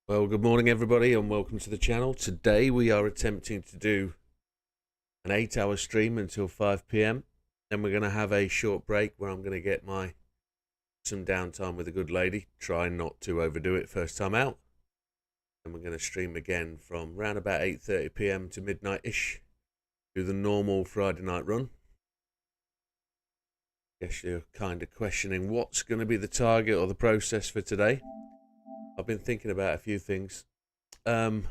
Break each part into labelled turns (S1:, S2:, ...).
S1: Well, good morning everybody and welcome to the channel. Today we are attempting to do an 8-hour stream until 5 p.m. Then we're going to have a short break where I'm going to get some downtime with a good lady. Try not to overdo it first time out. And we're going to stream again from around about 8:30 p.m. to midnight-ish. Do the normal Friday night run. Guess you're kind of questioning what's going to be the target or the process for today. I've been thinking about a few things. We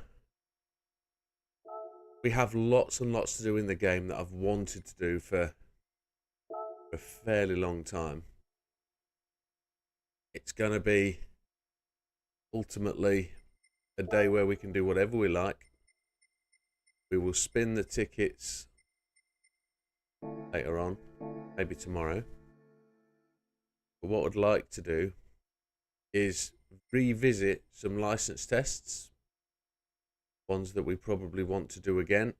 S1: have lots and lots to do in the game that I've wanted to do for a fairly long time. It's going to be ultimately a day where we can do whatever we like. We will spin the tickets later on, maybe tomorrow. But what I'd like to do is revisit some license tests, ones that we probably want to do again,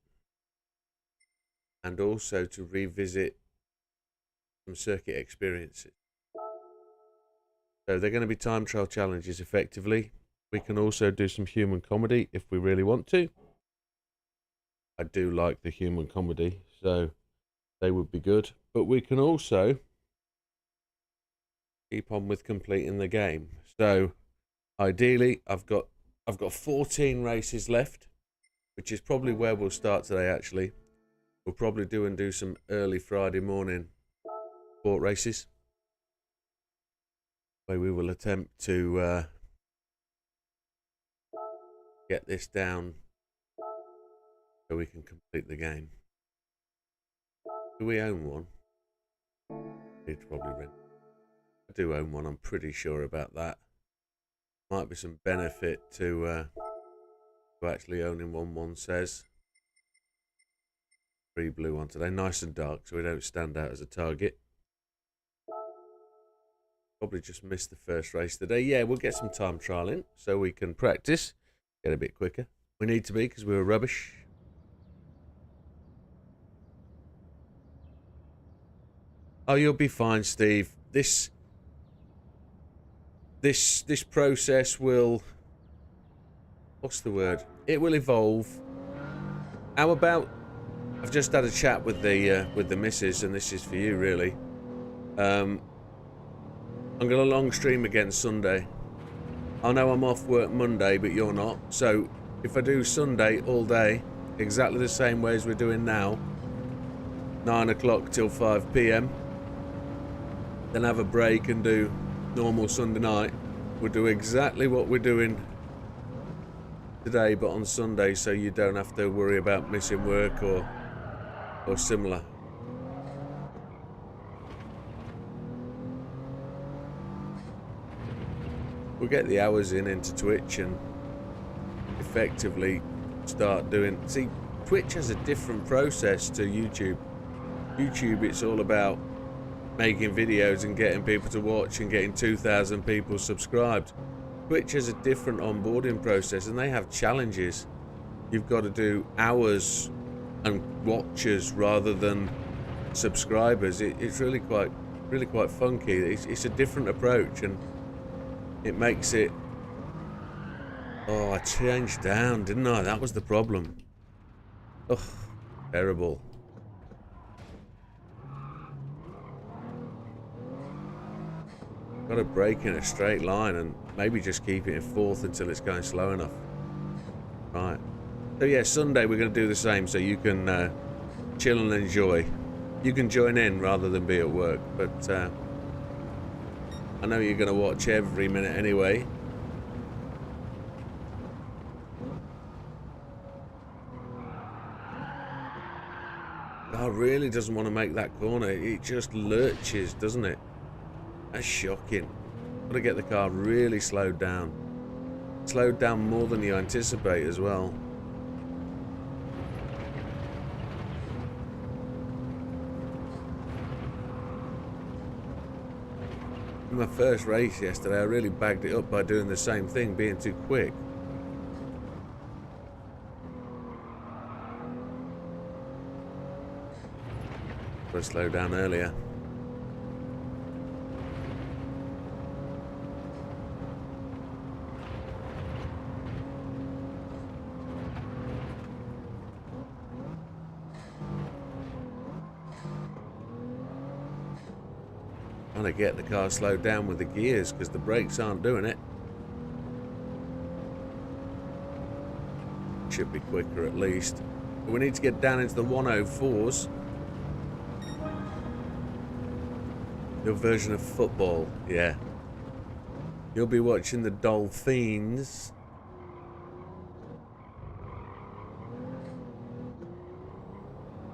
S1: and also to revisit some circuit experiences. So they're going to be time trial challenges effectively. We can also do some human comedy if we really want to. I do like the human comedy, so they would be good. But we can also keep on with completing the game. So ideally, I've got 14 races left, which is probably where we'll start today. Actually, we'll probably do some early Friday morning sport races, where we will attempt to get this down so we can complete the game. Do we own one? Need to probably rent. I do own one. I'm pretty sure about that. Might be some benefit to actually owning one says. Free blue one today, nice and dark so we don't stand out as a target. Probably just missed the first race today. Yeah, we'll get some time trial in so we can practice, get a bit quicker. We need to be because we were rubbish. Oh, you'll be fine, Steve. This process will, what's the word? It will evolve. How about, I've just had a chat with the missus, and this is for you really. I'm gonna long stream again Sunday. I know I'm off work Monday, but you're not. So if I do Sunday all day, exactly the same way as we're doing now, 9 o'clock till 5 p.m. then have a break and do normal Sunday night, we'll do exactly what we're doing today but on Sunday, so you don't have to worry about missing work or similar. We'll get the hours into Twitch and effectively start doing, see, Twitch has a different process to YouTube. YouTube, it's all about making videos and getting people to watch and getting 2,000 people subscribed. Twitch has a different onboarding process and they have challenges. You've got to do hours and watchers rather than subscribers. It's really quite funky. It's a different approach and it makes it. Oh, I changed down, didn't I? That was the problem. Ugh, terrible. Got to brake in a straight line and maybe just keep it in fourth until it's going slow enough. Right. So yeah, Sunday we're going to do the same, so you can chill and enjoy. You can join in rather than be at work, but I know you're going to watch every minute anyway. Oh, really doesn't want to make that corner. It just lurches, doesn't it? That's shocking. Got to get the car really slowed down. Slowed down more than you anticipate as well. In my first race yesterday, I really bagged it up by doing the same thing, being too quick. Got to slow down earlier. Trying to get the car slowed down with the gears because the brakes aren't doing it. Should be quicker at least. But we need to get down into the 104s. Your version of football, yeah. You'll be watching the Dolphins.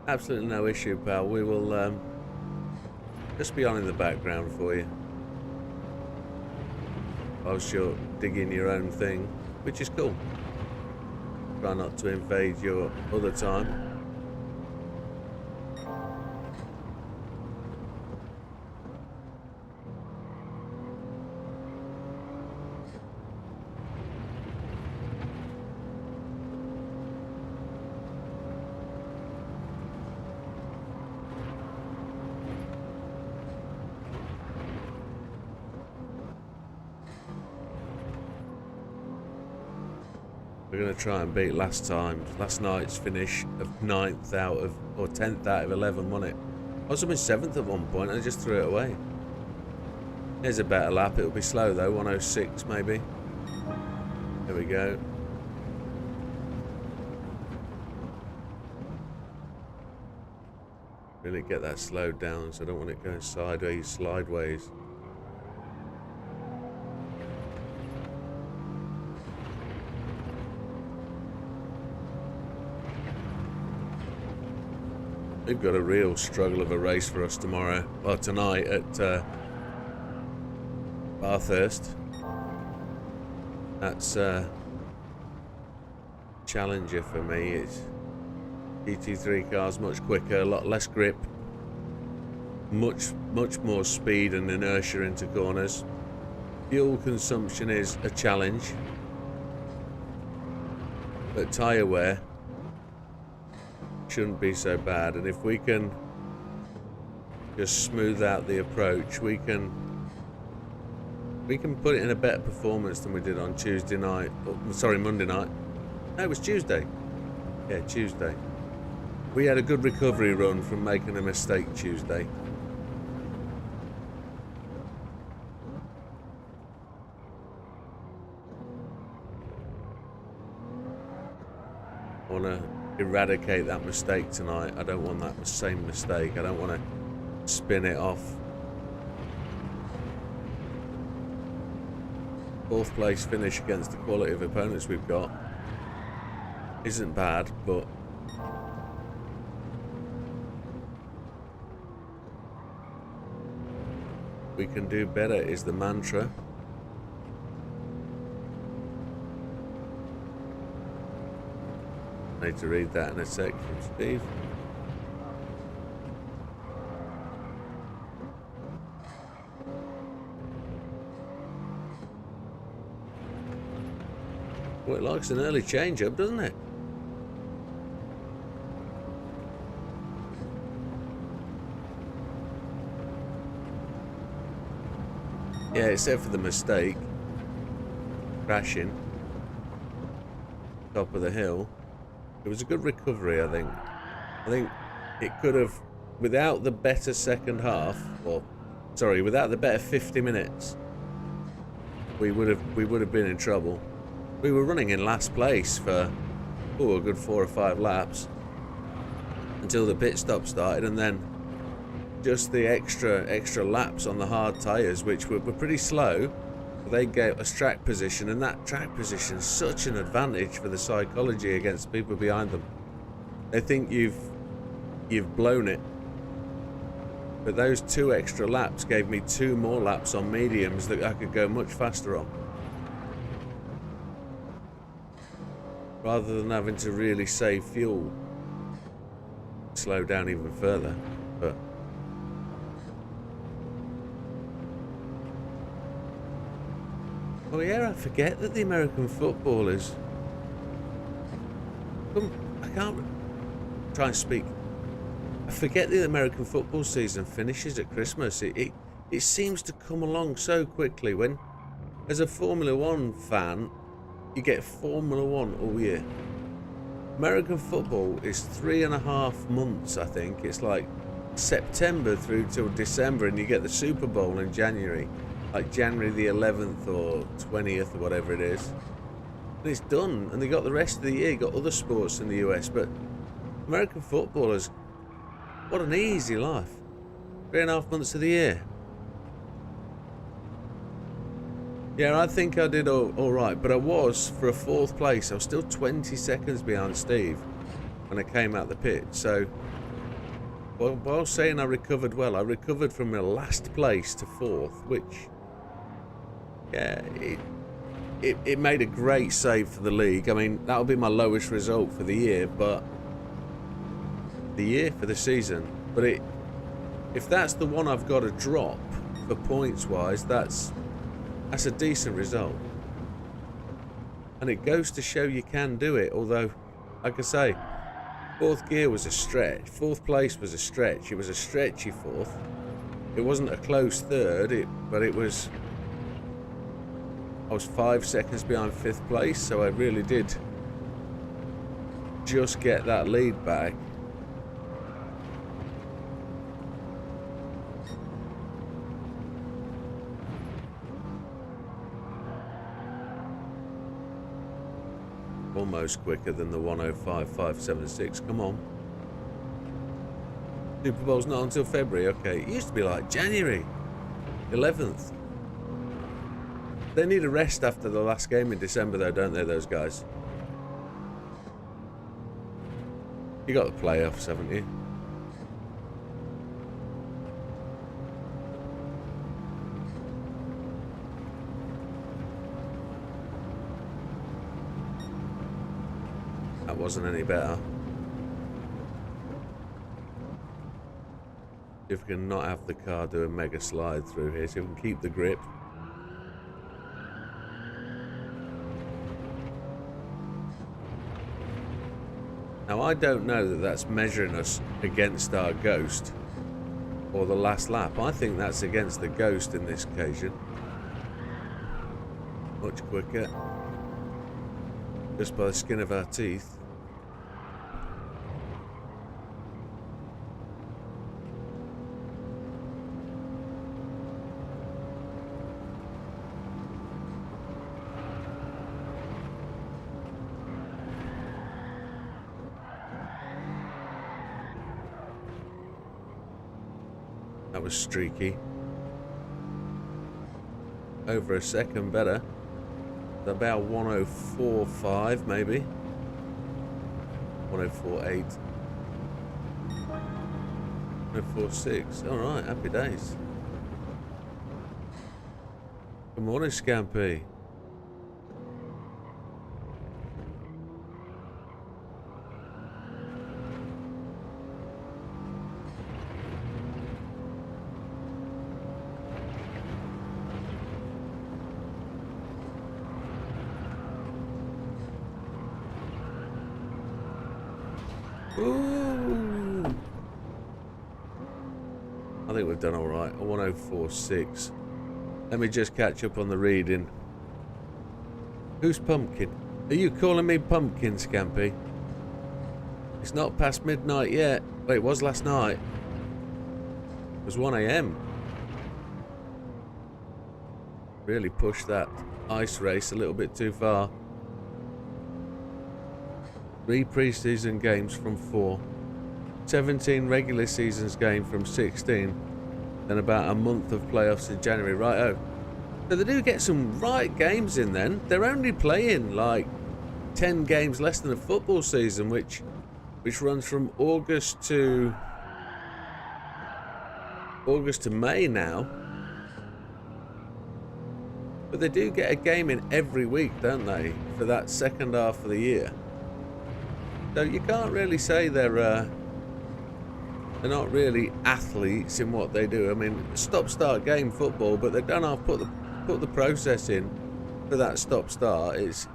S1: Absolutely no issue, pal. We will just be on in the background for you. Whilst you're digging your own thing, which is cool. Try not to invade your other time. We're going to try and beat last night's finish of 9th out of, or 10th out of 11, wasn't it? I was almost 7th at one point and I just threw it away. Here's a better lap. It'll be slow though, 106 maybe. There we go. Really get that slowed down, so I don't want it going sideways. We've got a real struggle of a race for us tomorrow, or tonight at Bathurst. That's a challenger for me. It's GT3 cars much quicker, a lot less grip, much more speed and inertia into corners. Fuel consumption is a challenge, but tyre wear shouldn't be so bad, and if we can just smooth out the approach, we can put it in a better performance than we did on Tuesday night. Oh, sorry, Monday night. No, it was Tuesday. Yeah, Tuesday. We had a good recovery run from making a mistake Tuesday. I want to eradicate that mistake tonight. I don't want that same mistake. I don't want to spin it off. 4th place finish against the quality of opponents we've got isn't bad, but we can do better is the mantra. I need to read that in a sec from Steve. Well, it likes an early change-up, doesn't it? Yeah, except for the mistake. Crashing. Top of the hill. It was a good recovery, I think. I think it could have, without the better second half, or sorry, without the better 50 minutes, we would have been in trouble. We were running in last place for a good 4 or 5 laps until the pit stop started, and then just the extra laps on the hard tyres, which were pretty slow. They gave us track position, and that track position is such an advantage for the psychology against people behind them. They think you've blown it. But those 2 extra laps gave me 2 more laps on mediums that I could go much faster on, rather than having to really save fuel, slow down even further. But oh yeah, I forget that the American footballers. I can't try and speak. I forget the American football season finishes at Christmas. It seems to come along so quickly. When, as a Formula One fan, you get Formula One all year. American football is 3.5 months, I think. It's like September through till December, and you get the Super Bowl in January, like January the 11th or 20th or whatever it is, and it's done. And they got the rest of the year. You got other sports in the US, but American footballers, what an easy life. 3.5 months of the year. Yeah, I think I did all right, but I was, for a 4th place, I was still 20 seconds behind Steve when I came out the pit. So, well, while saying I recovered well, I recovered from a last place to 4th, which, yeah, it made a great save for the league. I mean, that'll be my lowest result for the year, but for the season. But if that's the one I've got to drop for points-wise, that's a decent result. And it goes to show you can do it, although, like I say, 4th gear was a stretch. 4th place was a stretch. It was a stretchy 4th. It wasn't a close 3rd, but it was... I was 5 seconds behind 5th place, so I really did just get that lead back. Almost quicker than the 1:05.576. Come on. Super Bowl's not until February. Okay, it used to be like January 11th. They need a rest after the last game in December, though, don't they, those guys? You got the playoffs, haven't you? That wasn't any better. If we can not have the car do a mega slide through here, so we can keep the grip. Now, I don't know that that's measuring us against our Ghost or the last lap. I think that's against the Ghost in this occasion. Much quicker. Just by the skin of our teeth. That was streaky. Over a second better. About 1:04.5 maybe. 1:04.8. 1:04.6. Alright, happy days. Good morning, Scampy. Ooh. I think we've done all right. 1:04.6. Let me just catch up on the reading. Who's Pumpkin? Are you calling me Pumpkin, Scampy? It's not past midnight yet. Wait, it was last night. It was 1 AM. Really pushed that ice race a little bit too far. 3 pre-season games from 4, 17 regular seasons game from 16, then about a month of playoffs in January. Right-o. So they do get some right games in then. They're only playing like 10 games less than a football season, which runs from August to May now. But they do get a game in every week, don't they, for that second half of the year. So you can't really say they're not really athletes in what they do. I mean, stop-start game football, but they don't have to put the process in for that stop-start. It's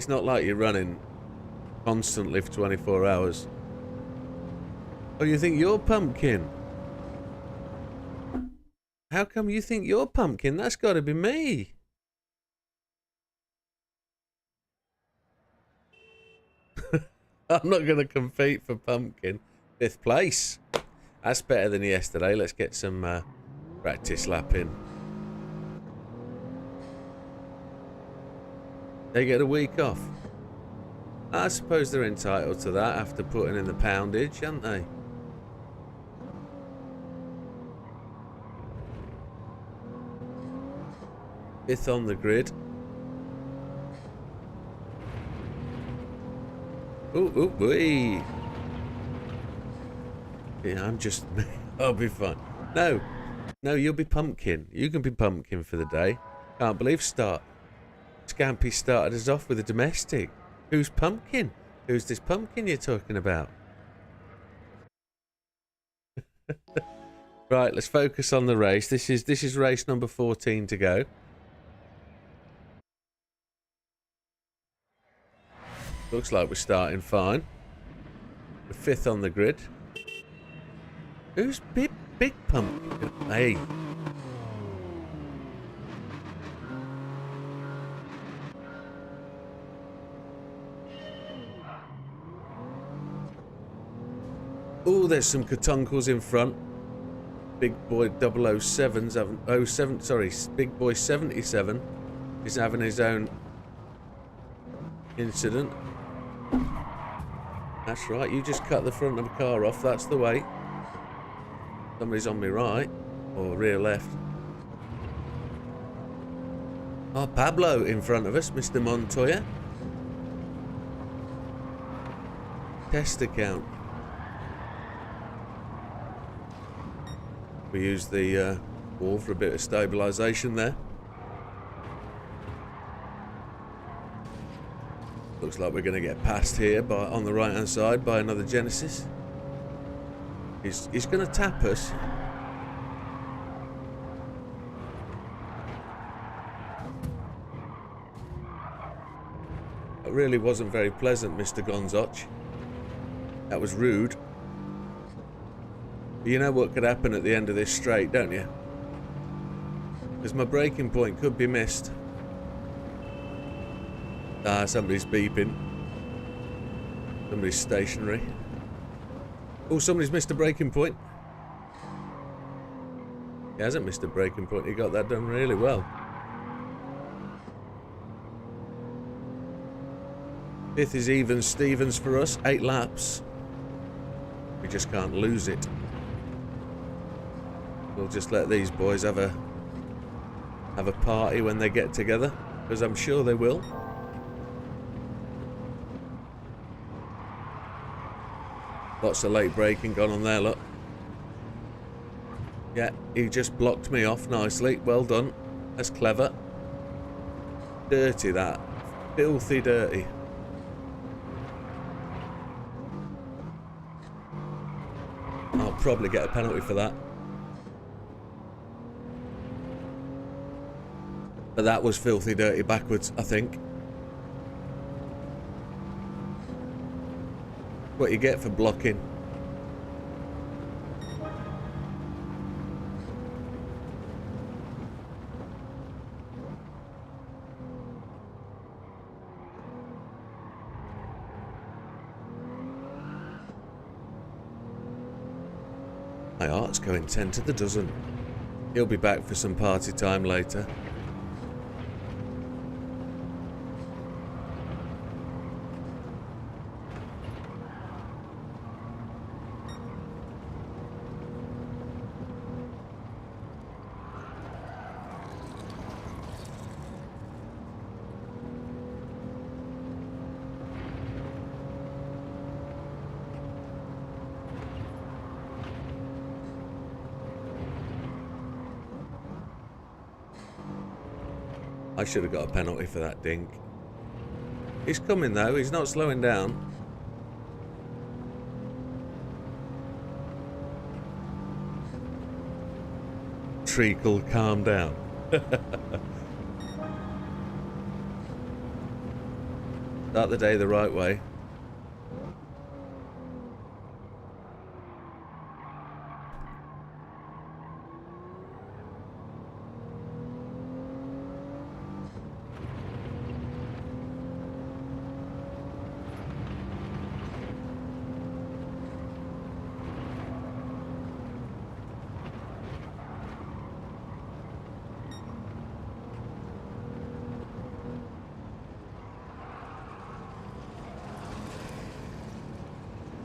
S1: not like you're running constantly for 24 hours. Oh, you think you're Pumpkin? How come you think you're Pumpkin? That's got to be me. I'm not going to compete for Pumpkin. 5th place. That's better than yesterday. Let's get some practice lap in. They get a week off. I suppose they're entitled to that after putting in the poundage, aren't they? Fifth on the grid. Ooh, wee. Yeah, I'm just... I'll be fine. No, you'll be pumpkin. You can be pumpkin for the day. Can't believe Scampy started us off with a domestic. Who's pumpkin? Who's this pumpkin you're talking about? Right, let's focus on the race. This is race number 14 to go. Looks like we're starting fine. We're 5th on the grid. Who's big pumpkin? Hey. Oh, there's some catonkles in front. Big boy 007's having... 07, sorry, Big boy 77 is having his own incident. That's right, you just cut the front of a car off, that's the way. Somebody's on my right, or rear left. Oh, Pablo in front of us, Mr. Montoya. Test account. We used the wall for a bit of stabilisation there. Looks like we're going to get passed here on the right hand side by another Genesis. He's going to tap us. That really wasn't very pleasant, Mr. Gonzoch. That was rude. But you know what could happen at the end of this straight, don't you? Because my braking point could be missed. Ah, somebody's beeping. Somebody's stationary. Oh, somebody's missed a braking point. He hasn't missed a braking point. He got that done really well. 5th is even Stevens for us. 8 laps. We just can't lose it. We'll just let these boys have a party when they get together, because I'm sure they will. Lots of late braking gone on there, look. Yeah, he just blocked me off nicely. Well done. That's clever. Dirty, that. Filthy dirty. I'll probably get a penalty for that. But that was filthy dirty backwards, I think. What you get for blocking. My heart's going 10 to the dozen. He'll be back for some party time later. I should have got a penalty for that dink. He's coming though, he's not slowing down. Treacle, calm down. Start the day the right way.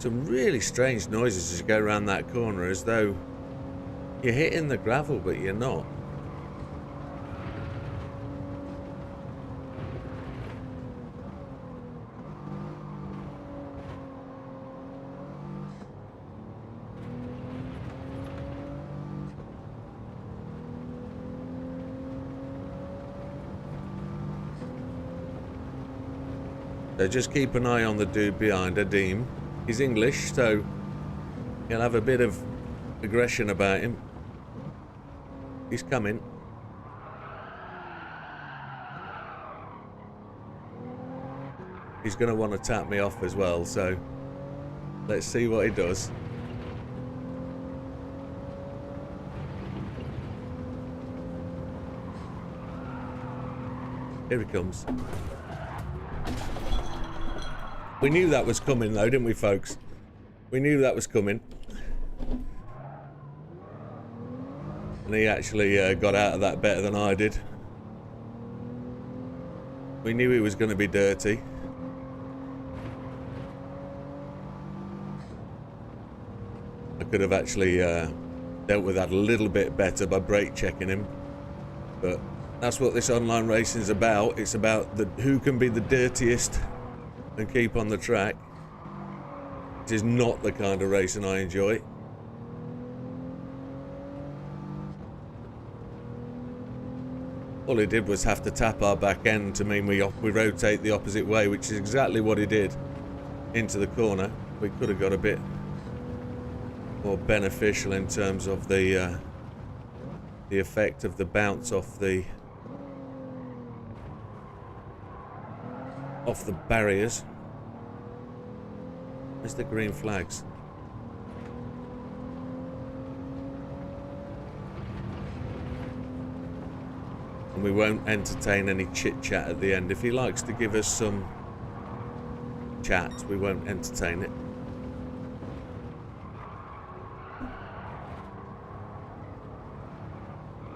S1: Some really strange noises as you go around that corner, as though you're hitting the gravel, but you're not. So just keep an eye on the dude behind Adim. He's English, so he'll have a bit of aggression about him. He's coming. He's going to want to tap me off as well, so let's see what he does. Here he comes. We knew that was coming though, didn't we, folks? We knew that was coming. And he actually got out of that better than I did. We knew he was going to be dirty. I could have actually dealt with that a little bit better by brake checking him. But that's what this online racing is about. It's about who can be the dirtiest and keep on the track. It is not the kind of racing I enjoy. All he did was have to tap our back end to mean we rotate the opposite way, which is exactly what he did into the corner. We could have got a bit more beneficial in terms of the effect of the bounce off the barriers. Where's the green flags? And we won't entertain any chit chat at the end. If he likes to give us some chat, we won't entertain it.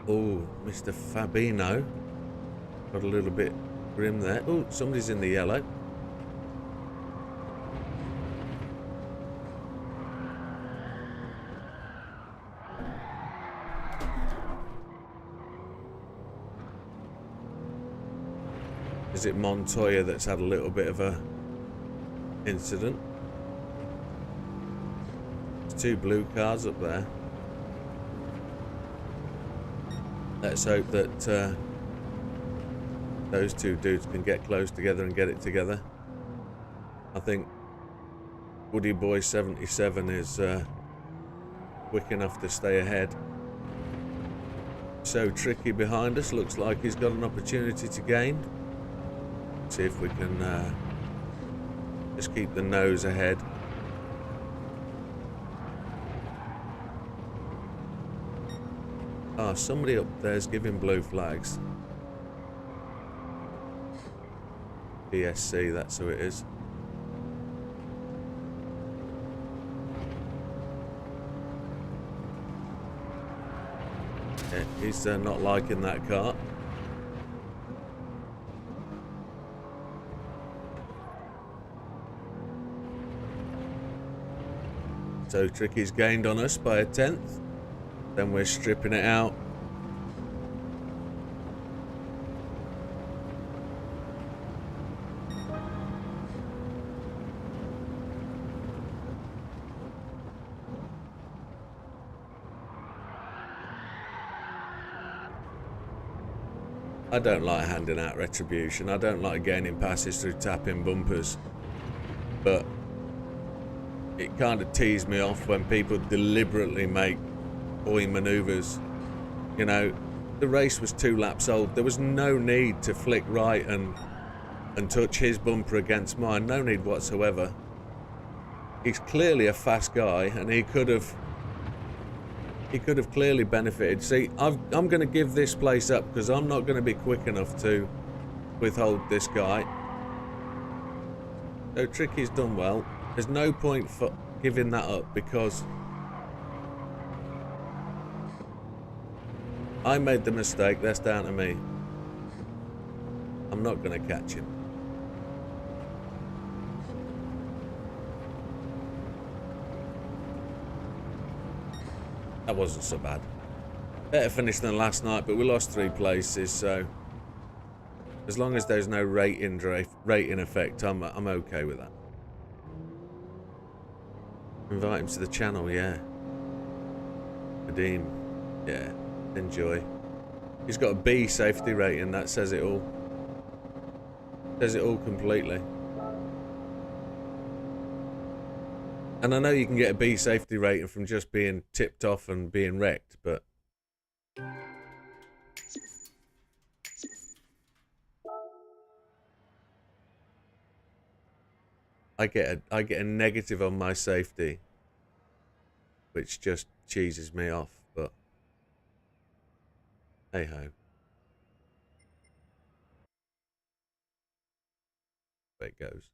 S1: Oh, Mr. Fabino got a little bit grim there. Oh, somebody's in the yellow. Is it Montoya that's had a little bit of a incident? There's two blue cars up there. Let's hope that those two dudes can get close together and get it together. I think Woody Boy 77 is quick enough to stay ahead. So Tricky behind us, looks like he's got an opportunity to gain. See if we can just keep the nose ahead. Ah, somebody up there's giving blue flags. BSC, that's who it is. Yeah, he's not liking that car. So Tricky's gained on us by a 10th. Then we're stripping it out. I don't like handing out retribution. I don't like gaining passes through tapping bumpers. But it kind of teased me off when people deliberately make boy maneuvers. You know, the race was 2 laps old. There was no need to flick right and touch his bumper against mine. No need whatsoever. He's clearly a fast guy, and he could have clearly benefited. See, I'm going to give this place up because I'm not going to be quick enough to withhold this guy. So Tricky's done well. There's no point for giving that up because I made the mistake. That's down to me. I'm not going to catch him. That wasn't so bad. Better finish than last night, but we lost 3 places, so as long as there's no rating effect, I'm okay with that. Invite him to the channel, yeah. Nadeem, yeah, enjoy. He's got a B safety rating, that says it all. Says it all completely. And I know you can get a B safety rating from just being tipped off and being wrecked, but I get a negative on my safety, which just cheeses me off, but hey ho. There it goes.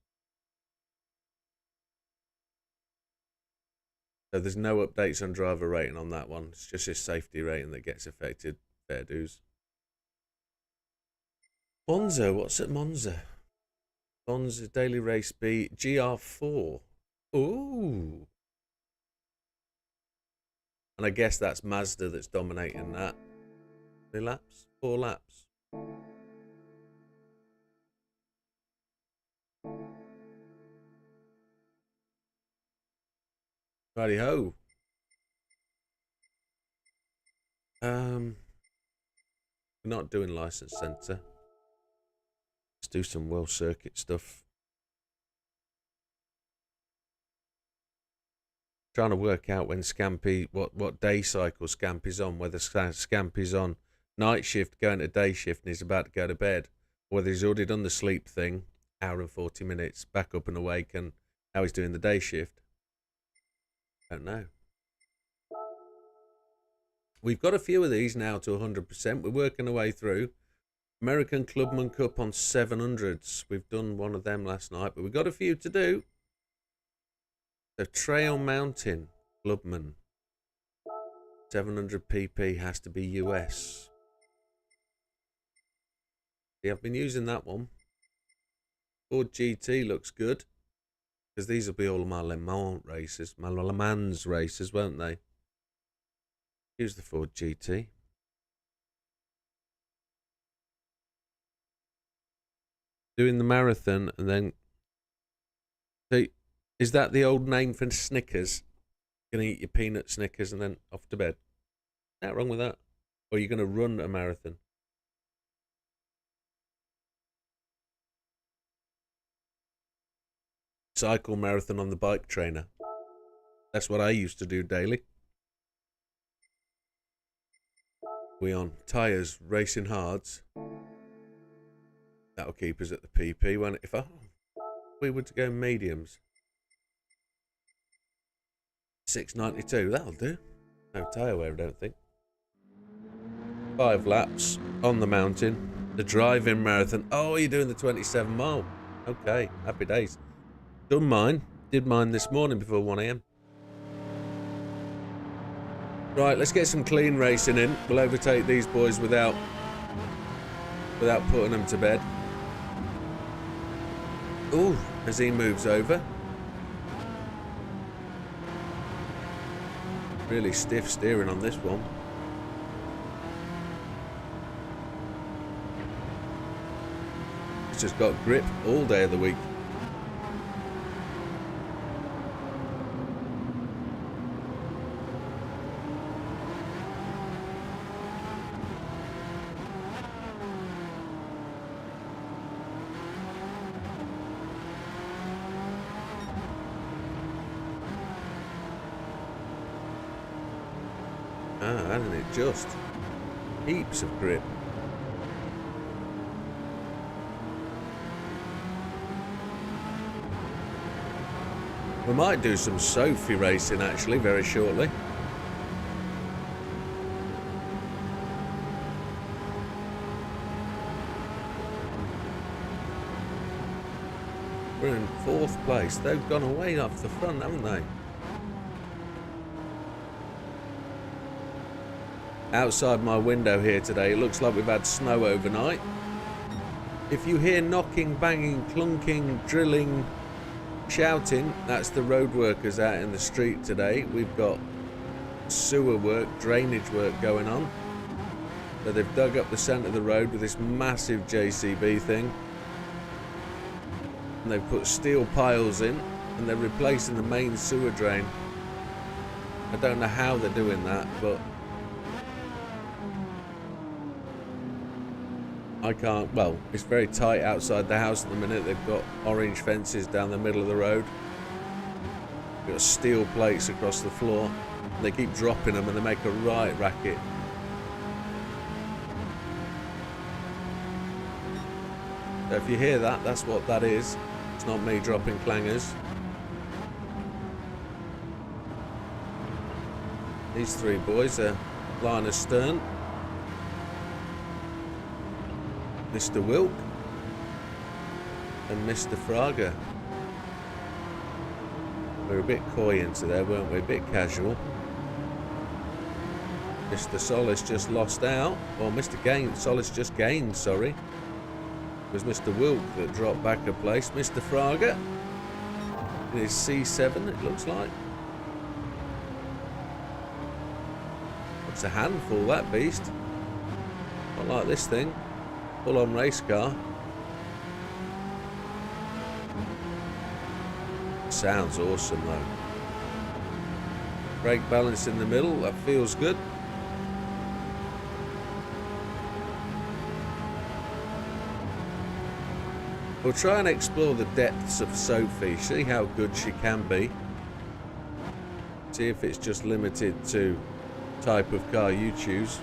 S1: So there's no updates on driver rating on that one. It's just his safety rating that gets affected. Fair dues. Monza, what's at Monza? Monza Daily Race B GR4. Ooh. And I guess that's Mazda that's dominating that. 3 laps? 4 laps. Righty ho. We're not doing license center. Let's do some World Circuit stuff. Trying to work out when Scampy, what day cycle Scampy's on, whether Scampy's on night shift going to day shift and he's about to go to bed, or whether he's already done the sleep thing, hour and 40 minutes, back up and awake, and how he's doing the day shift. Don't know. We've got a few of these now to 100%. We're working our way through. American Clubman Cup on 700s. We've done one of them last night, but we've got a few to do. So Trail Mountain Clubman. 700 pp has to be US. Yeah, I've been using that one. Ford GT looks good. Because these will be all of my Le Mans races. My Le Mans races, won't they? Use the Ford GT. Doing the marathon and then... So, is that the old name for Snickers? You're going to eat your peanut Snickers and then off to bed? Nothing wrong with that. Or you're going to run a marathon? Cycle marathon on the bike trainer. That's what I used to do daily. We on tyres racing hards. That'll keep us at the PP. When if we were to go mediums, 692. That'll do. No tyre wear, I don't think. 5 laps on the mountain. The drive-in marathon. Oh, you're doing the 27 mile. Okay, happy days. Done mine. Did mine this morning before 1 AM. Right, let's get some clean racing in. We'll overtake these boys without putting them to bed. Ooh, as he moves over. Really stiff steering on this one. It's just got grip all day of the week. Hasn't it just? Heaps of grip. We might do some Sophie racing actually very shortly. We're in 4th place. They've gone away off the front, haven't they? Outside my window here today, it looks like we've had snow overnight. If you hear knocking, banging, clunking, drilling, shouting, that's the road workers out in the street today. We've got sewer work, drainage work going on. So they've dug up the centre of the road with this massive JCB thing. And they've put steel piles in, and they're replacing the main sewer drain. I don't know how they're doing that, but I can't. Well, it's very tight outside the house at the minute. They've got orange fences down the middle of the road. They've got steel plates across the floor. They keep dropping them and they make a right racket. So if you hear that, that's what that is. It's not me dropping clangers. These three boys are lying astern. Mr. Wilk and Mr. Fraga. We were a bit coy into there, weren't we? A bit casual. Mr. Solis just lost out. Or Mr. Solis just gained, sorry. It was Mr. Wilk that dropped back a place. Mr. Fraga in his C7, it looks like. It's a handful, that beast. Not like this thing. Full-on race car. Sounds awesome though. Brake balance in the middle, that feels good. We'll try and explore the depths of Sophie, see how good she can be. See if it's just limited to type of car you choose.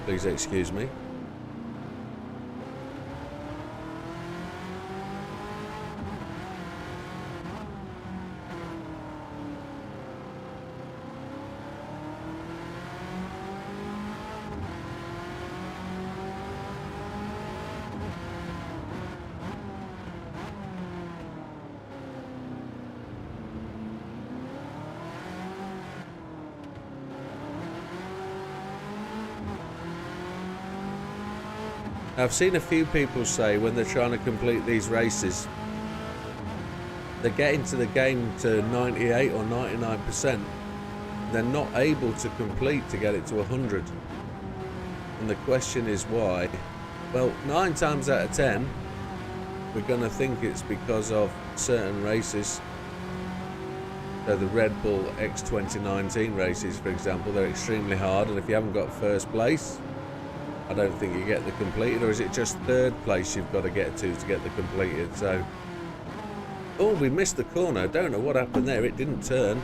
S1: Please excuse me. I've seen a few people say when they're trying to complete these races, they're getting to the game to 98 or 99%. They're not able to complete to get it to 100. And the question is why? Well, 9 times out of 10, we're going to think it's because of certain races. So the Red Bull X 2019 races, for example, they're extremely hard, and if you haven't got first place, I don't think you get the completed. Or is it just third place you've got to get to get the completed? So, oh, we missed the corner. I don't know what happened there. It didn't turn.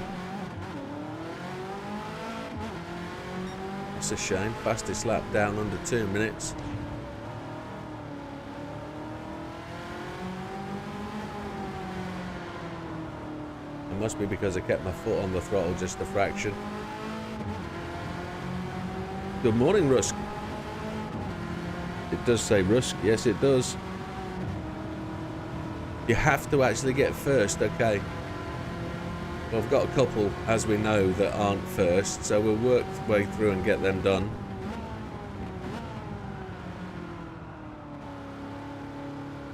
S1: That's a shame. Fastest lap down under 2 minutes. It must be because I kept my foot on the throttle just a fraction. Good morning, Rusk. It does say Rusk, yes it does. You have to actually get first, okay. Well, I've got a couple, as we know, that aren't first, so we'll work the way through and get them done.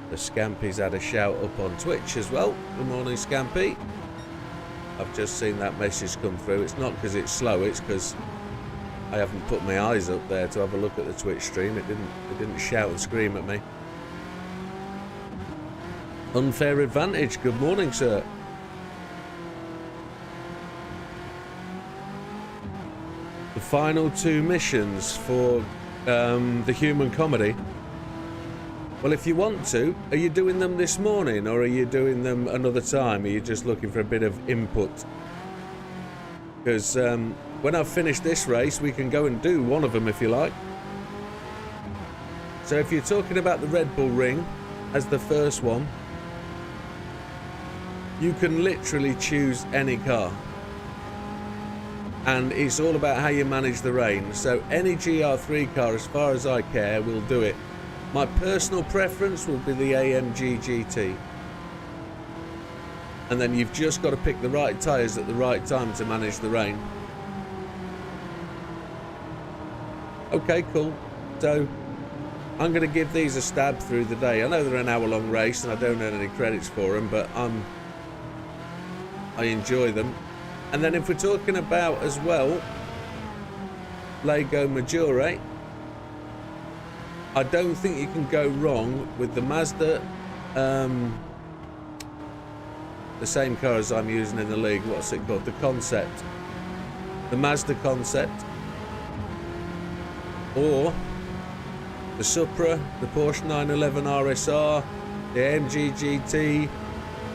S1: The Scampy's had a shout up on Twitch as well. Good morning, Scampy. I've just seen that message come through. It's not because it's slow, it's because I haven't put my eyes up there to have a look at the Twitch stream. It didn't shout and scream at me. Unfair advantage. Good morning, sir. The final 2 missions for the human comedy. Well, if you want to, are you doing them this morning or are you doing them another time? Are you just looking for a bit of input? Because when I've finished this race, we can go and do one of them if you like. So if you're talking about the Red Bull Ring as the first one, you can literally choose any car. And it's all about how you manage the rain. So any GR3 car, as far as I care, will do it. My personal preference will be the AMG GT. And then you've just got to pick the right tyres at the right time to manage the rain. Okay, cool. So I'm going to give these a stab through the day. I know they're an hour-long race and I don't earn any credits for them, but I enjoy them. And then if we're talking about as well Lego Maggiore, I don't think you can go wrong with the Mazda, the same car as I'm using in the league. What's it called? The Concept. The Mazda Concept. Or the Supra, the Porsche 911 RSR, the AMG GT,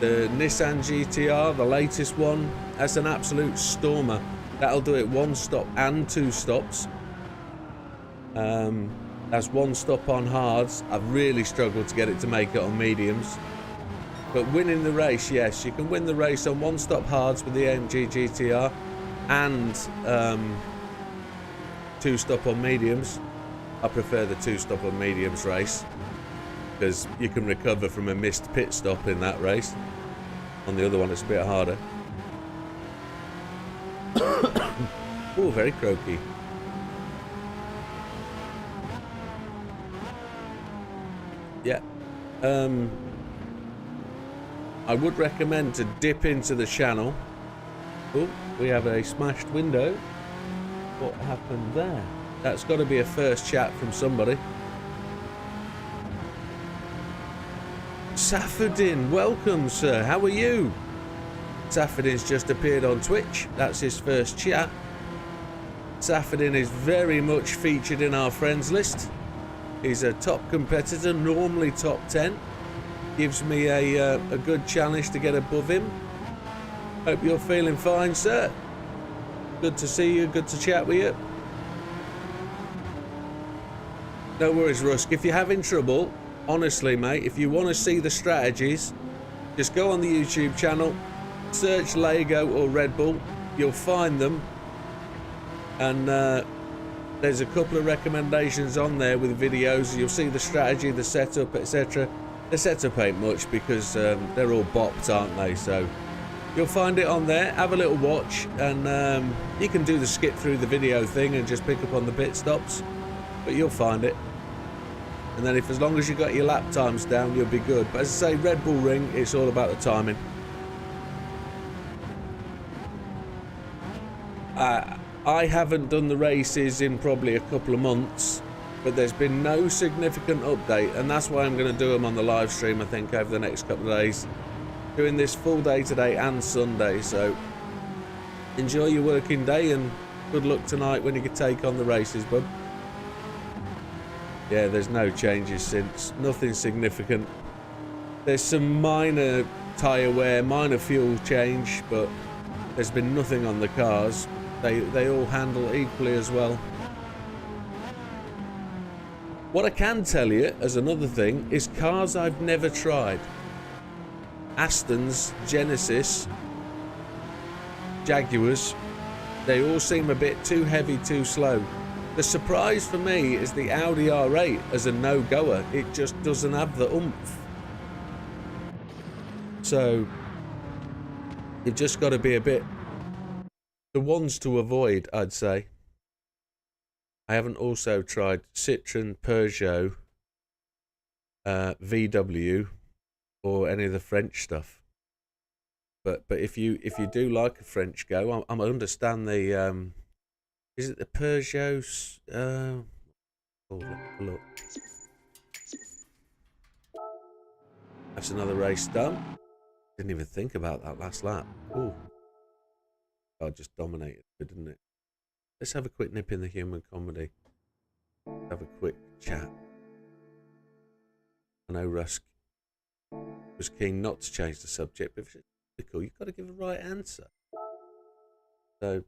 S1: the Nissan GTR, the latest one. That's an absolute stormer. That'll do it one stop and two stops. That's one stop on hards. I've really struggled to get it to make it on mediums. But winning the race, yes, you can win the race on one stop hards with the AMG GTR and two stop on mediums. I prefer the two stop on mediums race because you can recover from a missed pit stop in that race. On the other one, it's a bit harder. Oh, very croaky. Yeah. I would recommend to dip into the channel. Oh, we have a smashed window. What happened there? That's got to be a first chat from somebody. Safadin, welcome, sir. How are you? Safadin's just appeared on Twitch. That's his first chat. Safadin is very much featured in our friends list. He's a top competitor, normally top 10. Gives me a good challenge to get above him. Hope you're feeling fine, sir. Good to see you, good to chat with you. No worries, Rusk. If you're having trouble, honestly, mate, if you want to see the strategies, just go on the YouTube channel, search Lego or Red Bull. You'll find them. And there's a couple of recommendations on there with videos. You'll see the strategy, the setup, etc. The setup ain't much because they're all bopped, aren't they? So you'll find it on there. Have a little watch, and you can do the skip through the video thing and just pick up on the pit stops. But you'll find it. And then as long as you got your lap times down, you'll be good. But as I say, Red Bull Ring, it's all about the timing. I haven't done the races in probably a couple of months, but there's been no significant update, and that's why I'm going to do them on the live stream, I think, over the next couple of days. Doing this full day today and Sunday, so enjoy your working day and good luck tonight when you can take on the races, bud. Yeah, there's no changes since. Nothing significant. There's some minor tyre wear, minor fuel change, but there's been nothing on the cars. They all handle equally as well. What I can tell you, as another thing, is cars I've never tried. Astons, Genesis, Jaguars, they all seem a bit too heavy, too slow. The surprise for me is the Audi R8 as a no-goer. It just doesn't have the oomph. So you've just got to be a bit... the ones to avoid, I'd say. I haven't also tried Citroen, Peugeot, VW, or any of the French stuff. But if you do like a French go, I understand the is it the Peugeot? Oh, let me have a look. That's another race done. Didn't even think about that last lap. Oh, I just dominated, didn't it? Let's have a quick nip in the human comedy. Have a quick chat. I know Rusk was keen not to change the subject, but if it's difficult, you've got to give a right answer. So,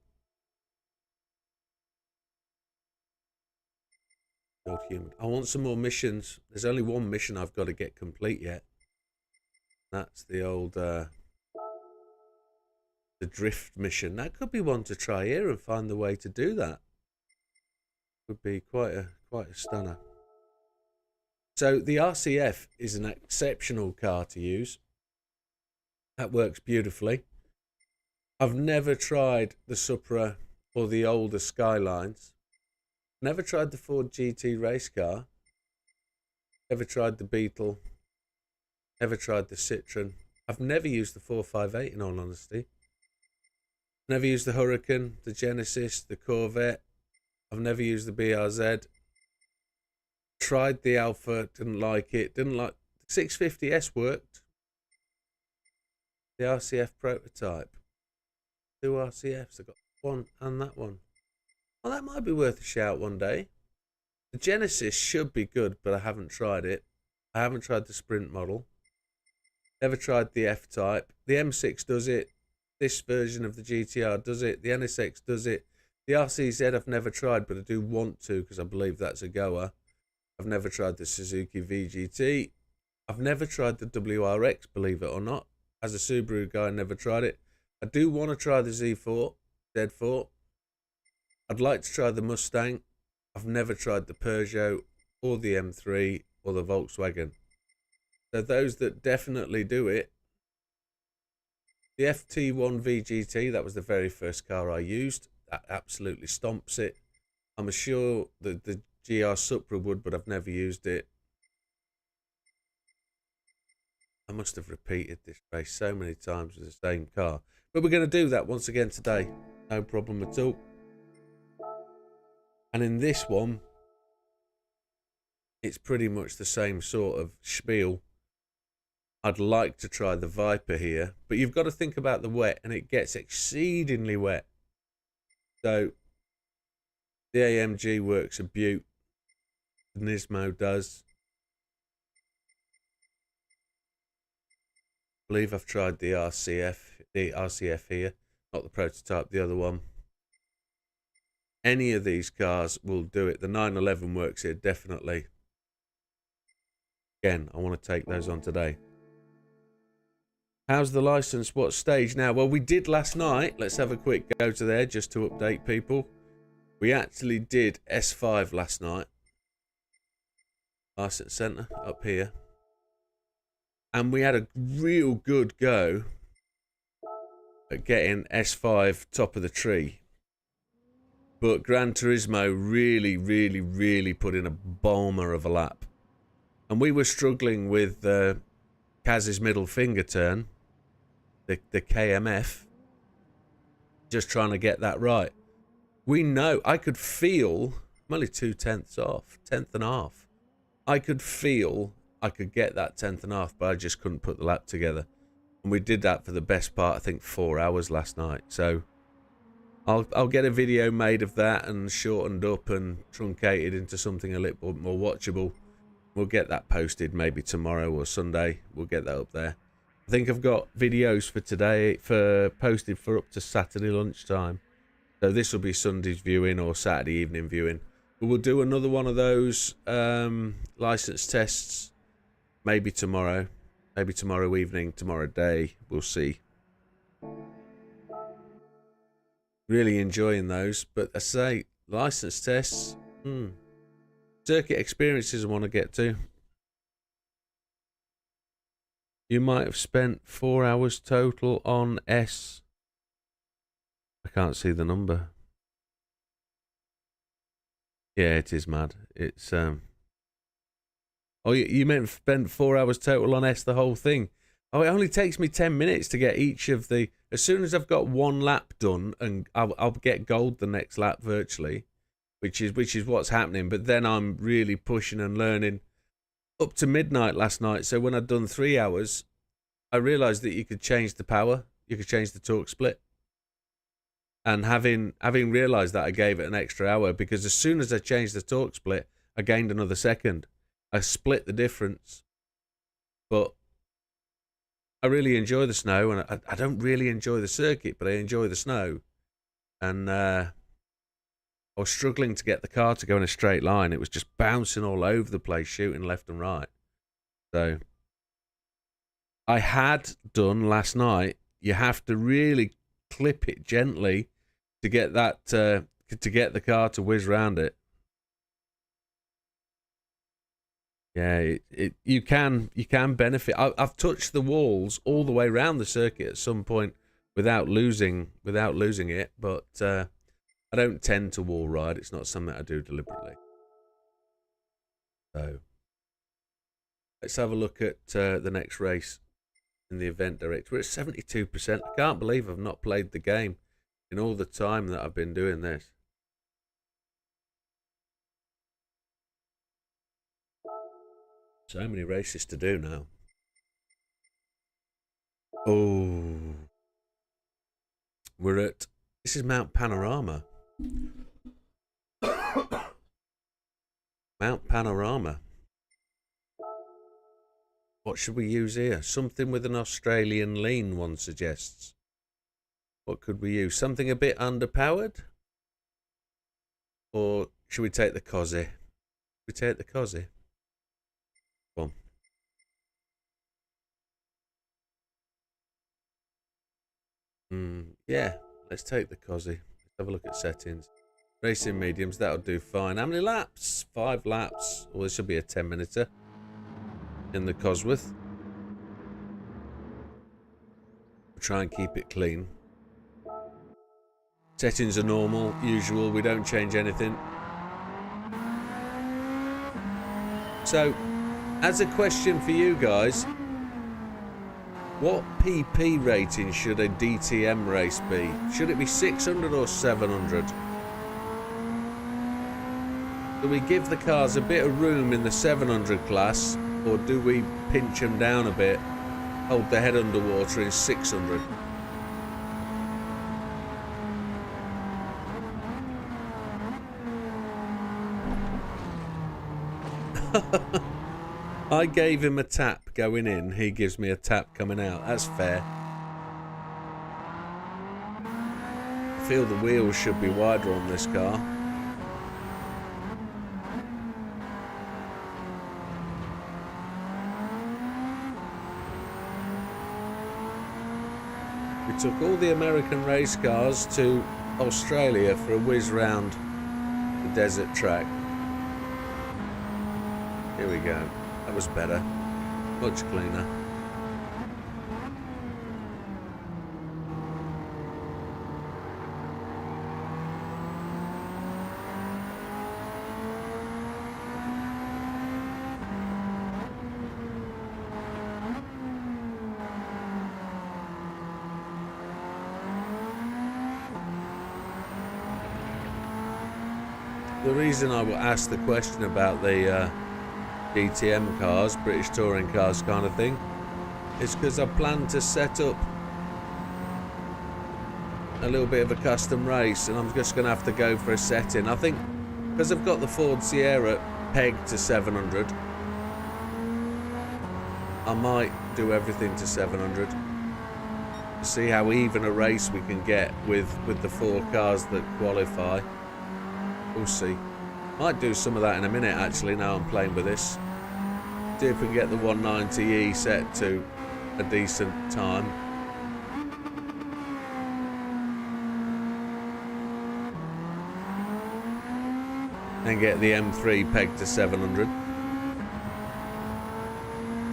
S1: old human. I want some more missions. There's only one mission I've got to get complete yet. That's the old the drift mission. That could be one to try here and find the way to do that. Would be quite a stunner. So the RCF is an exceptional car to use. That works beautifully. I've never tried the Supra or the older Skylines. Never tried the Ford GT race car. Never tried the Beetle. Never tried the Citroen. I've never used the 458 in all honesty. Never used the Hurricane, the Genesis, the Corvette. I've never used the BRZ. Tried the Alpha, didn't like it. Didn't like the 650S worked. The RCF prototype. 2 RCFs. I got one and that one. Well, that might be worth a shout one day. The Genesis should be good, but I haven't tried it. I haven't tried the Sprint model. Never tried the F-Type. The M6 does it. This version of the GTR does it. The NSX does it. The RCZ I've never tried, but I do want to because I believe that's a goer. I've never tried the Suzuki VGT. I've never tried the WRX, believe it or not. As a Subaru guy, I never tried it. I do want to try the Z4, Z4. I'd like to try the Mustang. I've never tried the Peugeot or the M3 or the Volkswagen. So those that definitely do it. The FT1 VGT, that was the very first car I used. That absolutely stomps it. I'm sure that the GR Supra would, but I've never used it. I must have repeated this race so many times with the same car. But we're going to do that once again today. No problem at all. And in this one, it's pretty much the same sort of spiel. I'd like to try the Viper here, but you've got to think about the wet, and it gets exceedingly wet. So the AMG works a beaut. The Nismo does. I believe I've tried the RCF here, not the prototype, the other one. Any of these cars will do it. The 911 works here, definitely. Again, I want to take those on today. How's the license? What stage now? Well, we did last night. Let's have a quick go to there just to update people. We actually did S5 last night. License centre up here. And we had a real good go at getting S5 top of the tree. But Gran Turismo really put in a bomber of a lap. And we were struggling with Kaz's middle finger turn, the KMF, just trying to get that right. We know, I could feel, I'm only 2/10 off, 10th and a half. I could feel I could get that 10th and a half, but I just couldn't put the lap together. And we did that for the best part, I think 4 hours last night. So I'll get a video made of that and shortened up and truncated into something a little bit more watchable. We'll get that posted maybe tomorrow or Sunday. We'll get that up there. I think I've got videos for today posted for up to Saturday lunchtime. So this will be Sunday's viewing or Saturday evening viewing. But we'll do another one of those license tests maybe tomorrow. Maybe tomorrow evening, tomorrow day. We'll see. Really enjoying those. But I say, license tests. Circuit experiences I want to get to. You might have spent 4 hours total on S. I can't see the number. Yeah, it is mad. It's oh, you meant spent 4 hours total on S, the whole thing. Oh, it only takes me 10 minutes to get each of the. As soon as I've got one lap done, and I'll get gold the next lap virtually, which is what's happening. But then I'm really pushing and learning up to midnight last night. So when I'd done 3 hours, I realised that you could change the power, you could change the torque split. And having realised that, I gave it an extra hour, because as soon as I changed the torque split, I gained another second. I split the difference. But I really enjoy the snow, and I don't really enjoy the circuit, but I enjoy the snow. And I was struggling to get the car to go in a straight line. It was just bouncing all over the place, shooting left and right. So I had done last night, you have to really clip it gently to get that to get the car to whiz round it. Yeah, you can benefit. I've touched the walls all the way around the circuit at some point without losing it, but I don't tend to wall ride. It's not something I do deliberately. So Let's have a look at the next race in the event direct. We're at 72%. I can't believe I've not played the game in all the time that I've been doing this. So many races to do now. Oh. We're at... This is Mount Panorama. Mount Panorama. What should we use here? Something with an Australian lean, one suggests. What could we use? Something a bit underpowered? Or should we take the Cosy? We take the Cosy. Come on. Yeah, let's take the Cosy. Let's have a look at settings. Racing mediums, that'll do fine. How many laps? 5 laps. Well, this should be a 10-minuter in the Cosworth. We'll try and keep it clean. Settings are normal, usual. We don't change anything. So, as a question for you guys, what PP rating should a DTM race be? Should it be 600 or 700? Do we give the cars a bit of room in the 700 class, or do we pinch them down a bit, hold the head underwater in 600? I gave him a tap going in, he gives me a tap coming out. That's fair. I feel the wheels should be wider on this car. We took all the American race cars to Australia for a whiz round the desert track. Here we go. That was better. Much cleaner. The reason I will ask the question about the DTM cars, British touring cars kind of thing, is because I plan to set up a little bit of a custom race, and I'm just going to have to go for a setting. I think because I've got the Ford Sierra pegged to 700, I might do everything to 700. See how even a race we can get with the 4 cars that qualify. We'll see. Might do some of that in a minute actually, now I'm playing with this. See if we can get the 190E set to a decent time. And get the M3 pegged to 700.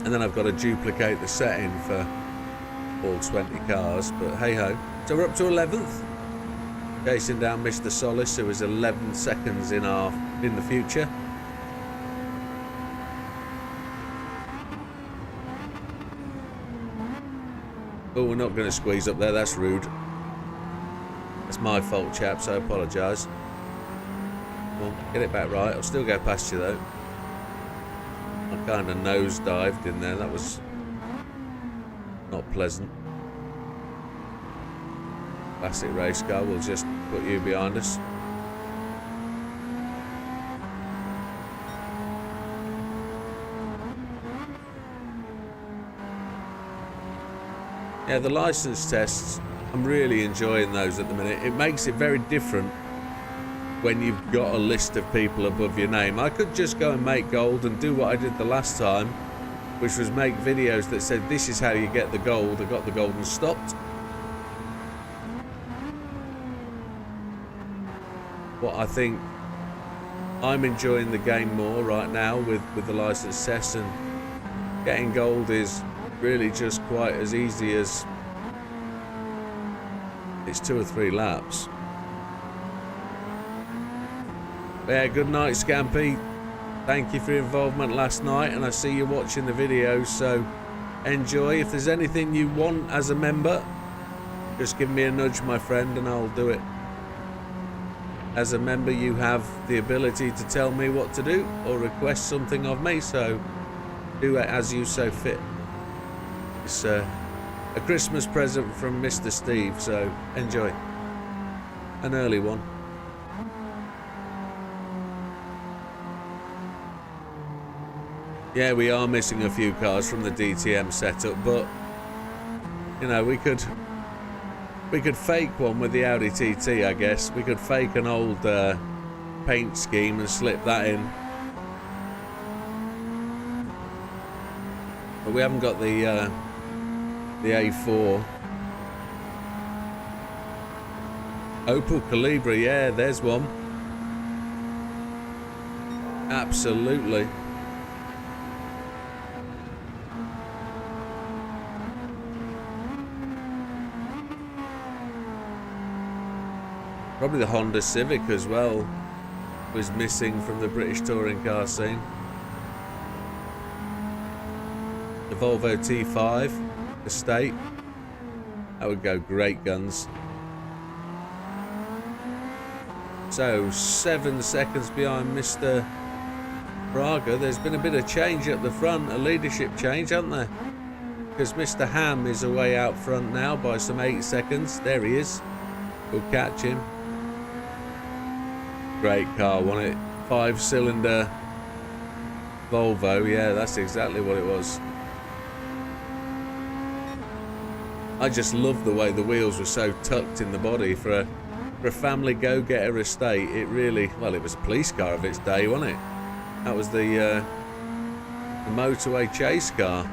S1: And then I've got to duplicate the setting for all 20 cars, but hey ho. So we're up to 11th. Chasing down Mr. Solis, who is 11 seconds in the future. Oh, we're not going to squeeze up there, that's rude. That's my fault, chaps, I apologise. Well, get it back right, I'll still go past you though. I kind of nosedived in there, that was not pleasant. Classic race car, we'll just put you behind us. Yeah, the license tests, I'm really enjoying those at the minute. It makes it very different when you've got a list of people above your name. I could just go and make gold and do what I did the last time, which was make videos that said this is how you get the gold. I got the gold and stopped. What I think I'm enjoying the game more right now with the license tests, and getting gold is really just quite as easy as it's 2 or 3 laps. Yeah, good night, Scampy. Thank you for your involvement last night, and I see you watching the video, so enjoy. If there's anything you want as a member, just give me a nudge, my friend, and I'll do it. As a member, you have the ability to tell me what to do or request something of me, so do it as you so fit. It's a Christmas present from Mr. Steve, so enjoy. An early one. Yeah, we are missing a few cars from the DTM setup, but you know, we could fake one with the Audi TT, I guess. We could fake an old paint scheme and slip that in. But we haven't got the A4. Opel Calibra, yeah, there's one. Absolutely. Probably the Honda Civic as well was missing from the British touring car scene. The Volvo T5 Estate, that would go great guns. So 7 seconds behind Mr. Braga. There's been a bit of change at the front, a leadership change, hasn't there? Because Mr. Ham is away out front now by some 8 seconds. There he is. We'll catch him. Great car, wasn't it? 5-cylinder Volvo, yeah, that's exactly what it was. I just love the way the wheels were so tucked in the body for a family go-getter estate. It really, well, it was a police car of its day, wasn't it? That was the motorway chase car.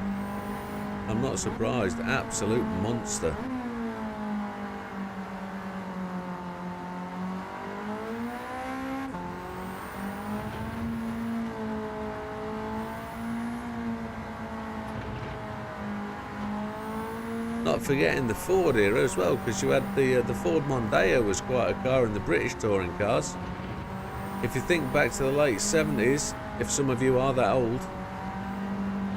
S1: I'm not surprised. Absolute monster. Not forgetting the Ford era as well, because you had the Ford Mondeo was quite a car in the British touring cars. If you think back to the late 70s, if some of you are that old,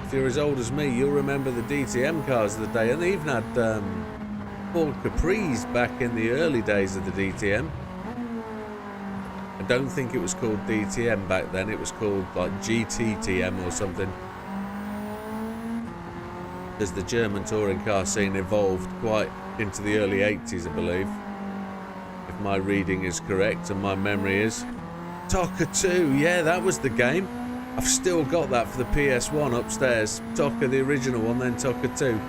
S1: if you're as old as me, you'll remember the DTM cars of the day. And they even had Ford Capris back in the early days of the DTM. I don't think it was called DTM back then, it was called like GTTM or something. As the German touring car scene evolved quite into the early 80s, I believe, if my reading is correct and my memory is. TOCA 2, yeah, that was the game. I've still got that for the PS1 upstairs. TOCA, the original one, then TOCA 2.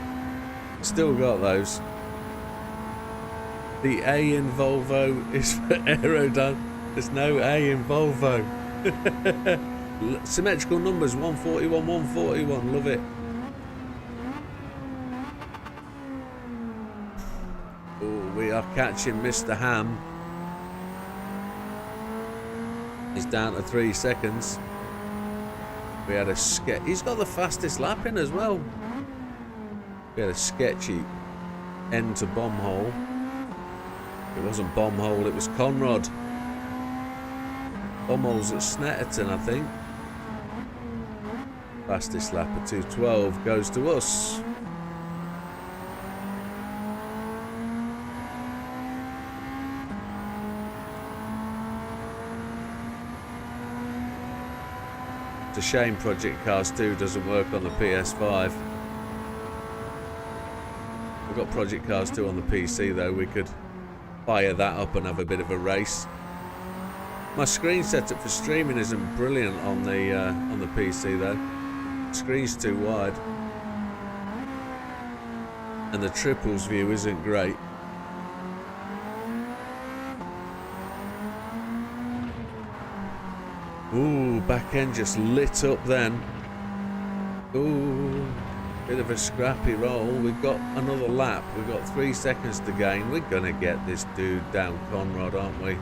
S1: Still got those. The A in Volvo is for Aerodynamic. There's no A in Volvo. Symmetrical numbers, 141, 141, love it. We are catching Mr. Ham. He's down to 3 seconds. We had a he's got the fastest lap in as well. We had a sketchy end to bomb hole. It wasn't bomb hole, it was Conrod. Bomb holes at Snetterton, I think. Fastest lap at 2:12 goes to us. It's a shame Project Cars 2 doesn't work on the PS5. We've got Project Cars 2 on the PC though. We could fire that up and have a bit of a race. My screen setup for streaming isn't brilliant on the PC though. The screen's too wide, and the triples view isn't great. Ooh, back end just lit up then. Ooh, bit of a scrappy roll. We've got another lap. We've got 3 seconds to gain. We're going to get this dude down Conrod, aren't we?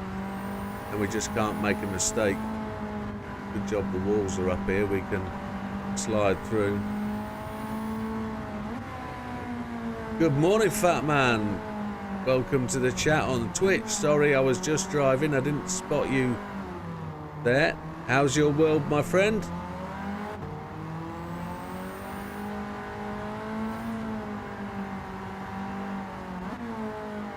S1: And we just can't make a mistake. Good job the walls are up here. We can slide through. Good morning, fat man. Welcome to the chat on Twitch. Sorry, I was just driving. I didn't spot you there. How's your world, my friend?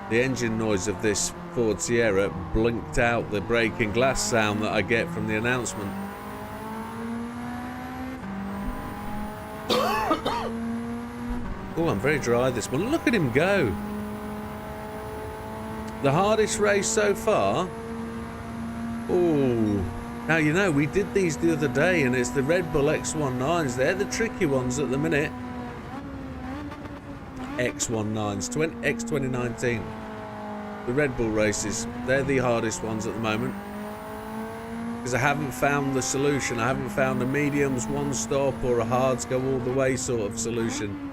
S1: The engine noise of this Ford Sierra blinked out the breaking glass sound that I get from the announcement. Oh, I'm very dry this morning. Look at him go. The hardest race so far. Oh, now you know we did these the other day, and it's the Red Bull X19s. They're the tricky ones at the minute. X19s, X2019. The Red Bull races, they're the hardest ones at the moment. Because I haven't found the solution. I haven't found a mediums, one stop, or a hards go all the way sort of solution.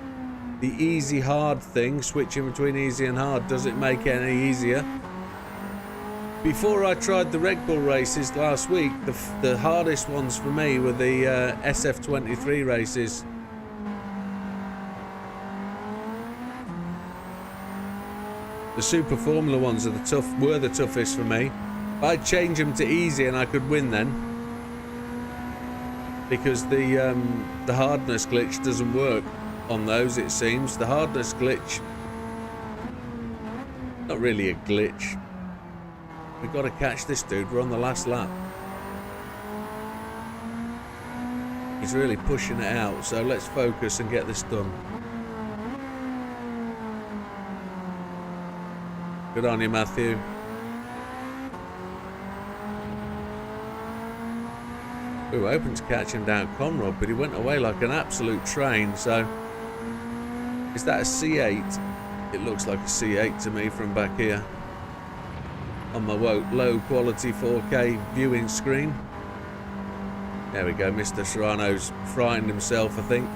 S1: The easy hard thing, switching between easy and hard, doesn't make it any easier. Before I tried the Red Bull races last week, the hardest ones for me were the SF23 races. The Super Formula ones were the toughest for me. I'd change them to easy and I could win then. Because the hardness glitch doesn't work on those, it seems. The hardness glitch, not really a glitch. We've got to catch this dude. We're on the last lap. He's really pushing it out, so let's focus and get this done. Good on you, Matthew. We were hoping to catch him down Conrod, but he went away like an absolute train, so... Is that a C8? It looks like a C8 to me from back here. On my low quality 4K viewing screen. There we go, Mr. Serrano's frightened himself, I think.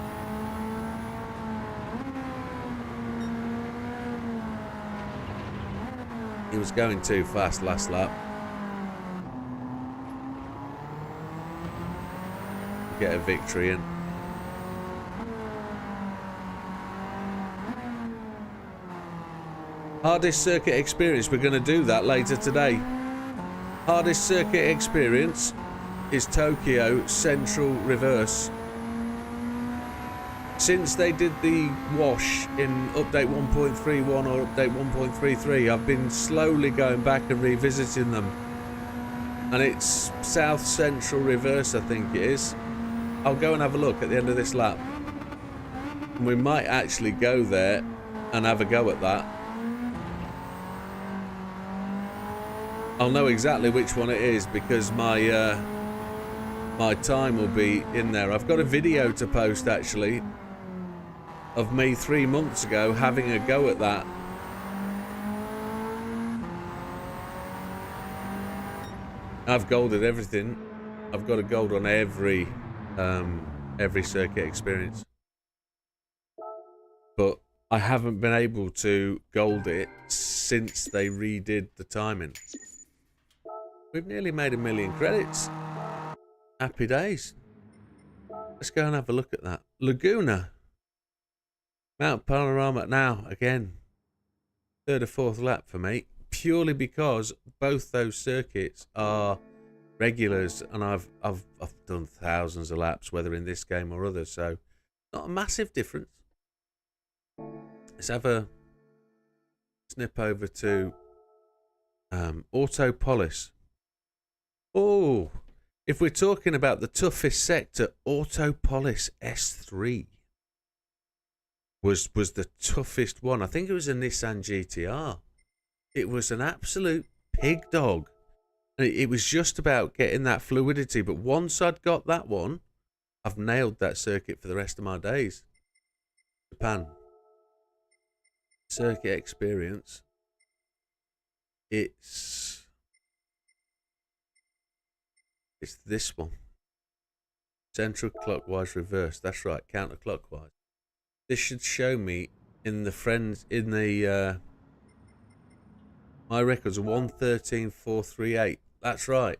S1: He was going too fast last lap. Get a victory in. Hardest circuit experience, we're going to do that later today. Hardest circuit experience is Tokyo Central Reverse. Since they did the wash in update 1.31 or update 1.33, I've been slowly going back and revisiting them. And it's South Central Reverse, I think it is. I'll go and have a look at the end of this lap. And we might actually go there and have a go at that. I'll know exactly which one it is because my my time will be in there. I've got a video to post actually of me 3 months ago having a go at that. I've golded everything. I've got a gold on every circuit experience, but I haven't been able to gold it since they redid the timing. We've nearly made 1 million credits. Happy days. Let's go and have a look at that. Laguna. Mount Panorama now, again. 3rd or 4th lap for me. Purely because both those circuits are regulars and I've done thousands of laps, whether in this game or others, so not a massive difference. Let's have a snip over to Autopolis. Oh, if we're talking about the toughest sector, Autopolis S3 was the toughest one. I think it was a Nissan GTR. It was an absolute pig dog. It was just about getting that fluidity, but once I'd got that one, I've nailed that circuit for the rest of my days. Japan. Circuit experience. It's this one. Central clockwise reverse. That's right, counterclockwise. This should show me in the my records are 113.438. That's right.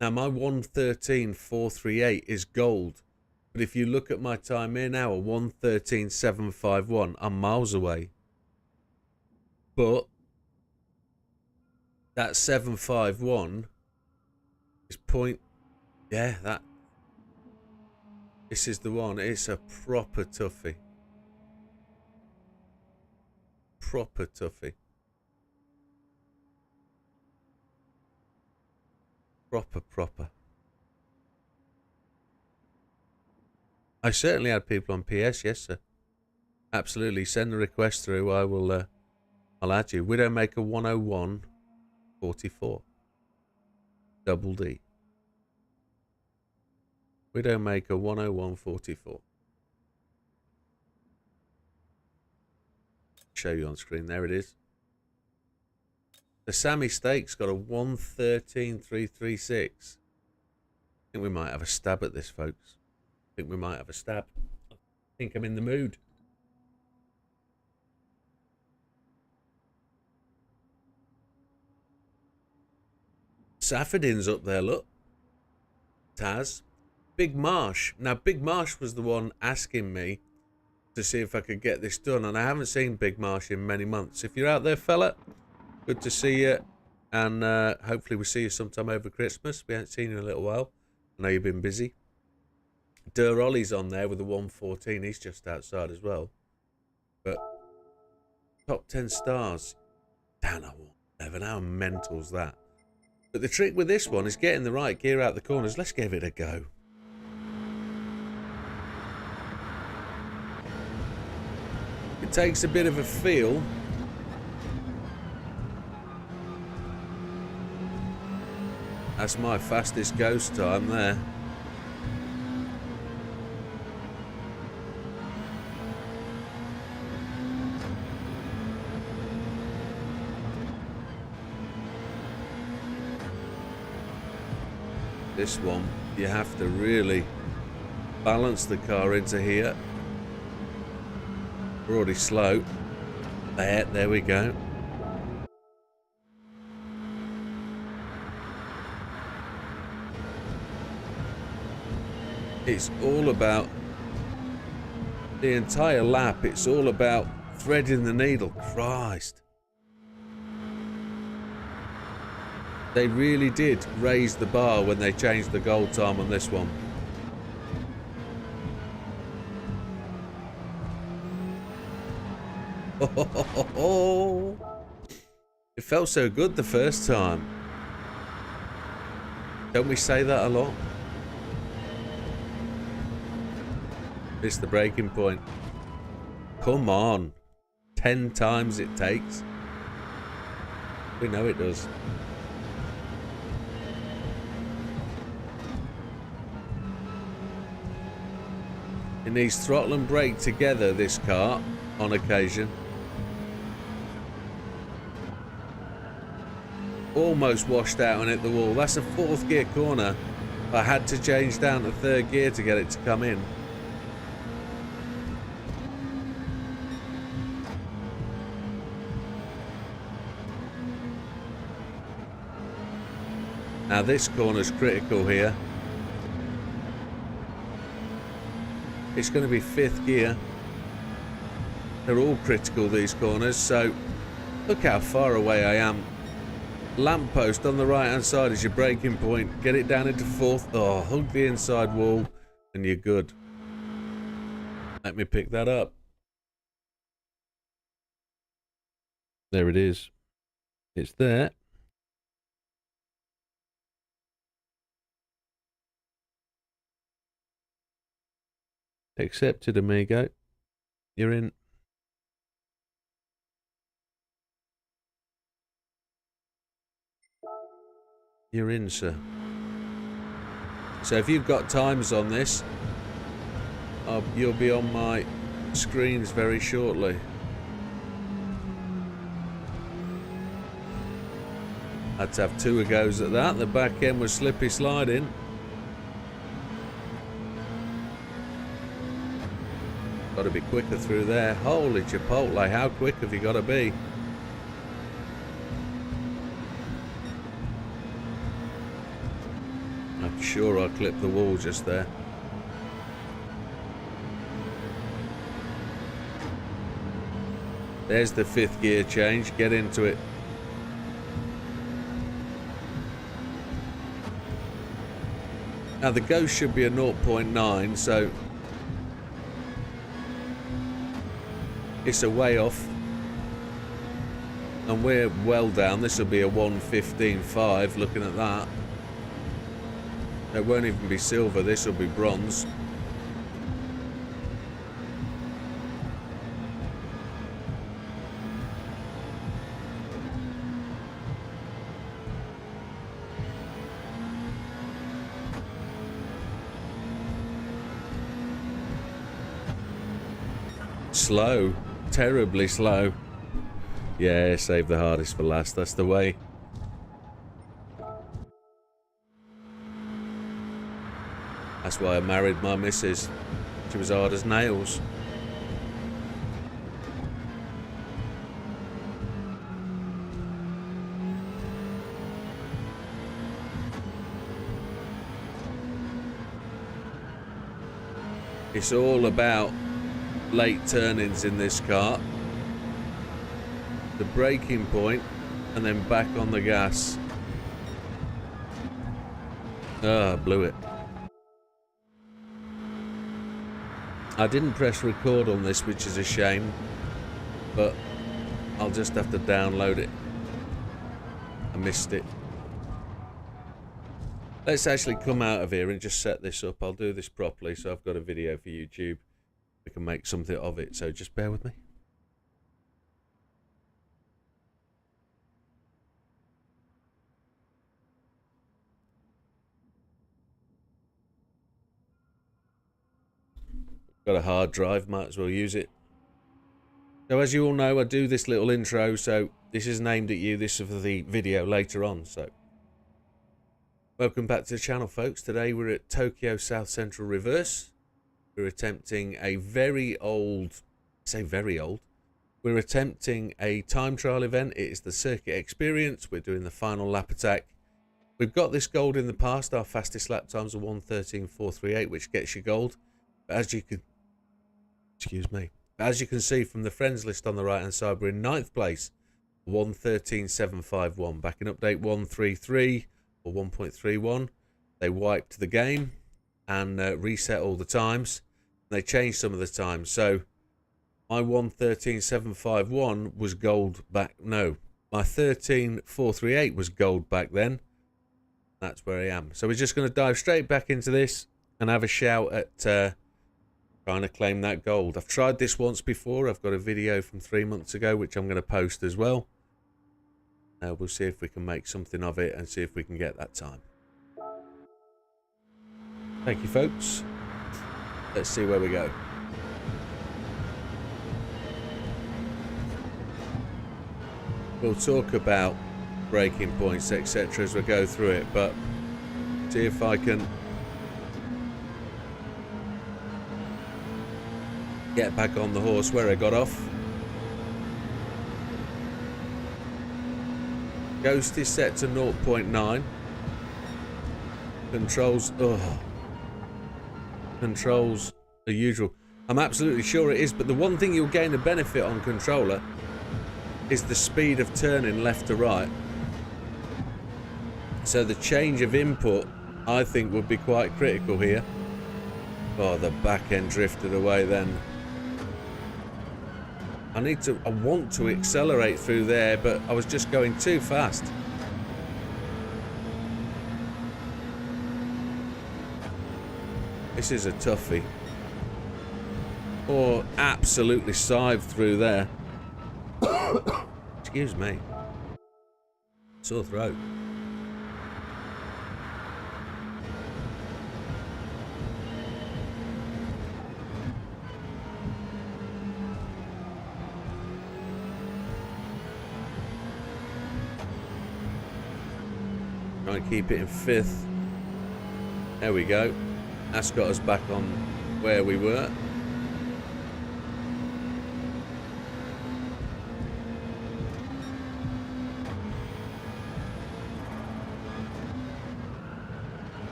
S1: Now my 113.438 is gold, but if you look at my time here now, 113.751, I'm miles away. But that 751 It's point. Yeah, that. This is the one. It's a proper toughie. Proper toughie. Proper. I certainly had people on PS, yes, sir. Absolutely. Send the request through. I will. I'll add you. Widowmaker 10144. Double D. Widowmaker 10144. Show you on screen. There it is. The Sammy Steak's got a 113,336. I think we might have a stab at this, folks. I think we might have a stab. I think I'm in the mood. Safadin's up there, look. Taz. Big Marsh. Now, Big Marsh was the one asking me to see if I could get this done, and I haven't seen Big Marsh in many months. If you're out there, fella, good to see you, and hopefully we'll see you sometime over Christmas. We haven't seen you in a little while. I know you've been busy. Der Ollie's on there with the 114. He's just outside as well. But top 10 stars. Down at 11. How mental's that? But the trick with this one is getting the right gear out the corners. Let's give it a go. It takes a bit of a feel. That's my fastest ghost time there. This one, you have to really balance the car into here. We're already slow. There we go. It's all about the entire lap. It's all about threading the needle. Christ. They really did raise the bar when they changed the goal time on this one. It felt so good the first time. Don't we say that a lot? It's the breaking point. Come on. 10 times it takes. We know it does. It needs throttle and brake together, this car, on occasion. Almost washed out and hit the wall. That's a 4th gear corner. I had to change down to 3rd gear to get it to come in. Now this corner's critical here. It's going to be 5th gear. They're all critical, these corners, so look how far away I am. Lamppost on the right hand side is your braking point. Get it down into 4th. Oh, hug the inside wall and you're good. Let me pick that up. There it is. It's there. Accepted, amigo. You're in. You're in, sir. So if you've got times on this, you'll be on my screens very shortly. I had to have 2 goes at that. The back end was slippy sliding. Got to be quicker through there. Holy chipotle, how quick have you got to be? I'm sure I clipped the wall just there. There's the 5th gear change. Get into it. Now the Ghost should be a 0.9, so it's a way off. And we're well down. This will be a 115.5 looking at that. It won't even be silver, this will be bronze. Slow, terribly slow. Yeah, save the hardest for last, that's the way. That's why I married my missus. She was hard as nails. It's all about late turn-ins in this car. The braking point and then back on the gas. Ah, blew it. I didn't press record on this, which is a shame, but I'll just have to download it. I missed it. Let's actually come out of here and just set this up. I'll do this properly, so I've got a video for YouTube. We can make something of it, so just bear with me. Got a hard drive, might as well use it. So as you all know, I do this little intro, so this isn't aimed at you, this is for the video later on. So welcome back to the channel, folks. Today we're at Tokyo South Central Reverse. We're attempting a very old, we're attempting a time trial event. It is the Circuit Experience. We're doing the final lap attack. We've got this gold in the past. Our fastest lap times are 1:13.438, which gets you gold. But as you could, as you can see from the friends list on the right hand side, we're in 9th place, 1:13.751. Back in update 1.33 or 1.31, they wiped the game and reset all the times. They changed some of the times, so my 1:13.751 was gold back. No, my 13.438 was gold back then. That's where I am. So we're just going to dive straight back into this and have a shout at trying to claim that gold. I've tried this once before. I've got a video from 3 months ago, which I'm going to post as well. We'll see if we can make something of it and see if we can get that time. Thank you, folks. Let's see where we go. We'll talk about breaking points, etc. as we go through it, but see if I can get back on the horse where I got off. Ghost is set to 0.9. Controls the usual. I'm absolutely sure it is, but the one thing you'll gain a benefit on controller is the speed of turning left to right. So the change of input, I think, would be quite critical here. Oh, the back end drifted away then. I want to accelerate through there, but I was just going too fast. This is a toughie. Or absolutely scythed through there. Excuse me. Sore throat. Try and keep it in 5th. There we go. That's got us back on where we were.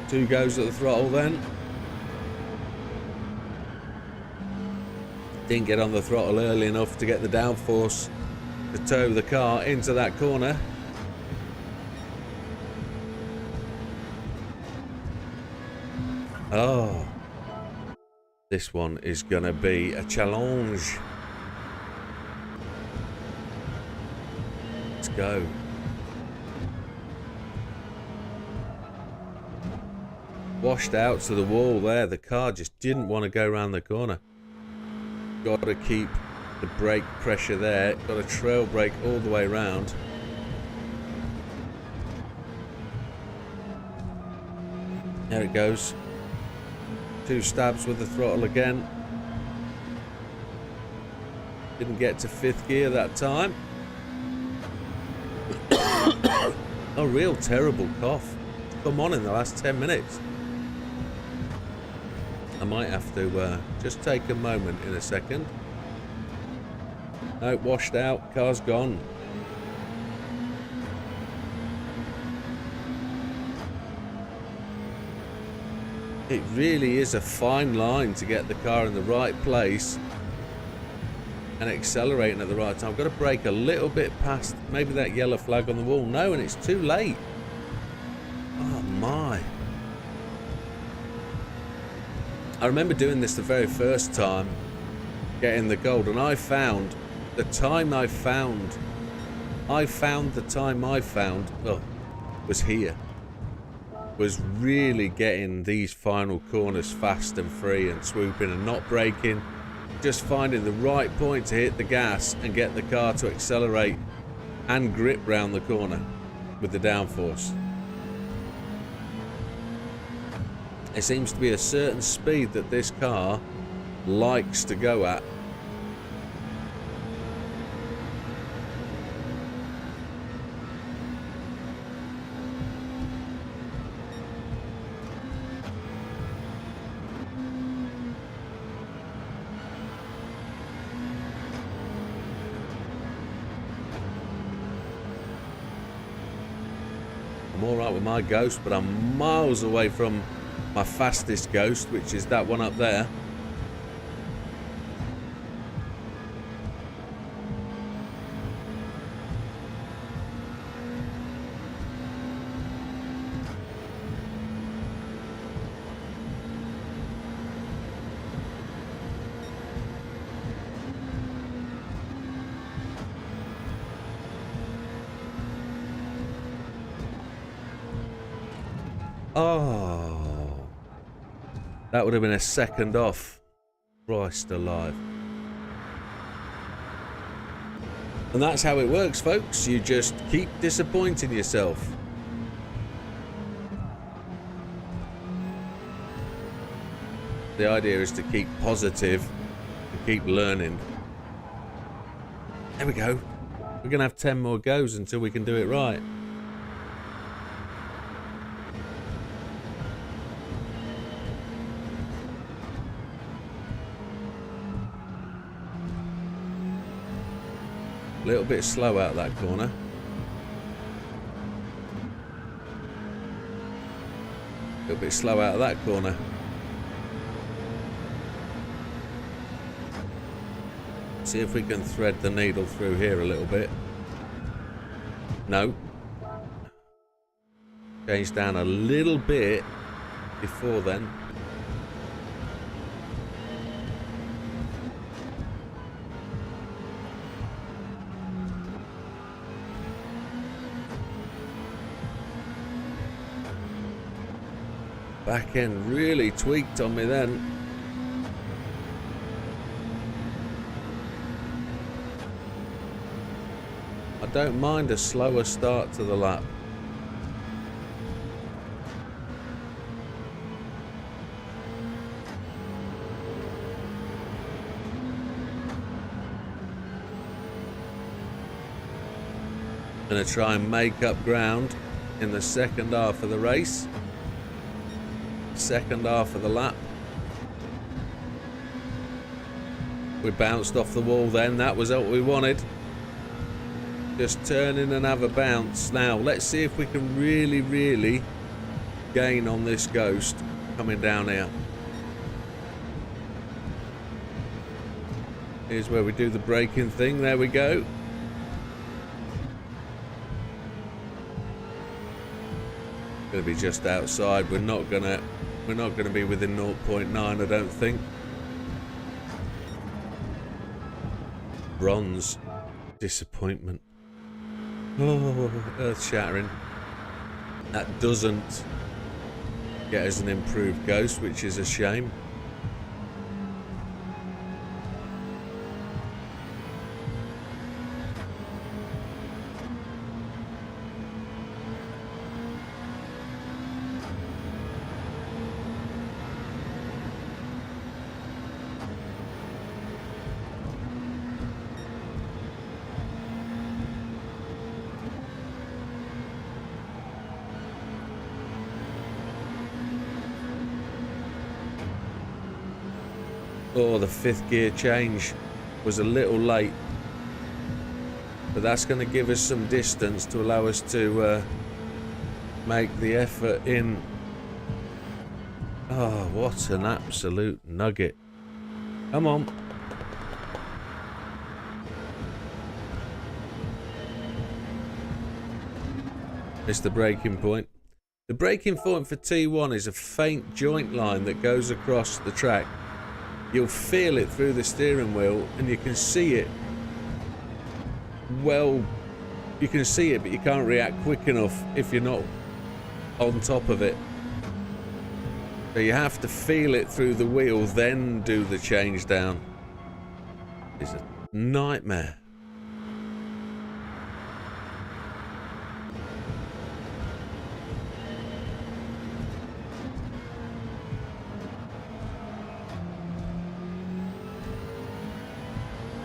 S1: Two goes at the throttle then. Didn't get on the throttle early enough to get the downforce to tow the car into that corner. Oh, this one is gonna be a challenge. Let's go. Washed out to the wall there. The car just didn't want to go around the corner. Got to keep the brake pressure there. Got to trail brake all the way around. There it goes. 2 stabs with the throttle again. Didn't get to 5th gear that time. A real terrible cough. Come on in the last 10 minutes. I might have to just take a moment in a second. No, washed out. Car's gone. It really is a fine line to get the car in the right place and accelerating at the right time. I've got to brake a little bit past maybe that yellow flag on the wall. No, and it's too late. Oh my. I remember doing this the very first time, getting the gold, and I found the time I found was here. Was really getting these final corners fast and free and swooping and not braking, just finding the right point to hit the gas and get the car to accelerate and grip round the corner with the downforce. It seems to be a certain speed that this car likes to go at. I'm alright with my Ghost, but I'm miles away from my fastest Ghost, which is that one up there. Oh, that would have been a second off. Christ alive. And that's how it works, folks. You just keep disappointing yourself. The idea is to keep positive and keep learning. There we go. We're going to have 10 more goes until we can do it right. A little bit slow out that corner. A little bit slow out of that corner. See if we can thread the needle through here a little bit. No. Change down a little bit before then. Back end really tweaked on me then. I don't mind a slower start to the lap. Gonna try and make up ground in the second half of the race. Second half of the lap. We bounced off the wall then. That was what we wanted. Just turn in and have a bounce. Now let's see if we can really gain on this Ghost coming down here. Here's where we do the braking thing. There we go. Going to be just outside. We're not going to We're not going to be within 0.9, I don't think. Bronze. Disappointment. Oh, earth-shattering. That doesn't get us an improved ghost, which is a shame. Oh, the 5th gear change was a little late, but that's going to give us some distance to allow us to make the effort in. Oh, what an absolute nugget. Come on. It's the braking point. The braking point for T1 is a faint joint line that goes across the track. You'll feel it through the steering wheel and you can see it. Well, you can see it, but you can't react quick enough if you're not on top of it. So you have to feel it through the wheel, then do the change down. It's a nightmare.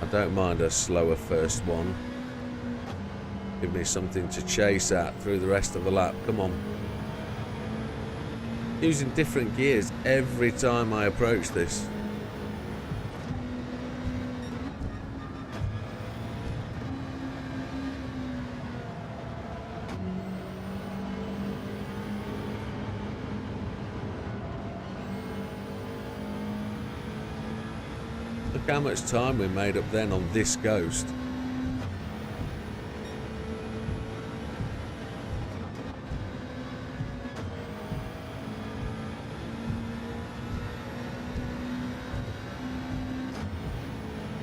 S1: I don't mind a slower first one. Give me something to chase at through the rest of the lap. Come on. Using different gears every time I approach this. Look how much time we made up then on this ghost.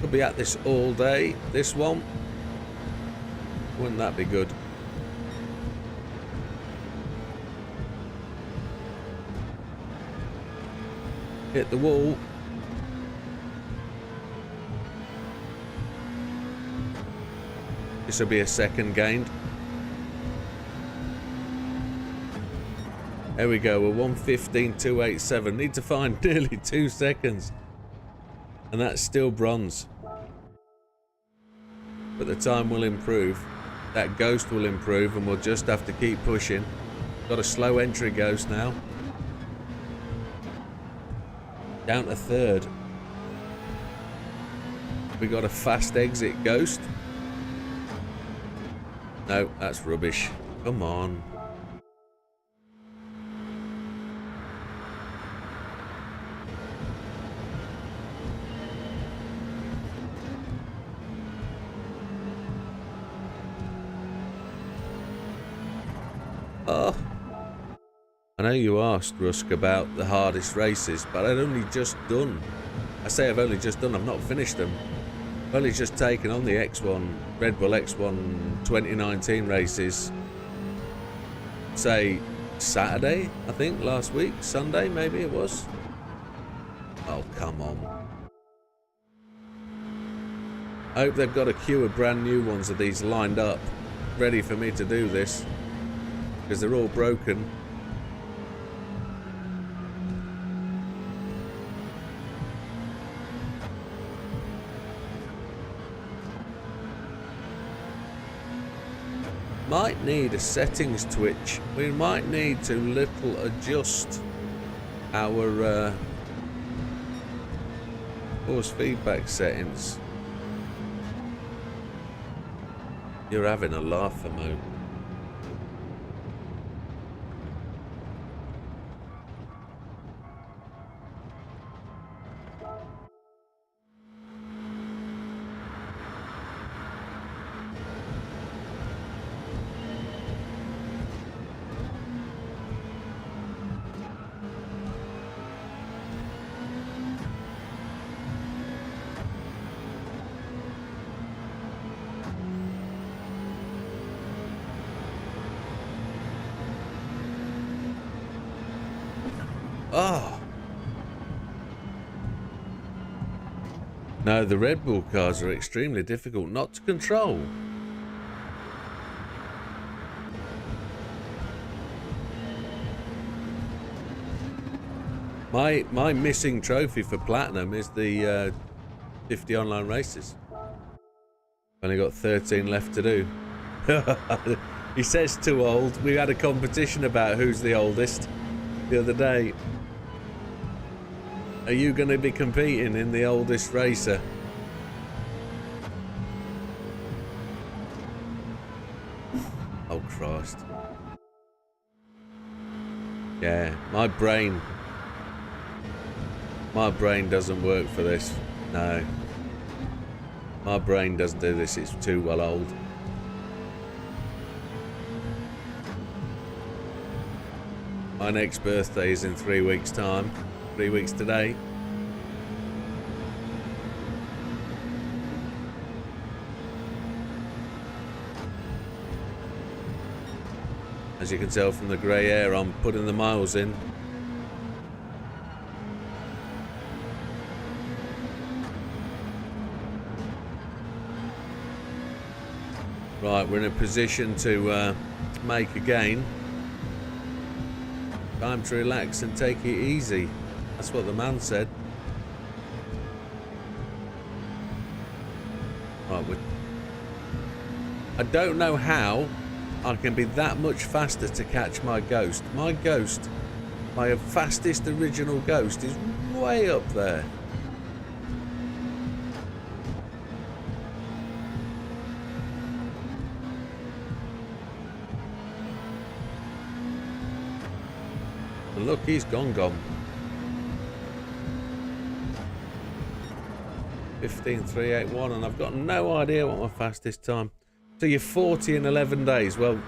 S1: Could be at this all day, this one. Wouldn't that be good? Hit the wall. This will be a second gained. There we go, we're 1:15.287. Need to find nearly 2 seconds. And that's still bronze. But the time will improve. That ghost will improve and we'll just have to keep pushing. Got a slow entry ghost now. Down to 3rd. We got a fast exit ghost. No, that's rubbish. Come on. Oh. I know you asked, Rusk, about the hardest races, but I'd only just done. I say I've only just done, I've not finished them. I've only just taken on the X1, Red Bull X1 2019 races, say Saturday, I think, last week, Sunday maybe it was. Oh, come on. I hope they've got a queue of brand new ones of these lined up, ready for me to do this, because they're all broken. Might need a settings twitch. We might need to little adjust our force feedback settings. You're having a laugh, Mo. Oh. No, the Red Bull cars are extremely difficult not to control. My missing trophy for platinum is the 50 online races. Only got 13 left to do. He says too old. We had a competition about who's the oldest the other day. Are you going to be competing in the oldest racer? Oh Christ. Yeah, my brain doesn't work for this. No. My brain doesn't do this, it's too well old. My next birthday is in 3 weeks' time. 3 weeks today. As you can tell from the grey hair, I'm putting the miles in. Right, we're in a position to make a gain. Time to relax and take it easy. That's what the man said. Right, I don't know how I can be that much faster to catch my Ghost. My Ghost, my fastest original Ghost, is way up there. And look, he's gone. 15.381, and I've got no idea what my fastest time. So you're 40 in 11 days. Well,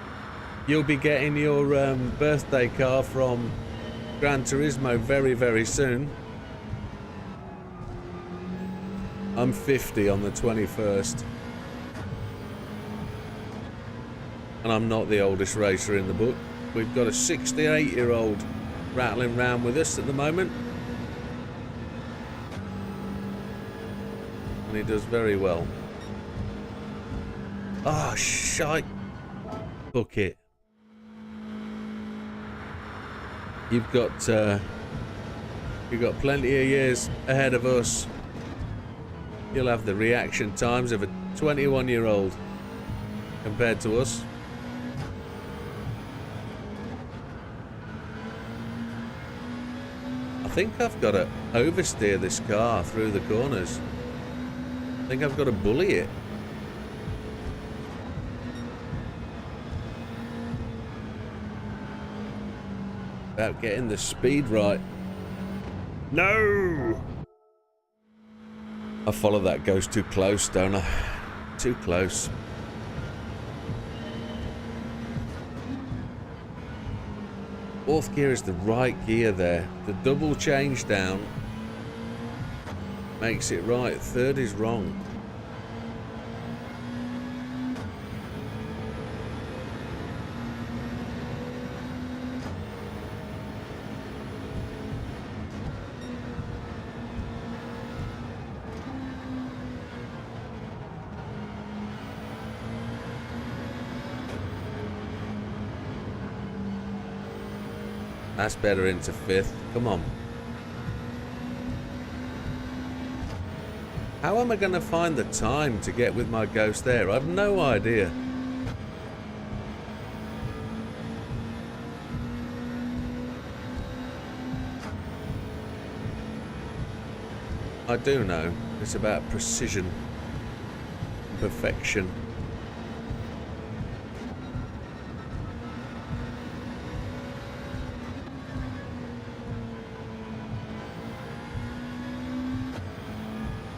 S1: you'll be getting your birthday car from Gran Turismo very, very soon. I'm 50 on the 21st. And I'm not the oldest racer in the book. We've got a 68-year-old rattling around with us at the moment. And he does very well. Oh, shite. Book it. You've got plenty of years ahead of us. You'll have the reaction times of a 21-year-old compared to us. I think I've got to oversteer this car through the corners. I think I've got to bully it. About getting the speed right. No! I follow that Ghost too close, don't I? Too close. Fourth gear is the right gear there. The double change down makes it right. Third is wrong. That's better into fifth. Come on. How am I going to find the time to get with my Ghost there? I've no idea. I do know. It's about precision, perfection.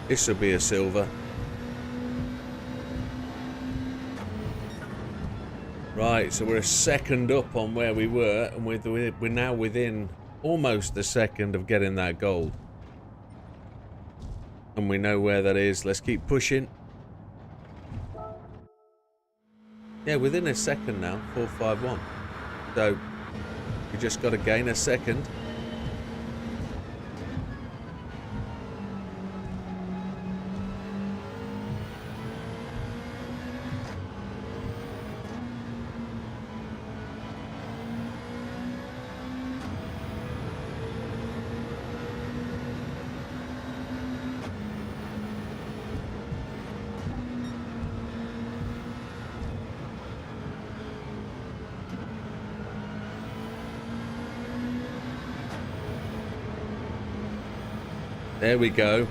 S1: This will be a silver. Right, so we're a second up on where we were, and we're now within almost a second of getting that gold. And we know where that is. Let's keep pushing. Yeah, within a second now, 451. So we just got to gain a second. There we go.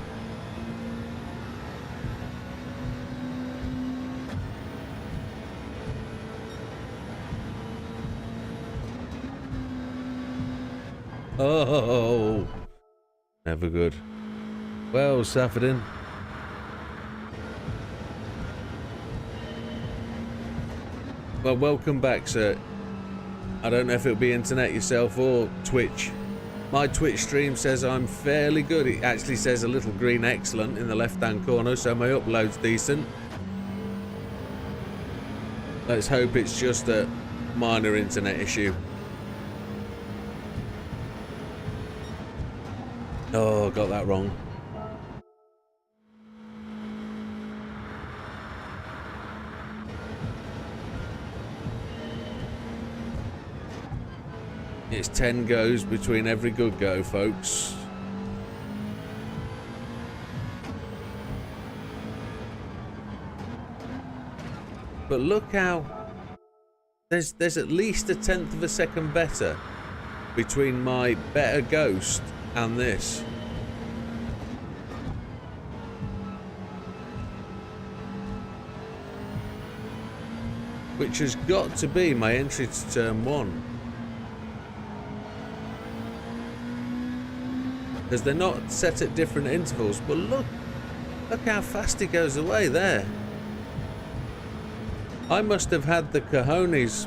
S1: Oh, never good. Well, Safadin. Well, welcome back, sir. I don't know if it'll be internet yourself or Twitch. My Twitch stream says I'm fairly good. It actually says a little green excellent in the left-hand corner, so my upload's decent. Let's hope it's just a minor internet issue. Oh, got that wrong. It's 10 goes between every good go, folks. But look how there's at least a 1/10 of a second better between my better Ghost and this. Which has got to be my entry to turn 1. Because they're not set at different intervals, but look how fast he goes away there. I must have had the cojones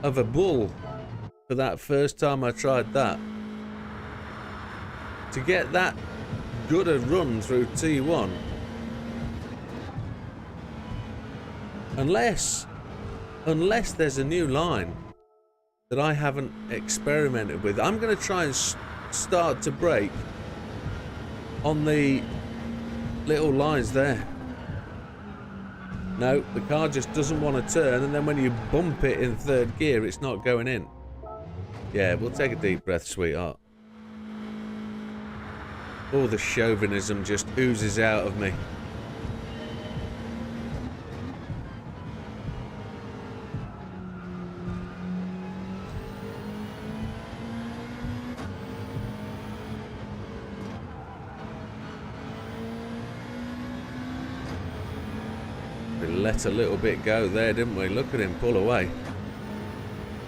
S1: of a bull for that first time I tried that. To get that good a run through T1. Unless there's a new line that I haven't experimented with. I'm going to try and start to brake on the little lines there. No, the car just doesn't want to turn, and then when you bump it in 3rd gear, it's not going in. Yeah, we'll take a deep breath, sweetheart. All the chauvinism just oozes out of me. Let a little bit go there, didn't we? Look at him pull away.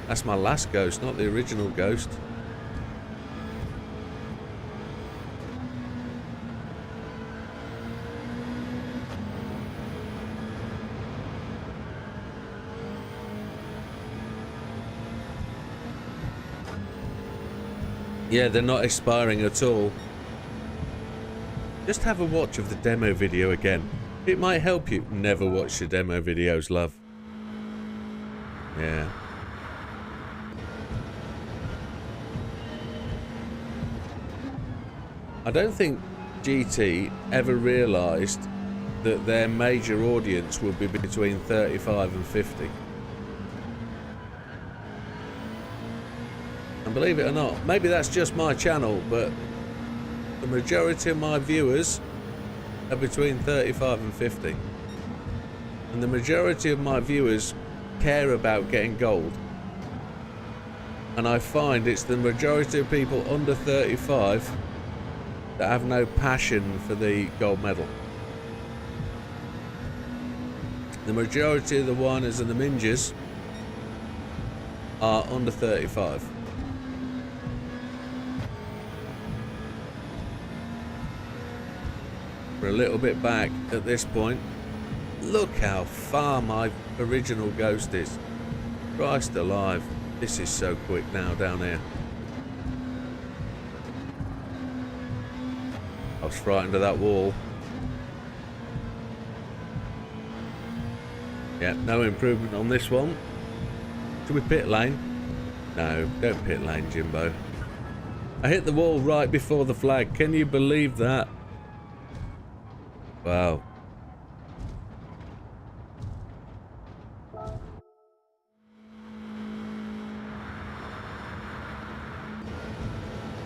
S1: That's my last Ghost, not the original Ghost. Yeah, they're not expiring at all. Just have a watch of the demo video again. It might help you. Never watch the demo videos, love. Yeah. I don't think GT ever realised that their major audience would be between 35 and 50. And believe it or not, maybe that's just my channel, but the majority of my viewers are between 35 and 50. And the majority of my viewers care about getting gold. And I find it's the majority of people under 35 that have no passion for the gold medal. The majority of the whiners and the minges are under 35. We're a little bit back at this point. Look how far my original Ghost is. Christ alive. This is so quick now down here. I was frightened of that wall. Yeah, no improvement on this one. Should we pit lane? No, don't pit lane, Jimbo. I hit the wall right before the flag. Can you believe that? Wow.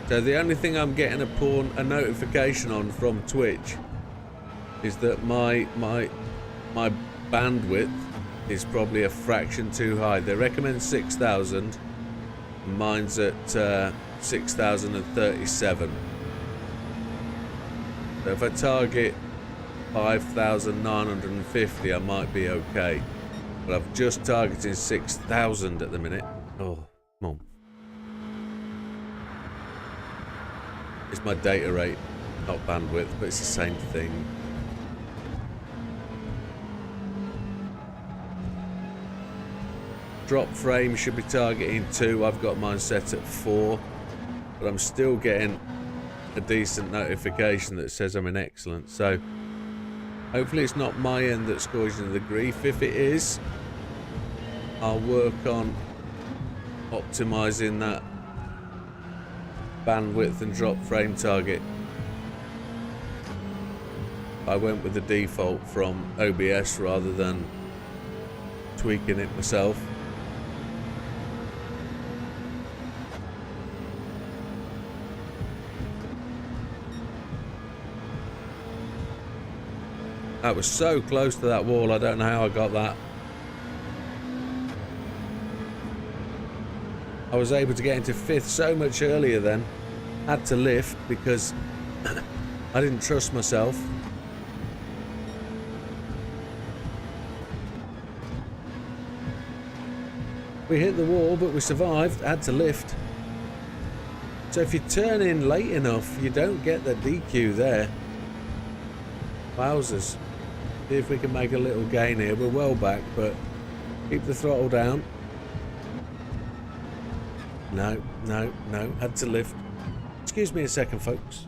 S1: So the only thing I'm getting a notification on from Twitch is that my bandwidth is probably a fraction too high. They recommend 6,000. Mine's at 6,037. So if I target 5,950, I might be okay. But I've just targeted 6,000 at the minute. Oh, come on. It's my data rate, not bandwidth, but it's the same thing. Drop frame should be targeting 2. I've got mine set at 4. But I'm still getting a decent notification that says I'm in excellent. So hopefully it's not my end that's causing the grief. If it is, I'll work on optimizing that bandwidth and drop frame target. I went with the default from OBS rather than tweaking it myself. That was so close to that wall, I don't know how I got that. I was able to get into 5th so much earlier then. Had to lift because I didn't trust myself. We hit the wall, but we survived. Had to lift. So if you turn in late enough, you don't get the DQ there. Wowzers. See if we can make a little gain here. We're well back, but keep the throttle down. No, no, no. Had to lift. Excuse me a second, folks.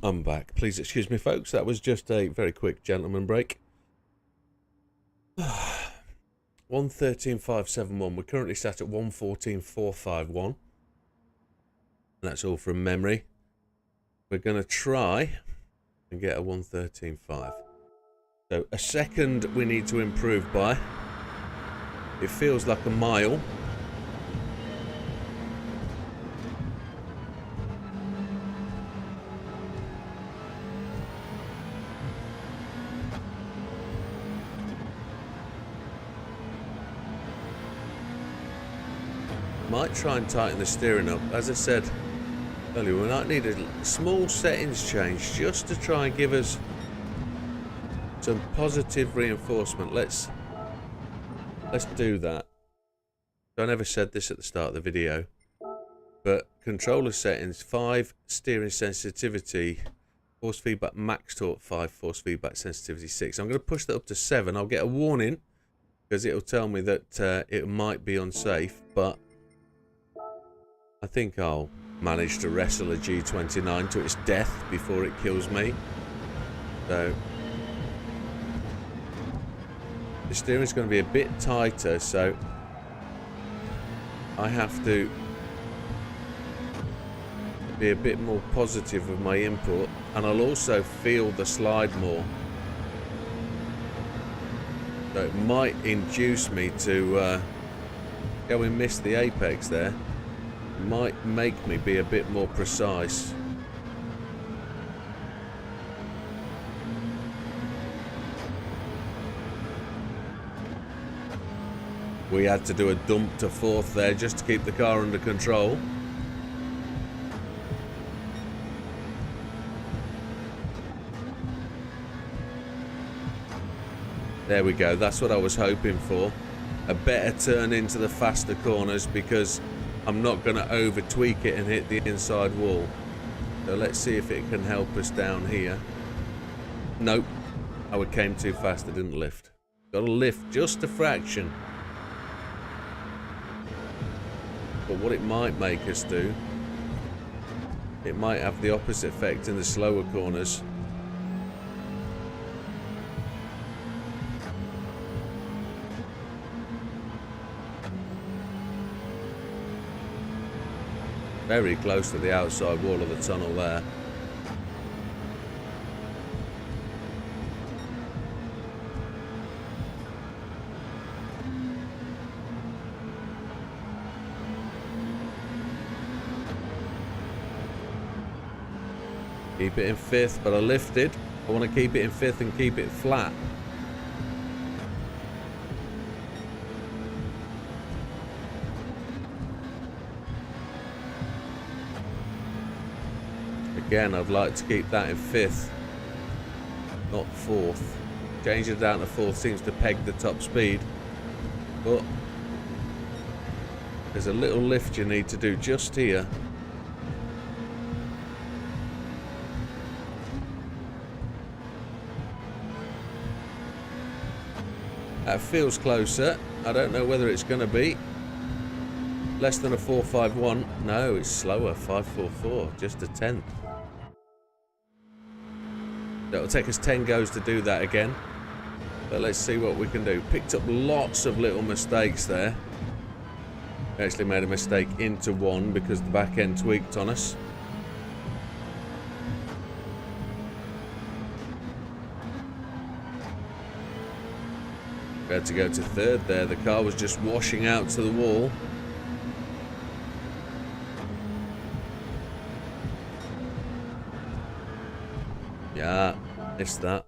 S1: I'm back. Please excuse me, folks. That was just a very quick gentleman break. 113,571. We're currently sat at 114,451. That's all from memory. We're going to try and get a 113.5. So a second we need to improve by. It feels like a mile. Might try and tighten the steering up. As I said earlier, we might need a small settings change just to try and give us some positive reinforcement. Let's do that. I never said this at the start of the video, but controller settings 5, steering sensitivity, force feedback max torque 5, force feedback sensitivity 6. I'm going to push that up to 7. I'll get a warning because it'll tell me that it might be unsafe, but I think I'll manage to wrestle a G29 to its death before it kills me. So the steering's going to be a bit tighter, so I have to be a bit more positive with my input, and I'll also feel the slide more. So it might induce me to go and miss the apex there. Might make me be a bit more precise. We had to do a dump to fourth there just to keep the car under control. There we go, that's what I was hoping for. A better turn into the faster corners because I'm not going to over tweak it and hit the inside wall. So let's see if it can help us down here. Nope. Oh, it came too fast. It didn't lift. Got to lift just a fraction. But what it might make us do, it might have the opposite effect in the slower corners. Very close to the outside wall of the tunnel there. Keep it in fifth, but I lifted. I want to keep it in fifth and keep it flat. Again, I'd like to keep that in fifth, not fourth. Changing it down to fourth seems to peg the top speed, but there's a little lift you need to do just here. That feels closer. I don't know whether it's going to be. Less than a 451. No, it's slower. 544. Just a tenth. It'll take us 10 goes to do that again. But let's see what we can do. Picked up lots of little mistakes there. Actually made a mistake into one because the back end tweaked on us. We had to go to third there. The car was just washing out to the wall. Yeah, missed that.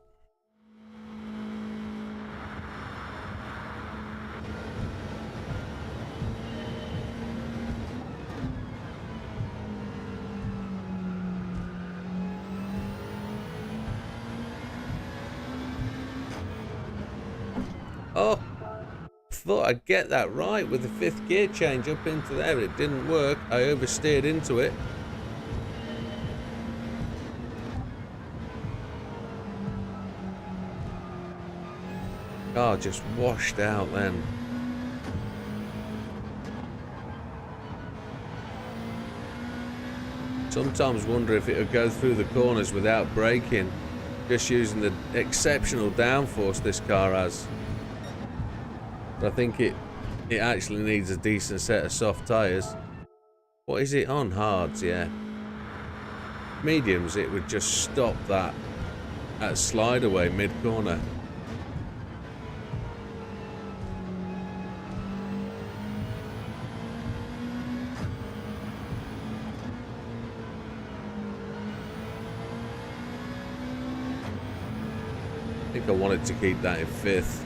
S1: Oh, thought I'd get that right with the fifth gear change up into there. It didn't work. I oversteered into it. Car just washed out then. Sometimes wonder if it would go through the corners without braking, just using the exceptional downforce this car has. But I think it actually needs a decent set of soft tyres. What is it on? Hards, yeah. Mediums, it would just stop that slide away mid-corner. I think I wanted to keep that in 5th.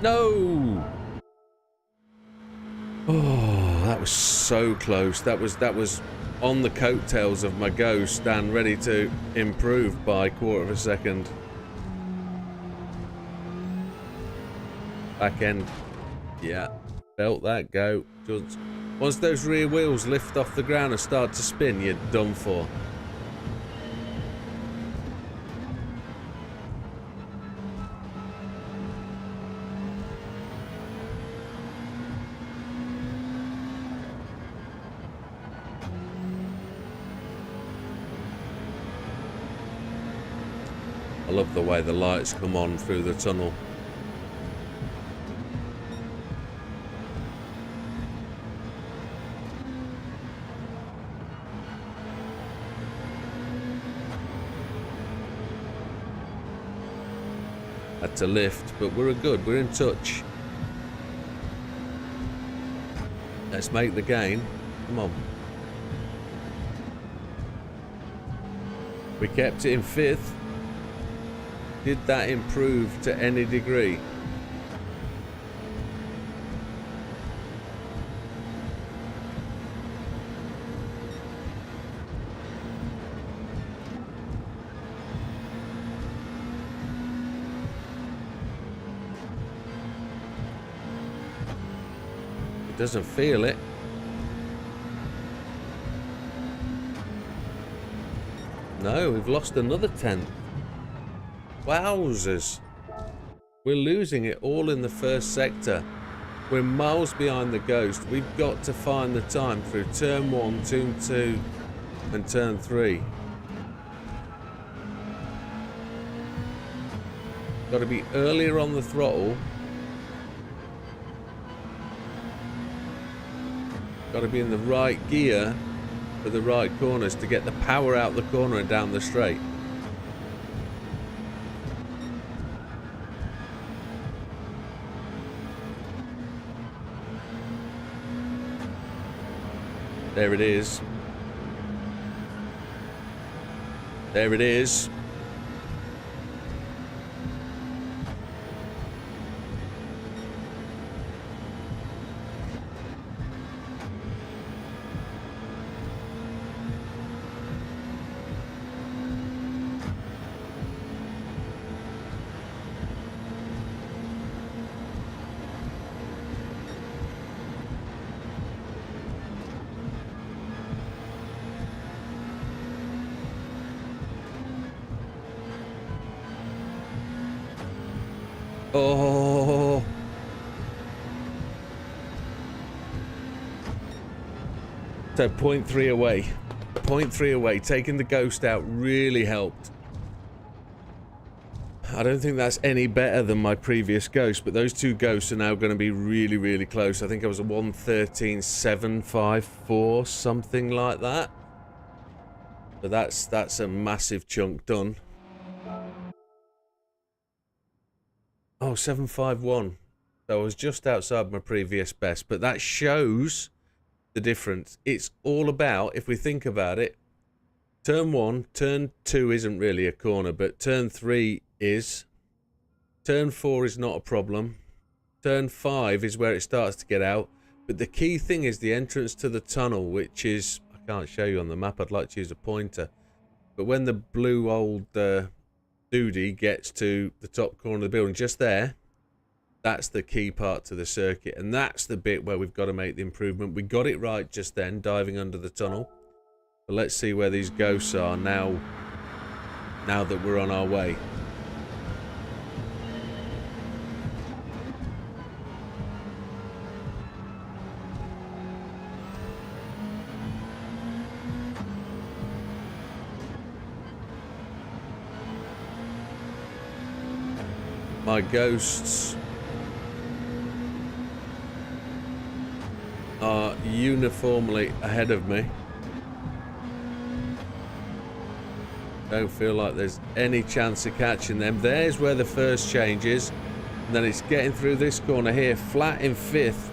S1: No! Oh, that was so close. That was on the coattails of my Ghost and ready to improve by 1/4 of a second. Back end. Yeah, felt that go. Just once those rear wheels lift off the ground and start to spin, you're done for. I love the way the lights come on through the tunnel. Had to lift, but we're good. We're in touch. Let's make the gain. Come on. We kept it in 5th. Did that improve to any degree? It doesn't feel it. No, we've lost another 10th. Wowzers. We're losing it all in the first sector. We're miles behind the Ghost. We've got to find the time through turn 1, turn 2 and turn 3. Got to be earlier on the throttle. Got to be in the right gear for the right corners to get the power out the corner and down the straight. There it is. There it is. Oh. So 0.3 away. 0.3 away. Taking the Ghost out really helped. I don't think that's any better than my previous Ghost, but those two Ghosts are now going to be really, really close. I think I was a 113.754, something like that. But that's a massive chunk done. Oh, 751. So I was just outside my previous best, but that shows the difference. It's all about, if we think about it, turn 1, turn 2 isn't really a corner, but turn 3 is. Turn 4 is not a problem. Turn 5 is where it starts to get out. But the key thing is the entrance to the tunnel, which is, I can't show you on the map, I'd like to use a pointer. But when the blue old Doody gets to the top corner of the building, just there, that's the key part to the circuit, and that's the bit where we've got to make the improvement. We got it right just then, diving under the tunnel. But let's see where these Ghosts are now that we're on our way. My ghosts are uniformly ahead of me. Don't feel like there's any chance of catching them. There's where the first change is. And then it's getting through this corner here, flat in fifth.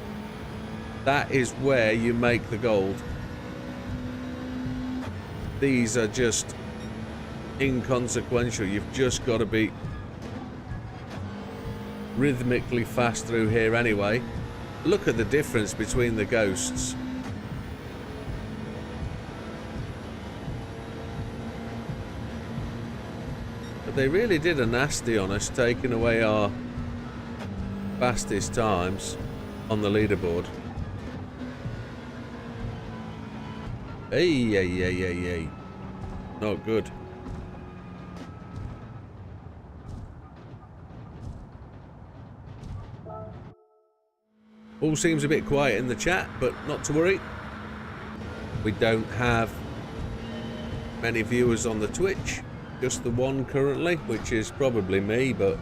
S1: That is where you make the gold. These are just inconsequential. You've just got to be rhythmically fast through here anyway. Look at the difference between the ghosts. But they really did a nasty on us, taking away our fastest times on the leaderboard. Hey. Not good. All seems a bit quiet in the chat, but not to worry. We don't have many viewers on the Twitch. Just the one currently, which is probably me, but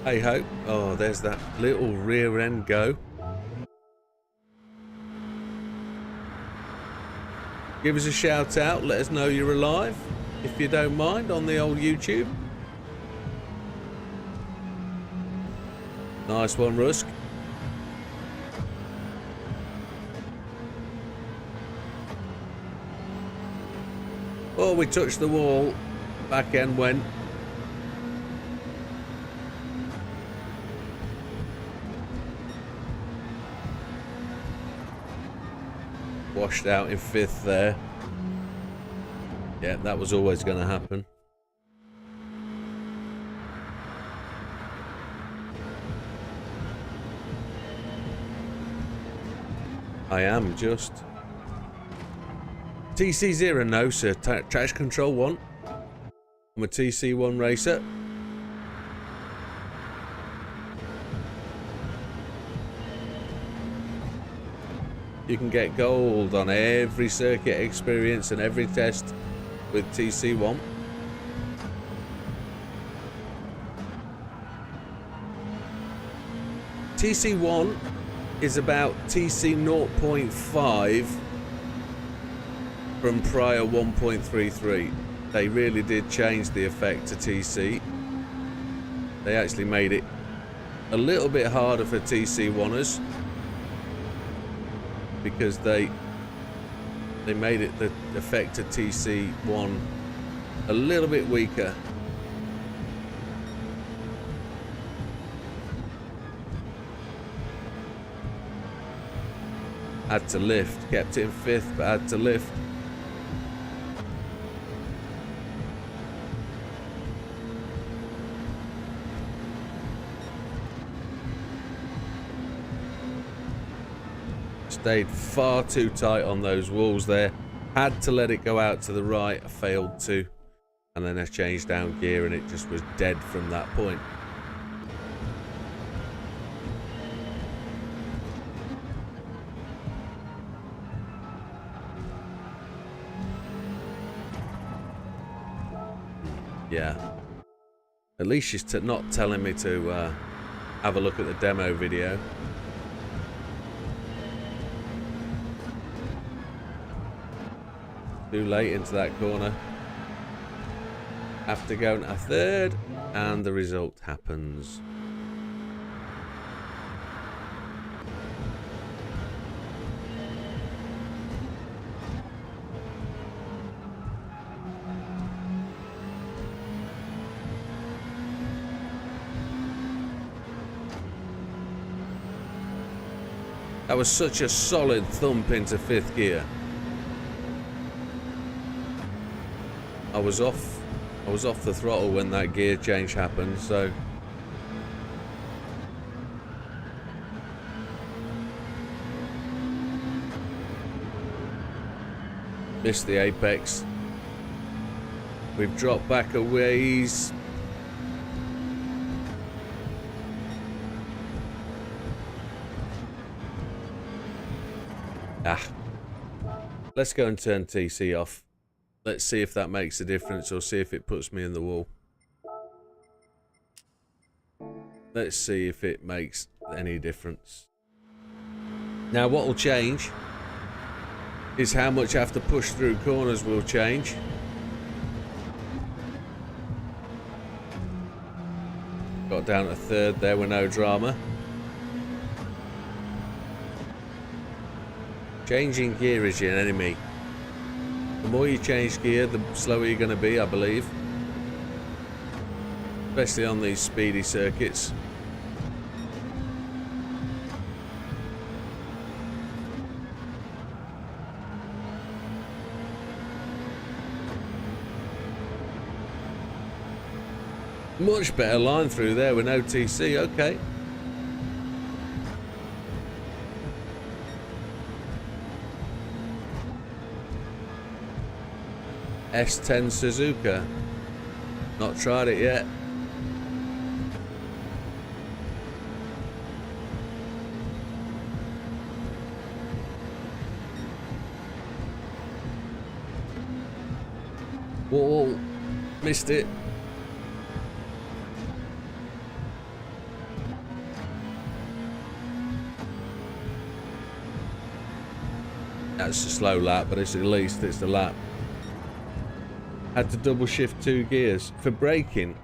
S1: hey ho. Oh, there's that little rear end go. Give us a shout out, let us know you're alive, if you don't mind, on the old YouTube. Nice one, Rusk. Oh, we touched the wall. Back end went. Washed out in fifth there. Yeah, that was always going to happen. I am just. TC0, no sir. Traction control 1. I'm a TC1 racer. You can get gold on every circuit experience and every test with TC1. TC1 is about TC 0.5 from prior 1.33. They really did change the effect to TC. They actually made it a little bit harder for TC1ers because they made it the effect to TC1 a little bit weaker. Had to lift, kept it in fifth, but had to lift. Stayed far too tight on those walls there. Had to let it go out to the right. I failed to. And then I changed down gear and it just was dead from that point. Yeah. At least she's not telling me to have a look at the demo video. Too late into that corner. After going a third, and the result happens. That was such a solid thump into fifth gear. I was off the throttle when that gear change happened, so missed the apex. We've dropped back a ways. Let's go and turn TC off. Let's see if that makes a difference or see if it puts me in the wall. Let's see if it makes any difference. Now what will change is how much I have to push through corners will change. Got down to third there with no drama. Changing gear is your enemy. The more you change gear, the slower you're going to be, I believe. Especially on these speedy circuits. Much better line through there with no TC, okay. S10 Suzuka. Not tried it yet. Whoa, missed it. That's a slow lap, but it's at least it's a lap. Had to double shift 2 gears for braking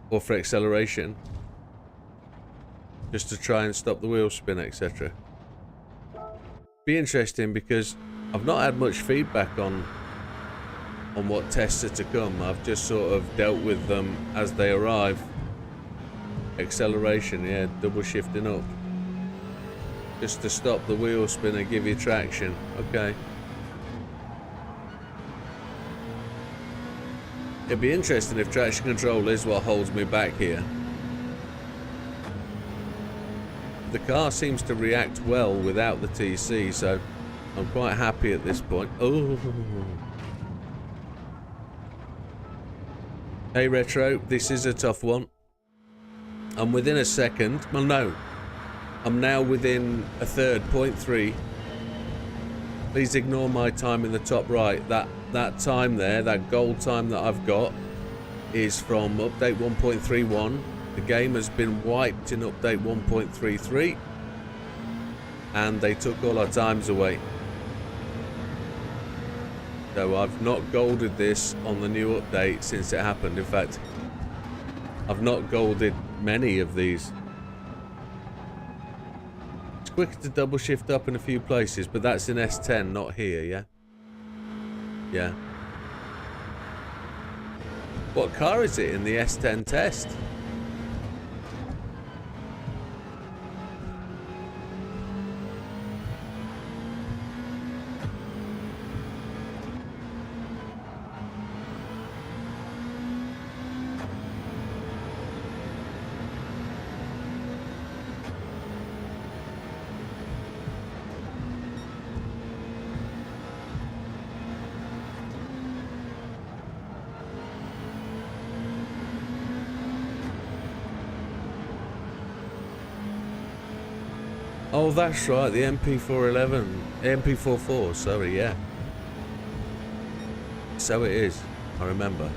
S1: or for acceleration, just to try and stop the wheel spin, etc. Be interesting because I've not had much feedback on what tests are to come. I've just sort of dealt with them as they arrive. Acceleration, yeah, double shifting up, just to stop the wheel spin and give you traction. Okay. It'd be interesting if traction control is what holds me back here. The car seems to react well without the TC, so I'm quite happy at this point. Oh. Hey Retro, this is a tough one. I'm within a second. Well, no. I'm now within a third, 0.3. Please ignore my time in the top right. That time there, that gold time that I've got, is from update 1.31. The game has been wiped in update 1.33, and they took all our times away. So I've not golded this on the new update since it happened. In fact, I've not golded many of these. It's quicker to double shift up in a few places, but that's in S10, not here, yeah? Yeah. What car is it in the S10 test? Oh, that's right, the MP411, MP44, sorry, yeah. So it is, I remember.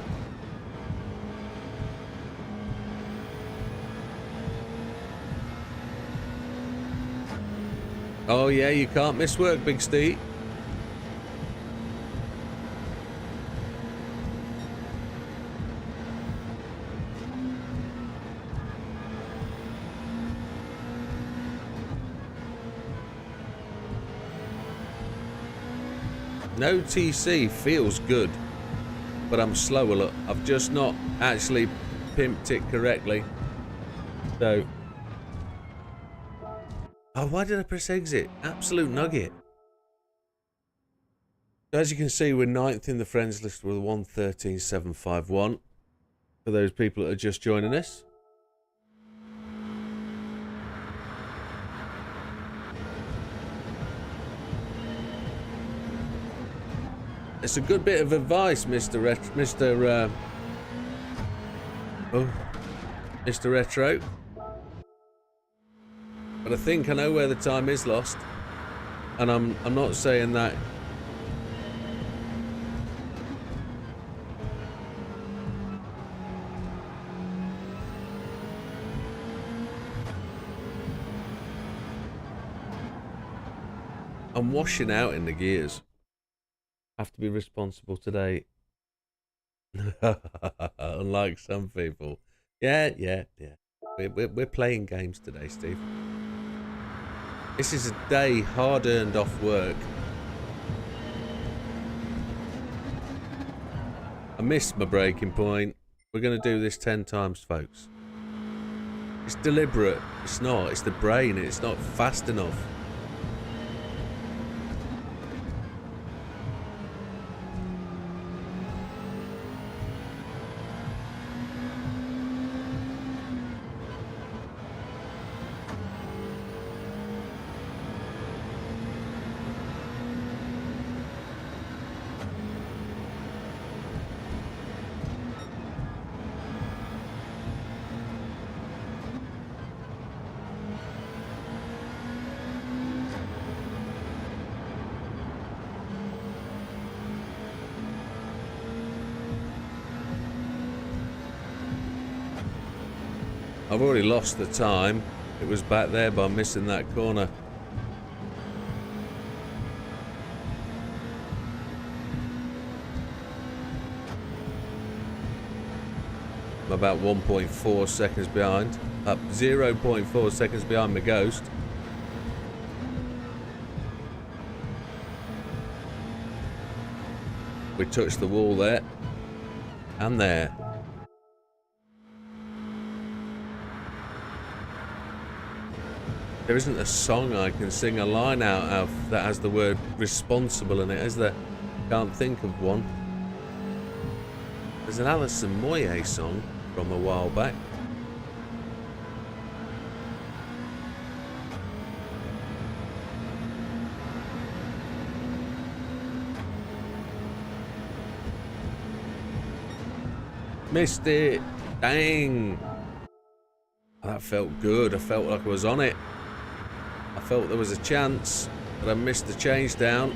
S1: Oh yeah, you can't miss work, Big Steve. No TC feels good, but I'm slow a lot. I've just not actually pimped it correctly. So, oh, why did I press exit? Absolute nugget. As you can see, we're 9th in the friends list with 113,751 for those people that are just joining us. It's a good bit of advice, Mr. Retro. But I think I know where the time is lost, and I'm not saying that. I'm washing out in the gears. Have to be responsible today. Unlike some people. Yeah. We're playing games today, Steve. This is a day hard earned off work. I missed my breaking point. We're going to do this 10 times, folks. It's deliberate. It's not. It's the brain. It's not fast enough. I've already lost the time. It was back there by missing that corner. I'm about 1.4 seconds behind. Up 0.4 seconds behind my Ghost. We touched the wall there. And there. There isn't a song I can sing a line out of that has the word responsible in it, is there? Can't think of one. There's an Alison Moyet song from a while back. Missed it. Dang. That felt good. I felt like I was on it. I felt there was a chance, but I missed the change down.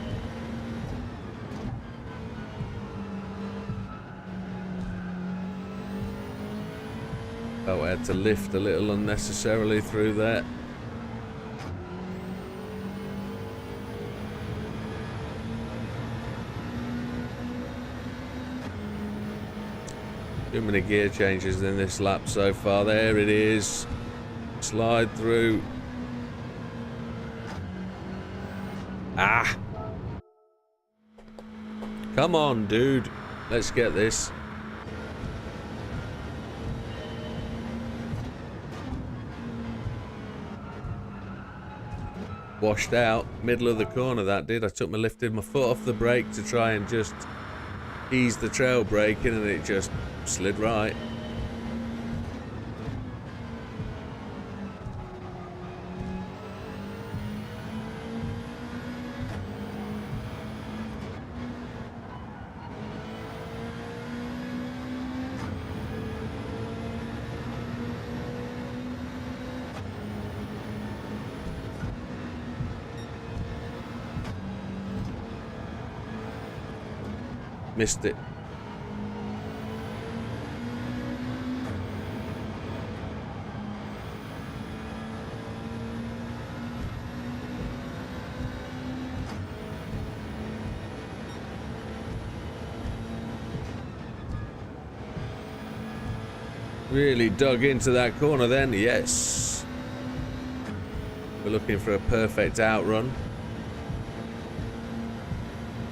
S1: Felt I had to lift a little unnecessarily through there. Too many gear changes in this lap so far. There it is. Slide through. Ah! Come on, dude. Let's get this. Washed out. Middle of the corner, that did. I lifted my foot off the brake to try and just ease the trail braking, and it just slid right. Missed it. Really dug into that corner then, yes. We're looking for a perfect outrun.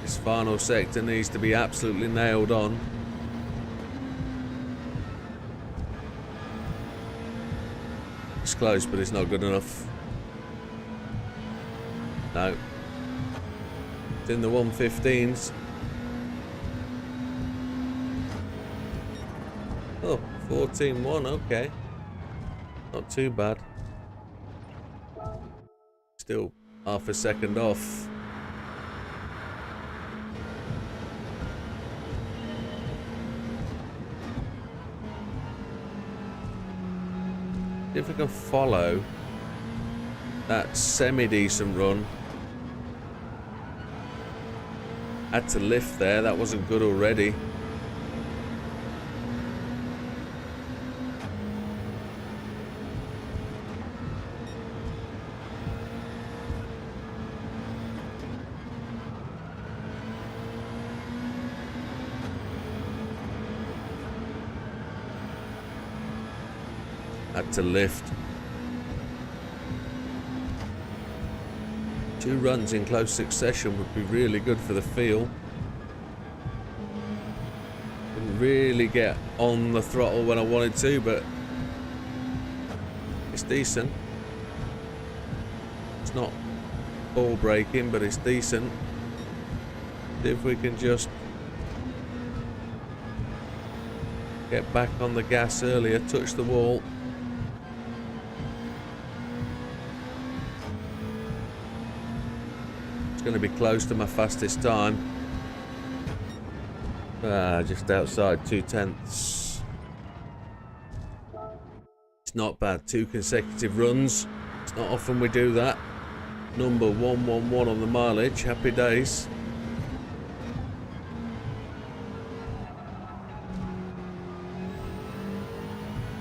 S1: This final sector needs to be absolutely nailed on. It's close, but it's not good enough. No. It's in the 115s. Oh, 14-1, okay. Not too bad. Still half a second off. If we can follow that semi-decent run. Had to lift there, that wasn't good already. Had to lift. 2 runs in close succession would be really good for the feel. Didn't really get on the throttle when I wanted to, but it's decent. It's not ball breaking, but it's decent. See if we can just get back on the gas earlier, touch the wall. It's going to be close to my fastest time. Just outside 2/10. It's not bad. 2 consecutive runs. It's not often we do that. Number 111 on the mileage. Happy days.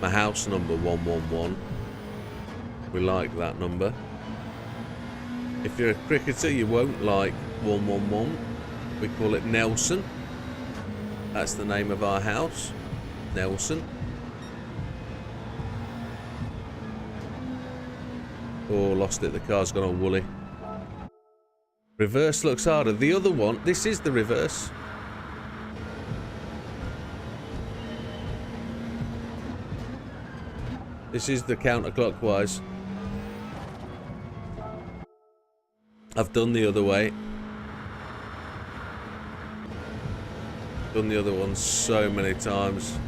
S1: My house number 111. We like that number. If you're a cricketer, you won't like 111. We call it Nelson. That's the name of our house. Nelson. Oh, lost it. The car's gone all woolly. Reverse looks harder. The other one, this is the reverse. This is the counterclockwise. I've done the other way. Done the other one so many times.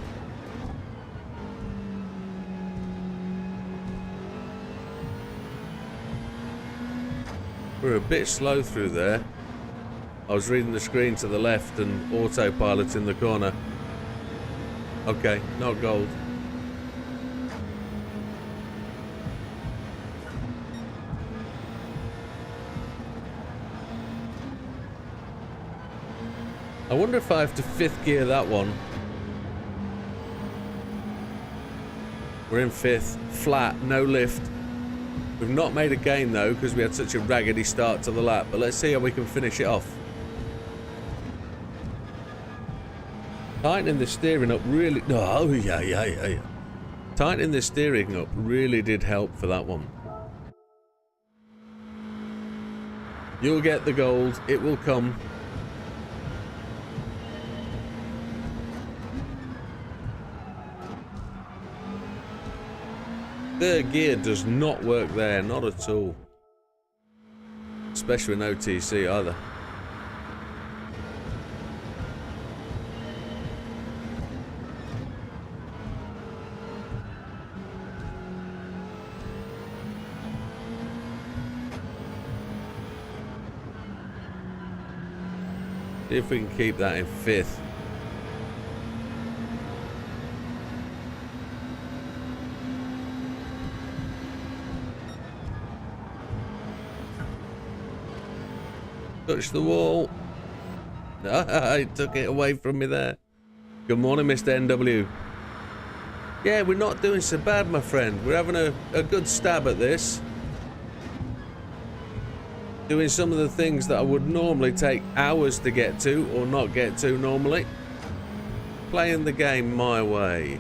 S1: We're a bit slow through there. I was reading the screen to the left and autopilot in the corner. Okay, not gold. I wonder if I have to 5th gear that one. We're in 5th, flat, no lift. We've not made a gain though because we had such a raggedy start to the lap, but let's see how we can finish it off. Tightening the steering up really... Oh, yeah. Tightening the steering up really did help for that one. You'll get the gold. It will come. Third gear does not work there, not at all. Especially with no TC either. See if we can keep that in 5th. Touch the wall. I took it away from me there. Good morning, Mr. NW. Yeah, we're not doing so bad, my friend. We're having a good stab at this. Doing some of the things that I would normally take hours to get to or not get to normally. Playing the game my way.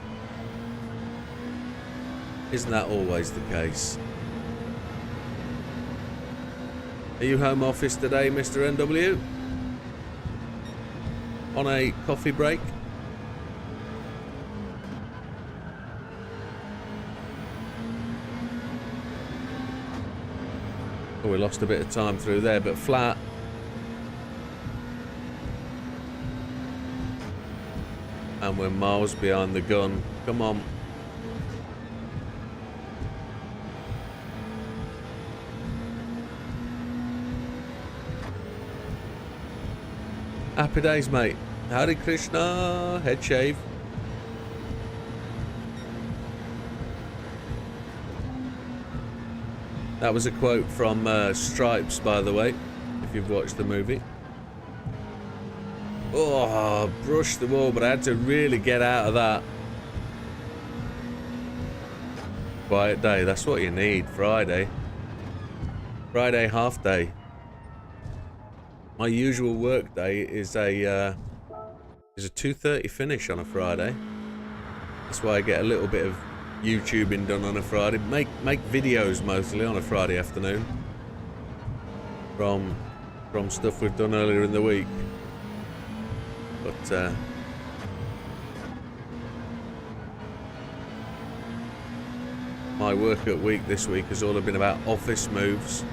S1: Isn't that always the case? Are you home office today, Mr. NW? On a coffee break? Oh, we lost a bit of time through there, but flat. And we're miles behind the gun. Come on. Happy days, mate. Hare Krishna. Head shave. That was a quote from Stripes, by the way, if you've watched the movie. Oh, brushed the wall, but I had to really get out of that. Quiet day, that's what you need. Friday. Friday half day. My usual work day is a 2:30 finish on a Friday. That's why I get a little bit of YouTubing done on a Friday. Make videos mostly on a Friday afternoon from stuff we've done earlier in the week. But my workout week this week has all been about office moves,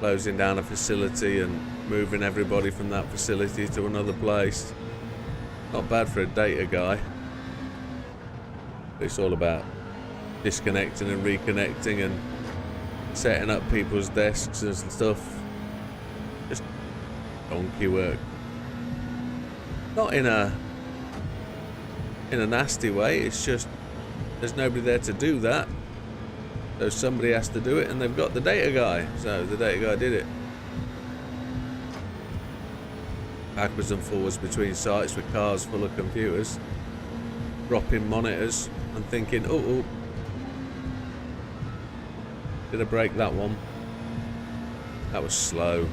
S1: closing down a facility and moving everybody from that facility to another place. Not bad for a data guy. It's all about disconnecting and reconnecting and setting up people's desks and stuff. Just donkey work. Not in a nasty way, it's just there's nobody there to do that. So somebody has to do it, and they've got the data guy. So the data guy did it. Backwards and forwards between sites with cars full of computers. Dropping monitors and thinking, oh, did I break that one? That was slow.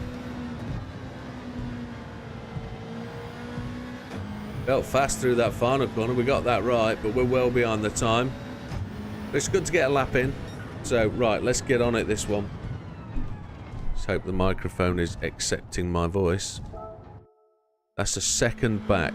S1: Felt fast through that final corner. We got that right, but we're well behind the time. But it's good to get a lap in. So, right, let's get on it this one. Let's hope the microphone is accepting my voice. That's a second back.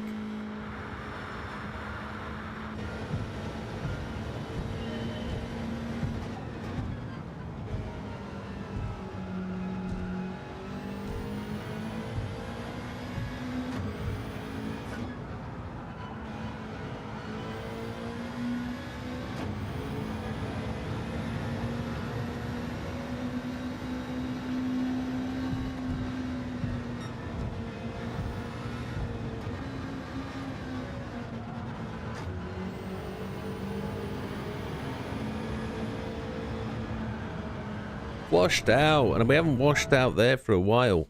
S1: Washed out, and we haven't washed out there for a while.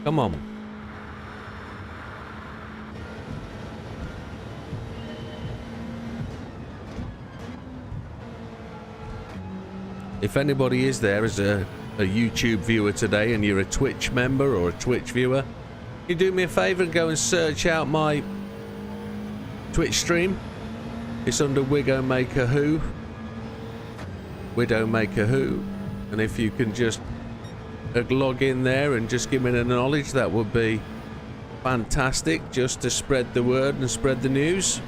S1: Come on. If anybody is there as a YouTube viewer today and you're a Twitch member or a Twitch viewer, you do me a favor and go and search out my Twitch stream. It's under Widowmaker Who. Widowmaker Who. And if you can just log in there and just give me an acknowledge, that would be fantastic, just to spread the word and spread the news.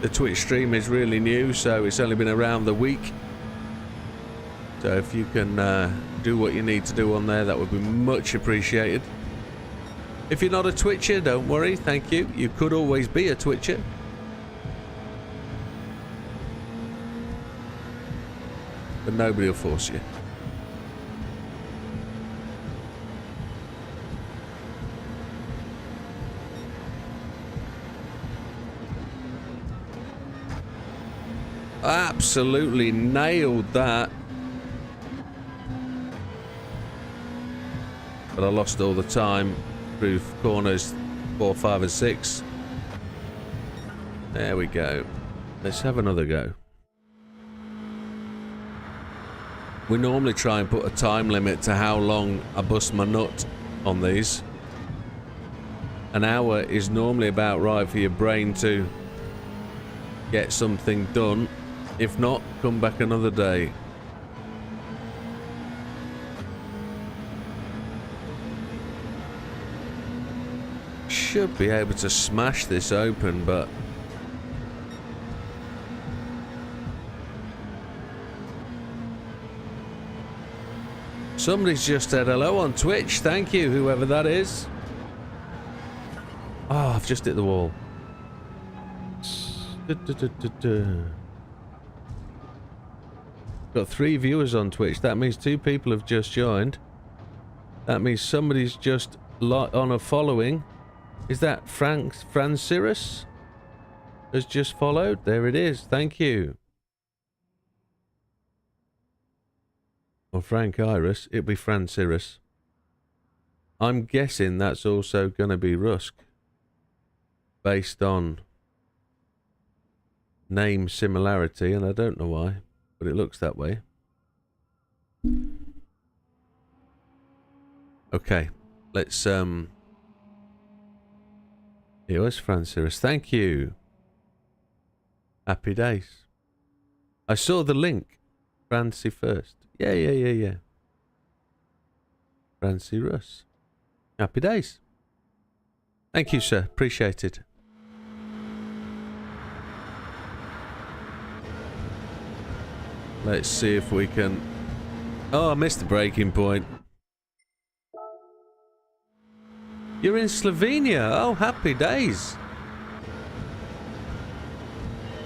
S1: The Twitch stream is really new, so it's only been around the week. So if you can do what you need to do on there, that would be much appreciated. If you're not a Twitcher, don't worry, thank you. You could always be a Twitcher. But nobody will force you. Absolutely nailed that. But I lost all the time through corners 4, 5 and 6. There we go. Let's have another go. We normally try and put a time limit to how long I bust my nut on these. An hour is normally about right for your brain to get something done. If not, come back another day. Should be able to smash this open, but somebody's just said hello on Twitch. Thank you, whoever that is. Oh, I've just hit the wall. Got 3 viewers on Twitch. That means 2 people have just joined. That means somebody's just on a following. Is that Francirus has just followed? There it is. Thank you. Or Frank Iris, it'll be Francirus. I'm guessing that's also going to be Rusk. Based on name similarity, and I don't know why, but it looks that way. Okay, let's here was Francirus. Thank you. Happy days. I saw the link. Francie first. Yeah. Francie Russ. Happy days. Thank you, sir. Appreciate it. Let's see if we can... Oh, I missed the breaking point. You're in Slovenia. Oh, happy days.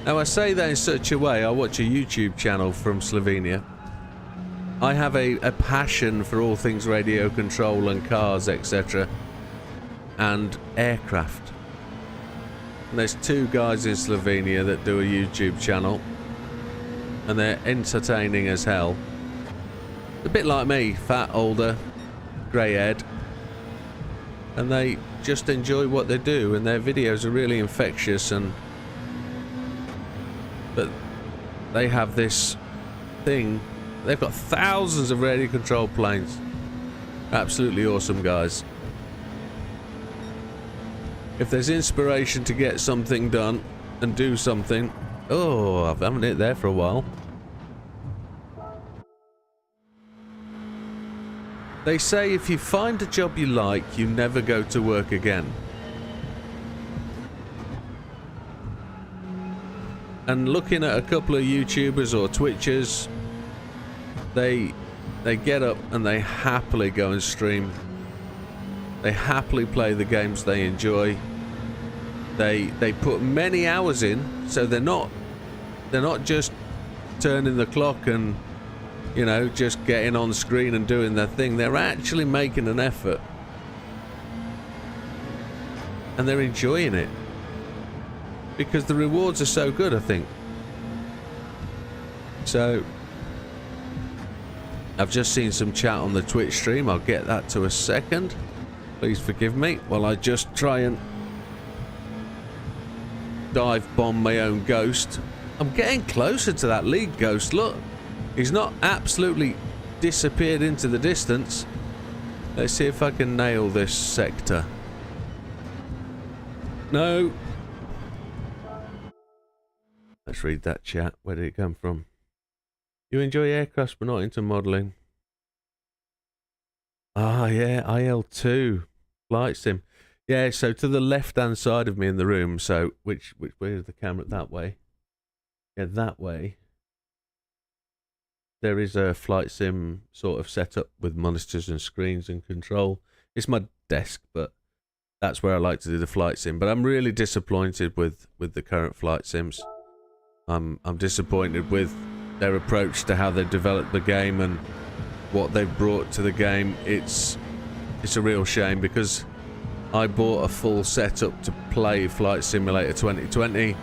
S1: Now, I say that in such a way, I watch a YouTube channel from Slovenia. I have a passion for all things radio control and cars, etc. and aircraft. And there's two guys in Slovenia that do a YouTube channel. And they're entertaining as hell. A bit like me, fat, older, grey-haired. And they just enjoy what they do, and their videos are really infectious. But they have this thing. They've got thousands of radio controlled planes. Absolutely awesome guys. If there's inspiration to get something done and do something... Oh, I've haven't it there for a while. They say if you find a job you like, you never go to work again. And looking at a couple of YouTubers or Twitchers, they get up and they happily go and stream. They happily play the games they enjoy. They put many hours in, so they're not just turning the clock and, you know, just getting on screen and doing their thing. They're actually making an effort. And they're enjoying it. Because the rewards are so good, I think. So, I've just seen some chat on the Twitch stream. I'll get that to a second. Please forgive me while I just try and dive bomb my own ghost. I'm getting closer to that lead ghost. Look, he's not absolutely disappeared into the distance. Let's see if I can nail this sector. No. Let's read that chat. Where did it come from? You enjoy aircrafts but not into modelling. Ah, yeah, IL2 flight sim. Yeah, so to the left-hand side of me in the room. So which way is the camera? That way. Yeah, that way. There is a flight sim sort of setup with monitors and screens and control. It's my desk, but that's where I like to do the flight sim. But I'm really disappointed with the current flight sims. I'm disappointed with their approach to how they've developed the game and what they've brought to the game. It's a real shame because I bought a full setup to play Flight Simulator 2020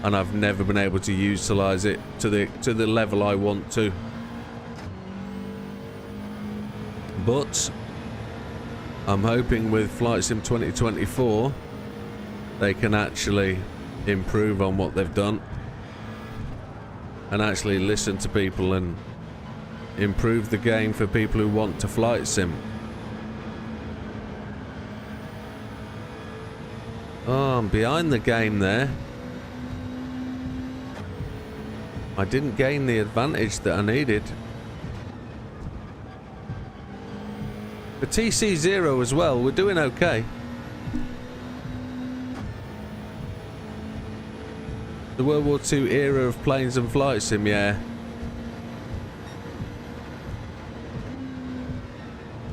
S1: and I've never been able to utilize it to the level I want to. But I'm hoping with Flight Sim 2024 they can actually improve on what they've done and actually listen to people and improve the game for people who want to flight sim. Oh, I'm behind the game there. I didn't gain the advantage that I needed. The TC0 as well, we're doing okay. The World War II era of planes and flight sim, yeah.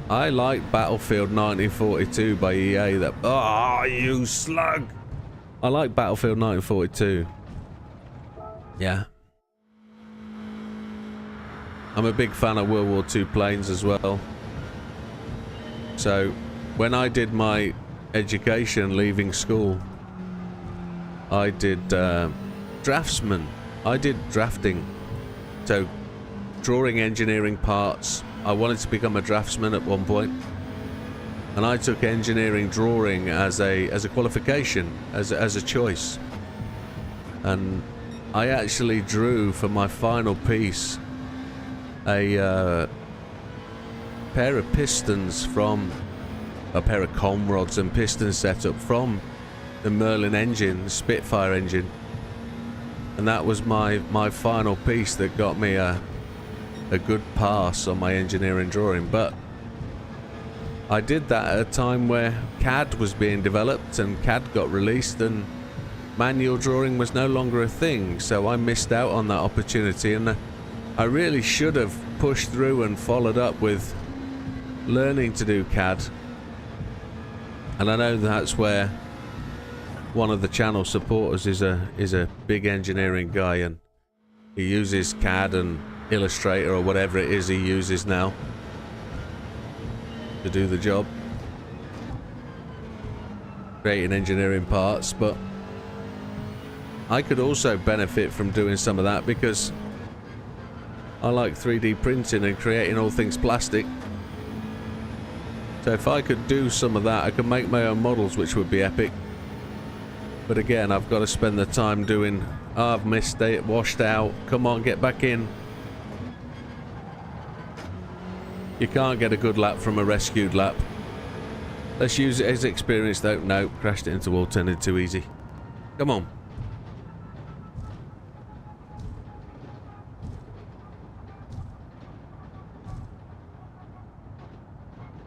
S1: I like Battlefield 1942 by EA. That oh, you slug! I like Battlefield 1942. Yeah. I'm a big fan of World War II planes as well. So, when I did my education leaving school, I did draftsman. I did drafting. So, drawing engineering parts. I wanted to become a draftsman at one point, and I took engineering drawing as a qualification, as a choice. And I actually drew for my final piece a pair of pistons from a pair of comb rods and piston setup from the Merlin engine, the Spitfire engine. And that was my final piece that got me a good pass on my engineering drawing. But I did that at a time where CAD was being developed and CAD got released and manual drawing was no longer a thing, so I missed out on that opportunity, and I really should have pushed through and followed up with learning to do CAD. And I know that's where one of the channel supporters is a big engineering guy, and he uses CAD and Illustrator or whatever it is he uses now to do the job, creating engineering parts. But I could also benefit from doing some of that because I like 3D printing and creating all things plastic. So if I could do some of that, I could make my own models, which would be epic. But again, I've got to spend the time doing, oh, I've missed it, washed out, come on, get back in. You can't get a good lap from a rescued lap. Let's use it as experience though. No, crashed it into wall, turned it too easy. Come on.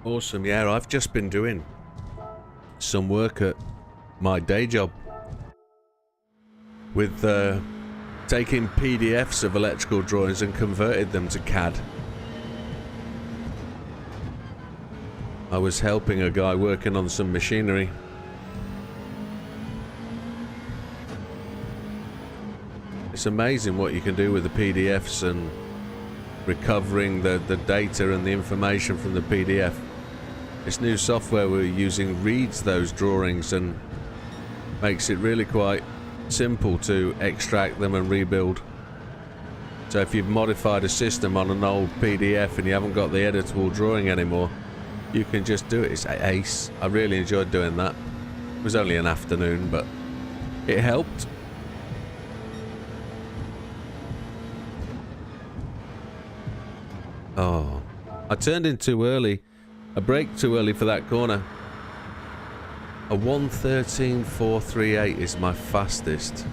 S1: Awesome, yeah, I've just been doing some work at my day job with taking PDFs of electrical drawings and converted them to CAD. I was helping a guy working on some machinery. It's amazing what you can do with the PDFs and recovering the data and the information from the PDF. This new software we're using reads those drawings and makes it really quite simple to extract them and rebuild. So if you've modified a system on an old PDF and you haven't got the editable drawing anymore, you can just do it. It's ace. I really enjoyed doing that. It was only an afternoon, but it helped. Oh, I turned in too early. A brake too early for that corner. A 1:13.438 is my fastest.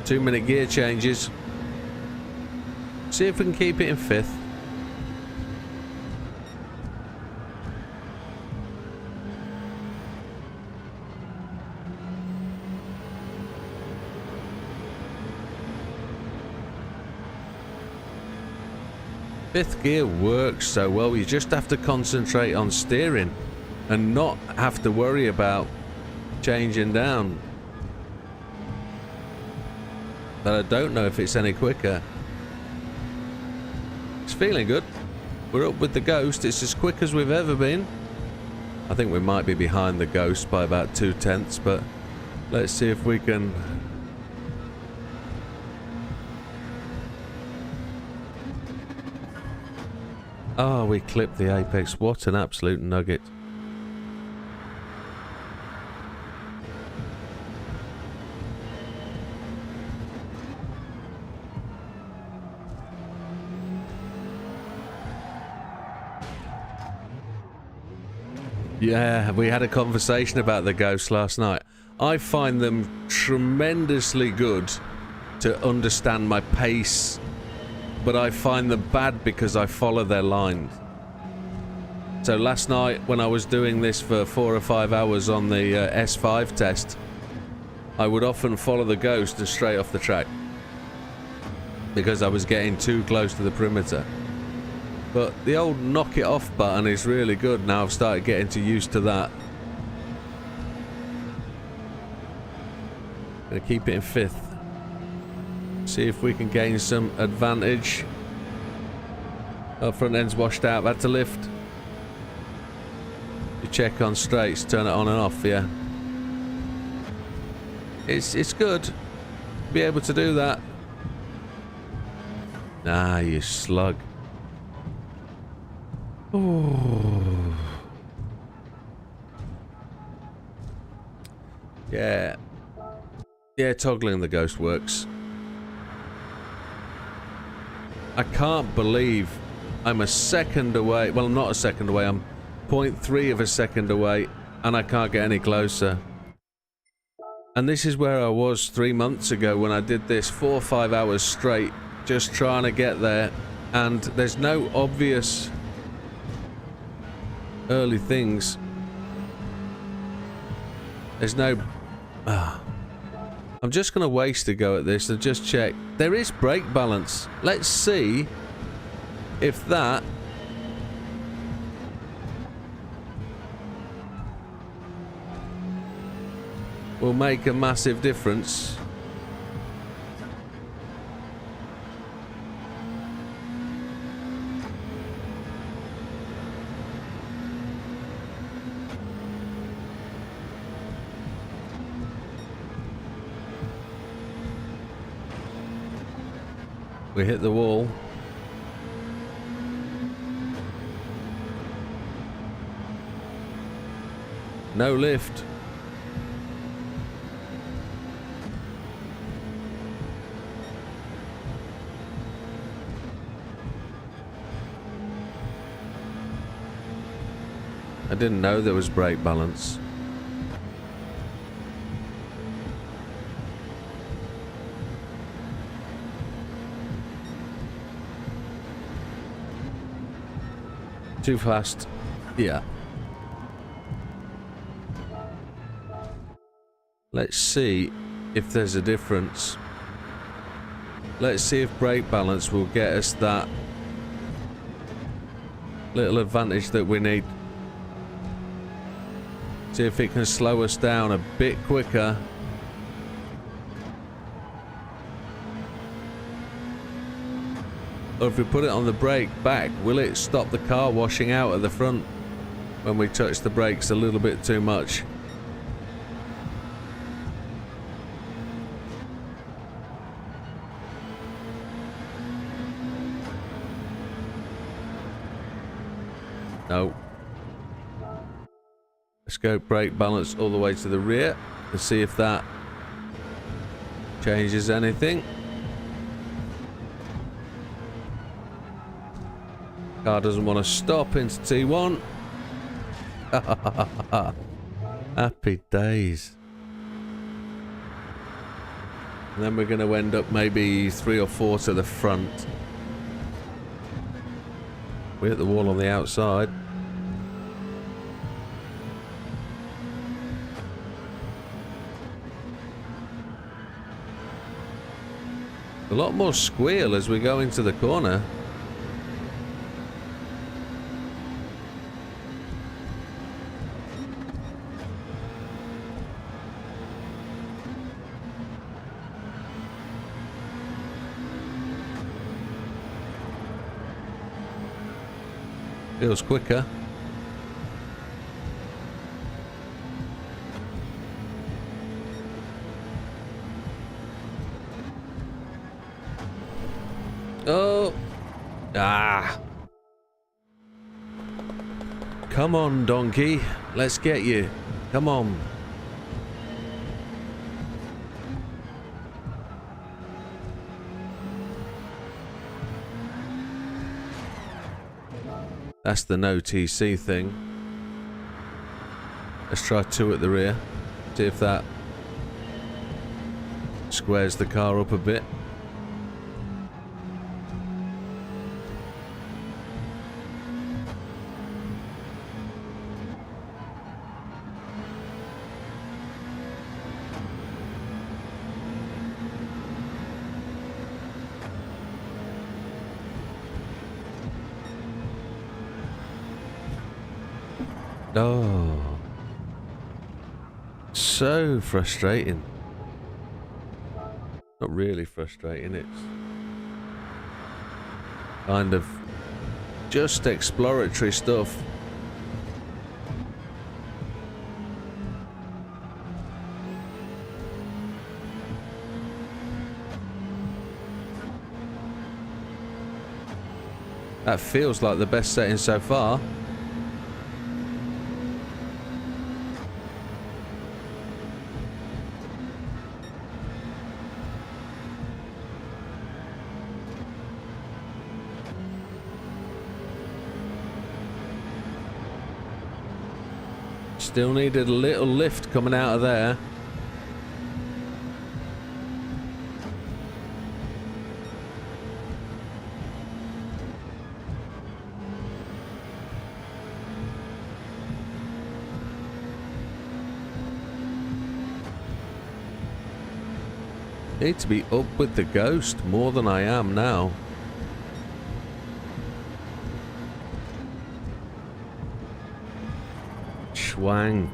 S1: Two-minute gear changes. See if we can keep it in fifth. Fifth gear works so well. You just have to concentrate on steering and not have to worry about changing down. But I don't know if it's any quicker. It's feeling good. We're up with the Ghost. It's as quick as we've ever been. I think we might be behind the Ghost by about 0.2, but let's see if we can. Oh, we clipped the apex. What an absolute nugget. Yeah, we had a conversation about the Ghosts last night. I find them tremendously good to understand my pace, but I find them bad because I follow their lines. So last night when I was doing this for 4 or 5 hours on the S5 test, I would often follow the Ghost and straight off the track because I was getting too close to the perimeter. But the old knock it off button is really good now. I've started getting used to that. Gonna keep it in fifth. See if we can gain some advantage. Our front end's washed out. Had to lift. You check on straights, turn it on and off. Yeah, it's good to be able to do that. Ah, you slug. Oh. Yeah. Yeah, toggling the Ghost works. I can't believe I'm a second away. Well, I'm not a second away. I'm 0.3 of a second away, and I can't get any closer. And this is where I was 3 months ago when I did this 4 or 5 hours straight, just trying to get there. And there's no obvious early things. There's no... I'm just going to waste a go at this and just check. There is brake balance. Let's see if that... will make a massive difference. We hit the wall. No lift. I didn't know there was brake balance. Too fast. Yeah. Let's see if there's a difference. Let's see if brake balance will get us that little advantage that we need. See if it can slow us down a bit quicker. Or if we put it on the brake back, will it stop the car washing out at the front when we touch the brakes a little bit too much? No. Let's go brake balance all the way to the rear and see if that changes anything. Car doesn't want to stop into T1. Happy days. And then we're going to end up maybe 3 or 4 to the front. We hit the wall on the outside. A lot more squeal as we go into the corner. Feels quicker. Oh. Ah. Come on, donkey. Let's get you. Come on. That's the no TC thing. Let's try 2 at the rear. See if that squares the car up a bit. Oh, so frustrating. Not really frustrating, it's kind of just exploratory stuff. That feels like the best setting so far. Still needed a little lift coming out of there. Need to be up with the Ghost more than I am now. Schwang.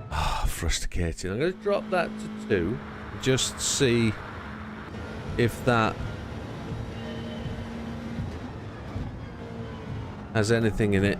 S1: Ah, frustrating. I'm going to drop that to 2. Just see if that has anything in it.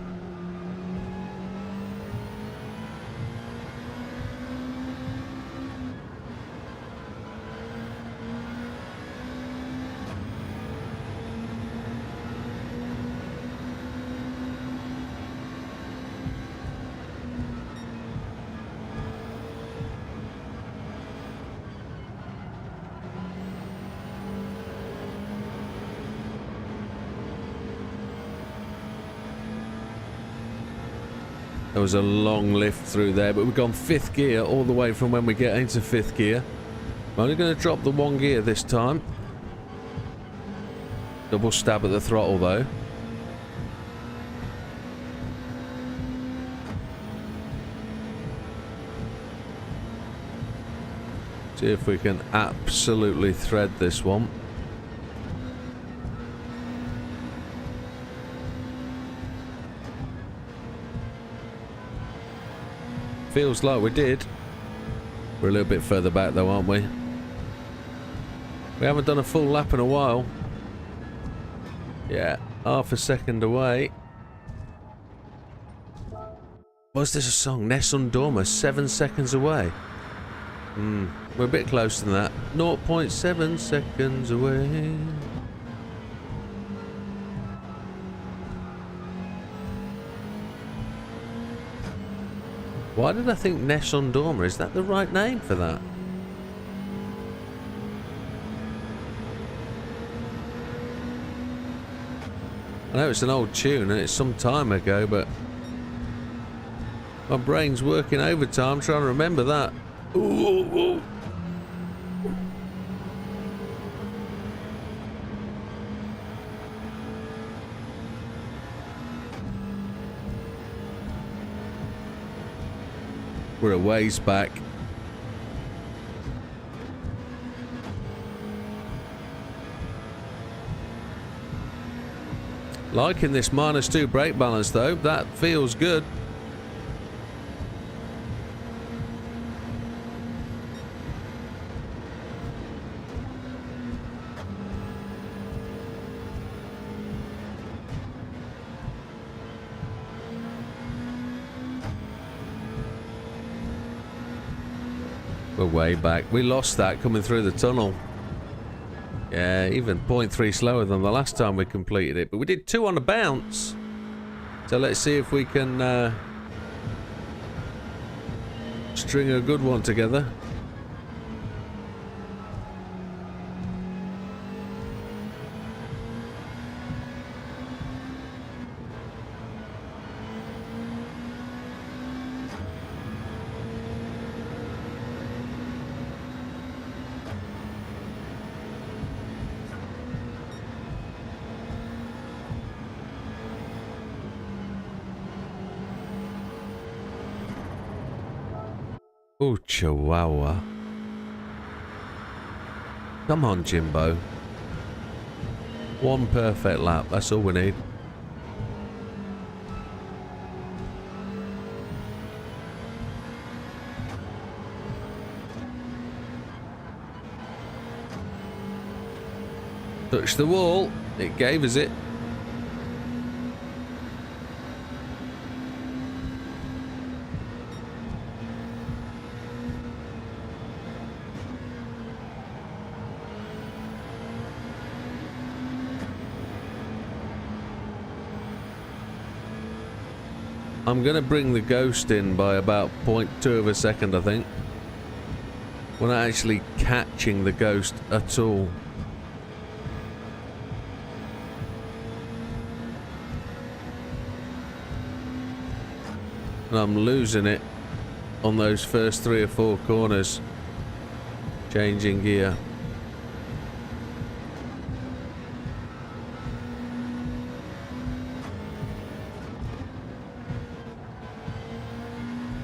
S1: There was a long lift through there, but we've gone 5th gear all the way from when we get into 5th gear. I'm only going to drop the 1 gear this time. Double stab at the throttle though. See if we can absolutely thread this one. Feels like we did. We're a little bit further back though, aren't we? We haven't done a full lap in a while. Yeah, half a second away. Was this a song? Nessun Dorma, 7 seconds away. We're a bit closer than that. 0.7 seconds away. Why did I think Nessun Dorma? Is that the right name for that? I know it's an old tune and it's some time ago, but my brain's working overtime trying to remember that. Ooh. We're a ways back. Liking this -2 brake balance though, that feels good. We're way back. We lost that coming through the tunnel. Yeah, even 0.3 slower than the last time we completed it. But we did 2 on the bounce. So let's see if we can string a good one together. Oh, Chihuahua. Come on, Jimbo. 1 perfect lap, that's all we need. Touch the wall, it gave us it. I'm going to bring the Ghost in by about 0.2 of a second, I think. We're not actually catching the Ghost at all. And I'm losing it on those first 3 or 4 corners. Changing gear.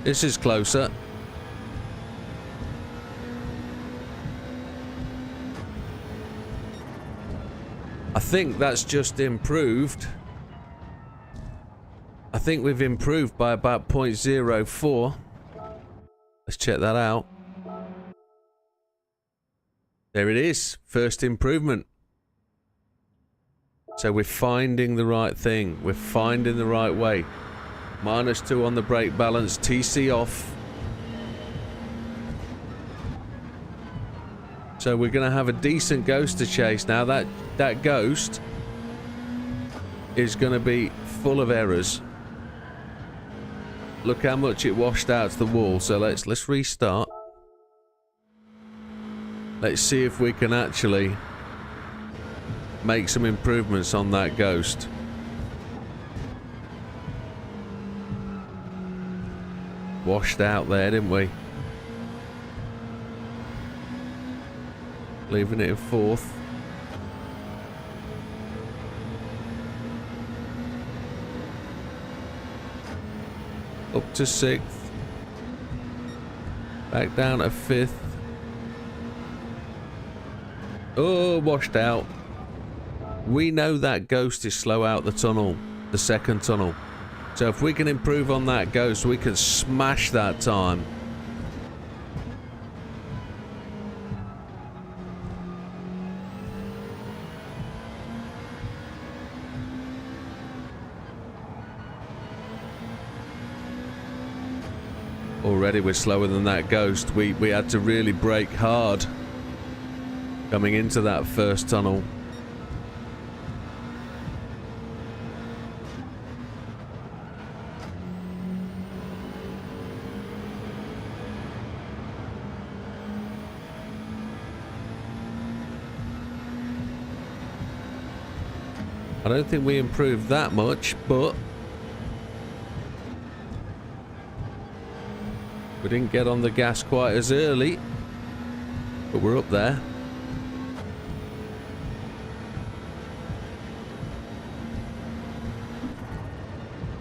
S1: This is closer. I think that's just improved. I think we've improved by about 0.04. Let's check that out. There it is. First improvement. So we're finding the right thing. We're finding the right way. -2 on the brake balance. TC off. So we're going to have a decent ghost to chase. Now that ghost is going to be full of errors. Look how much it washed out to the wall. So let's restart. Let's see if we can actually make some improvements on that ghost. Washed out there, didn't we? Leaving it in 4th. Up to 6th. Back down to 5th. Oh, washed out. We know that ghost is slow out the tunnel, the second tunnel. So if we can improve on that ghost, we can smash that time. Already we're slower than that ghost. We had to really brake hard coming into that first tunnel. I don't think we improved that much, but we didn't get on the gas quite as early, but we're up there.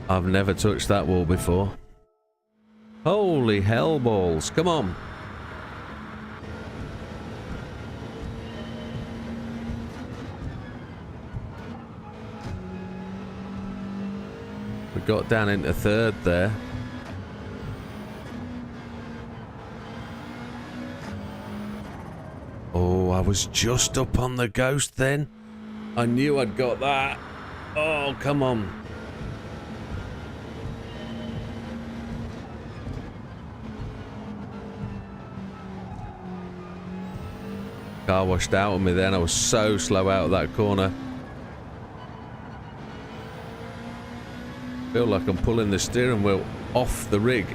S1: I've never touched that wall before. Holy hell balls, come on. We got down into 3rd there. Oh, I was just up on the ghost then. I knew I'd got that. Oh, come on. Car washed out on me then. I was so slow out of that corner. Feel like I'm pulling the steering wheel off the rig.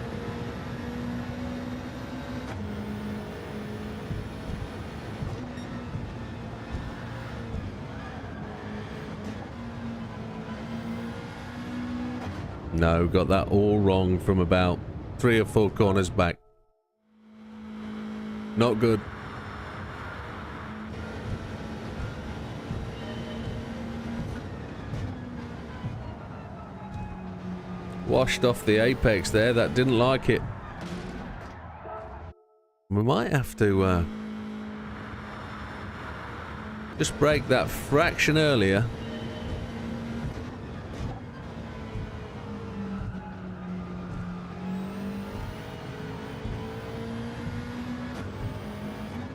S1: No, got that all wrong from about 3 or 4 corners back. Not good. Washed off the apex there. That didn't like it. We might have to just brake that fraction earlier.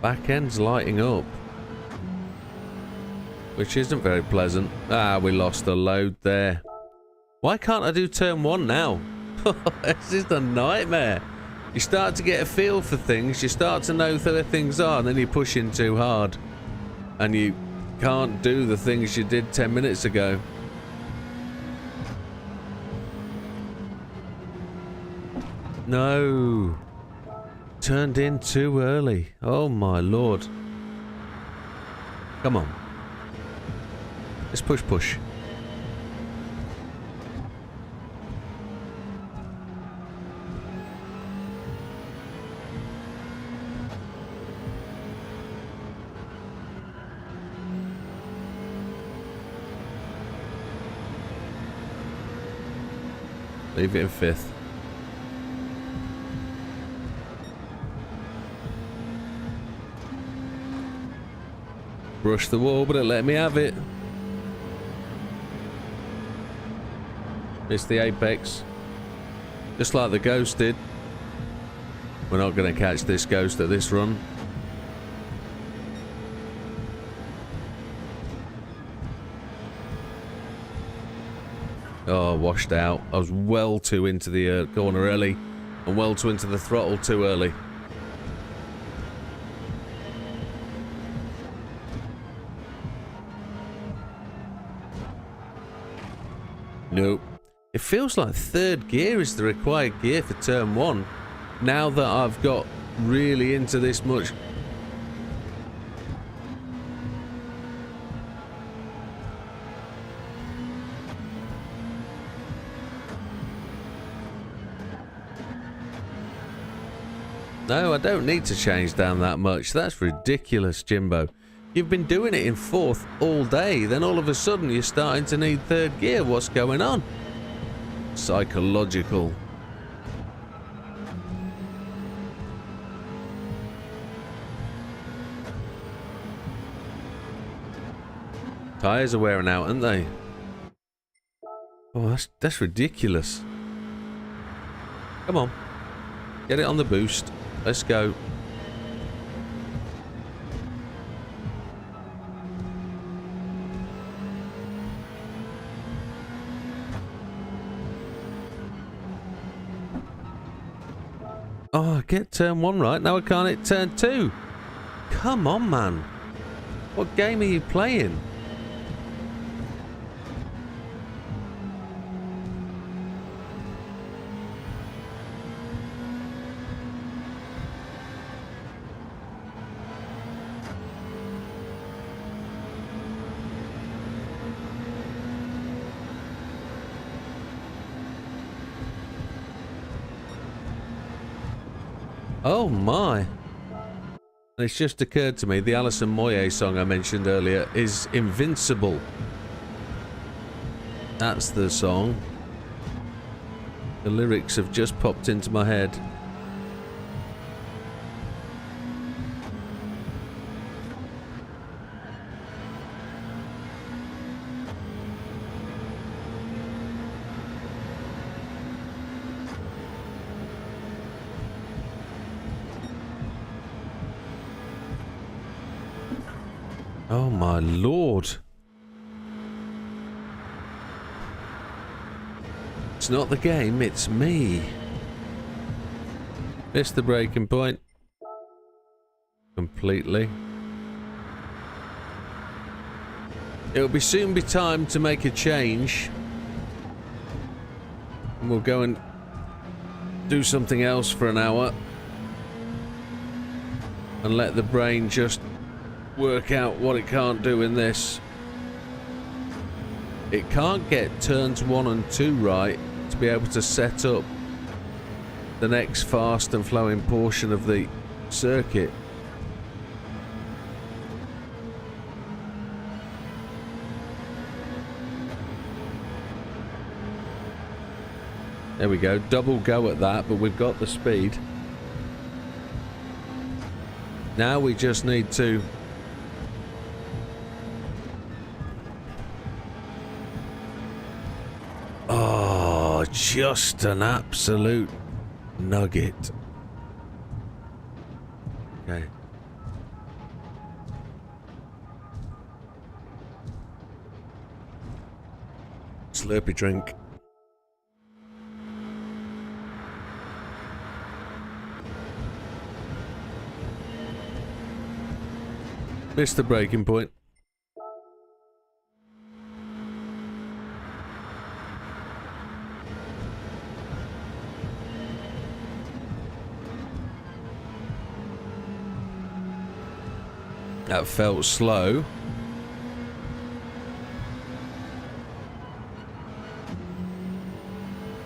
S1: Back end's lighting up, which isn't very pleasant. Ah, we lost a load there. Why can't I do turn 1 now? It's just a nightmare. You start to get a feel for things, you start to know where things are, and then you push in too hard. And you can't do the things you did 10 minutes ago. No. Turned in too early. Oh my lord. Come on. Let's push. Leave it in 5th. Brush the wall, but it let me have it. Missed the apex. Just like the Ghost did. We're not going to catch this Ghost at this run. Oh, washed out. I was well too into the corner early and well too into the throttle too early. Nope. It feels like 3rd gear is the required gear for turn 1. Now that I've got really into this much. No, I don't need to change down that much. That's ridiculous, Jimbo. You've been doing it in 4th all day, then all of a sudden you're starting to need 3rd gear. What's going on? Psychological. Tyres are wearing out, aren't they? Oh, that's ridiculous. Come on. Get it on the boost. Let's go. Oh, I get turn 1 right. Now I can't hit turn 2. Come on, man. What game are you playing? Oh my. And it's just occurred to me, the Alison Moyet song I mentioned earlier is Invincible. That's the song. The lyrics have just popped into my head. Oh my lord. It's not the game, it's me. Missed the breaking point. Completely. It'll soon be time to make a change. And we'll go and do something else for an hour. And let the brain just work out what it can't do in this. It can't get turns 1 and 2 right to be able to set up the next fast and flowing portion of the circuit. There we go, double go at that, but we've got the speed. Now we just need to just an absolute nugget. Okay. Slurpy drink. Missed the breaking point. That felt slow.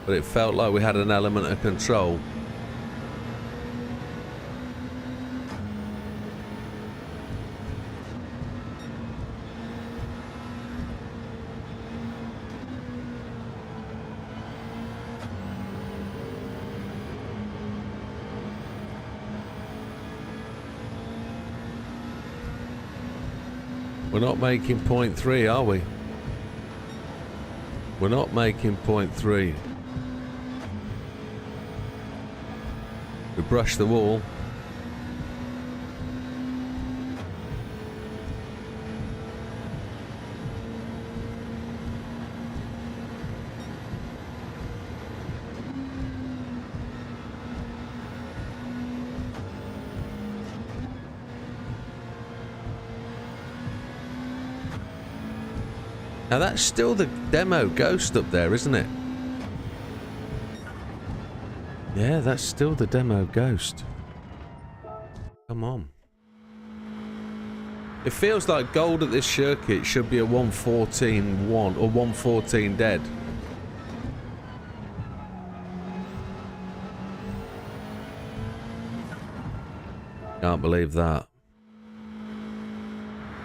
S1: But it felt like we had an element of control. We're not making 0.3, are we? We're not making 0.3. We brush the wall. Now that's still the demo Ghost up there, isn't it? Yeah, that's still the demo Ghost. Come on. It feels like gold at this circuit should be a 114-1 or 114 dead. Can't believe that.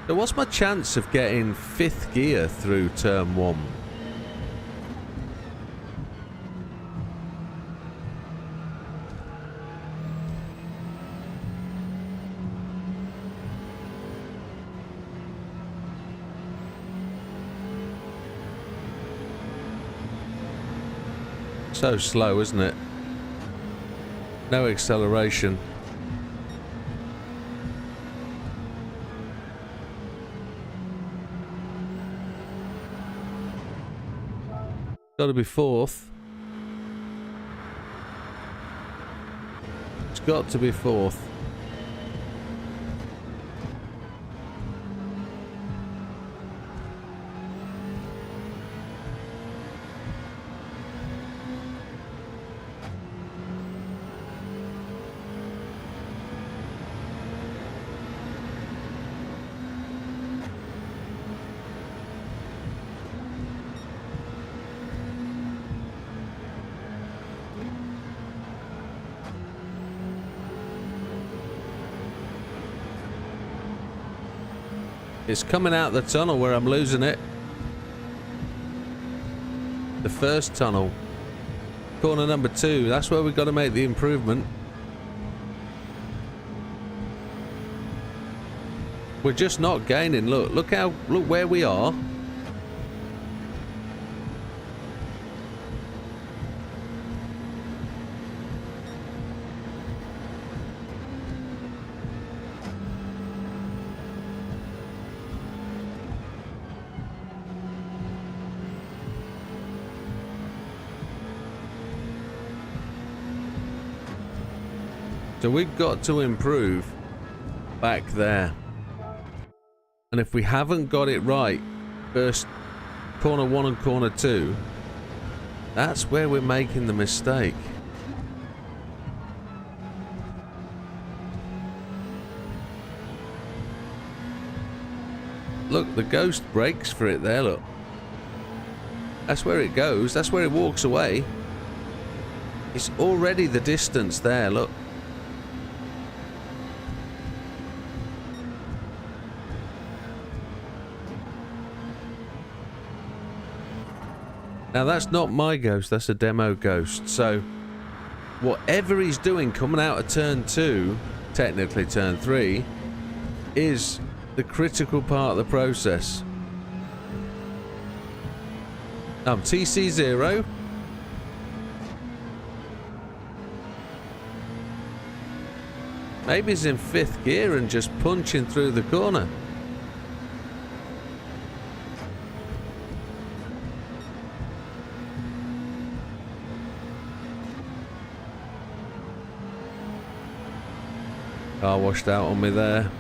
S1: So what's my chance of getting 5th gear through turn 1? So slow, isn't it? No acceleration. Got to be 4th. It's got to be 4th. It's coming out the tunnel where I'm losing it. The first tunnel. Corner number 2. That's where we've got to make the improvement. We're just not gaining. Look where we are. So we've got to improve back there. And if we haven't got it right, first corner 1 and corner 2, that's where we're making the mistake. Look, the Ghost breaks for it there, look. That's where it goes, that's where it walks away. It's already the distance there, look. Now that's not my Ghost, that's a demo Ghost. So whatever he's doing coming out of turn 2, technically turn 3, is the critical part of the process. TC0. Maybe he's in 5th gear and just punching through the corner. Car washed out on me there.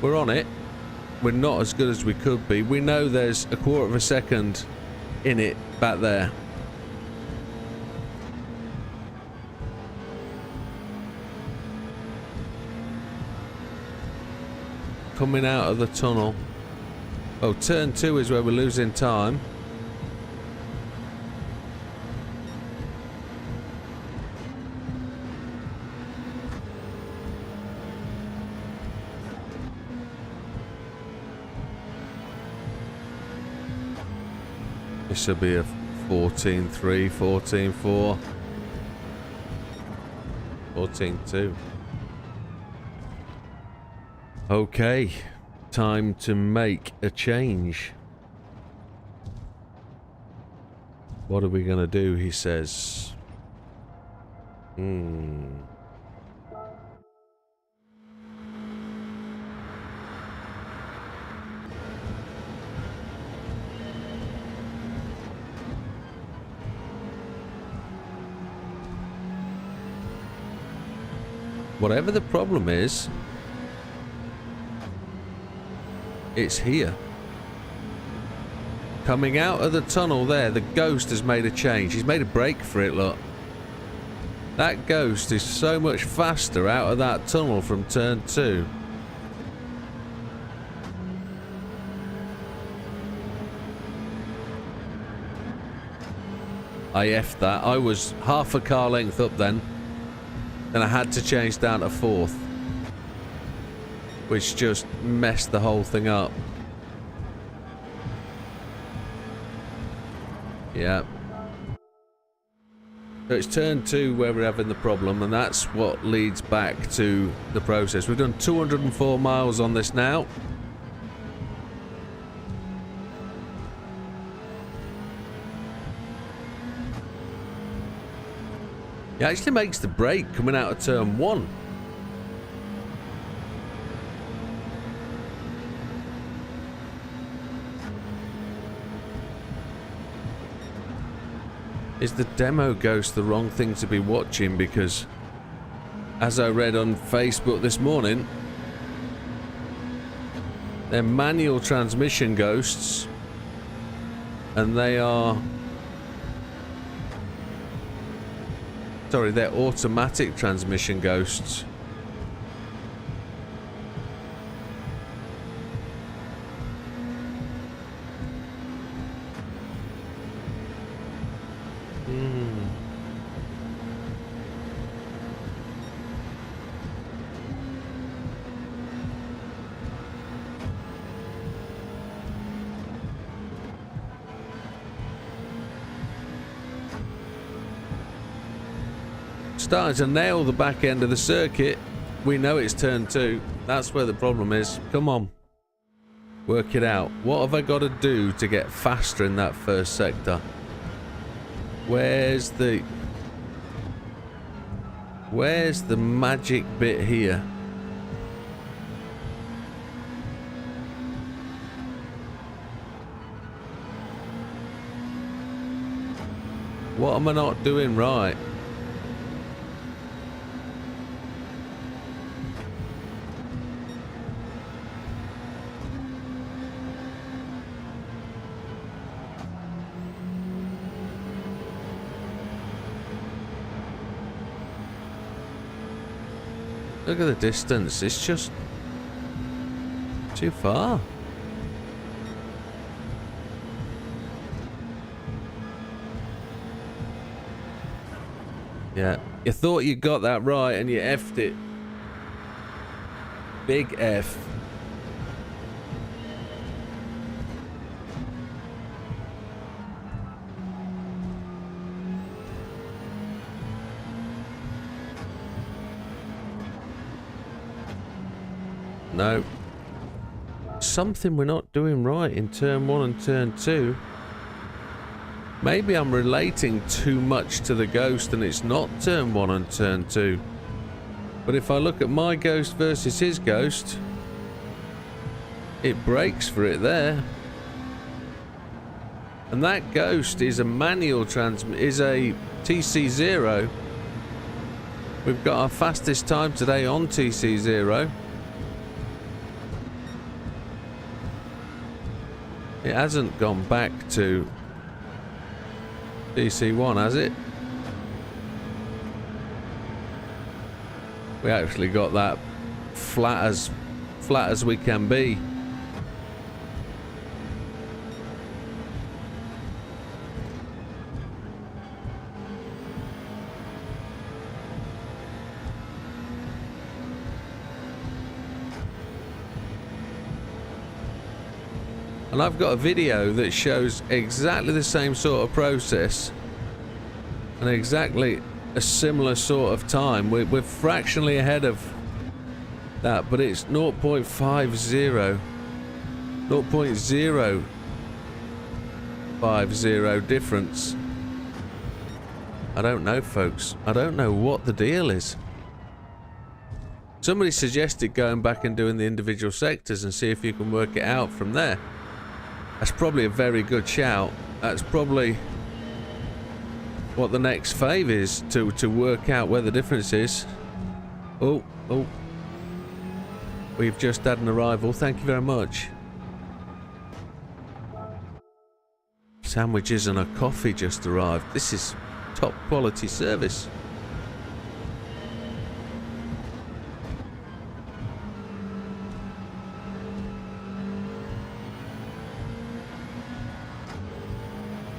S1: We're on it. We're not as good as we could be. We know there's a quarter of a second in it back there. Coming out of the tunnel. Oh, turn 2 is where we're losing time. This should be a 14.3, 14.4, 14.2. Okay, time to make a change. What are we gonna do, he says. Whatever the problem is, it's here. Coming out of the tunnel there, the ghost has made a change. He's made a break for it, look. That ghost is so much faster out of that tunnel from turn 2. I effed that. I was half a car length up then. Then I had to change down to 4th. Which just messed the whole thing up. Yeah. So it's turn 2 where we're having the problem, and that's what leads back to the process. We've done 204 miles on this now. It actually makes the break coming out of turn 1. Is the demo ghost the wrong thing to be watching? Because as I read on Facebook this morning, they're manual transmission ghosts, and they are... Sorry, they're automatic transmission ghosts. Starting to nail the back end of the circuit. We know it's turn 2. That's where the problem is. Come on. Work it out. What have I got to do to get faster in that first sector? Where's the magic bit here? What am I not doing right? Look at the distance, it's just too far. Yeah, you thought you got that right and you effed it. Big F. No. Something we're not doing right in turn 1 and turn 2. Maybe I'm relating too much to the ghost and it's not turn 1 and turn 2. But if I look at my ghost versus his ghost, it breaks for it there. And that ghost is a manual is a TC0. We've got our fastest time today on TC0. It hasn't gone back to DC1, has it? We actually got that flat as we can be. And I've got a video that shows exactly the same sort of process and exactly a similar sort of time. We're fractionally ahead of that, but it's 0.50. 0.050 difference. I don't know, folks. I don't know what the deal is. Somebody suggested going back and doing the individual sectors and see if you can work it out from there. That's probably a very good shout. That's probably what the next fave is, to work out where the difference is. Oh. We've just had an arrival. Thank you very much. Sandwiches and a coffee just arrived. This is top quality service.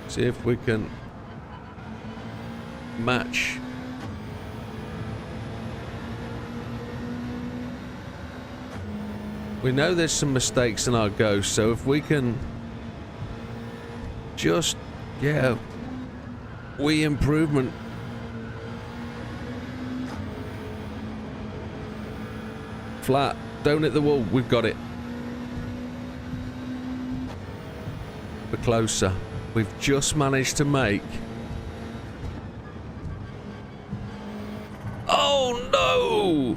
S1: See if we can match. We know there's some mistakes in our Ghost, so if we can just, yeah, wee improvement. Flat, don't hit the wall, we've got it. We're closer. We've just managed to make... Oh no!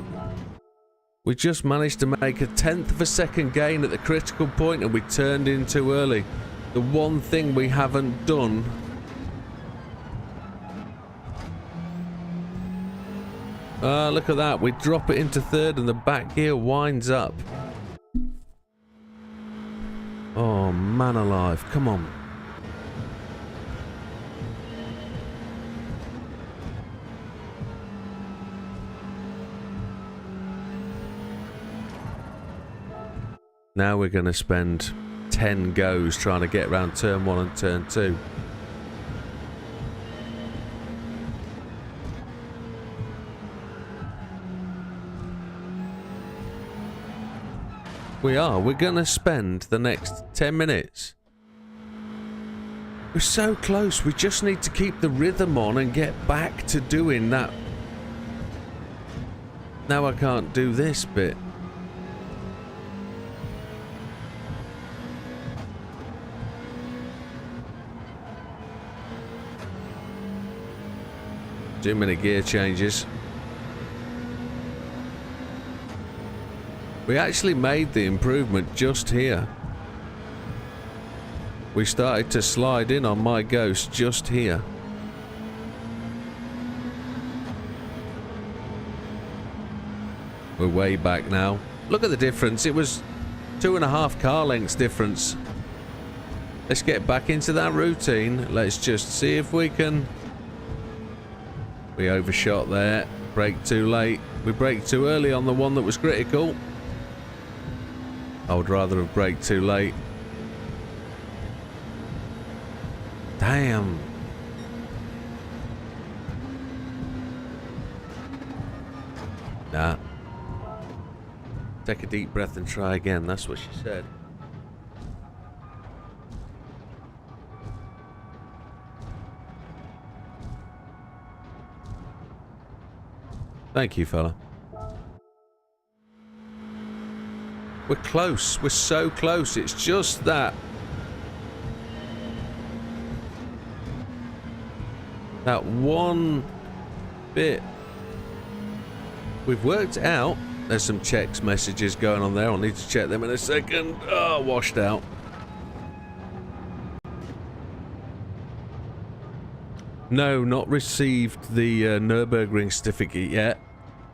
S1: We just managed to make a 1/10 of a second gain at the critical point, and we turned in too early. The one thing we haven't done. Look at that. We drop it into third and the back gear winds up. Oh, man alive. Come on. Now we're going to spend 10 goes trying to get around turn 1 and turn 2. We're going to spend the next 10 minutes. We're so close. We just need to keep the rhythm on and get back to doing that. Now I can't do this bit. Too many gear changes. We actually made the improvement just here. We started to slide in on my Ghost just here. We're way back now. Look at the difference. It was 2.5 car lengths difference. Let's get back into that routine. Let's just see if we can... We overshot there. Brake too late. We braked too early on the one that was critical. I would rather have braked too late. Damn. Nah. Take a deep breath and try again. That's what she said. Thank you, fella. We're close. We're so close. It's just that. That one bit. We've worked out. There's some checks messages going on there. I'll need to check them in a second. Oh, washed out. No, not received the Nürburgring certificate yet.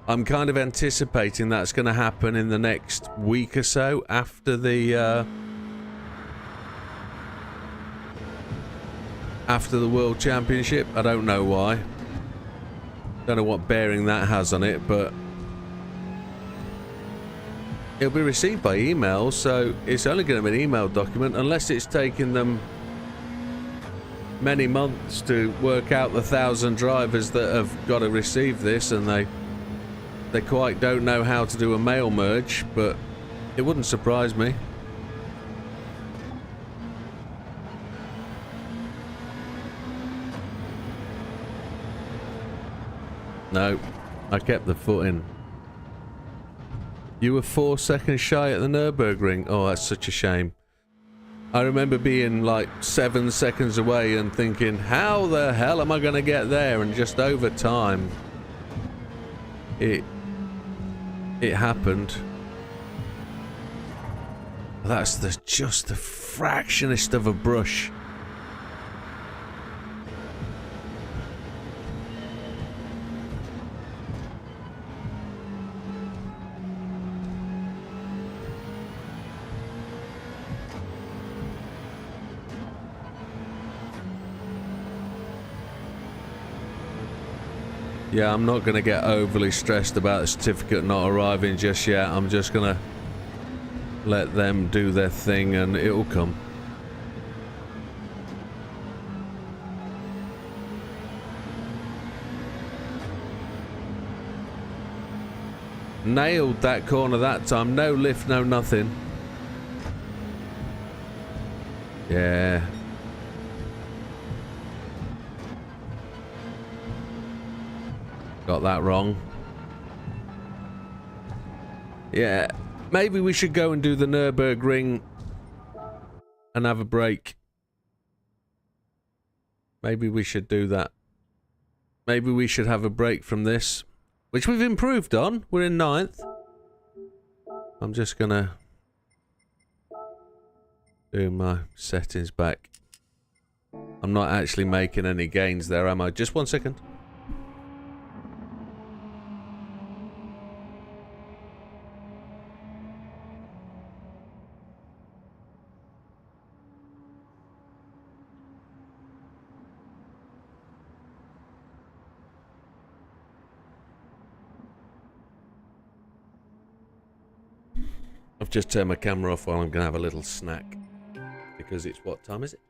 S1: I'm kind of anticipating that's going to happen in the next week or so after the World Championship. I don't know why. Don't know what bearing that has on it, but it'll be received by email, so it's only going to be an email document unless it's taken them many months to work out the 1,000 drivers that have got to receive this, and they quite don't know how to do a mail merge, but it wouldn't surprise me. No, I kept the foot in. You were 4 seconds shy at the Nürburgring. Oh, that's such a shame. I remember being like 7 seconds away and thinking, how the hell am I going to get there? And just over time, it happened. That's just the fractionest of a brush. Yeah, I'm not going to get overly stressed about the certificate not arriving just yet. I'm just going to let them do their thing and it'll come. Nailed that corner that time. No lift, no nothing. Yeah. Got that wrong. Yeah. Maybe we should go and do the Nürburgring and have a break. Maybe we should do that. Maybe we should have a break from this, which we've improved on. We're in 9th. I'm just gonna do my settings back. I'm not actually making any gains there, am I? Just 1 second. I've just turned my camera off while I'm going to have a little snack. Because it's, what time is it?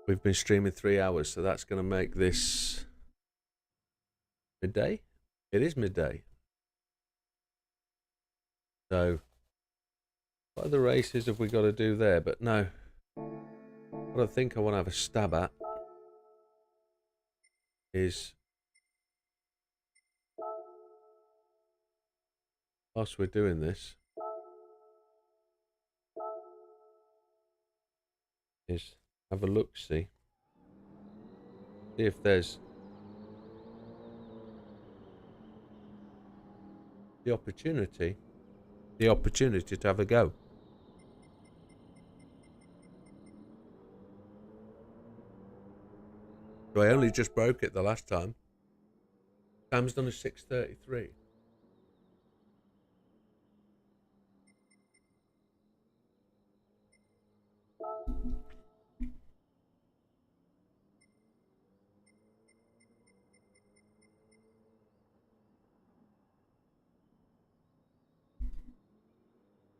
S1: We've been streaming 3 hours, so that's going to make this midday? It is midday. So, what other races have we got to do there? But no. What I think I want to have a stab at is, whilst we're doing this, is have a look, see if there's the opportunity to have a go. So I only just broke it the last time. Sam's done a 6:33.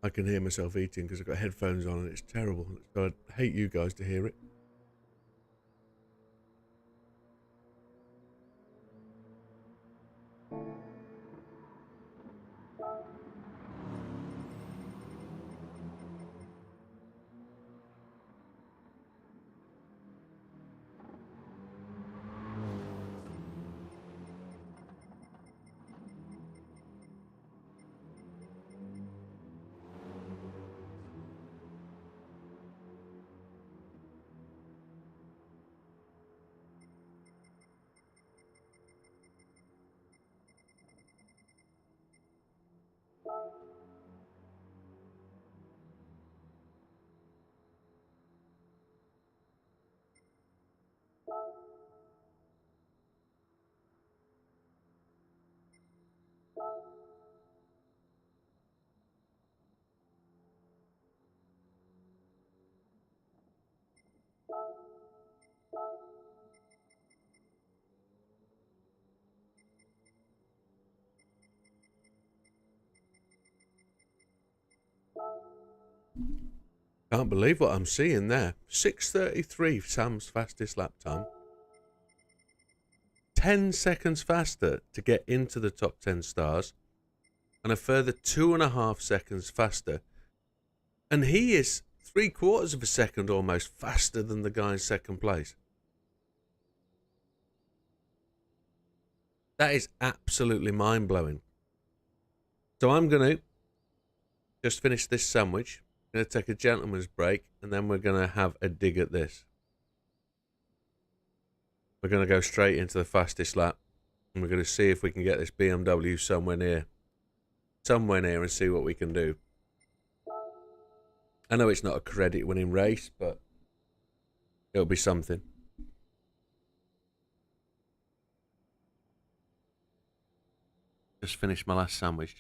S1: I can hear myself eating because I've got headphones on and it's terrible. So I'd hate you guys to hear it. Can't believe what I'm seeing there. 6:33, Sam's fastest lap time. 10 seconds faster to get into the top 10 stars. And a further 2.5 seconds faster. And he is 3/4 of a second almost faster than the guy in second place. That is absolutely mind-blowing. So I'm going to just finish this sandwich. I'm going to take a gentleman's break, and then we're going to have a dig at this. We're going to go straight into the fastest lap, and we're going to see if we can get this BMW somewhere near, and see what we can do. I know it's not a credit-winning race, but it'll be something. Just finished my last sandwich.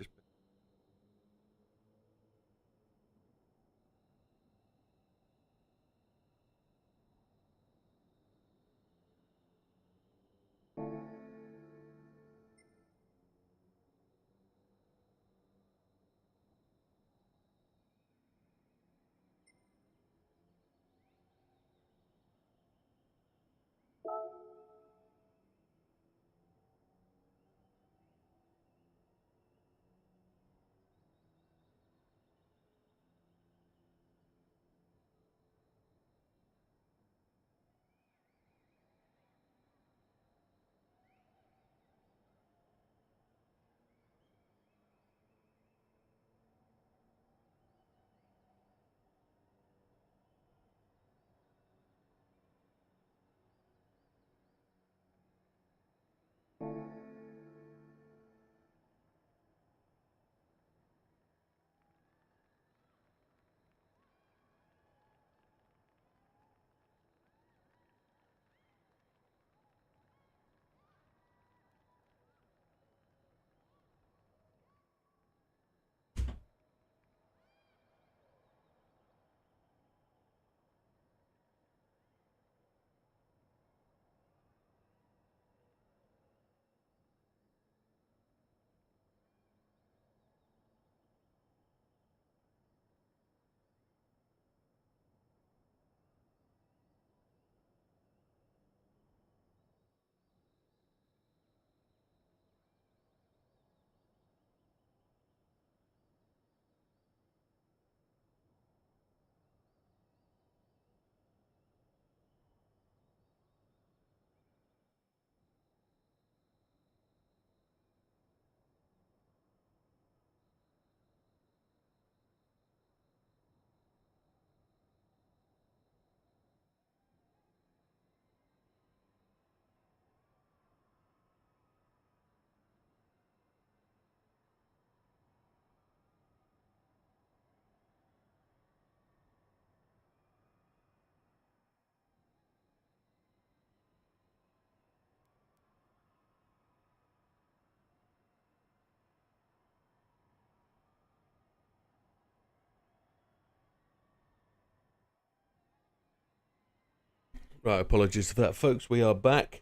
S1: Right, apologies for that, folks. We are back.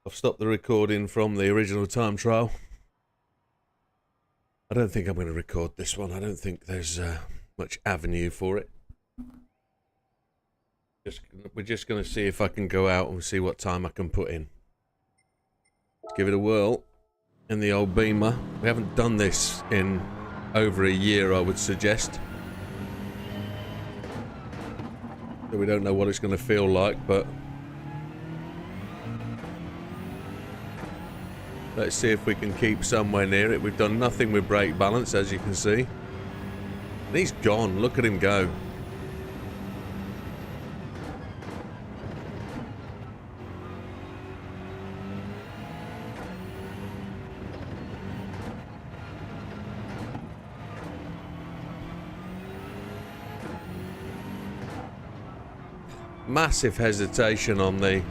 S1: I've stopped the recording from the original time trial. I don't think I'm going to record this one. I don't think there's much avenue for it. We're just going to see if I can go out and see what time I can put in. Let's give it a whirl in the old Beamer. We haven't done this in over a year, I would suggest. So we don't know what it's going to feel like, but let's see if we can keep somewhere near it. We've done nothing with brake balance, as you can see. And he's gone. Look at him go. Massive hesitation on the...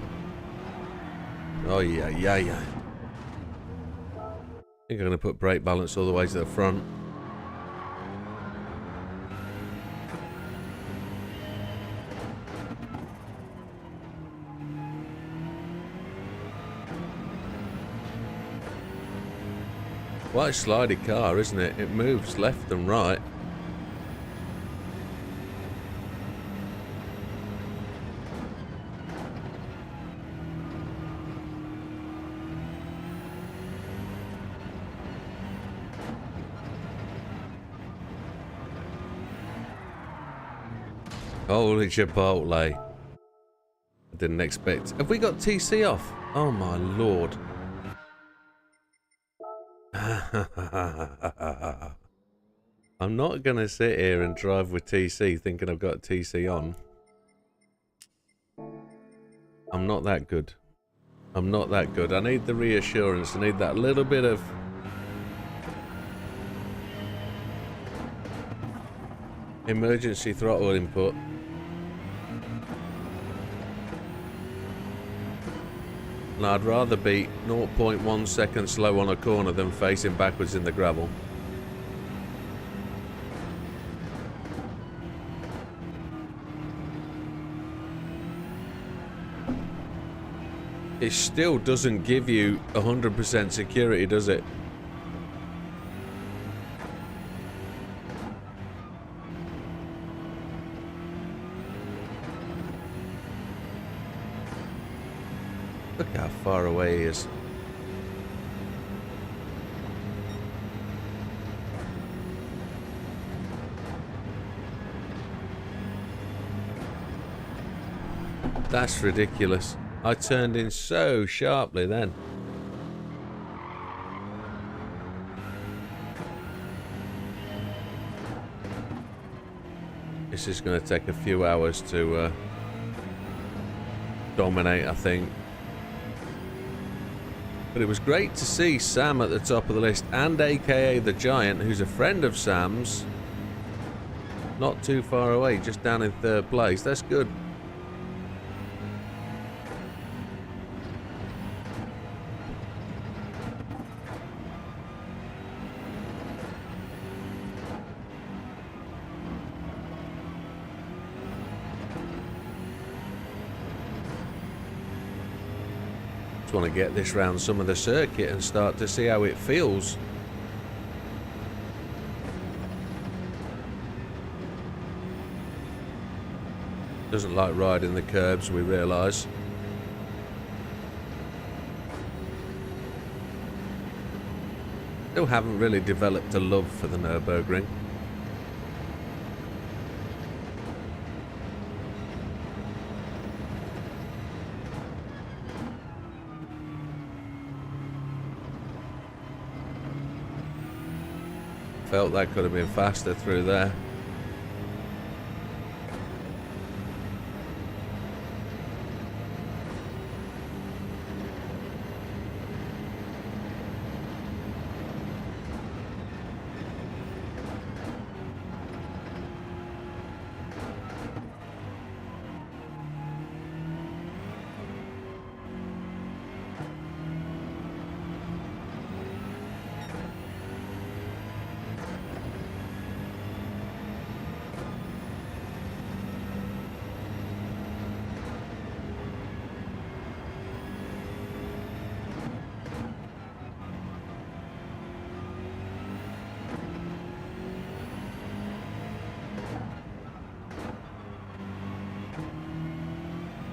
S1: Oh, yeah. I think I'm going to put brake balance all the way to the front. Quite a slidey car, isn't it? It moves left and right. Holy Chipotle. I didn't expect... Have we got TC off? Oh my lord. I'm not going to sit here and drive with TC thinking I've got TC on. I'm not that good. I'm not that good. I need the reassurance. I need that little bit of... emergency throttle input. And I'd rather be 0.1 second slow on a corner than facing backwards in the gravel. It still doesn't give you 100% security, does it? Look how far away he is. That's ridiculous. I turned in so sharply then. This is going to take a few hours to dominate, I think. But it was great to see Sam at the top of the list, and AKA the Giant, who's a friend of Sam's, not too far away, just down in 3rd place. That's good. Want to get this round some of the circuit and start to see how it feels. Doesn't like riding the curbs, we realise. Still haven't really developed a love for the Nürburgring. Felt that could have been faster through there.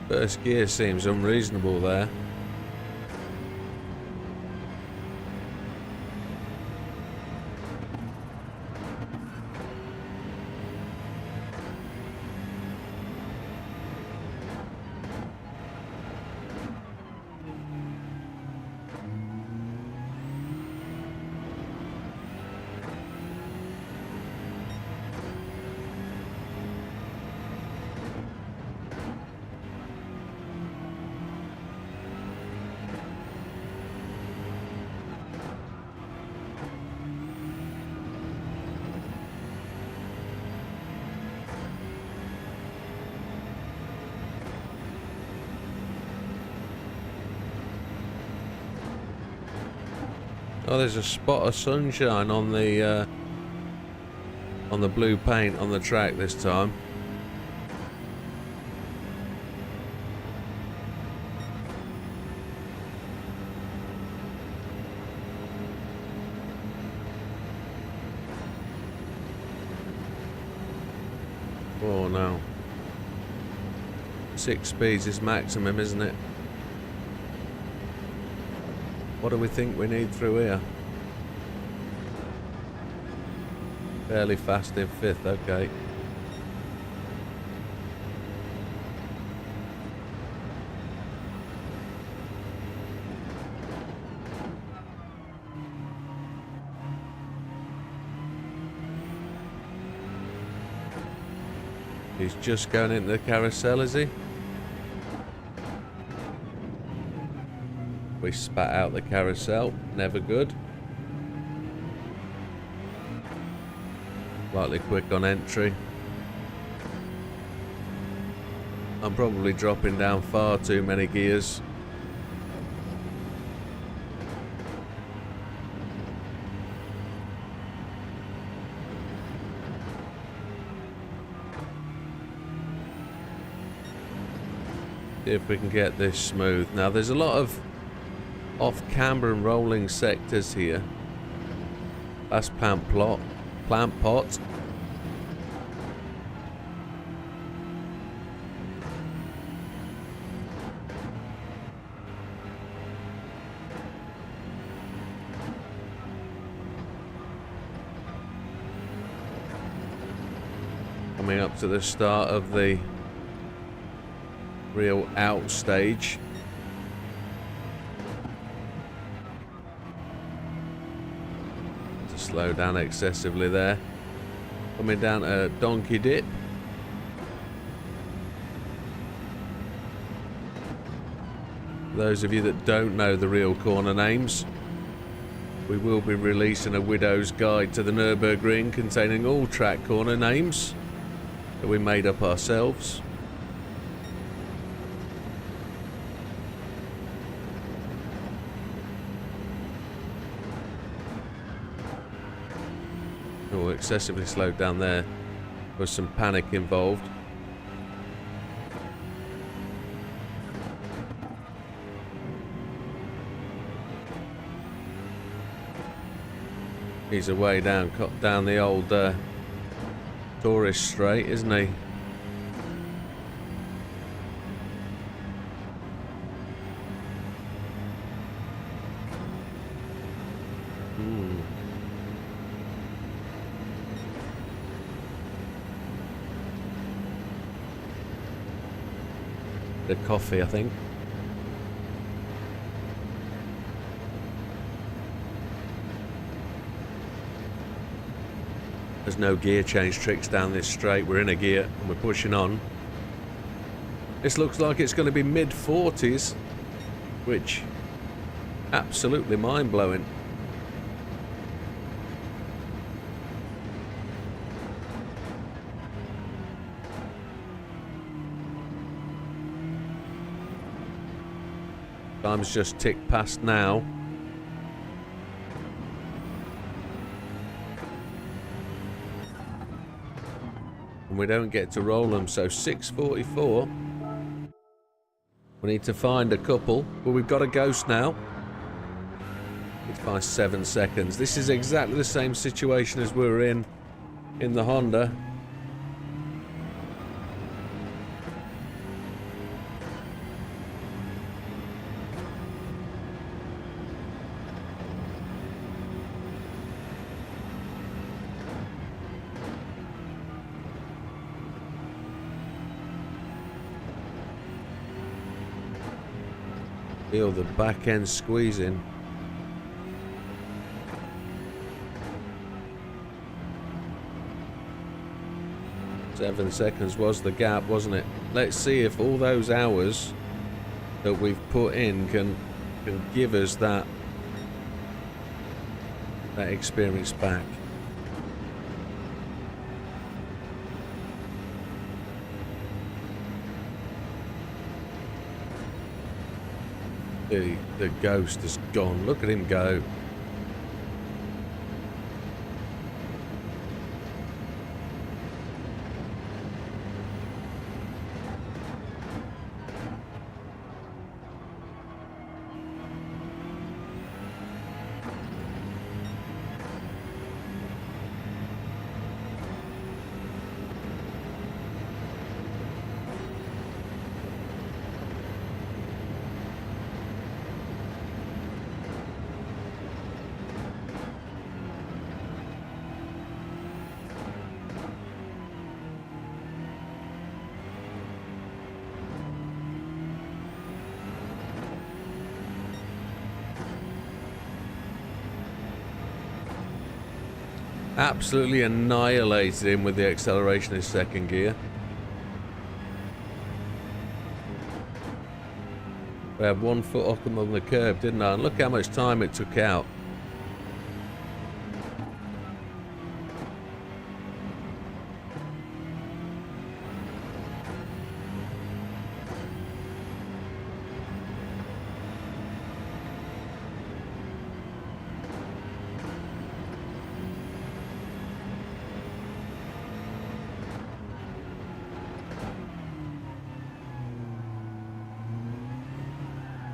S1: First gear seems unreasonable there. Oh, there's a spot of sunshine on the blue paint on the track this time. Oh no. 6 speeds is maximum, isn't it? What do we think we need through here? Fairly fast in 5th, okay. He's just going into the carousel, is he? We spat out the carousel. Never good. Slightly quick on entry. I'm probably dropping down far too many gears. See if we can get this smooth. Now there's a lot of off camber and rolling sectors here. That's plant pot. Coming up to the start of the real out stage. To slow down excessively there. Coming down a donkey dip. Those of you that don't know the real corner names, we will be releasing a Widow's Guide to the Nürburgring containing all track corner names that we made up ourselves. Oh, excessively slowed down there. There was some panic involved. He's away down the old tourist straight, isn't he? The coffee, I think. There's no gear change tricks down this straight. We're in a gear and we're pushing on. This looks like it's going to be mid-40s, which absolutely mind-blowing. Time's just ticked past now. And we don't get to roll them, so 6:44. We need to find a couple. Well, we've got a ghost now. It's by 7 seconds. This is exactly the same situation as we were in the Honda. Feel the back end squeezing. Seven seconds was the gap, wasn't it? Let's see if all those hours that we've put in can give us that experience back. The ghost is gone. Look at him go. Absolutely annihilated him with the acceleration in second gear. I had 1 foot up on the curb, didn't I? And look how much time it took out.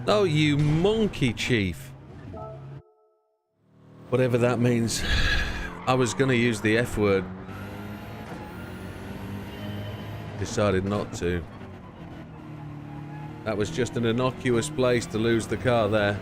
S1: Oh, you monkey chief. Whatever that means. I was going to use the F word. Decided not to. That was just an innocuous place to lose the car there.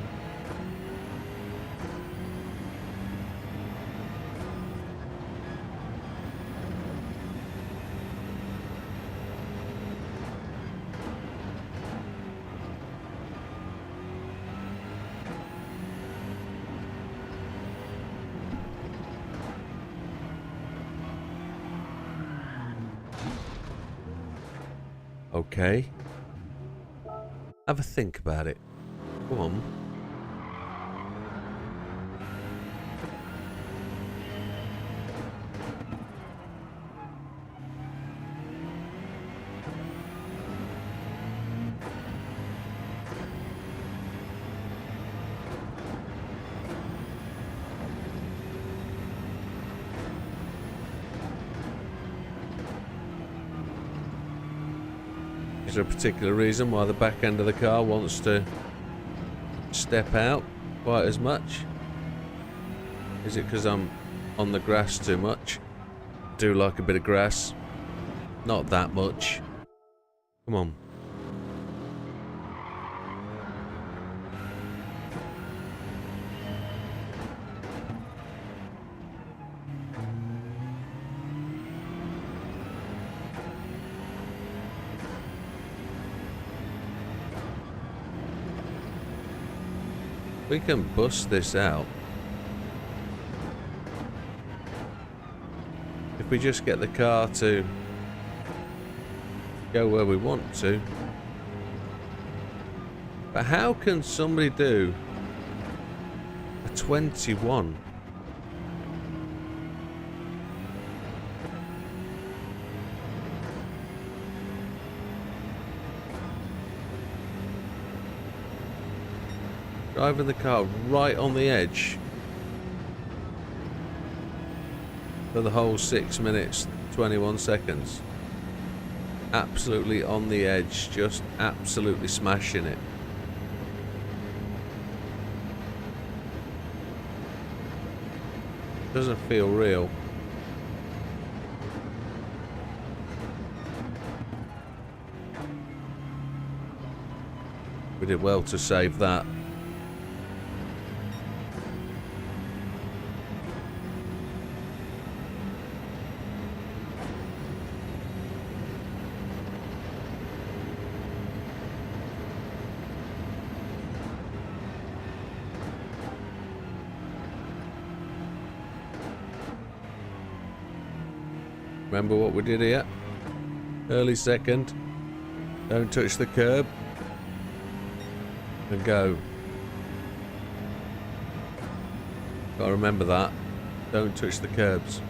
S1: Okay. Have a think about it. Go on. Is there a particular reason why the back end of the car wants to step out quite as much? Is it because I'm on the grass too much? Do like a bit of grass. Not that much. Come on. We can bust this out. If we just get the car to go where we want to. But how can somebody do a 21? Driving the car right on the edge for the whole 6 minutes, 21 seconds. Absolutely on the edge, just absolutely smashing it. Doesn't feel real. We did well to save that. Remember what we did here? Early second. Don't touch the curb. And go. Gotta remember that. Don't touch the curbs.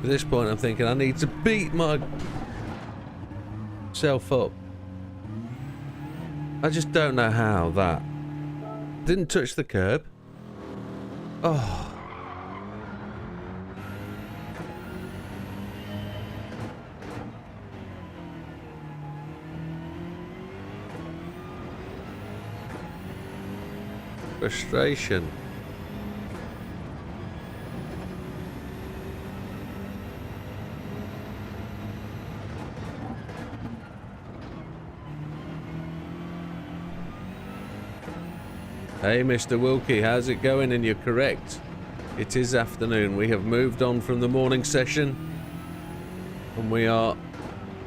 S1: At this point I'm thinking I need to beat myself up. I just don't know how that didn't touch the curb. Oh. frustration. Hey, Mr. Wilkie, how's it going? And you're correct. It is afternoon. We have moved on from the morning session. And we are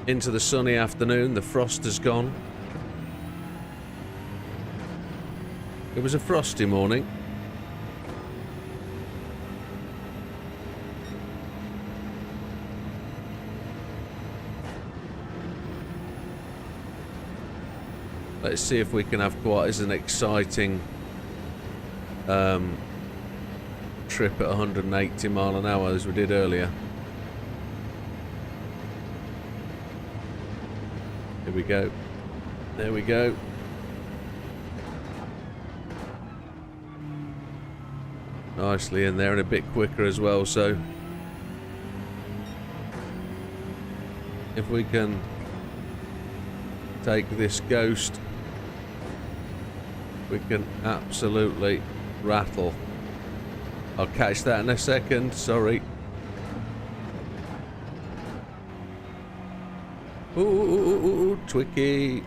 S1: into the sunny afternoon. The frost has gone. It was a frosty morning. Let's see if we can have quite as an exciting trip at 180 mile an hour as we did earlier. Here we go. There we go. Nicely in there and a bit quicker as well, so if we can take this Ghost, we can absolutely rattle. I'll catch that in a second, sorry. Ooh, Twicky.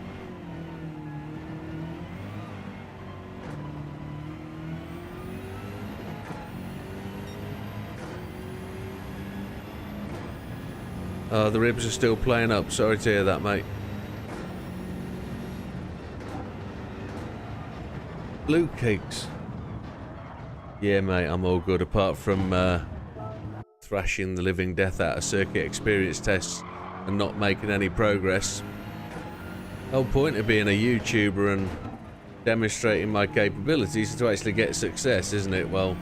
S1: Oh, the ribs are still playing up. Sorry to hear that, mate. Blue cakes. Yeah, mate, I'm all good, apart from thrashing the living death out of circuit experience tests and not making any progress. The whole point of being a YouTuber and demonstrating my capabilities is to actually get success, isn't it? Well,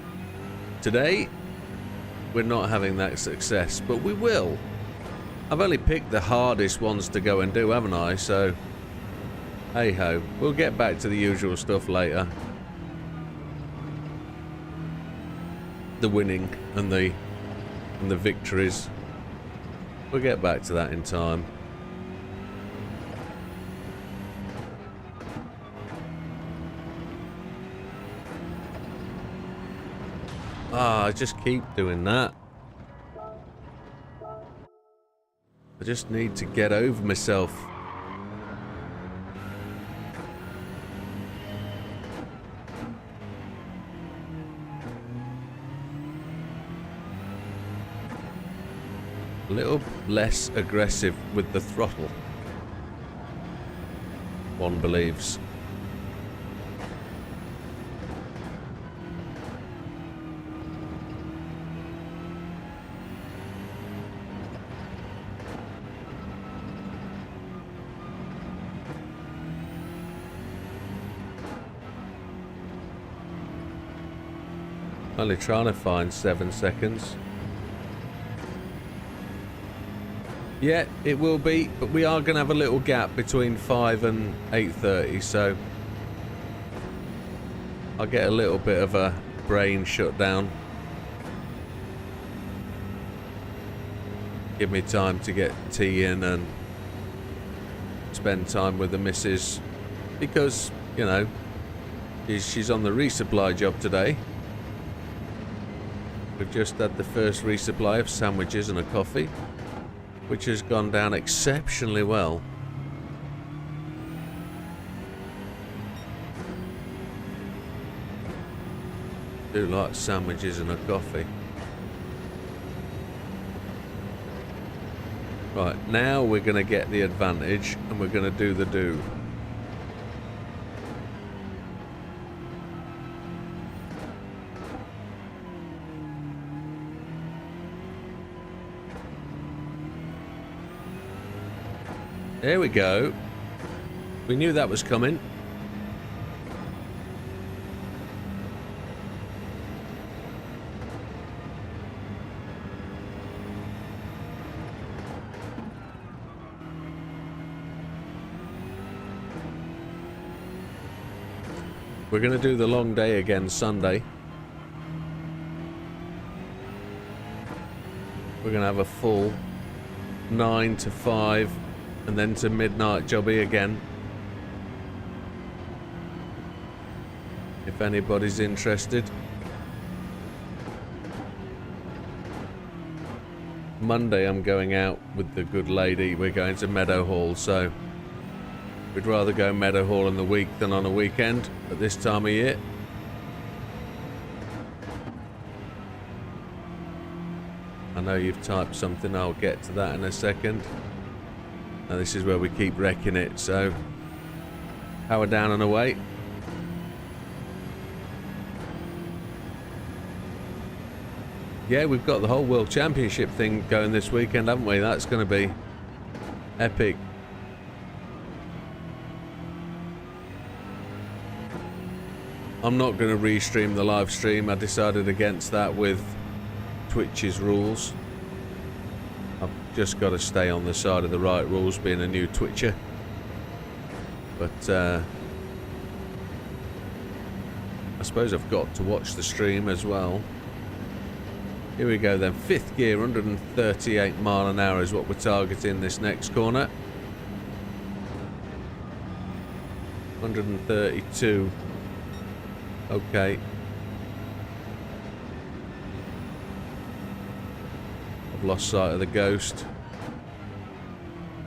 S1: today we're not having that success, but we will. I've only picked the hardest ones to go and do, haven't I? So, hey ho, we'll get back to the usual stuff later. The winning and the victories. We'll get back to that in time. I just keep doing that. I just need to get over myself. A little less aggressive with the throttle, one believes. Only trying to find 7 seconds. Yeah, it will be, but we are going to have a little gap between 5 and 8:30, so I'll get a little bit of a brain shutdown. Give me time to get tea in and spend time with the missus, because, you know, she's on the resupply job today. We've just had the first resupply of sandwiches and a coffee, which has gone down exceptionally well. Do like sandwiches and a coffee. Right, now we're going to get the advantage and we're going to do the do. There we go. We knew that was coming. We're going to do the long day again Sunday. We're going to have a full 9 to 5 and then to midnight jobby again. if anybody's interested. Monday I'm going out with the good lady. We're going to Meadowhall, so we'd rather go Meadowhall in the week than on a weekend at this time of year. I know you've typed something, I'll get to that in a second. Now this is where we keep wrecking it, so power down and away. Yeah, we've got the whole World Championship thing going this weekend, haven't we? That's going to be epic. I'm not going to restream the live stream. I decided against that with Twitch's rules. I've just got to stay on the side of the right rules, being a new Twitcher. But I suppose I've got to watch the stream as well. Here we go then. 5th gear, 138 mile an hour is what we're targeting this next corner. 132. Okay. I've lost sight of the ghost.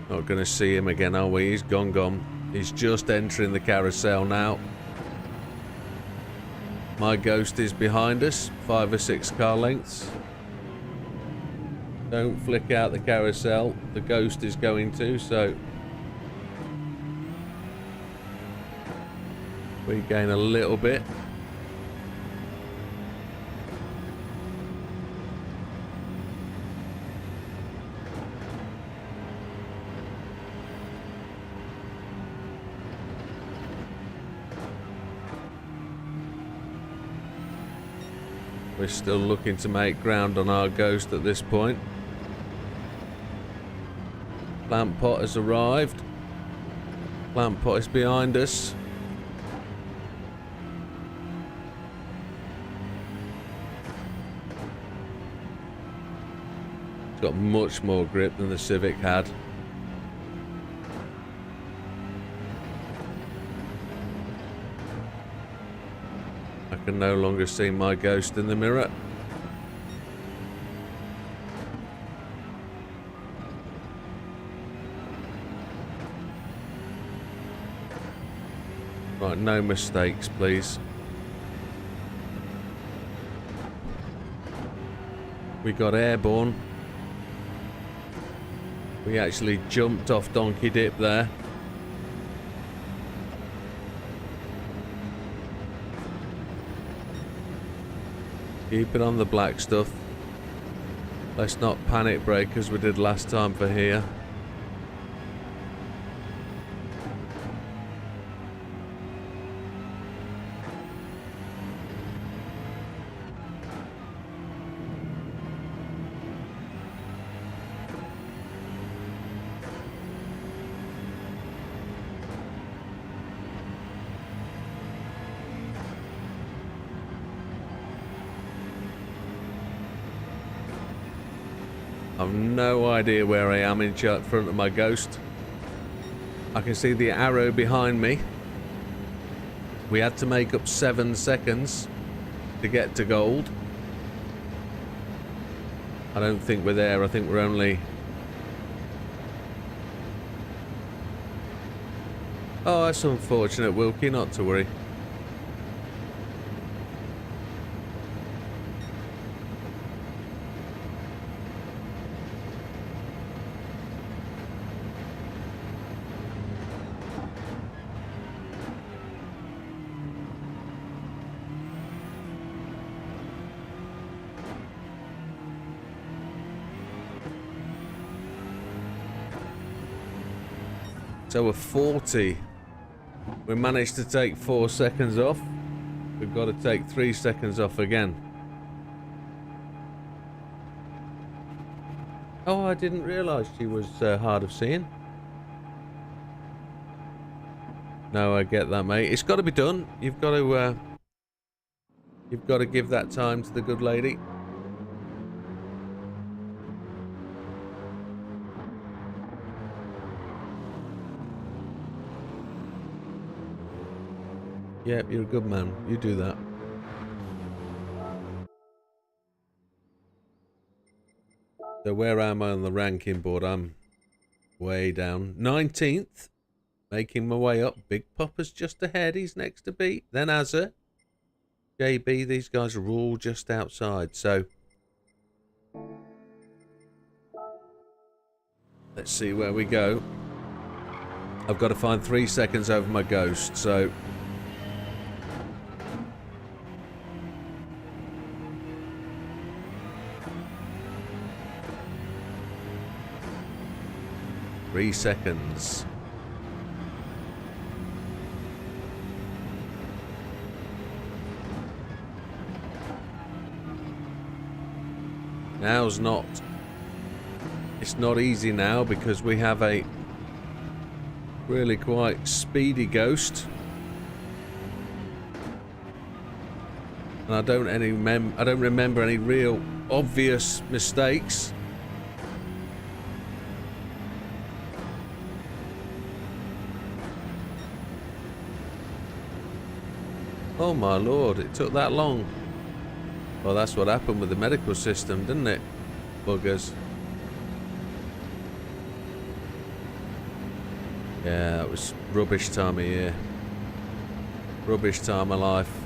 S1: Not going to see him again, are we? He's gone. He's just entering the carousel now. My ghost is behind us, 5 or 6 car lengths. Don't flick out the carousel. The ghost is going to, so we gain a little bit. We're still looking to make ground on our ghost at this point. Plant pot has arrived. Plant pot is behind us. It's got much more grip than the Civic had. I can no longer see my ghost in the mirror. Right, no mistakes, please. We got airborne. We actually jumped off Donkey Dip there. Keep it on the black stuff. Let's not panic brake as we did last time for here. I've no idea where I am in front of my ghost. I can see the arrow behind me. We had to make up 7 seconds to get to gold. I don't think we're there. I think we're only... Oh, that's unfortunate, Wilkie. Not to worry. So we're 40. We managed to take 4 seconds off. We've got to take 3 seconds off again. Oh, I didn't realise she was hard of seeing. No, I get that, mate. It's got to be done. You've got to give that time to the good lady. Yep, you're a good man. You do that. So where am I on the ranking board? I'm way down. 19th. Making my way up. Big Papa's just ahead. He's next to beat. Then Azza. JB. These guys are all just outside. So let's see where we go. I've got to find 3 seconds over my ghost. So... Three seconds. Now's not... It's not easy now because we have a really quite speedy ghost. And I don't remember any real obvious mistakes. Oh my lord, it took that long. Well, that's what happened with the medical system, didn't it? Buggers. Yeah, it was rubbish time of year. Rubbish time of life.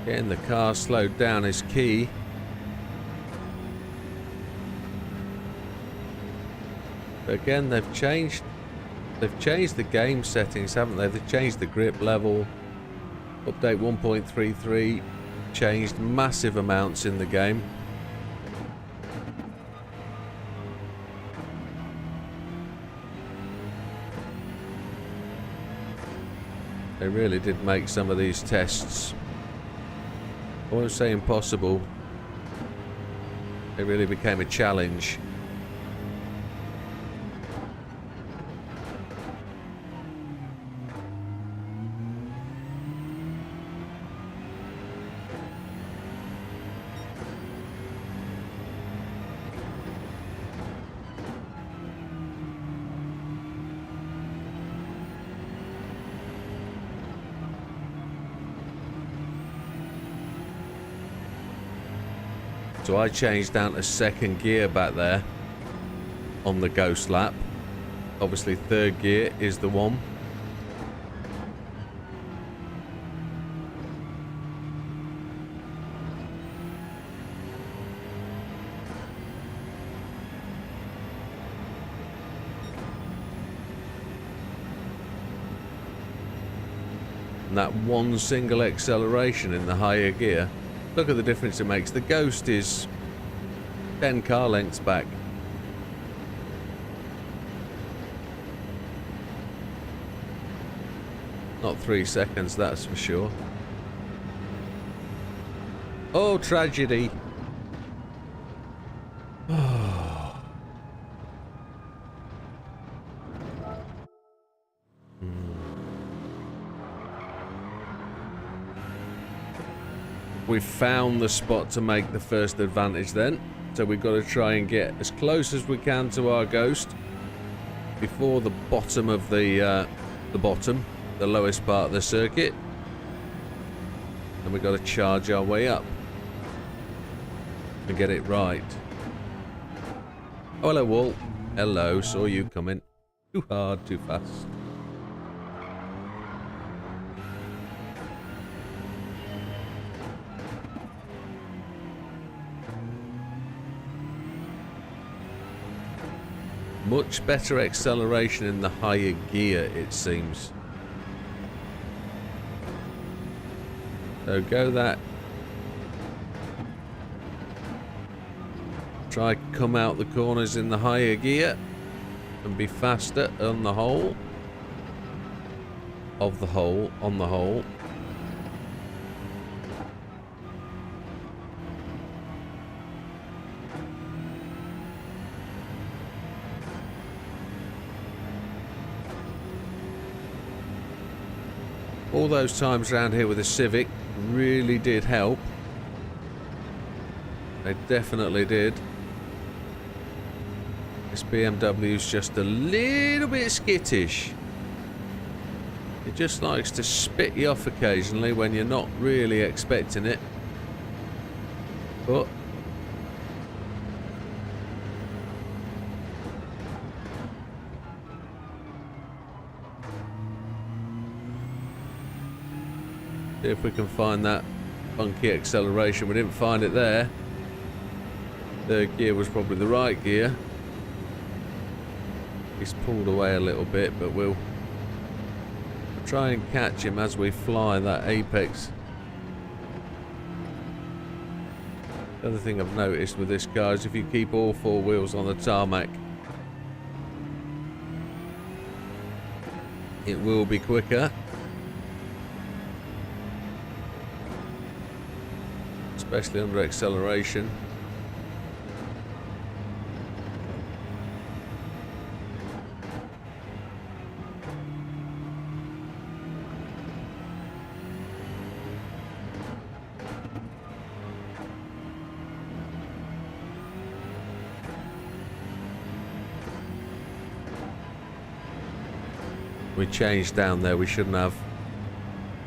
S1: Getting the car slowed down is key. But again, they've changed the game settings, haven't they? They've changed the grip level. Update 1.33 changed massive amounts in the game. They really did make some of these tests, I won't say impossible. It really became a challenge. So I changed down to second gear back there on the ghost lap. Obviously third gear is the one. And that one single acceleration in the higher gear. Look at the difference it makes. The Ghost is 10 car lengths back. Not 3 seconds, that's for sure. Oh, tragedy. We've found the spot to make the first advantage then. So we've got to try and get as close as we can to our Ghost before the bottom of the lowest part of the circuit. And we've got to charge our way up and get it right. Oh, hello, Walt. Hello, saw you coming. Too hard, too fast. Much better acceleration in the higher gear, it seems. So go that. Try come out the corners in the higher gear and be faster on the whole. On the whole. All those times around here with the Civic really did help. They definitely did. This BMW's just a little bit skittish. It just likes to spit you off occasionally when you're not really expecting it. But see if we can find that funky acceleration. We didn't find it there. Third gear was probably the right gear. He's pulled away a little bit, but we'll try and catch him as we fly that apex. The other thing I've noticed with this car is if you keep all four wheels on the tarmac, it will be quicker. Especially under acceleration. We changed down there, we shouldn't have.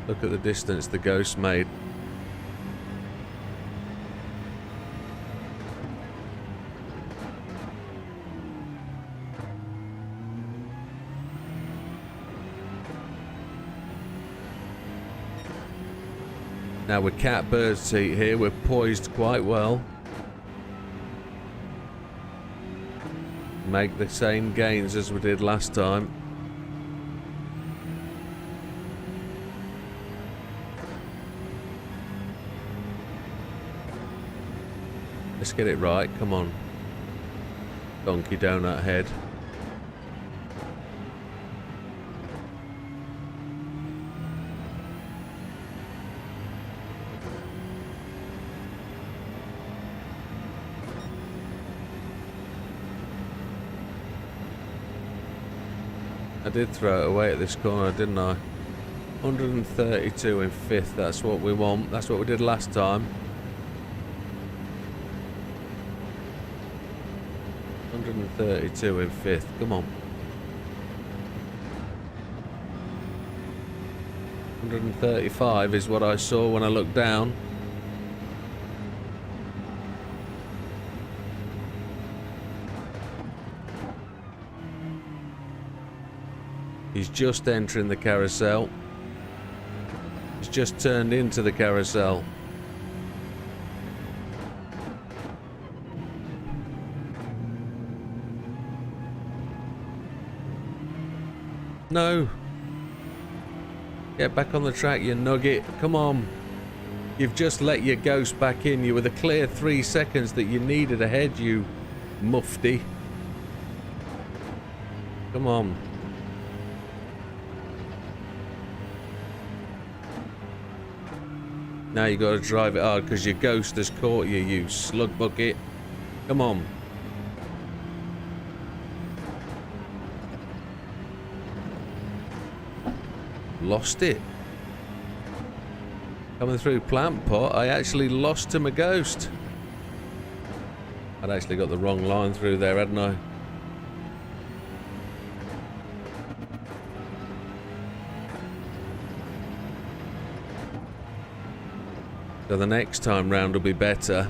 S1: Look at the distance the Ghost made. Now we're catbird seat here, we're poised quite well. Make the same gains as we did last time. Let's get it right, come on. Donkey donut head. I did throw it away at this corner, didn't I? 132 in fifth, that's what we want. That's what we did last time. 132 in fifth, come on. 135 is what I saw when I looked down. He's just entering the carousel. He's just turned into the carousel. No. Get back on the track, you nugget. Come on. You've just let your Ghost back in. You were the clear 3 seconds that you needed ahead, you mufti. Come on. Now you got to drive it hard because your Ghost has caught you, you slug bucket. Come on. Lost it. Coming through Plant Pot, I actually lost to my Ghost. I'd actually got the wrong line through there, hadn't I? So the next time round will be better,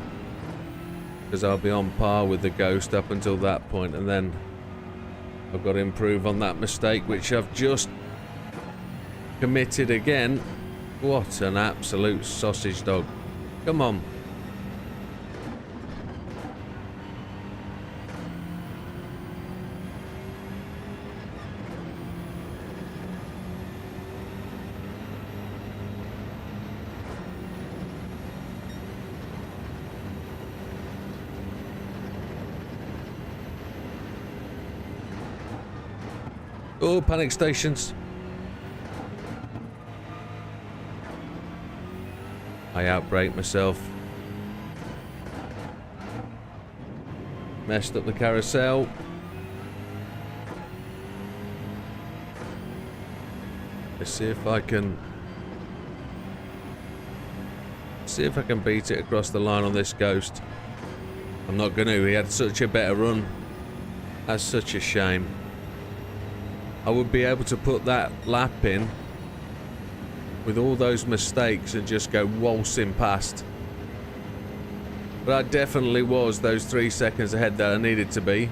S1: because I'll be on par with the Ghost up until that point, and then I've got to improve on that mistake which I've just committed again. What an absolute sausage dog. Come on. Oh, panic stations. I outbrake myself. Messed up the carousel. Let's see if I can beat it across the line on this Ghost. I'm not going to. He had such a better run. That's such a shame. I would be able to put that lap in with all those mistakes and just go waltzing past. But I definitely was those 3 seconds ahead that I needed to be.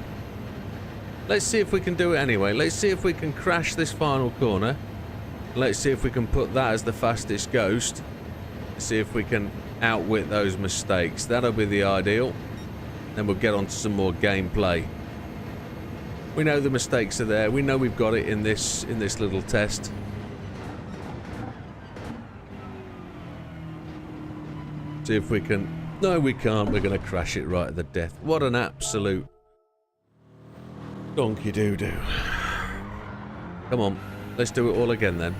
S1: Let's see if we can do it anyway. Let's see if we can crash this final corner. Let's see if we can put that as the fastest Ghost. See if we can outwit those mistakes. That'll be the ideal. Then we'll get on to some more gameplay. We know the mistakes are there. We know we've got it in this little test. See if we can... No, we can't. We're going to crash it right at the death. What an absolute donkey doo-doo. Come on. Let's do it all again then.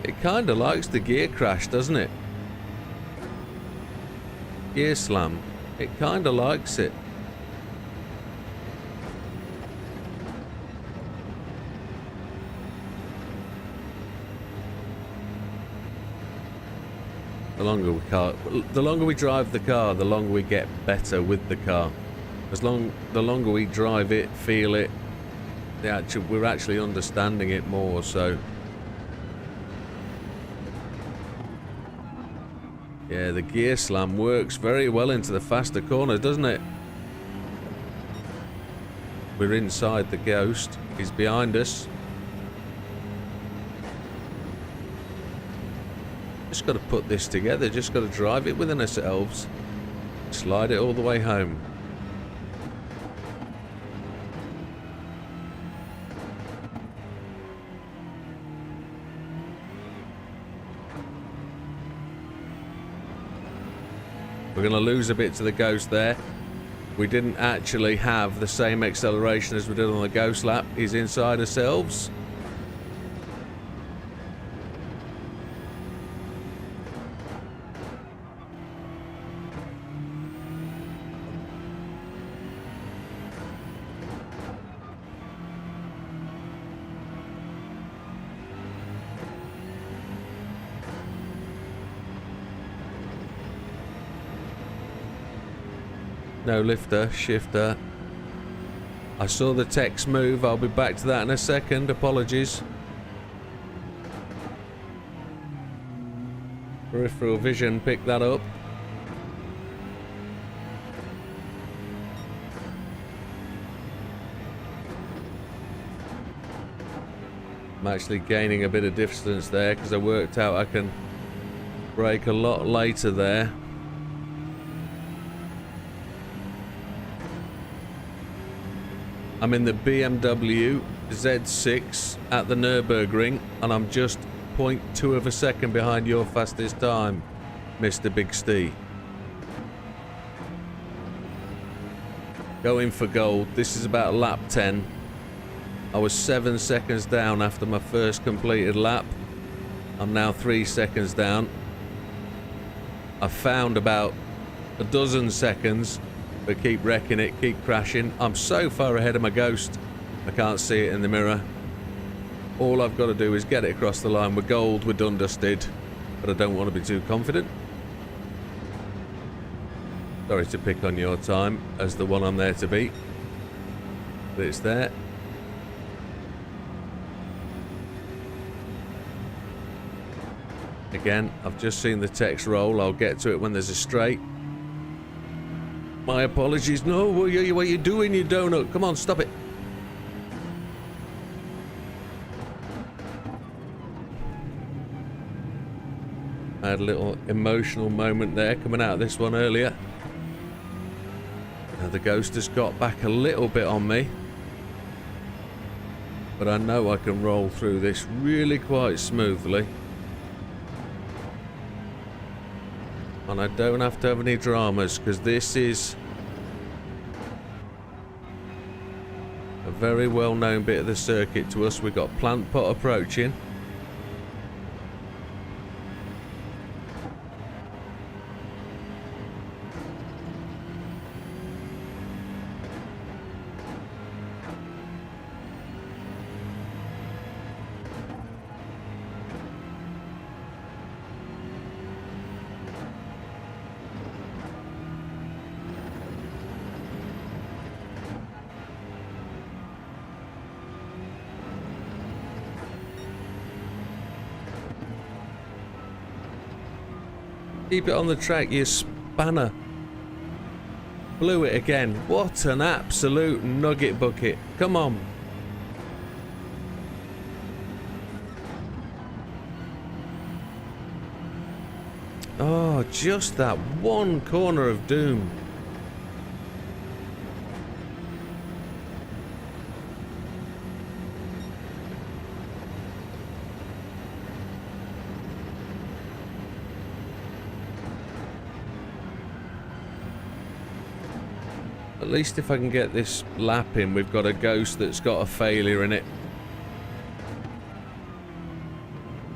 S1: It kind of likes the gear crash, doesn't it? Gear slam. It kind of likes it. The longer we drive the car, the longer we get better with the car. The longer we drive it, feel it, we're actually understanding it more. So. Yeah, the gear slam works very well into the faster corners, doesn't it? We're inside the Ghost. He's behind us. Just got to put this together. Just got to drive it within ourselves. Slide it all the way home. We're going to lose a bit to the Ghost there. We didn't actually have the same acceleration as we did on the Ghost lap. He's inside ourselves. No lifter, shifter. I saw the text move. I'll be back to that in a second. Apologies. Peripheral vision picked that up. I'm actually gaining a bit of distance there because I worked out I can brake a lot later there. I'm in the BMW Z6 at the Nürburgring and I'm just 0.2 of a second behind your fastest time, Mr. Big Steve. Going for gold. This is about lap 10. I was 7 seconds down after my first completed lap. I'm now 3 seconds down. I found about a dozen seconds, but keep wrecking it, keep crashing. I'm so far ahead of my Ghost, I can't see it in the mirror. All I've got to do is get it across the line. We're gold, we're done dusted, but I don't want to be too confident. Sorry to pick on your time as the one I'm there to beat, but it's there. Again, I've just seen the text roll. I'll get to it when there's a straight. My apologies. No, what are you doing, you donut? Come on, stop it. I had a little emotional moment there coming out of this one earlier. Now the ghost has got back a little bit on me. But I know I can roll through this really quite smoothly. And I don't have to have any dramas, because this is a very well-known bit of the circuit to us. We've got Plant Pot approaching. Keep it on the track, you spanner. Blew it again. What an absolute nugget bucket. Come on. Oh, just that one corner of doom. At least if I can get this lap in, we've got a ghost that's got a failure in it.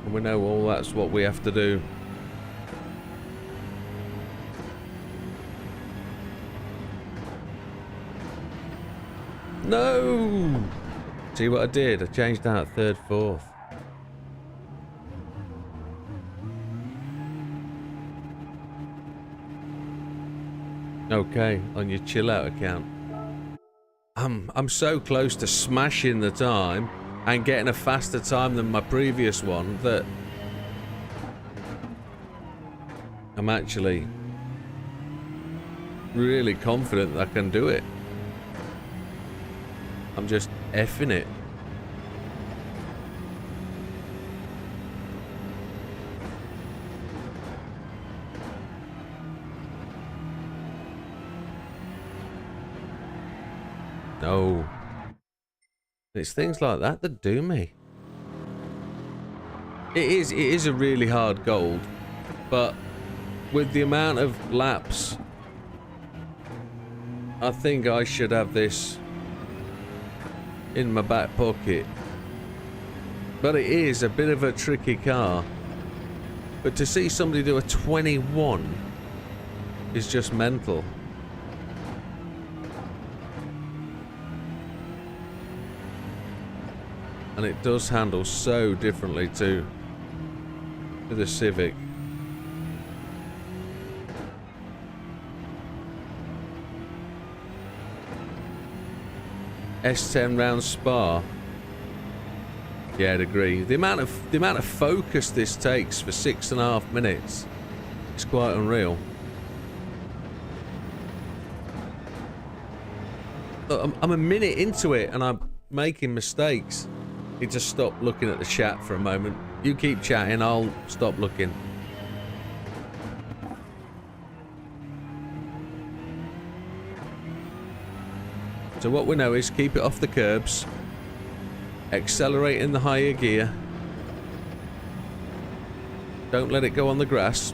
S1: And we know all that's what we have to do. No! See what I did? I changed out third, fourth. Okay, on your chill out account. I'm so close to smashing the time and getting a faster time than my previous one that I'm actually really confident that I can do it. I'm just effing it. No. It's things like that that do me. It is a really hard gold, but with the amount of laps, I think I should have this in my back pocket. But it is a bit of a tricky car. But to see somebody do a 21 is just mental. And it does handle so differently to the Civic. S10 round Spa. Yeah, I'd agree. The amount of focus this takes for 6.5 minutes is quite unreal. Look, I'm a minute into it and I'm making mistakes. Need to stop looking at the chat for a moment. You keep chatting, I'll stop looking. So what we know is keep it off the curbs, accelerate in the higher gear, don't let it go on the grass.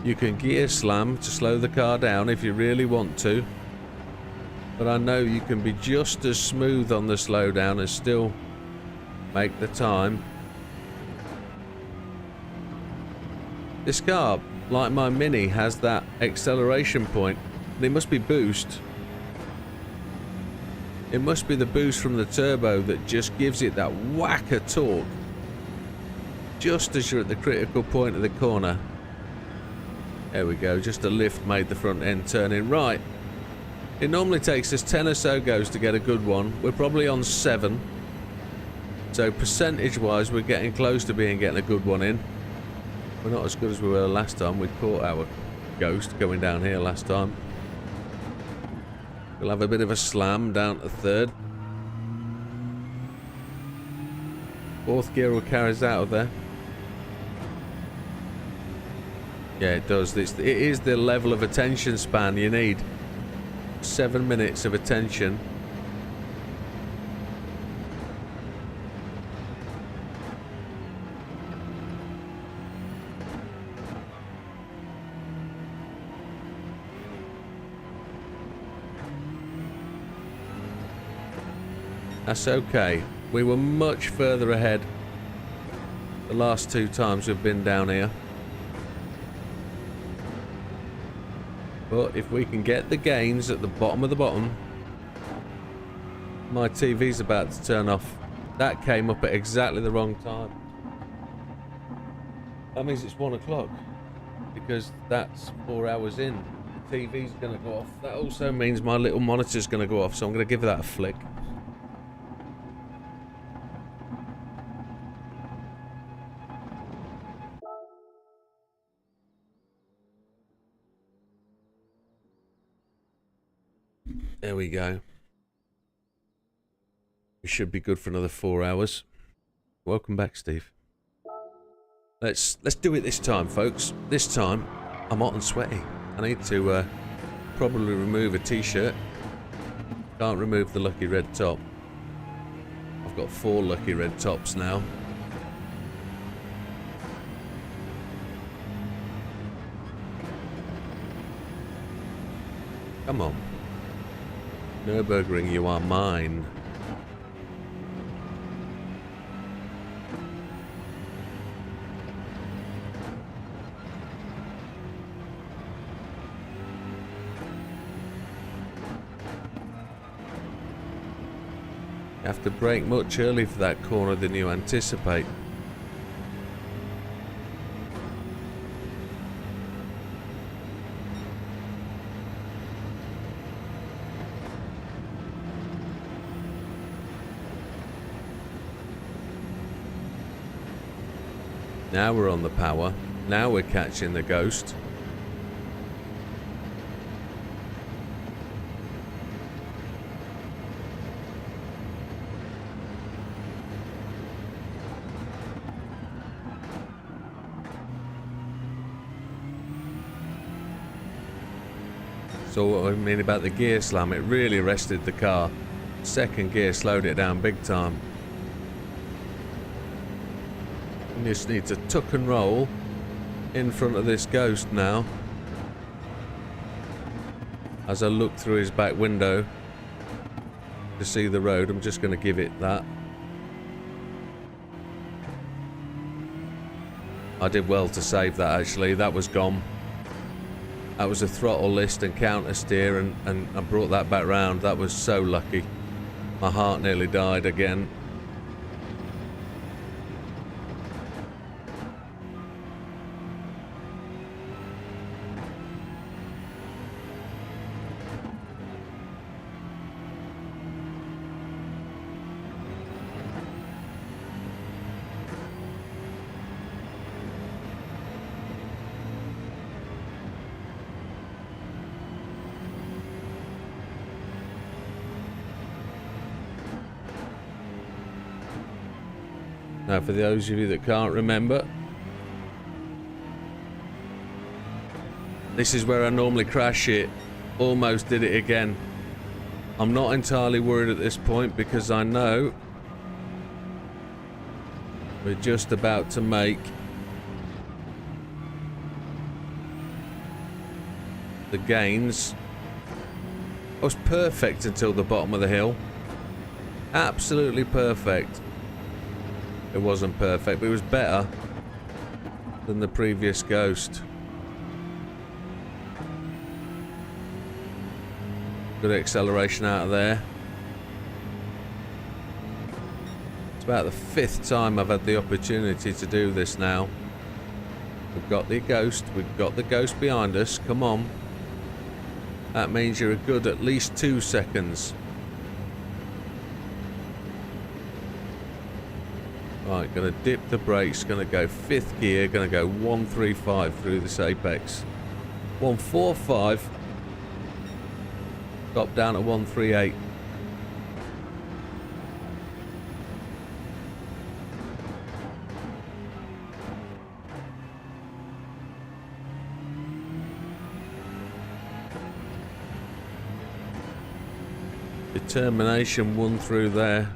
S1: You can gear slam to slow the car down if you really want to. But I know you can be just as smooth on the slowdown and still make the time. This car, like my Mini, has that acceleration point. And it must be boost. It must be the boost from the turbo that just gives it that whack of torque. Just as you're at the critical point of the corner. There we go, just a lift made the front end turn in. Right. It normally takes us 10 or so goes to get a good one. We're probably on 7. So percentage wise we're getting close to getting a good one in. We're not as good as we were last time. We caught our ghost going down here last time. We'll have a bit of a slam down to third. Fourth gear will carry us out of there. Yeah, it does. It is the level of attention span you need. 7 minutes of attention. That's okay. We were much further ahead the last 2 times we've been down here. But if we can get the gains at the bottom of the bottom... My TV's about to turn off. That came up at exactly the wrong time. That means it's 1 o'clock. Because that's 4 hours in. The TV's going to go off. That also means my little monitor's going to go off. So I'm going to give that a flick. There we go. We should be good for another 4 hours. Welcome back, Steve. Let's do it this time, folks. This time, I'm hot and sweaty. I need to probably remove a t-shirt. Can't remove the lucky red top. I've got 4 lucky red tops now. Come on. Nürburgring, you are mine. You have to brake much early for that corner than you anticipate. Now we're on the power. Now we're catching the ghost. So what I mean about the gear slam, it really arrested the car. Second gear slowed it down big time. You just need to tuck and roll in front of this ghost now. As I look through his back window to see the road, I'm just going to give it that. I did well to save that actually, that was gone. That was a throttle list and counter steer and I brought that back round. That was so lucky. My heart nearly died again. Now, for those of you that can't remember, this is where I normally crash it. Almost did it again. I'm not entirely worried at this point because I know we're just about to make the gains. I was perfect until the bottom of the hill. Absolutely perfect. It wasn't perfect, but it was better than the previous ghost. Good acceleration out of there. It's about the 5th time I've had the opportunity to do this now. We've got the ghost behind us, come on. That means you're a good at least 2 seconds. Right, gonna dip the brakes, gonna go 5th gear, gonna go 135 through this apex. 145. Drop down to 138. Determination 1 through there.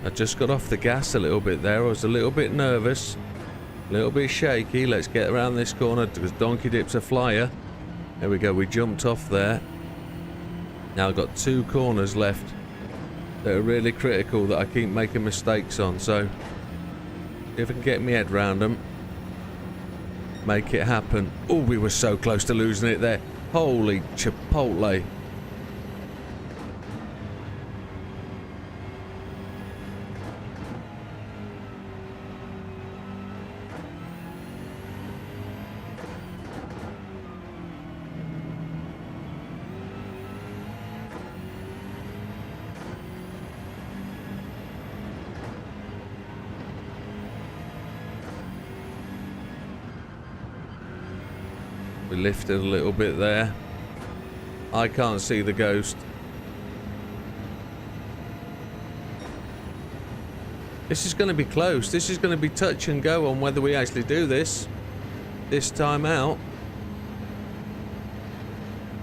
S1: I just got off the gas a little bit there. I was a little bit nervous, a little bit shaky. Let's get around this corner because Donkey Dip's a flyer. There we go, we jumped off there. Now I've got 2 corners left that are really critical that I keep making mistakes on. So if I can get my head round them, make it happen. Oh, we were so close to losing it there. Holy Chipotle. We lifted a little bit there. I can't see the ghost. This is going to be close. This is going to be touch and go on whether we actually do this time out.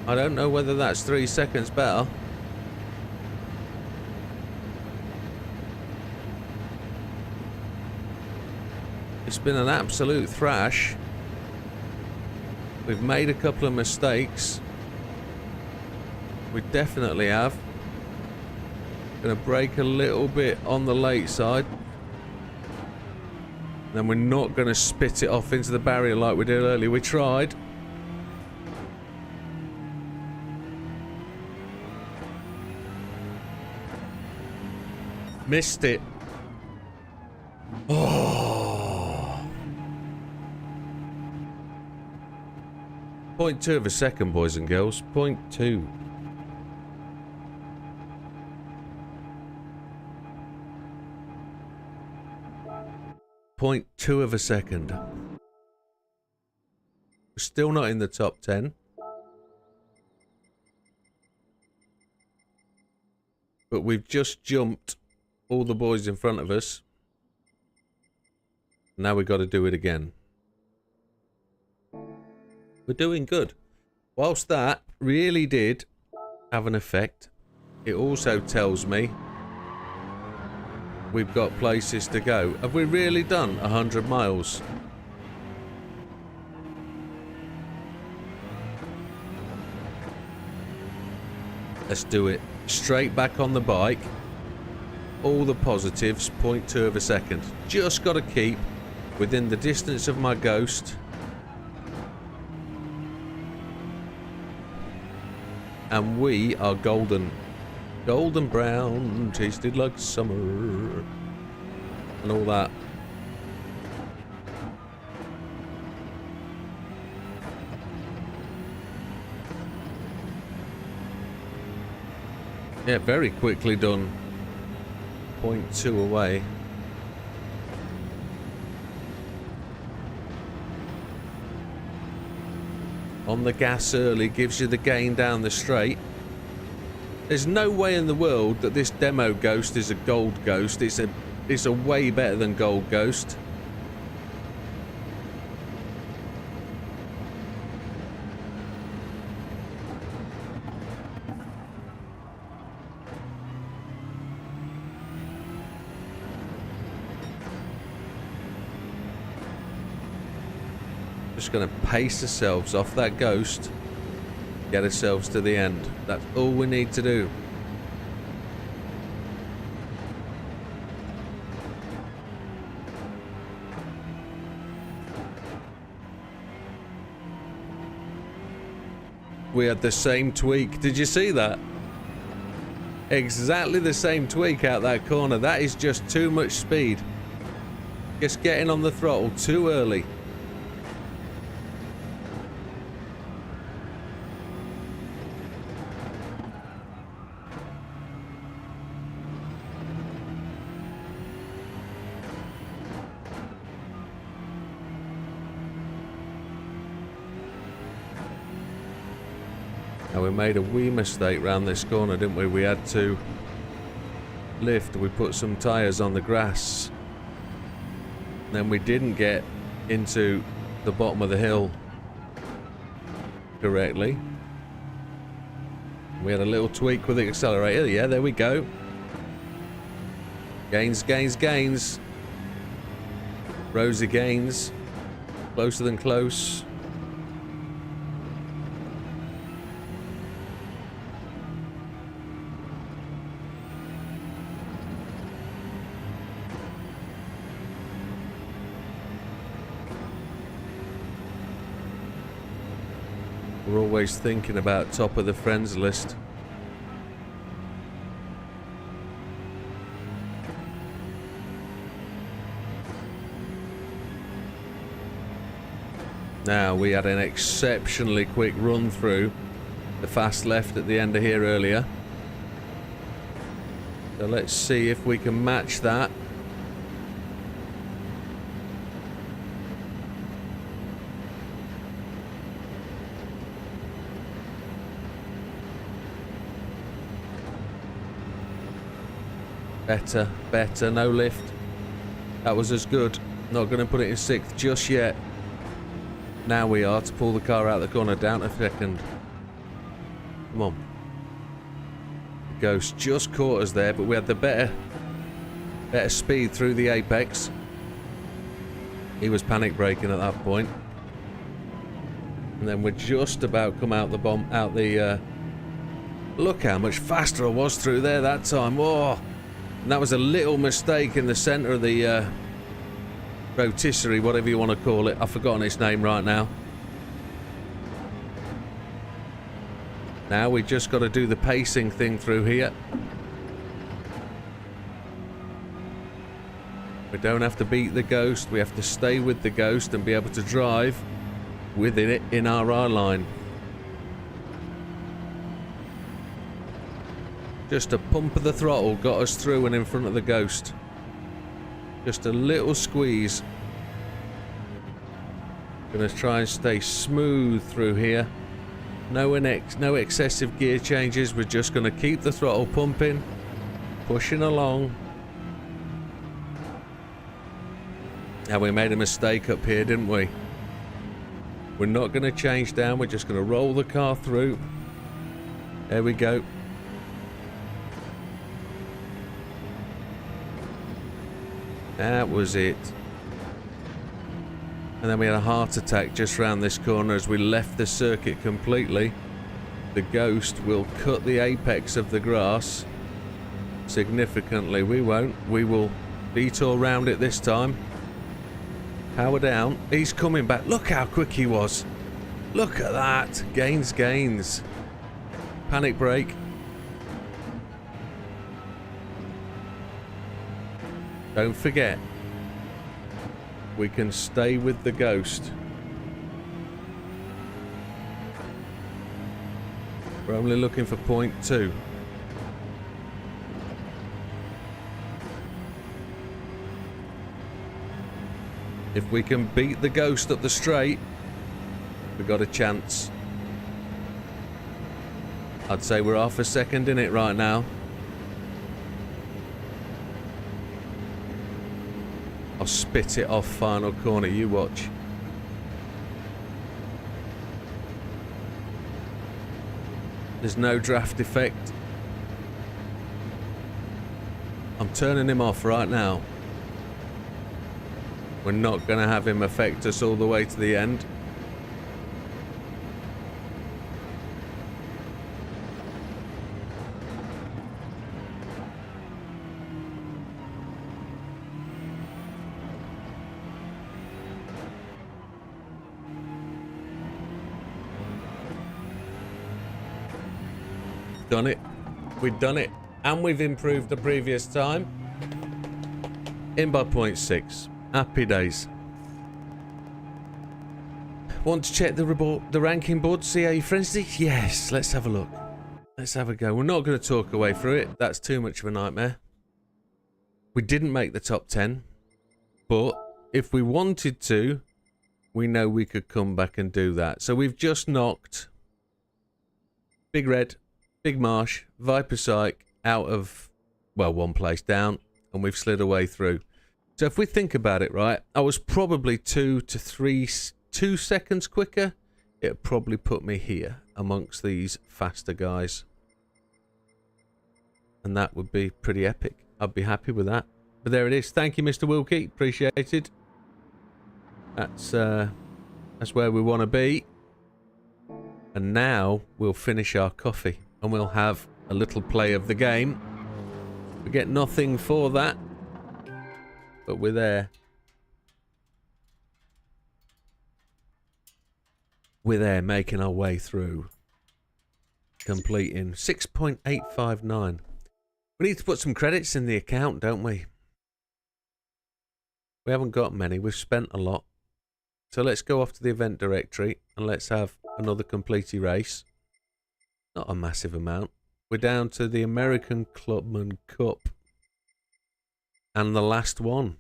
S1: I don't know whether that's 3 seconds better. It's been an absolute thrash. We've made a couple of mistakes. We definitely have. Gonna brake a little bit on the late side. Then we're not gonna spit it off into the barrier like we did earlier. We tried. Missed it. Oh. 0.2 of a second, boys and girls. 0.2. .2 of a second. We're still not in the top 10. But we've just jumped all the boys in front of us. Now we've got to do it again. We're doing good. Whilst that really did have an effect, it also tells me we've got places to go. Have we really done 100 miles? Let's do it. Straight back on the bike. All the positives, 0.2 of a second. Just got to keep within the distance of my ghost. And we are golden. Golden brown, tasted like summer. And all that. Yeah, very quickly done. 0.2 away. On the gas early gives you the gain down the straight. There's no way in the world that this demo Ghost is a gold Ghost. It's a way better than gold Ghost. Just going to pace ourselves off that Ghost, get ourselves to the end. That's all we need to do. We had the same tweak. Did you see that? Exactly the same tweak out that corner. That is just too much speed. Just getting on the throttle too early. Now we made a wee mistake round this corner, didn't we? We had to lift. We put some tyres on the grass. Then we didn't get into the bottom of the hill correctly. We had a little tweak with the accelerator. Yeah, there we go. Gains, gains, gains. Rosie gains. Closer than close. We're always thinking about top of the friends list. Now, we had an exceptionally quick run through the fast left at the end of here earlier. So let's see if we can match that. Better, better, no lift. That was as good. Not going to put it in sixth just yet. Now we are to pull the car out the corner, down a second. Come on. The Ghost just caught us there, but we had the better speed through the apex. He was panic braking at that point. And then we're just about come out the look how much faster I was through there that time. Oh. And that was a little mistake in the centre of the rotisserie, whatever you want to call it. I've forgotten its name right now. Now we just got to do the pacing thing through here. We don't have to beat the Ghost. We have to stay with the Ghost and be able to drive within it in our eye line. Just a pump of the throttle got us through and in front of the Ghost. Just a little squeeze. Gonna try and stay smooth through here. No excessive gear changes. We're just gonna keep the throttle pumping, pushing along. And we made a mistake up here, didn't we? We're not gonna change down. We're just gonna roll the car through. There we go. That was it. And then we had a heart attack just round this corner as we left the circuit completely. The Ghost will cut the apex of the grass significantly. We won't. We will detour round it this time. Power down. He's coming back. Look how quick he was. Look at that. Gains, gains. Panic brake. Don't forget, we can stay with the Ghost. We're only looking for point 2. If we can beat the Ghost up the straight, we've got a chance. I'd say we're half a second in it right now. I'll spit it off final corner, you watch. There's no draft effect. I'm turning him off right now. We're not going to have him affect us all the way to the end. Done it. We've done it. And we've improved the previous time. In by 0.6. Happy days. Want to check the ranking board, see how your friends did? Yes, let's have a look. Let's have a go. We're not going to talk away through it. That's too much of a nightmare. We didn't make the top 10. But if we wanted to, we know we could come back and do that. So we've just knocked Big Red, Big Marsh, Viper Psych out of, well, one place down, and we've slid away through. So if we think about it, right, I was probably 2 seconds quicker. It probably put me here amongst these faster guys. And that would be pretty epic. I'd be happy with that. But there it is. Thank you, Mr. Wilkie. Appreciated. That's where we want to be. And now we'll finish our coffee. And we'll have a little play of the game. We get nothing for that. But we're there. We're there making our way through. Completing 6.859. We need to put some credits in the account, don't we? We haven't got many. We've spent a lot. So let's go off to the event directory and let's have another completey race. Not a massive amount. We're down to the American Clubman Cup. And the last one.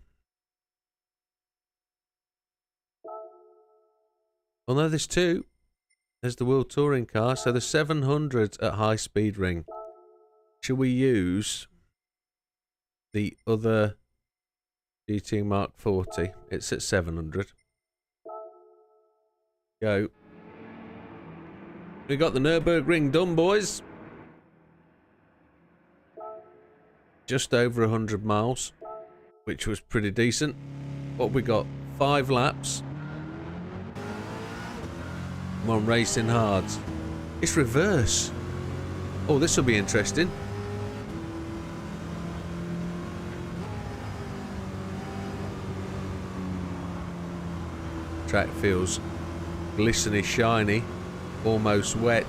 S1: Well, no, there's two. There's the World Touring Car. So the 700 at High Speed Ring. Should we use the other GT Mark 40? It's at 700. Go. We got the Nürburgring done, boys. Just over 100 miles, which was pretty decent. What we got? 5 laps. One racing hard. It's reverse. Oh, this will be interesting. Track feels glistening, shiny, almost wet.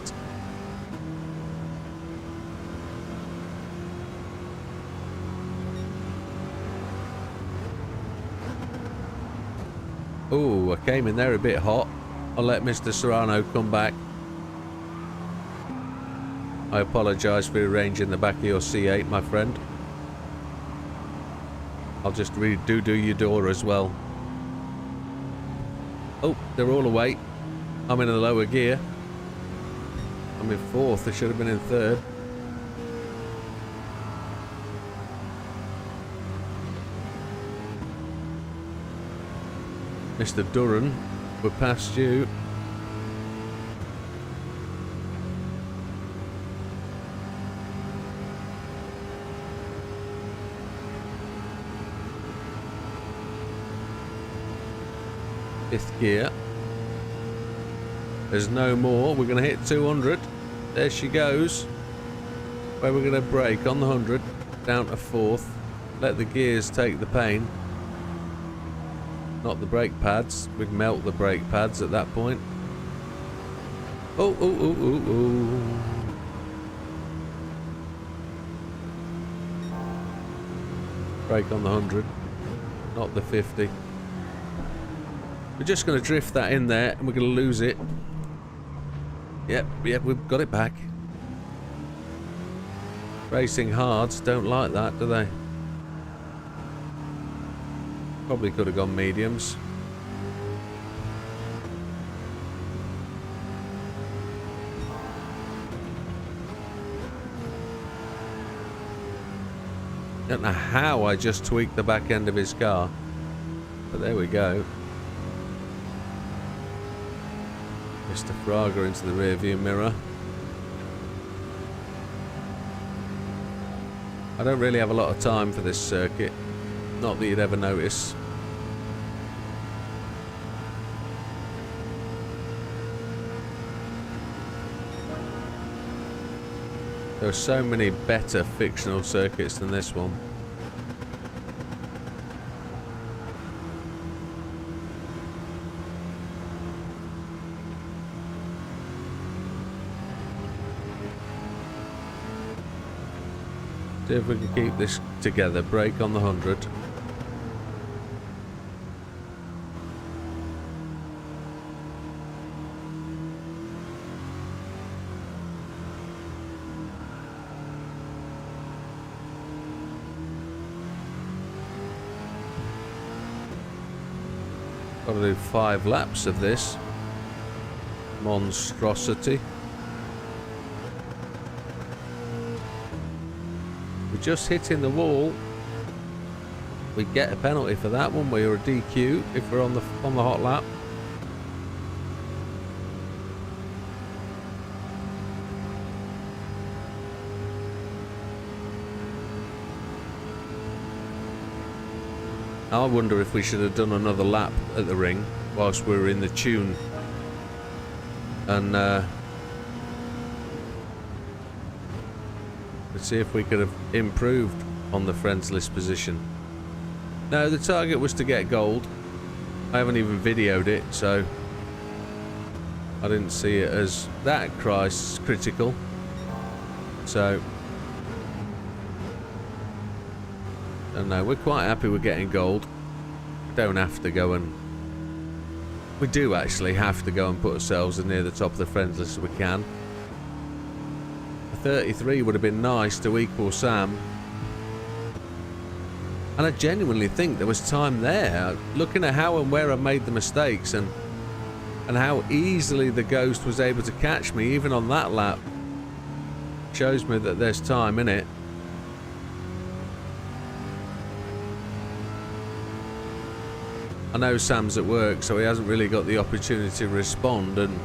S1: Oh, I came in there a bit hot. I'll let Mr. Serrano come back. I apologise for arranging the back of your C8, my friend. I'll just do your door as well. Oh, they're all away. I'm in a lower gear. I'm in 4th. I should have been in 3rd. Mr. Duran, we're past you. Fifth gear. There's no more. We're going to hit 200. There she goes. Where we're going to brake on the 100. Down to 4th. Let the gears take the pain. Not the brake pads. We'd melt the brake pads at that point. Oh, oh, oh, oh, oh. Brake on the 100. Not the 50. We're just going to drift that in there and we're going to lose it. Yep, we've got it back. Racing hards don't like that, do they? Probably could have gone mediums. Don't know how I just tweaked the back end of his car. But there we go. Mr. Fraga into the rear view mirror. I don't really have a lot of time for this circuit. Not that you'd ever notice. There are so many better fictional circuits than this one. See if we can keep this together. Brake on the 100. Got to do 5 laps of this monstrosity. We're just hitting the wall. We get a penalty for that one. We're a DQ if we're on the hot lap. I wonder if we should have done another lap at the ring whilst we were in the tune. And let's see if we could have improved on the friends list position. No, the target was to get gold. I haven't even videoed it, so I didn't see it as that critical. So I don't know, we're quite happy with getting gold. We don't have to go and... We do actually have to go and put ourselves near the top of the friends list if we can. A 33 would have been nice to equal Sam. And I genuinely think there was time there. Looking at how and where I made the mistakes and how easily the Ghost was able to catch me even on that lap. Shows me that there's time in it. I know Sam's at work, so he hasn't really got the opportunity to respond and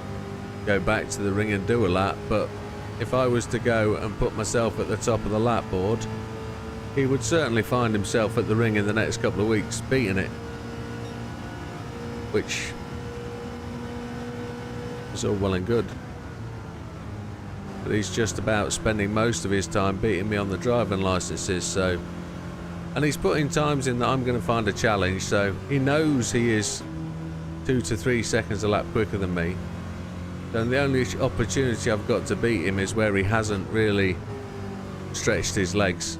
S1: go back to the ring and do a lap, but if I was to go and put myself at the top of the lap board, he would certainly find himself at the ring in the next couple of weeks beating it. Which is all well and good. But he's just about spending most of his time beating me on the driving licenses, so... And he's putting times in that I'm going to find a challenge, so he knows he is 2 to 3 seconds a lap quicker than me. And the only opportunity I've got to beat him is where he hasn't really stretched his legs.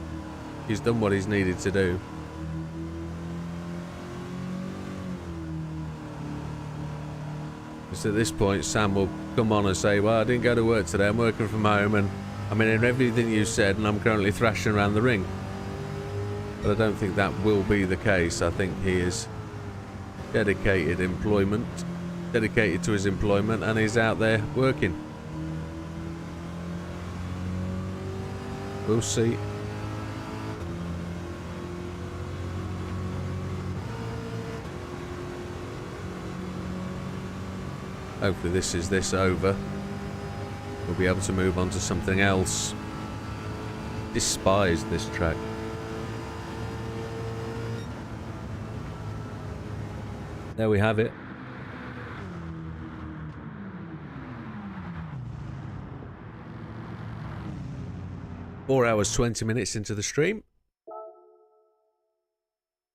S1: He's done what he's needed to do. So at this point, Sam will come on and say, well, I didn't go to work today, I'm working from home, and I'm in everything you said, and I'm currently thrashing around the ring. But I don't think that will be the case. I think he is dedicated to his employment, and he's out there working. We'll see. Hopefully this is this over. We'll be able to move on to something else. Despise this track. There we have it. Four hours, 20 minutes into the stream.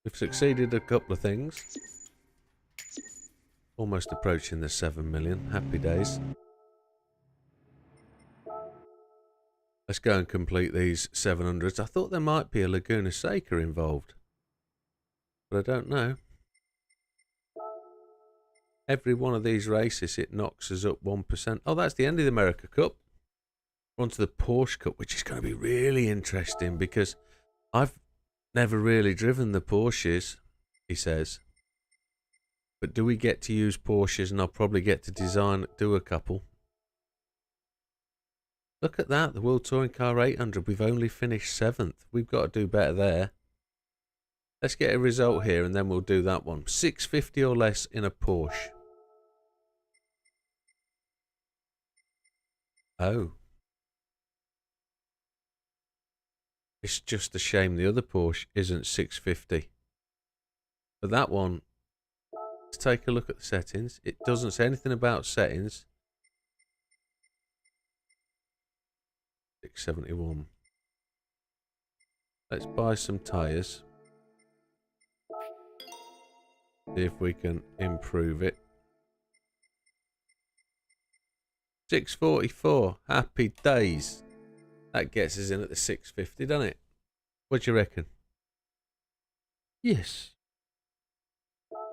S1: We've succeeded a couple of things. Almost approaching the 7 million. Happy days. Let's go and complete these 700s. I thought there might be a Laguna Seca involved, but I don't know. Every one of these races, it knocks us up 1%. Oh, that's the end of the America Cup. We're on to the Porsche Cup, which is going to be really interesting because I've never really driven the Porsches, he says. But do we get to use Porsches? And I'll probably get to do a couple. Look at that, the World Touring Car 800. We've only finished 7th. We've got to do better there. Let's get a result here and then we'll do that one. 650 or less in a Porsche. Oh. It's just a shame the other Porsche isn't 650. But that one, let's take a look at the settings. It doesn't say anything about settings. 671. Let's buy some tyres. See if we can improve it. 644. Happy days. That gets us in at the 650, doesn't it? What do you reckon? Yes,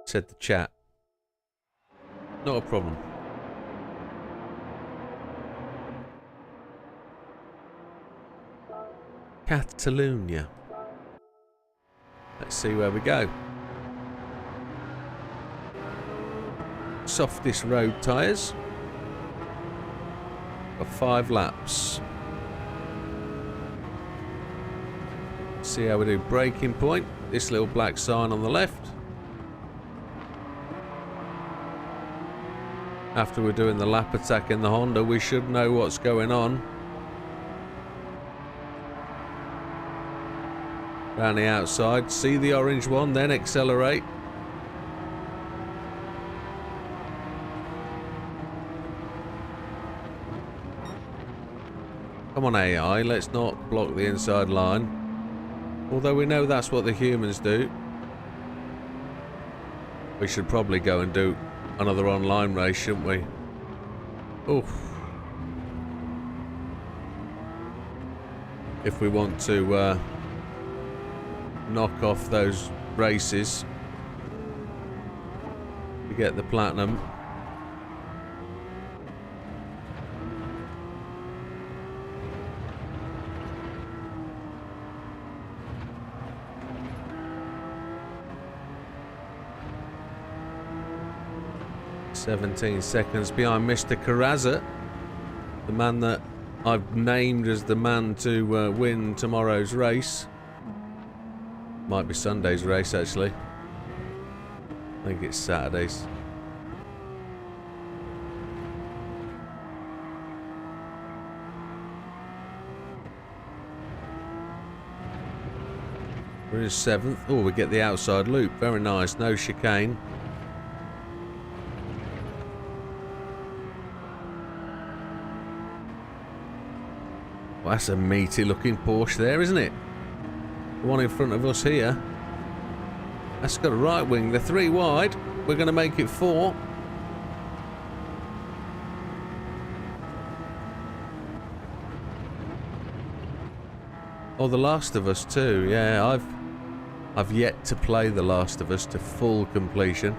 S1: said the chat. Not a problem. Catalonia. Let's see where we go. Softest road tyres. Got 5 laps. See how we do. Braking point. This little black sign on the left. After we're doing the lap attack in the Honda, we should know what's going on. Around the outside. See the orange one, then accelerate. Come on AI, let's not block the inside line. Although we know that's what the humans do. We should probably go and do another online race, shouldn't we? Oof. If we want to knock off those races to get the platinum. "17 seconds behind Mr. Carrazza, the man that I've named as the man to win tomorrow's race. Might be Sunday's race, actually. I think it's Saturday's. We're in 7th. Oh, we get the outside loop. Very nice. No chicane. Well, that's a meaty looking Porsche there, isn't it? The one in front of us here. That's got a right wing. They're 3 wide. We're going to make it 4. Oh, The Last of Us too. Yeah, I've yet to play The Last of Us to full completion.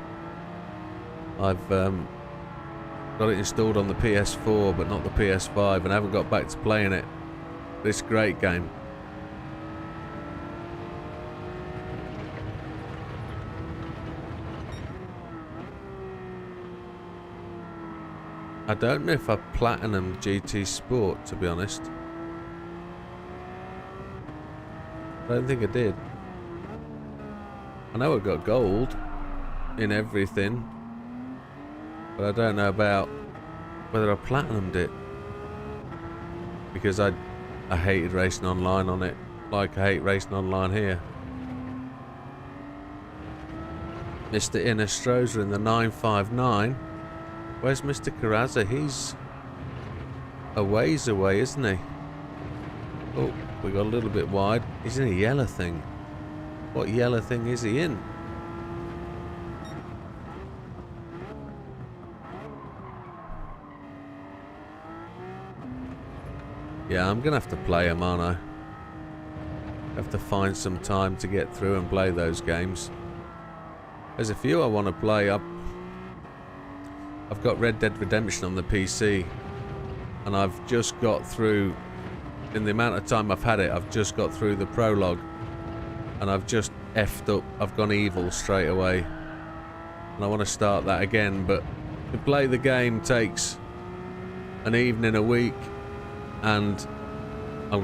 S1: I've got it installed on the PS4, but not the PS5, and I haven't got back to playing it. It's a great game. I don't know if I platinum GT Sport, to be honest. I don't think I did. I know I got gold in everything, but I don't know about whether I platinumed it, because I hated racing online on it, like I hate racing online here. Mr. Inestrosa in the 959. Where's Mr. Carrazza? He's a ways away, isn't he? Oh, we got a little bit wide. He's in a yellow thing. What yellow thing is he in? Yeah, I'm gonna have to play them, aren't I? Have to find some time to get through and play those games. There's a few I want to play. I've got Red Dead Redemption on the PC, and I've just got through, in the amount of time I've had it, I've just got through the prologue, and I've just effed up. I've gone evil straight away, and I want to start that again, but to play the game takes an evening a week, and I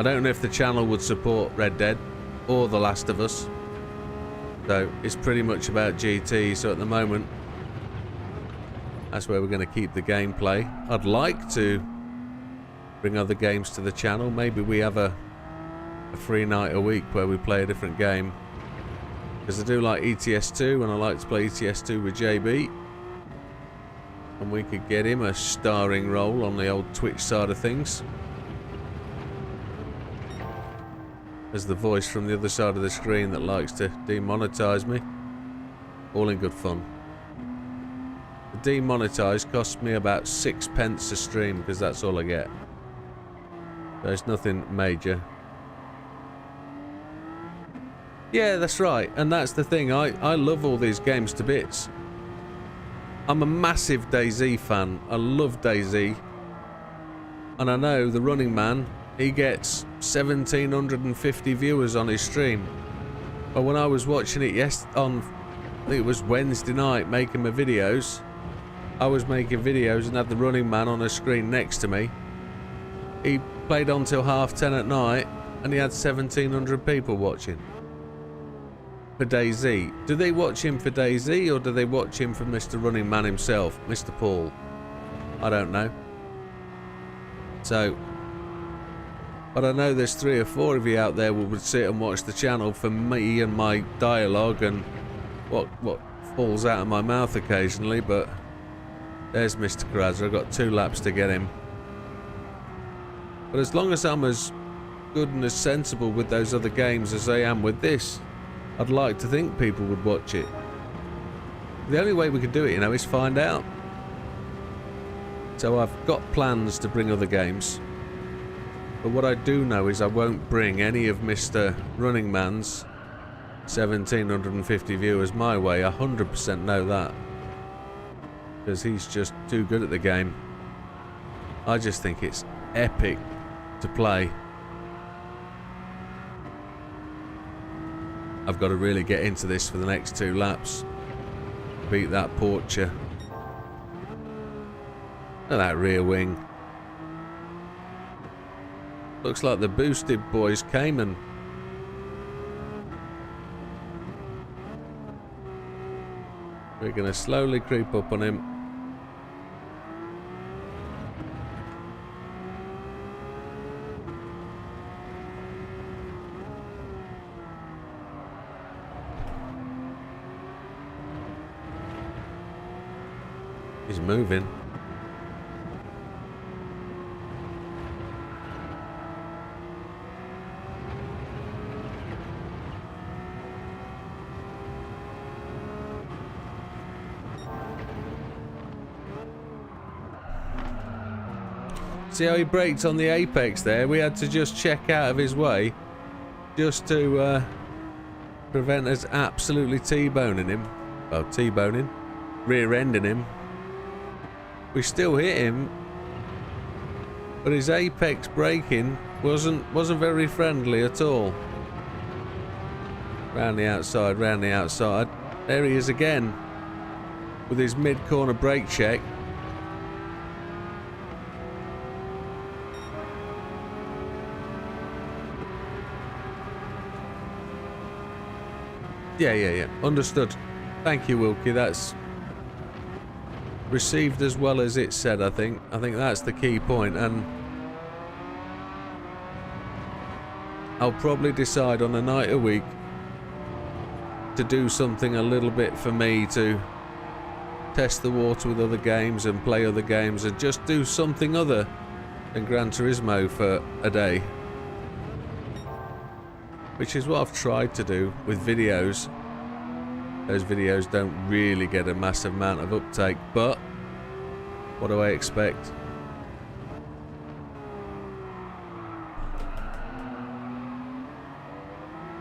S1: don't know if the channel would support Red Dead or The Last of Us. So it's pretty much about GT. So at the moment, that's where we're going to keep the gameplay. I'd like to bring other games to the channel. Maybe we have a free night a week where we play a different game. Because I do like ETS2 and I like to play ETS2 with JB. And we could get him a starring role on the old Twitch side of things. As the voice from the other side of the screen that likes to demonetize me. All in good fun. The demonetize costs me about 6 pence a stream because that's all I get. There's nothing major. Yeah, that's right. And that's the thing. I love all these games to bits. I'm a massive DayZ fan. I love DayZ. And I know the Running Man, he gets 1,750 viewers on his stream. But when I was watching it on, I think it was Wednesday night, making my videos, I was making videos and had the Running Man on a screen next to me. He played on till 10:30 at night and he had 1,700 people watching. For DayZ. Do they watch him for DayZ or do they watch him for Mr. Running Man himself, Mr. Paul? I don't know. So, but I know there's 3 or 4 of you out there who would sit and watch the channel for me and my dialogue and what falls out of my mouth occasionally, but there's Mr. Karazza. I've got 2 laps to get him. But as long as I'm as good and as sensible with those other games as I am with this, I'd like to think people would watch it. The only way we could do it, is find out. So I've got plans to bring other games. But what I do know is I won't bring any of Mr. Running Man's 1,750 viewers my way. I 100% know that. Because he's just too good at the game. I just think it's epic to play. I've got to really get into this for the next 2 laps. Beat that Porsche. Look at that rear wing. Looks like the boosted boys came and... We're going to slowly creep up on him. He's moving. See how he braked on the apex there? We had to just check out of his way just to prevent us absolutely T-boning him. Well, T-boning. Rear-ending him. We still hit him, but his apex braking wasn't very friendly at all. Round the outside, round the outside. There he is again with his mid-corner brake check. Yeah. Understood. Thank you, Wilkie. That's received as well as it said, I think. I think that's the key point, and I'll probably decide on a night a week to do something a little bit for me to test the water with other games and play other games and just do something other than Gran Turismo for a day. Which is what I've tried to do with videos. Those videos don't really get a massive amount of uptake, but what do I expect?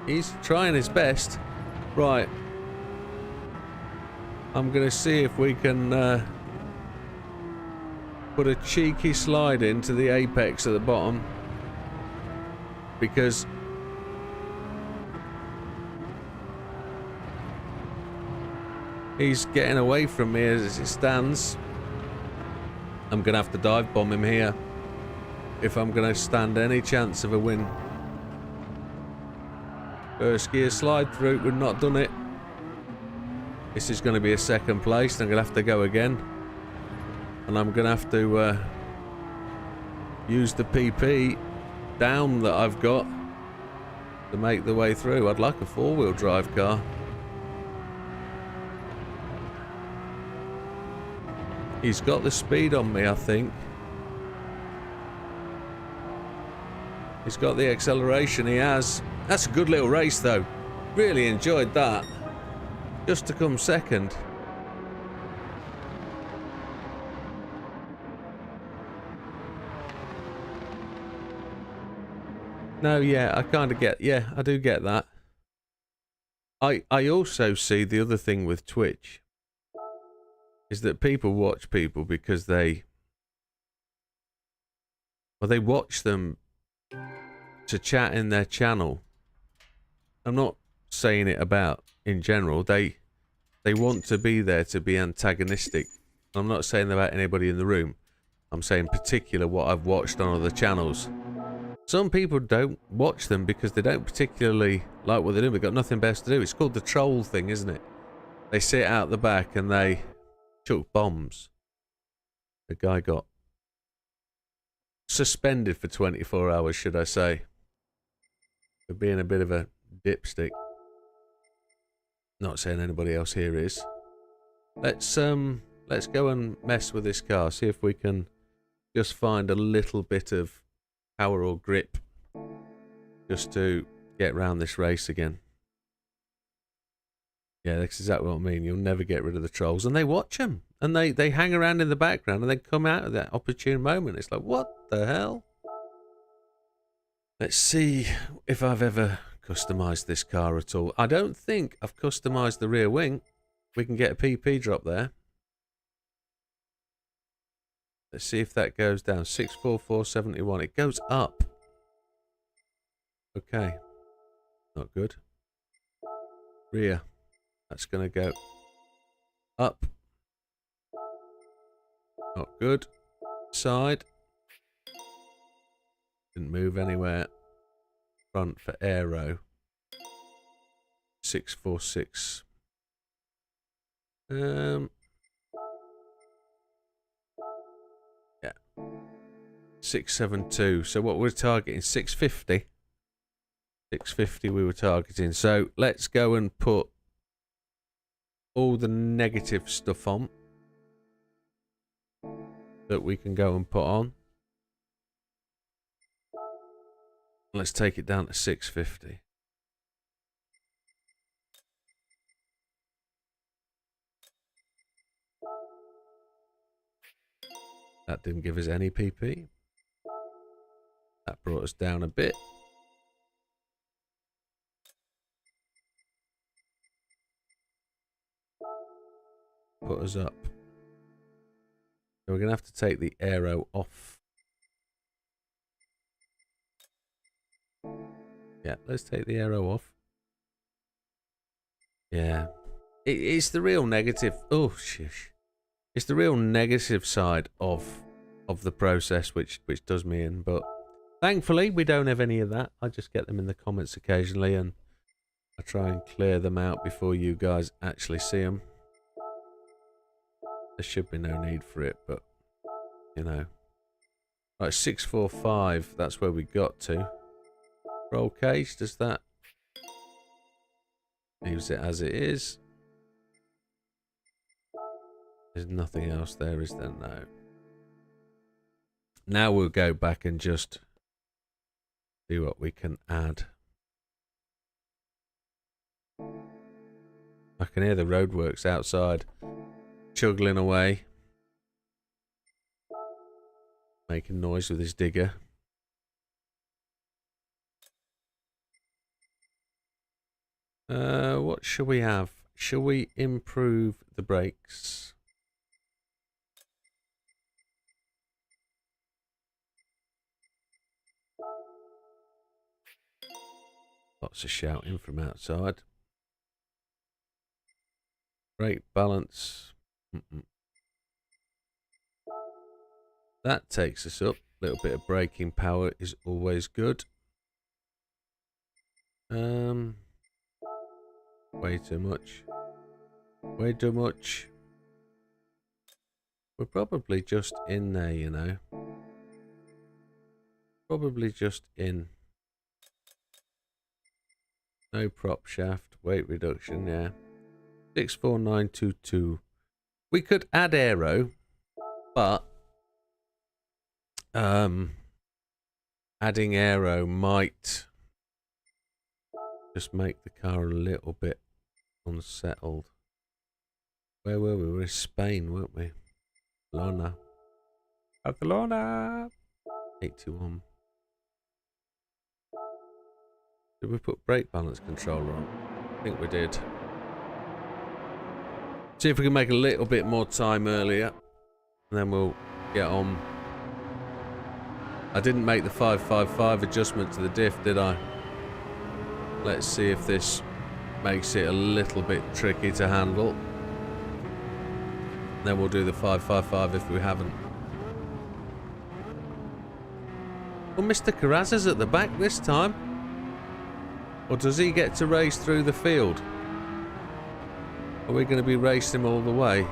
S1: He's trying his best. Right. I'm going to see if we can put a cheeky slide into the apex at the bottom. Because he's getting away from me as it stands. I'm going to have to dive bomb him here. if I'm going to stand any chance of a win. First gear slide through, we've not done it. This is going to be a second place, I'm going to have to go again. And I'm going to have to use the PP down that I've got to make the way through. I'd like a four-wheel drive car. He's got the speed on me, I think. He's got the acceleration, he has. That's a good little race though. Really enjoyed that. Just to come second. No, yeah, I kind of get, yeah, I do get that. I also see the other thing with Twitch is that people watch people because they watch them to chat in their channel. I'm not saying it about in general. They want to be there to be antagonistic. I'm not saying about anybody in the room. I'm saying in particular what I've watched on other channels. Some people don't watch them because they don't particularly like what they're doing. They've got nothing best to do. It's called the troll thing, isn't it? They sit out the back and they chuck bombs. The guy got suspended for 24 hours, should I say, for being a bit of a dipstick. Not saying anybody else here is. Let's go and mess with this car. See if we can just find a little bit of power or grip just to get round this race again. Yeah, that's exactly what I mean. You'll never get rid of the trolls. And they watch them. And they hang around in the background and they come out at that opportune moment. It's like, what the hell? Let's see if I've ever customized this car at all. I don't think I've customized the rear wing. We can get a PP drop there. Let's see if that goes down. 64471. It goes up. Okay. Not good. Rear. That's going to go up. Not good. Side. Didn't move anywhere. Front for aero. 646. Yeah. 672. So what we're targeting, 650. 650 we were targeting. So let's go and put all the negative stuff on that we can go and put on. Let's take it down to 650. That didn't give us any PP. That brought us down a bit. Put us up. So we're going to have to take the aero off. Yeah, let's take the aero off. Yeah. It's the real negative. Oh, shush. It's the real negative side of the process which does me in. But thankfully, we don't have any of that. I just get them in the comments occasionally and I try and clear them out before you guys actually see them. There should be no need for it, but, you know. Right, 645, that's where we got to. Roll cage, does that? Leaves it as it is. There's nothing else there, is there? No. Now we'll go back and just see what we can add. I can hear the roadworks outside chuggling away, making noise with his digger. What shall we have? Shall we improve the brakes? Lots of shouting from outside. Brake balance. That takes us up. little bit of braking power is always good. Way too much. Way too much. We're probably just in there, you know. Probably just in. No prop shaft. Weight reduction, yeah. 64922. We could add aero, but adding aero might just make the car a little bit unsettled. Where were we? We were in Spain, weren't we? Barcelona. Barcelona! 81. Did we put brake balance controller on? I think we did. See if we can make a little bit more time earlier. And then we'll get on. I didn't make the 555 adjustment to the diff, did I? Let's see if this makes it a little bit tricky to handle. Then we'll do the 555 if we haven't. Well, Mr. Carrazza's at the back this time. Or does he get to race through the field? Are we going to be racing him all the way?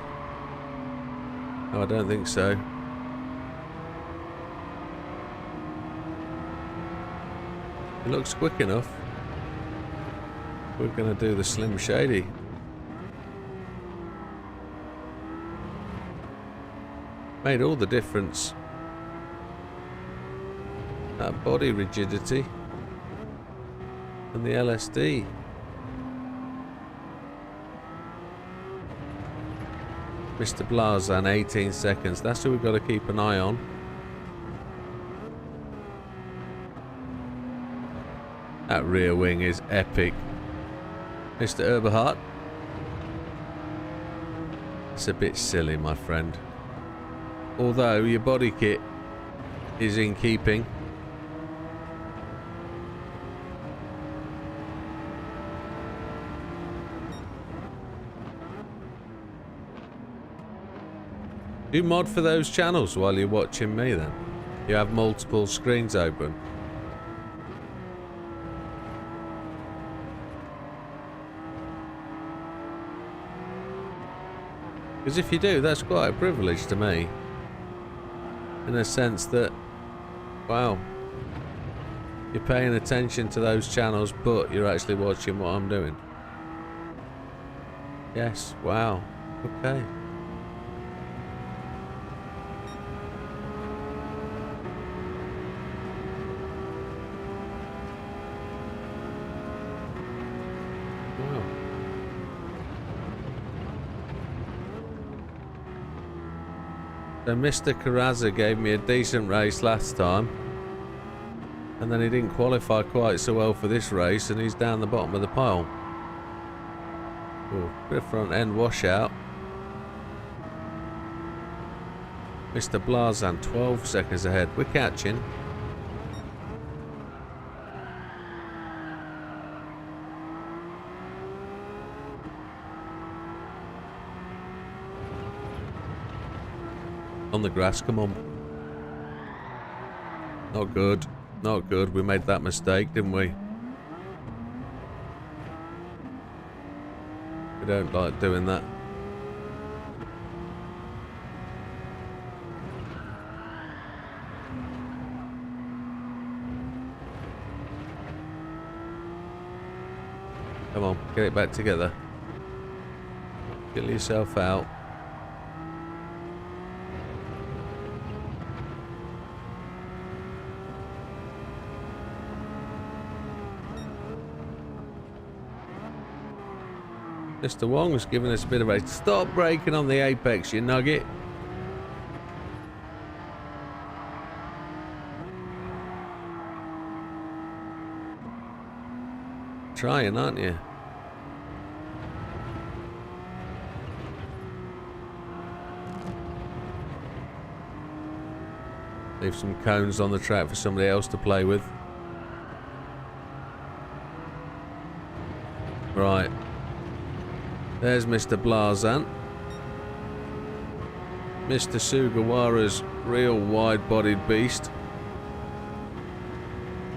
S1: No, I don't think so. It looks quick enough. We're going to do the Slim Shady. Made all the difference. That body rigidity. And the LSD. Mr. Blazan, 18 seconds. That's who we've got to keep an eye on. That rear wing is epic. Mr. Eberhardt. It's a bit silly, my friend. Although your body kit is in keeping. Do you mod for those channels while you're watching me then? You have multiple screens open. Because if you do, that's quite a privilege to me. In a sense that, wow, you're paying attention to those channels, but you're actually watching what I'm doing. Yes, wow, okay. So Mr. Carrazza gave me a decent race last time. And then he didn't qualify quite so well for this race, and he's down the bottom of the pile. Ooh, bit of front end washout. Mr. Blazan, 12 seconds ahead. We're catching. On the grass, come on. Not good. Not good. We made that mistake, didn't we? We don't like doing that. Come on, get it back together. Get yourself out. Mr. Wong was giving us a bit of a stop braking on the apex, you nugget. Trying, aren't you? Leave some cones on the track for somebody else to play with. Right. There's Mr. Blazan. Mr. Sugawara's real wide-bodied beast.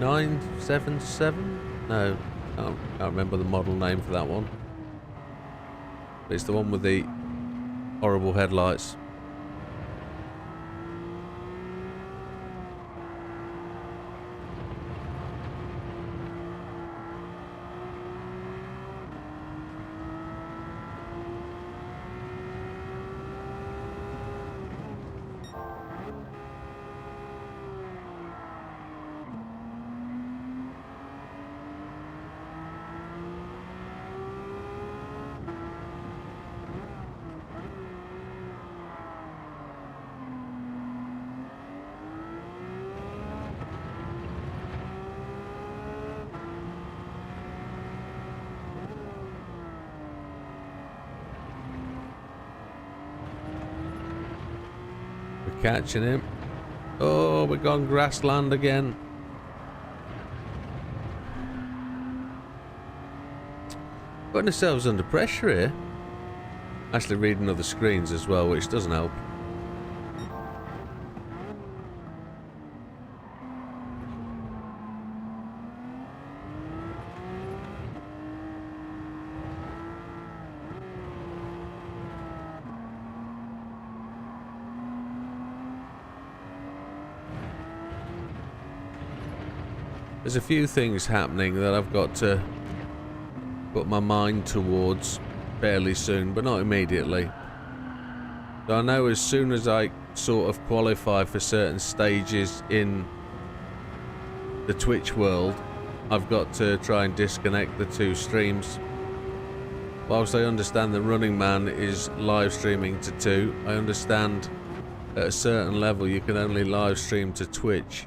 S1: 977? No, can't remember the model name for that one. But it's the one with the horrible headlights. Catching him. Oh, we're gone grassland again. Putting ourselves under pressure here. Actually reading other screens as well, which doesn't help. There's a few things happening that I've got to put my mind towards fairly soon, but not immediately. So I know as soon as I sort of qualify for certain stages in the Twitch world, I've got to try and disconnect the two streams. Whilst I understand the Running Man is live streaming to 2, I understand at a certain level you can only live stream to Twitch.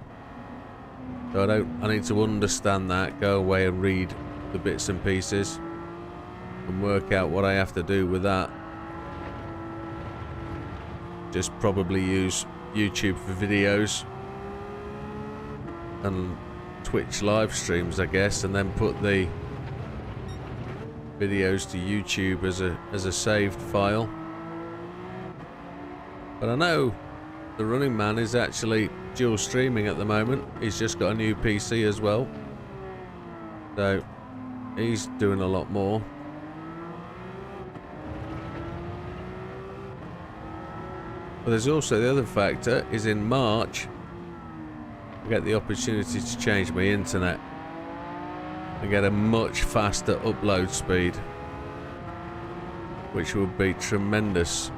S1: So I need to understand that, go away and read the bits and pieces and work out what I have to do with that. Just probably use YouTube for videos and Twitch live streams, I guess, and then put the videos to YouTube as a saved file. But I know the Running Man is actually dual streaming at the moment. He's just got a new PC as well, so he's doing a lot more. But there's also the other factor is in March I get the opportunity to change my internet and get a much faster upload speed, which will be tremendous.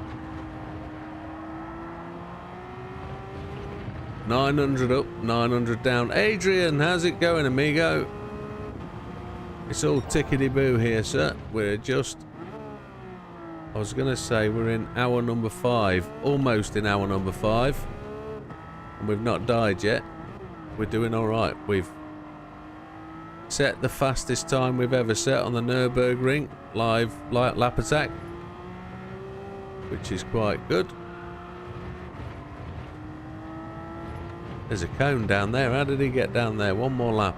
S1: 900 up, 900 down. Adrian, how's it going, amigo? It's all tickety-boo here, sir. We're just... I was going to say we're in hour number 5. Almost in hour number 5. And we've not died yet. We're doing alright. We've set the fastest time we've ever set on the Nürburgring live lap attack, which is quite good. There's a cone down there. How did he get down there? One more lap.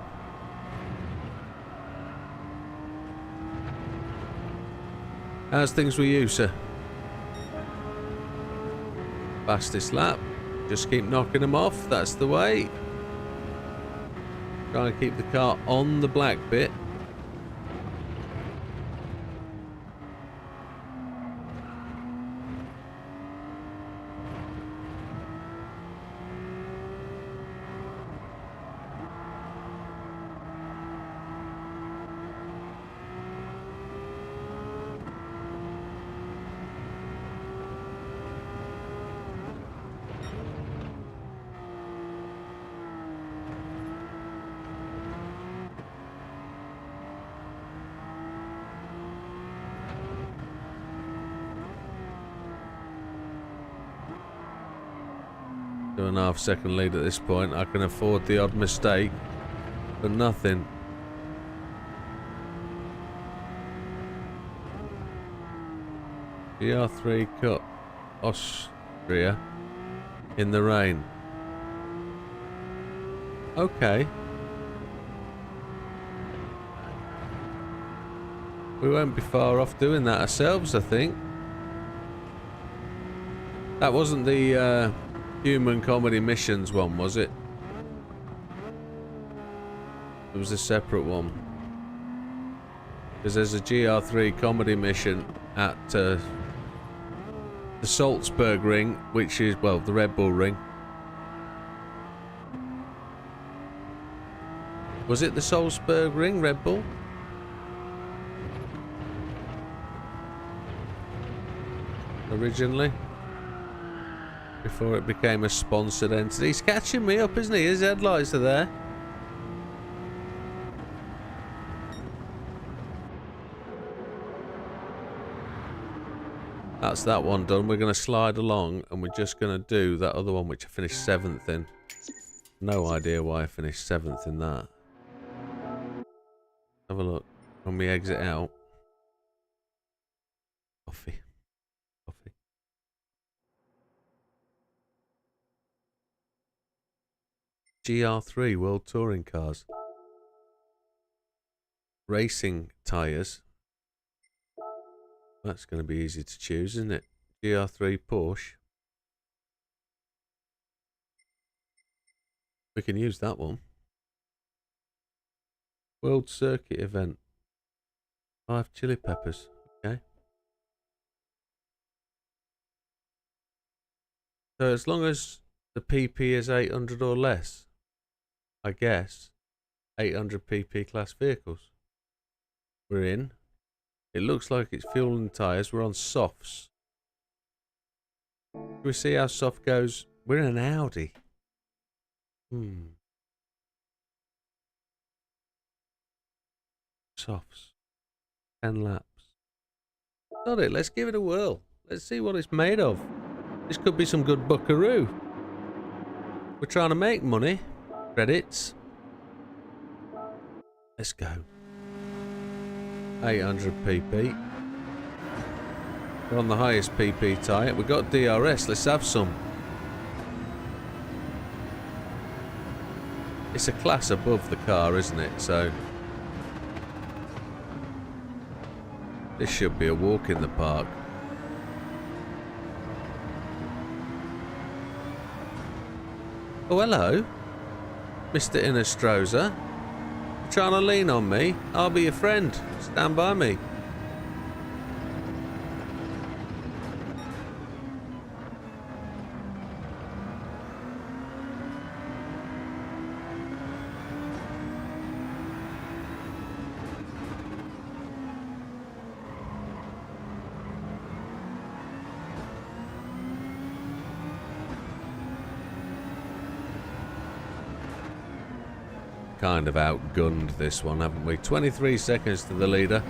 S1: How's things with you, sir? Fastest lap. Just keep knocking them off. That's the way. Try and keep the car on the black bit. Second lead at this point. I can afford the odd mistake, but nothing. GR3 cut Austria in the rain. Okay. We won't be far off doing that ourselves, I think. That wasn't the Human Comedy Missions one, was it? there was a separate one. Because there's a GR3 comedy mission at the Salzburg Ring, which is, well, the Red Bull Ring. Was it the Salzburg Ring, Red Bull? Originally? Before it became a sponsored entity. He's catching me up, isn't he? His headlights are there. That's that one done. We're going to slide along and we're just going to do that other one which I finished 7th in. No idea why I finished 7th in that. Have a look when we exit out. Coffee. Coffee. GR3 World Touring Cars. Racing tyres. That's going to be easy to choose, isn't it? GR3 Porsche. We can use that one. World Circuit Event. 5 chili peppers. Okay. So as long as the PP is 800 or less, I guess 800 PP class vehicles. We're in. It looks like it's fuel and tyres. We're on softs. Can we see how soft goes? We're in an Audi. Softs. 10 laps. Got it. Let's give it a whirl. Let's see what it's made of. This could be some good buckaroo. We're trying to make money. Credits. Let's go. 800 PP. We're on the highest PP tyre. We've got DRS. Let's have some. It's a class above the car, isn't it? So this should be a walk in the park. Oh, hello, Mr. Innestroza. You're trying to lean on me? I'll be your friend. Stand by me. Kind of outgunned this one, haven't we? 23 seconds to the leader.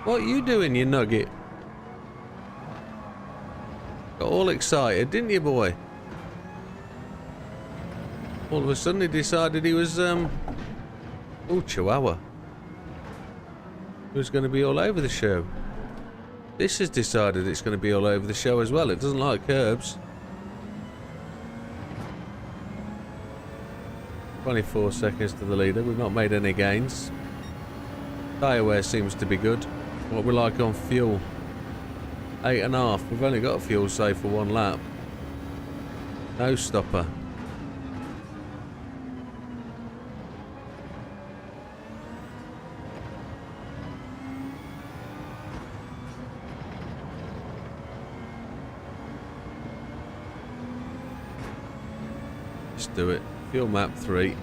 S1: What are you doing, you nugget? Got all excited, didn't you, boy? All of a sudden he decided he was, oh, Chihuahua. He was going to be all over the show. This has decided it's going to be all over the show as well. It doesn't like curbs. 24 seconds to the leader. We've not made any gains. Tyre wear seems to be good. What we like on fuel. 8.5. We've only got a fuel save for 1 lap. No stopper. Let's do it. Fuel map 3.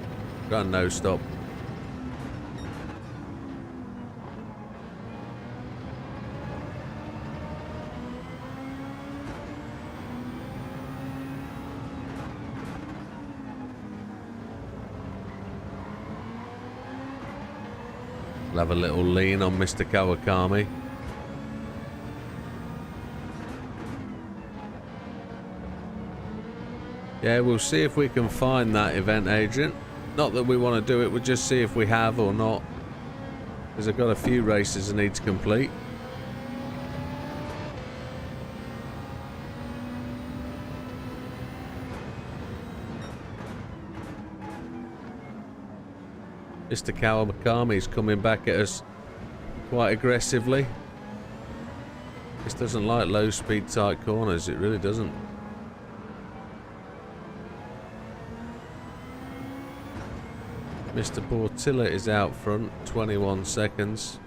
S1: Run no stop. We'll have a little lean on Mr. Kawakami. Yeah, we'll see if we can find that event agent. Not that we want to do it, we'll just see if we have or not. Because I've got a few races I need to complete. Mr. Kawakami's coming back at us quite aggressively. This doesn't like low speed tight corners, it really doesn't. Mr. Portilla is out front, 21 seconds.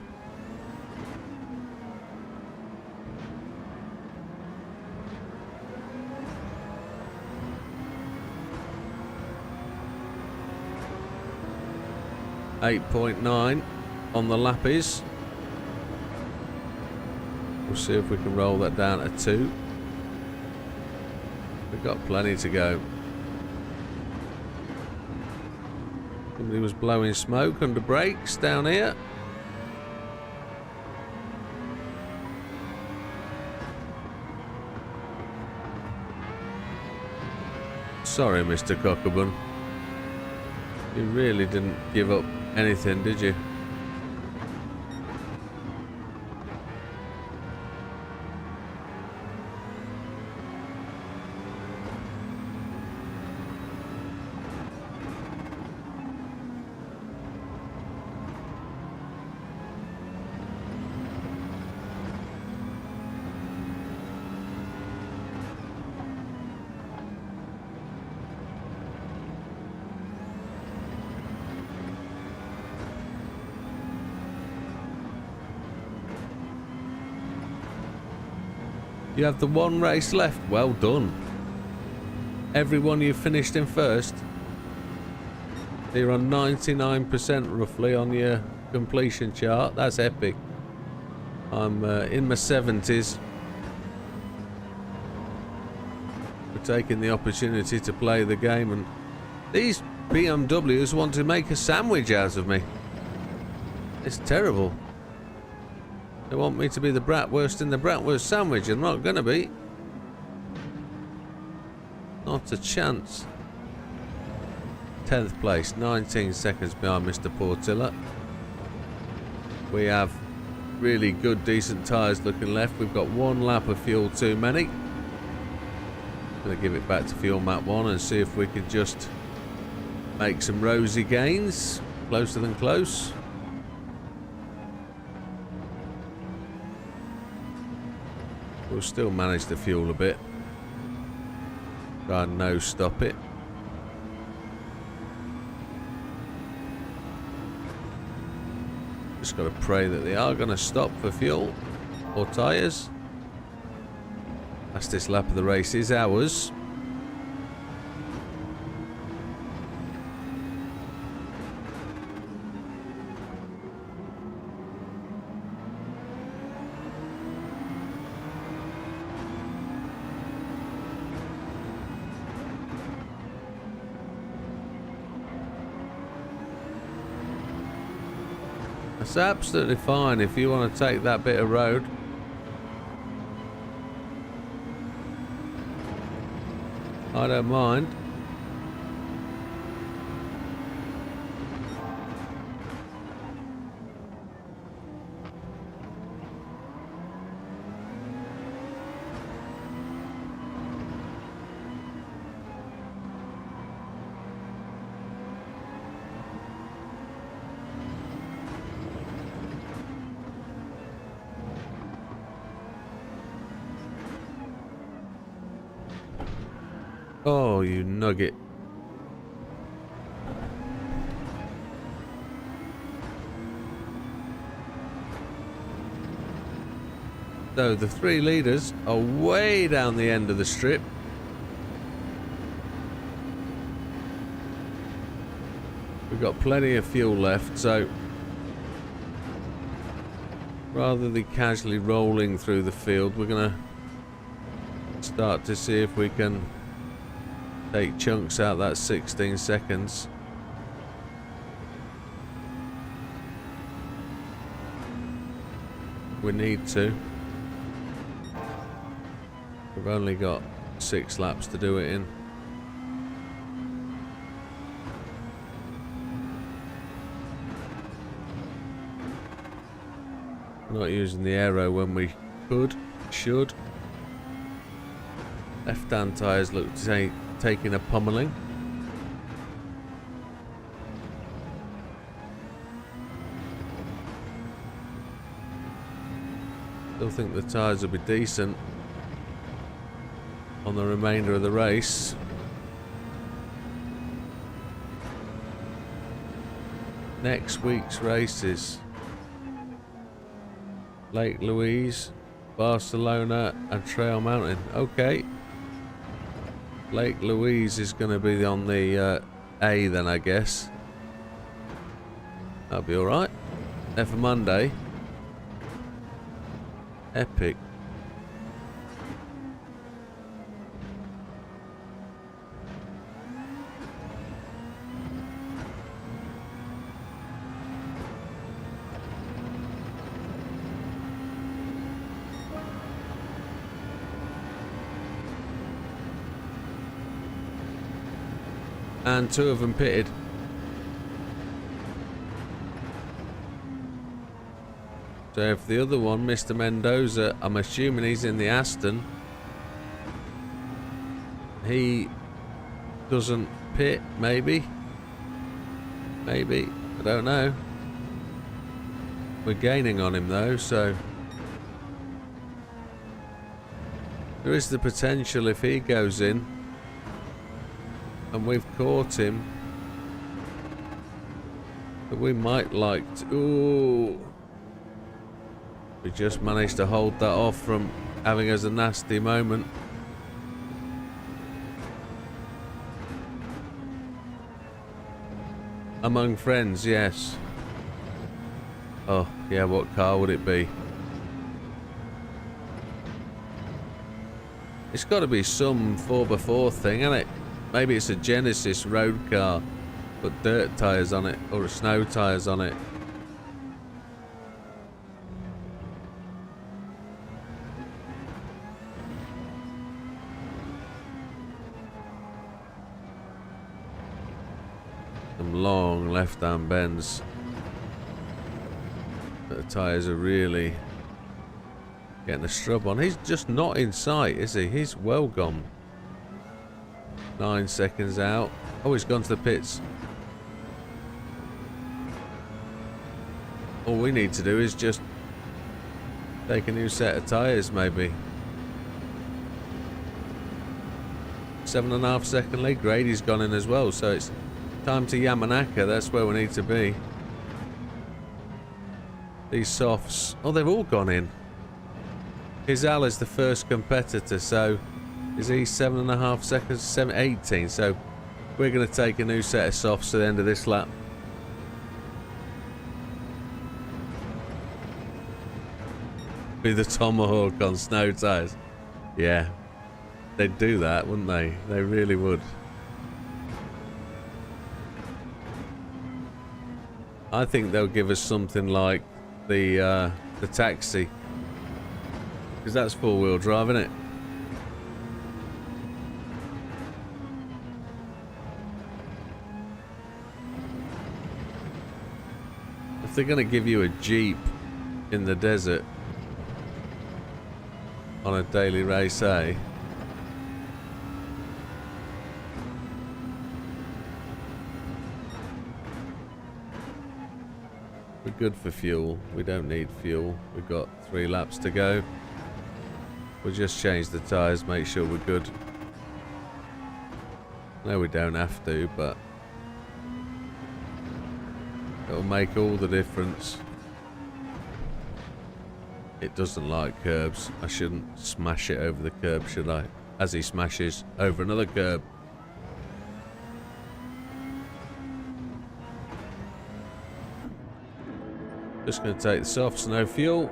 S1: .9 on the lappies. We'll see if we can roll that down to 2. We've got plenty to go. Somebody was blowing smoke under brakes down here. Sorry, Mr. Cockabun. You really didn't give up anything, did you? You have the one race left. Well done. Everyone you finished in first. You're on 99% roughly on your completion chart. That's epic. I'm in my 70s. We're taking the opportunity to play the game, and these BMWs want to make a sandwich out of me. It's terrible. They want me to be the bratwurst in the bratwurst sandwich. I'm not going to be. Not a chance. 10th place, 19 seconds behind Mr. Portilla. We have really good, decent tyres looking left. We've got one lap of fuel too many. I'm going to give it back to fuel map 1 and see if we can just make some rosy gains. Closer than close. We'll still manage to fuel a bit. Try and no stop it. Just got to pray that they are going to stop for fuel or tyres. Fastest lap of the race is ours. It's absolutely fine if you want to take that bit of road. I don't mind. Oh, you nugget. So the three leaders are way down the end of the strip. We've got plenty of fuel left, so rather than casually rolling through the field, we're going to start to see if we can take chunks out that 16 seconds. We need to. We've only got 6 laps to do it in. Not using the aero when we should. Left-hand tyres look to say taking a pummeling. Still think the tyres will be decent on the remainder of the race. Next week's races: Lake Louise, Barcelona and Trail Mountain. Okay. Lake Louise is going to be on the A then, I guess. That'll be alright. There for Monday. Epic. And 2 of them pitted. So if the other one, Mr. Mendoza, I'm assuming he's in the Aston, he doesn't pit, maybe? Maybe, I don't know. We're gaining on him though, so there is the potential if he goes in and we've caught him that we might like to... Ooh. We just managed to hold that off from having us a nasty moment. Among friends, yes. Oh, yeah, what car would it be? It's got to be some 4x4 thing, isn't it? Maybe it's a Genesis road car, put dirt tyres on it, or snow tyres on it. Some long left-hand bends. The tyres are really getting a strub on. He's just not in sight, is he? He's well gone. 9 seconds out. Oh, he's gone to the pits. All we need to do is just take a new set of tyres, maybe. 7.5 second lead. Grady's gone in as well, so it's time to Yamanaka. That's where we need to be. These softs. Oh, they've all gone in. Hizal is the first competitor, so is he 7.5 seconds? 18. So we're going to take a new set of softs at the end of this lap. With the Tomahawk on snow tyres. Yeah. They'd do that, wouldn't they? They really would. I think they'll give us something like the taxi. Because that's 4-wheel drive, isn't it? If they're going to give you a Jeep in the desert on a daily race, eh? We're good for fuel. We don't need fuel. We've got 3 laps to go. We'll just change the tyres, make sure we're good. No, we don't have to, but it'll make all the difference. It doesn't like curbs. I shouldn't smash it over the curb, should I? As he smashes over another curb. Just going to take the softs, no fuel.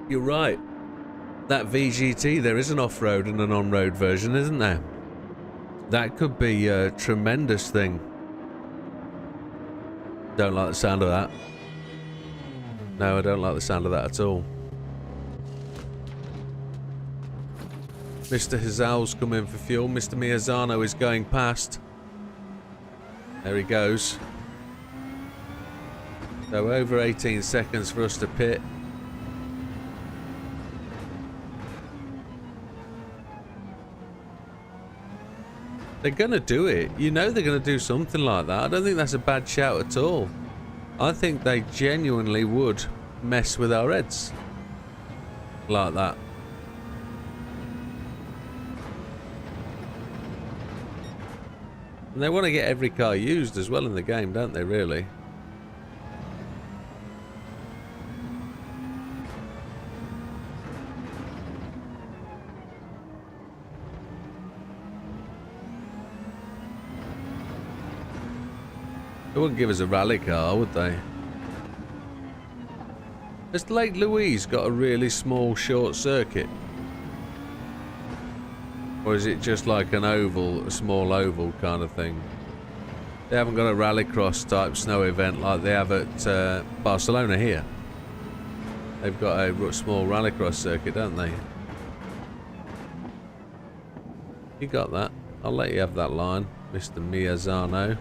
S1: You're right. That VGT, there is an off-road and an on-road version, isn't there? That could be a tremendous thing. Don't like the sound of that. No, I don't like the sound of that at all. Mr. Hizal's coming for fuel. Mr. Miyazano is going past. There he goes. So over 18 seconds for us to pit. They're going to do it. You know they're going to do something like that. I don't think that's a bad shout at all. I think they genuinely would mess with our heads like that. And they want to get every car used as well in the game, don't they, really? They wouldn't give us a rally car, would they? Has Lake Louise got a really small short circuit? Or is it just like an oval, a small oval kind of thing? They haven't got a rallycross type snow event like they have at Barcelona here. They've got a small rallycross circuit, don't they? You got that. I'll let you have that line, Mr. Miazano.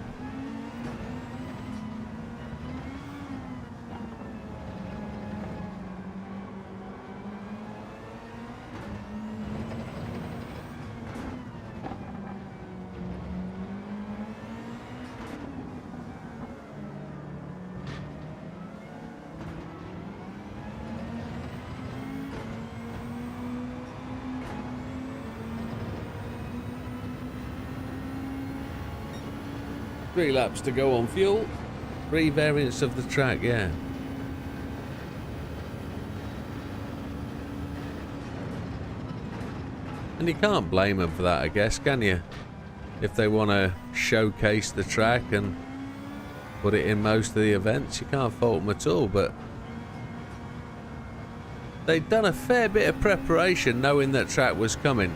S1: 3 laps to go on fuel. 3 variants of the track, yeah. And you can't blame them for that, I guess, can you? If they want to showcase the track and put it in most of the events, you can't fault them at all, but they'd done a fair bit of preparation knowing that track was coming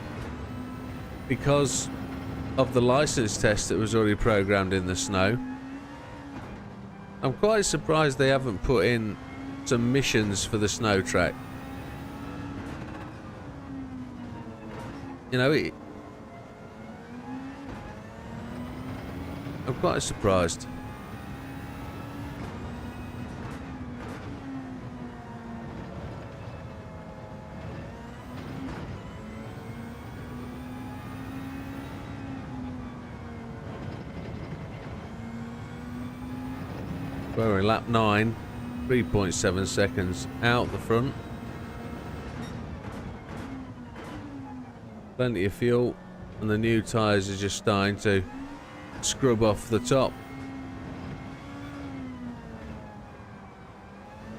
S1: because of the license test that was already programmed in the snow. I'm quite surprised they haven't put in some missions for the snow track. You know, I'm quite surprised. We're in lap 9, 3.7 seconds out the front. Plenty of fuel, and the new tyres are just starting to scrub off the top.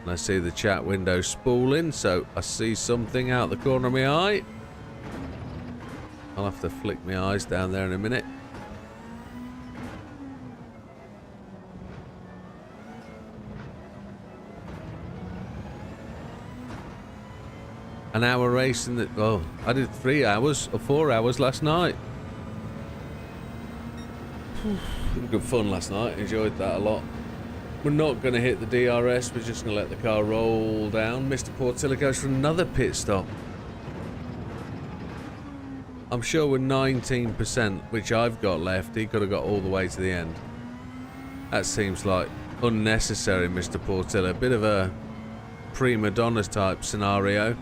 S1: And I see the chat window spooling, so I see something out the corner of my eye. I'll have to flick my eyes down there in a minute. An hour race in the... Oh, I did 3 hours or 4 hours last night. Good fun last night. Enjoyed that a lot. We're not going to hit the DRS. We're just going to let the car roll down. Mr. Portillo goes for another pit stop. I'm sure we're 19%, which I've got left. He could have got all the way to the end. That seems like unnecessary, Mr. Portillo. A bit of a prima donna type scenario.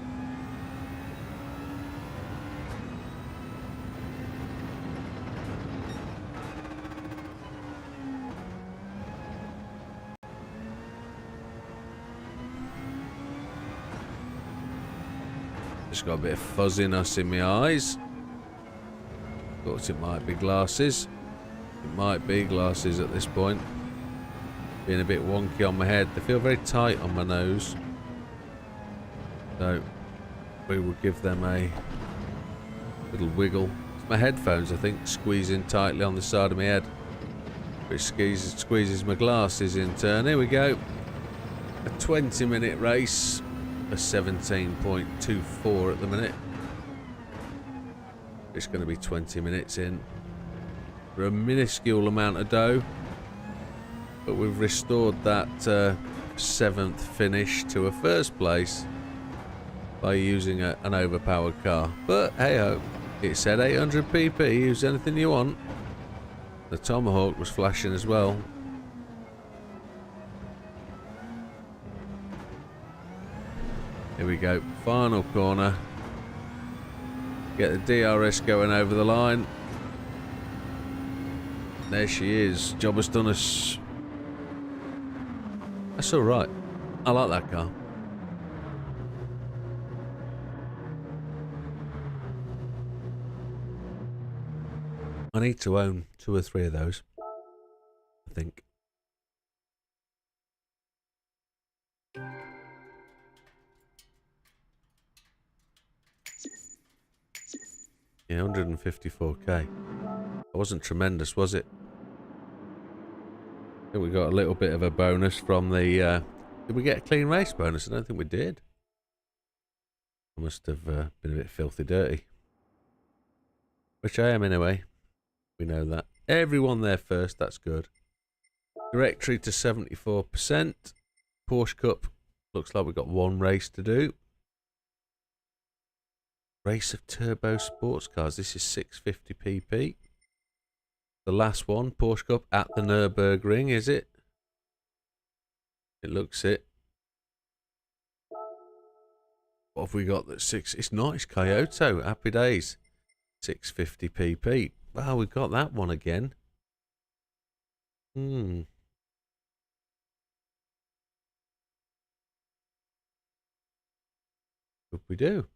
S1: Just got a bit of fuzziness in my eyes. Thought it might be glasses. It might be glasses at this point. Being a bit wonky on my head. They feel very tight on my nose. So we will give them a little wiggle. It's my headphones, I think, squeezing tightly on the side of my head, which squeezes my glasses in turn. Here we go. A 20-minute race. A 17.24 at the minute. It's going to be 20 minutes in for a minuscule amount of dough, but we've restored that 7th finish to a 1st place by using an overpowered car. But hey ho, it said 800 pp. Use anything you want. The Tomahawk was flashing as well. Here we go, final corner. Get the DRS going over the line. There she is. Job has done us. That's alright. I like that car. I need to own 2 or 3 of those, I think. Yeah, 154k. That wasn't tremendous, was it? I think we got a little bit of a bonus from the... did we get a clean race bonus? I don't think we did. I must have been a bit filthy dirty. Which I am anyway. We know that. Everyone there first, that's good. Directory to 74%. Porsche Cup. Looks like we've got 1 race to do. Race of turbo sports cars. This is 650 pp. The last one, Porsche Cup at the Nürburgring, is it? It looks it. What have we got that's 6? It's nice, Kyoto. Happy days. 650 pp. Wow, we've got that one again. Could we do?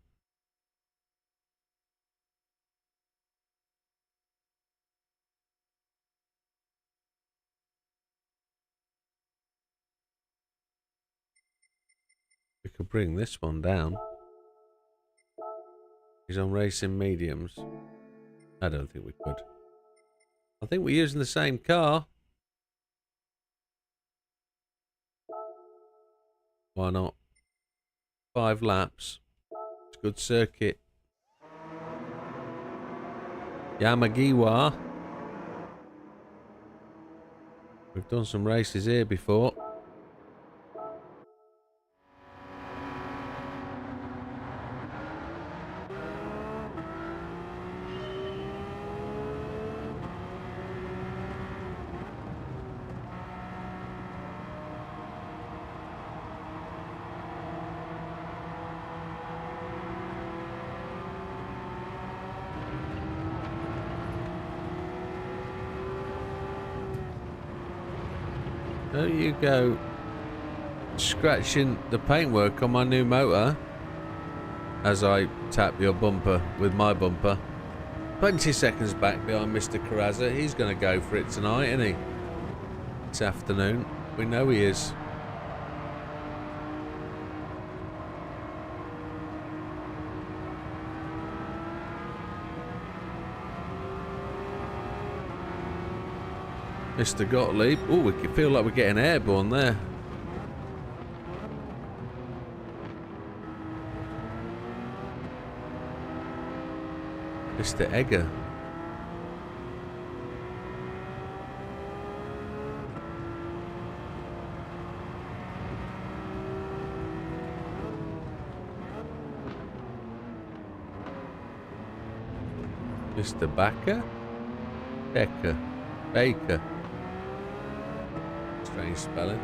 S1: We could bring this one down. He's on racing mediums. I don't think we could. I think we're using the same car. Why not? 5 laps. It's a good circuit. Yamagiwa. We've done some races here before. Don't you go scratching the paintwork on my new motor as I tap your bumper with my bumper. 20 seconds back behind Mr. Carrazza. He's going to go for it tonight, isn't he? This afternoon. We know he is. Mr. Gottlieb. Oh, we can feel like we're getting airborne there. Mr. Egger. Mr. Baker? Becker. Baker. Strange spelling.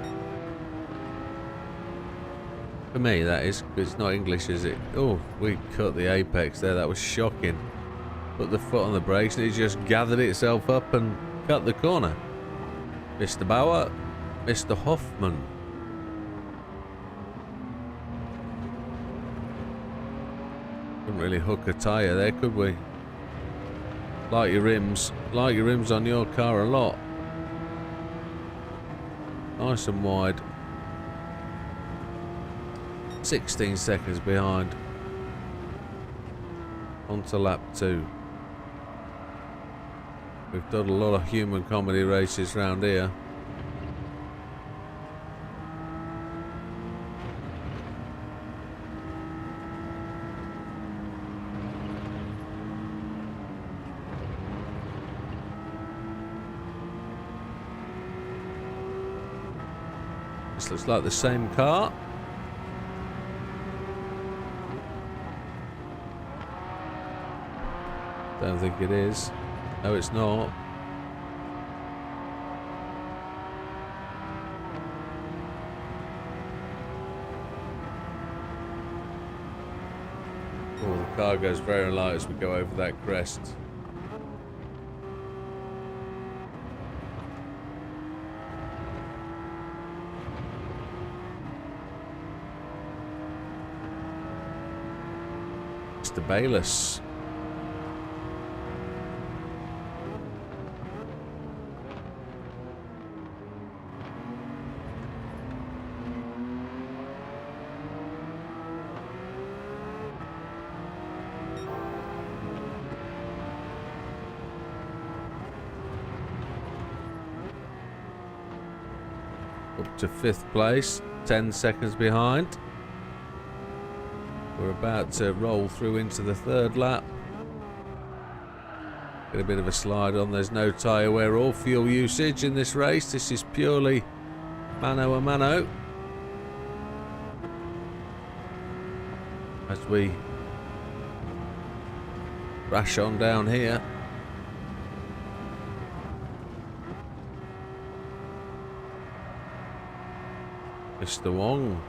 S1: For me, that is. It's not English, is it? Oh, we cut the apex there. That was shocking. Put the foot on the brakes and it just gathered itself up and cut the corner. Mr. Bauer. Mr. Hoffman. Couldn't really hook a tyre there, could we? Like your rims. Like your rims on your car a lot. Nice and wide. 16 seconds behind. On to lap 2. We've done a lot of human comedy races round here. This looks like the same car. Don't think it is. No, it's not. Oh, the car goes very light as we go over that crest. Mr. Bayless. Up to 5th place, 10 seconds behind. We're about to roll through into the 3rd lap. Get a bit of a slide on. There's no tyre wear or fuel usage in this race. This is purely mano a mano. As we crash on down here. Mr. Wong.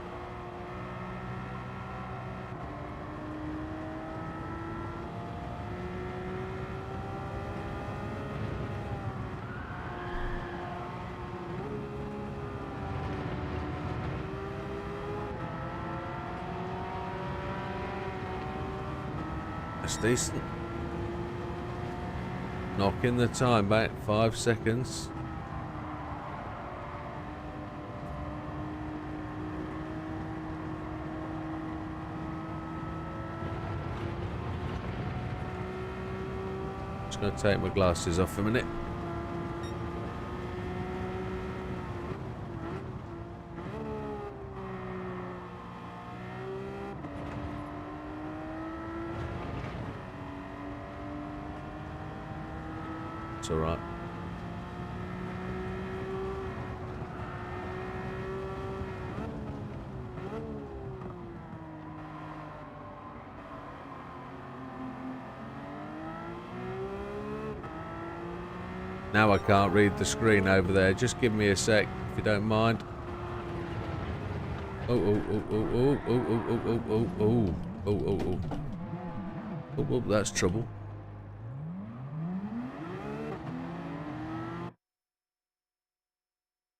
S1: That's decent. Knocking the time back 5 seconds. Just going to take my glasses off a minute. It's all right. Now I can't read the screen over there. Just give me a sec, if you don't mind. Oh, that's trouble.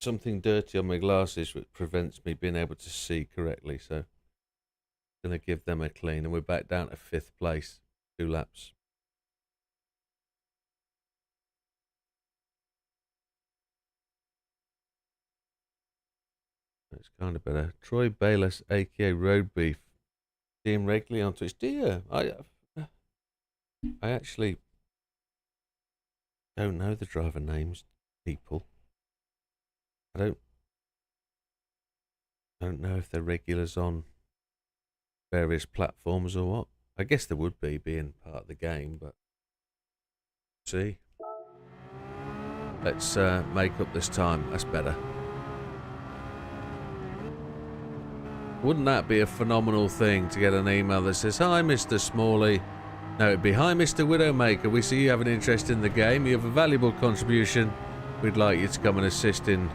S1: Something dirty on my glasses which prevents me being able to see correctly, so I'm going to give them a clean, and we're back down to 5th place, 2 laps. It's kind of better. Troy Bayless, aka Road Beef, see him regularly on Twitch. Dear, I actually don't know the driver names, people. I don't know if they're regulars on various platforms or what. I guess there would be, being part of the game, but see. Let's make up this time. That's better. Wouldn't that be a phenomenal thing to get an email that says, "Hi, Mr. Smalley." No, it'd be, "Hi, Mr. Widowmaker. We see you have an interest in the game. You have a valuable contribution. We'd like you to come and assist in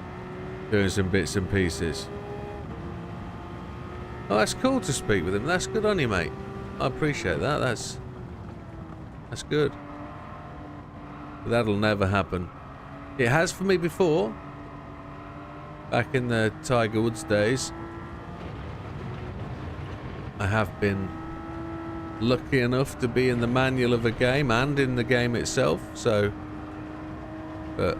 S1: doing some bits and pieces." Oh, that's cool to speak with him. That's good on you, mate. I appreciate that. That's good. But that'll never happen. It has for me before. Back in the Tiger Woods days. I have been lucky enough to be in the manual of a game and in the game itself, so, but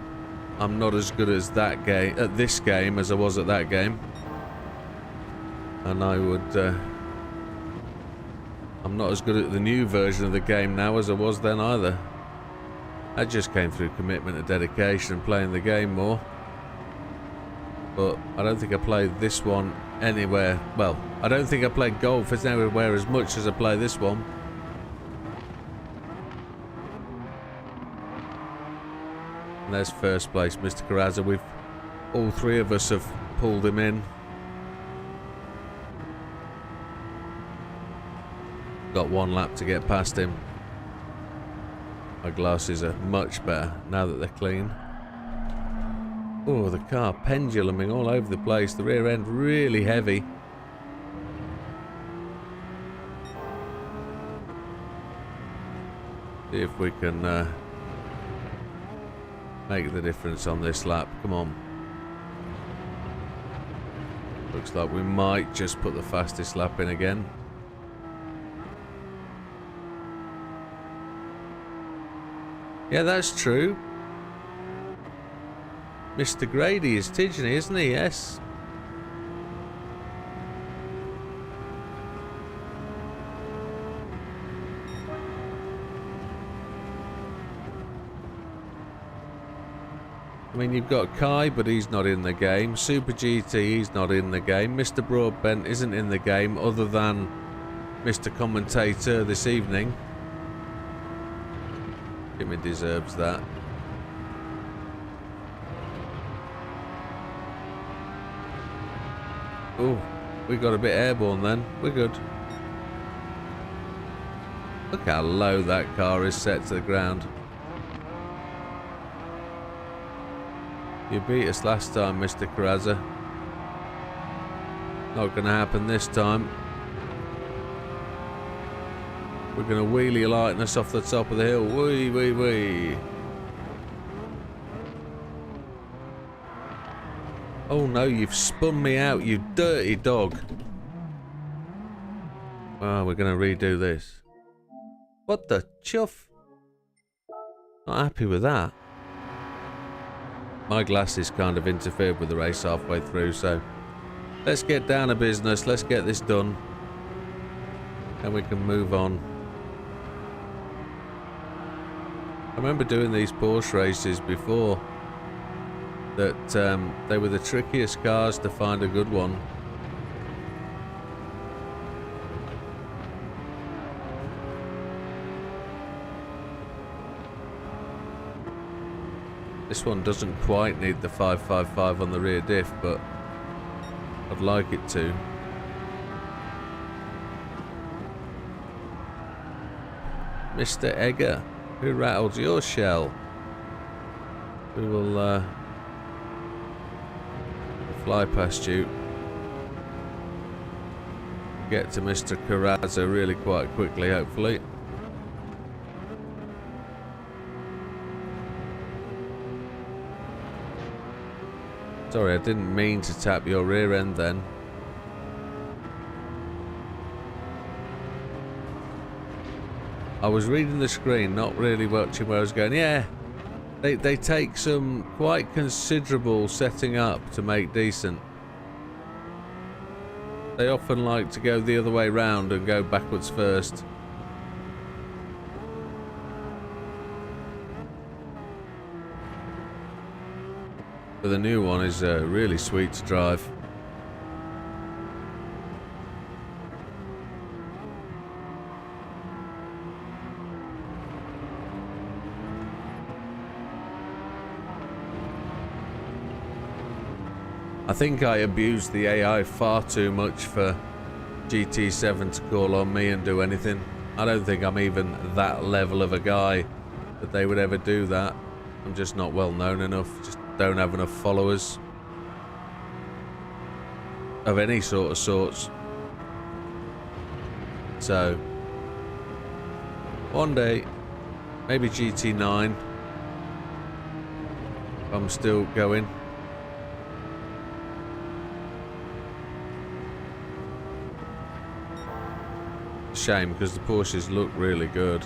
S1: I'm not as good as that game at this game as I was at that game, and I'm not as good at the new version of the game now as I was then either. I just came through commitment and dedication and playing the game more, but I don't think I played this one anywhere. Well, I don't think I played golf anywhere as much as I play this one. And there's 1st place, Mr. Carrazza. We've all 3 of us have pulled him in. Got 1 lap to get past him. My glasses are much better now that they're clean. Oh, the car penduluming all over the place. The rear end really heavy. See if we can make the difference on this lap. Come on. Looks like we might just put the fastest lap in again. Yeah, that's true. Mr. Grady is Tidgeney, isn't he? Yes. I mean, you've got Kai, but he's not in the game. Super GT, he's not in the game. Mr. Broadbent isn't in the game, other than Mr. Commentator this evening. Jimmy deserves that. Oh, we got a bit airborne then. We're good. Look how low that car is set to the ground. You beat us last time, Mr. Carrazza. Not going to happen this time. We're going to wheelie lighten us off the top of the hill. Wee, wee, wee. Oh no, you've spun me out, you dirty dog. Oh, we're going to redo this. What the chuff? Not happy with that. My glasses kind of interfered with the race halfway through, so let's get down to business, let's get this done, and we can move on. I remember doing these Porsche races before, that they were the trickiest cars to find a good one. This one doesn't quite need the 555 on the rear diff, but I'd like it to. Mr. Egger, who rattled your shell? We will fly past you. Get to Mr. Carrazza really quite quickly, hopefully. Sorry, I didn't mean to tap your rear end then. I was reading the screen, not really watching where I was going. Yeah, they take some quite considerable setting up to make decent. They often like to go the other way round and go backwards first. But the new one is really sweet to drive. I think I abused the AI far too much for GT7 to call on me and do anything. I don't think I'm even that level of a guy that they would ever do that. I'm just not well known enough. Just don't have enough followers of any sorts. So one day, maybe GT9, I'm still going. Shame, because the Porsches look really good.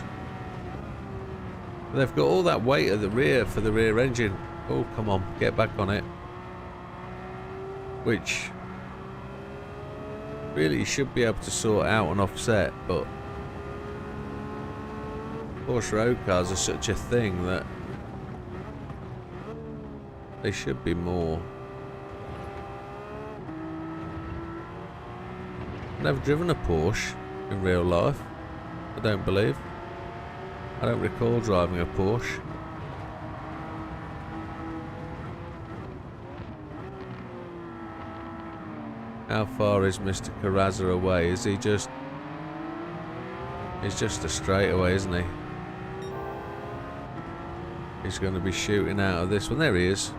S1: But they've got all that weight at the rear for the rear engine. Oh, come on, get back on it. Which really you should be able to sort out and offset, but Porsche road cars are such a thing that they should be more. I've never driven a Porsche in real life, I don't believe. I don't recall driving a Porsche. How far is Mr. Carrazza away? Is he just... He's just a straightaway, isn't he? He's going to be shooting out of this one. There he is.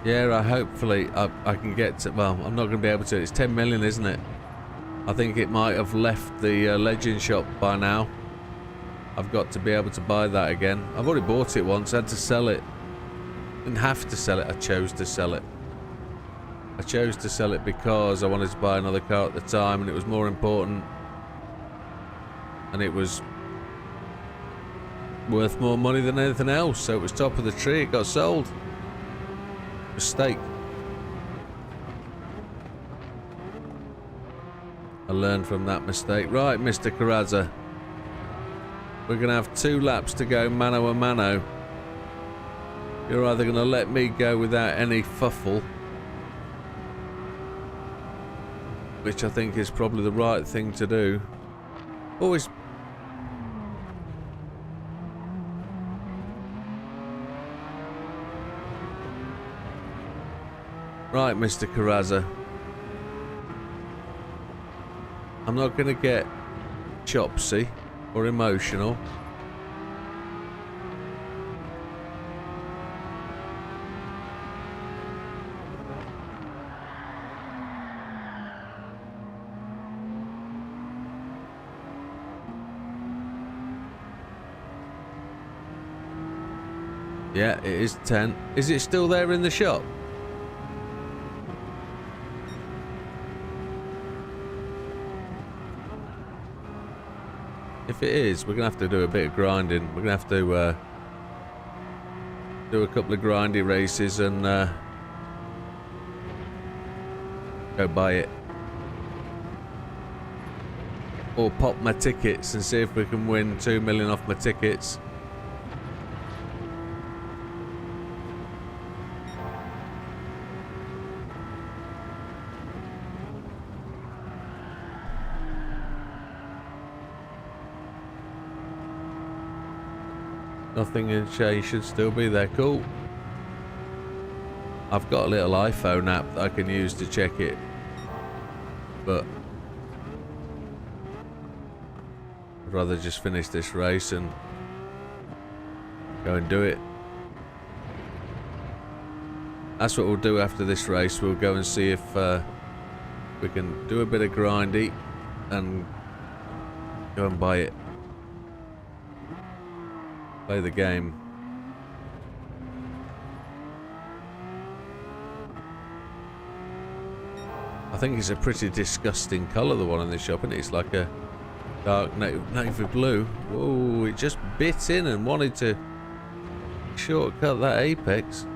S1: Yeah, hopefully I can get to... Well, I'm not going to be able to. It's 10 million, isn't it? I think it might have left the Legend shop by now. I've got to be able to buy that again. I've already bought it once. I had to sell it. Didn't have to sell it. I chose to sell it. I chose to sell it because I wanted to buy another car at the time, and it was more important. And it was worth more money than anything else. So it was top of the tree. It got sold. Mistake. I learned from that mistake. Right, Mr. Carrazza. We're going to have 2 laps to go mano a mano. You're either going to let me go without any fuffle, which I think is probably the right thing to do. Always. Right, Mr. Carrazza. I'm not going to get chopsy or emotional. Yeah, it is 10. Is it still there in the shop? If it is, we're going to have to do a bit of grinding. We're going to have to do a couple of grindy races and go buy it. Or pop my tickets and see if we can win 2 million off my tickets. Nothing in Shay should still be there. Cool. I've got a little iPhone app that I can use to check it, but I'd rather just finish this race and go and do it. That's what we'll do after this race. We'll go and see if we can do a bit of grindy and go and buy it. Play the game. I think it's a pretty disgusting colour, the one in the shop, and it's like a dark navy blue. Whoa, it just bit in and wanted to shortcut that apex.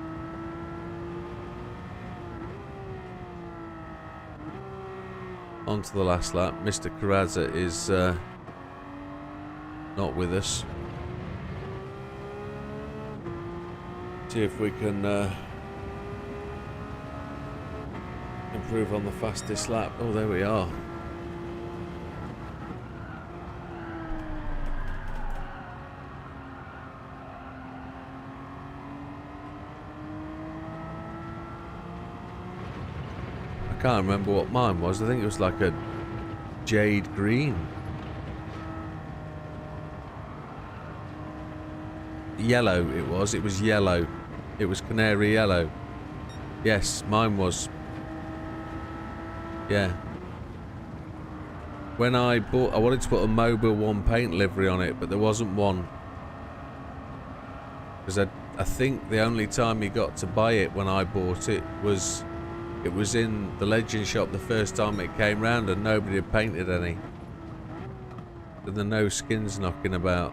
S1: On to the last lap. Mr. Carrazza is not with us. See if we can improve on the fastest lap. Oh, there we are. I can't remember what mine was. I think it was like a jade green. Yellow it was. It was yellow. It was canary yellow. Yes, mine was. Yeah. When I bought, I wanted to put a Mobile One paint livery on it, but there wasn't one. Because I think the only time you got to buy it when I bought it was in the Legend shop the first time it came round, and nobody had painted any. So there are no skins knocking about.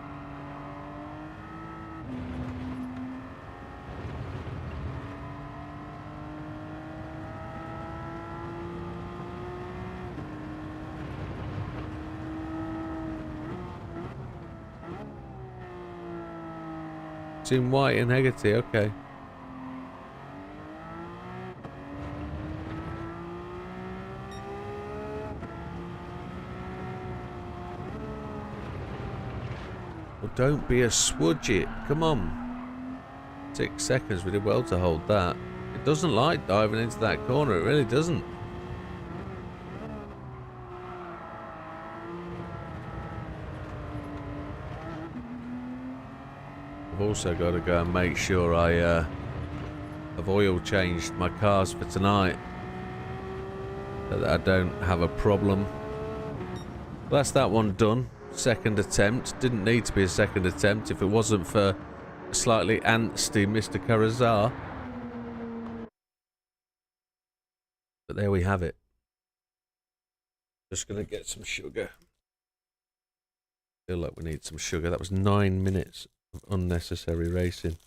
S1: It's in white and Hegarty, okay. Well, don't be a swudget. Come on. 6 seconds. We did well to hold that. It doesn't like diving into that corner. It really doesn't. I've also got to go and make sure I I've oil changed my cars for tonight, so that I don't have a problem. Well, that's that one done. Second attempt. Didn't need to be a second attempt if it wasn't for a slightly antsy Mr. Karazar. But there we have it. Just gonna get some sugar. Feel like we need some sugar. That was 9 minutes of unnecessary racing.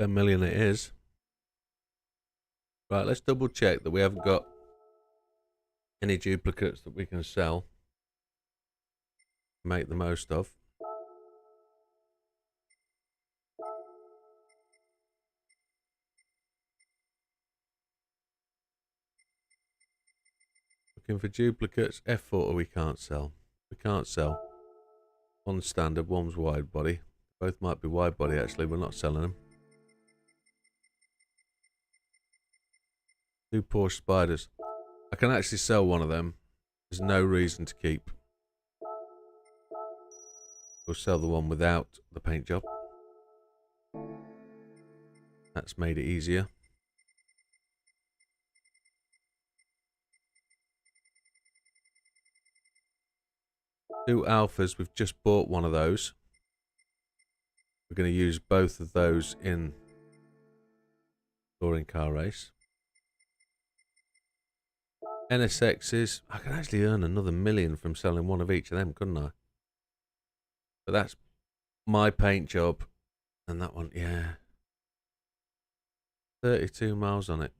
S1: $10 million it is. Right, let's double check that we haven't got any duplicates that we can sell. Make the most of. Looking for duplicates. F40 we can't sell. We can't sell. One's standard, one's wide body. Both might be wide body actually, we're not selling them. 2 Porsche Spiders. I can actually sell one of them. There's no reason to keep. We'll sell the one without the paint job. That's made it easier. Two Alphas, we've just bought one of those. We're going to use both of those in touring car race. NSXs, I can actually earn another $1 million from selling one of each of them, couldn't I? But that's my paint job. And that one, yeah. 32 miles on it.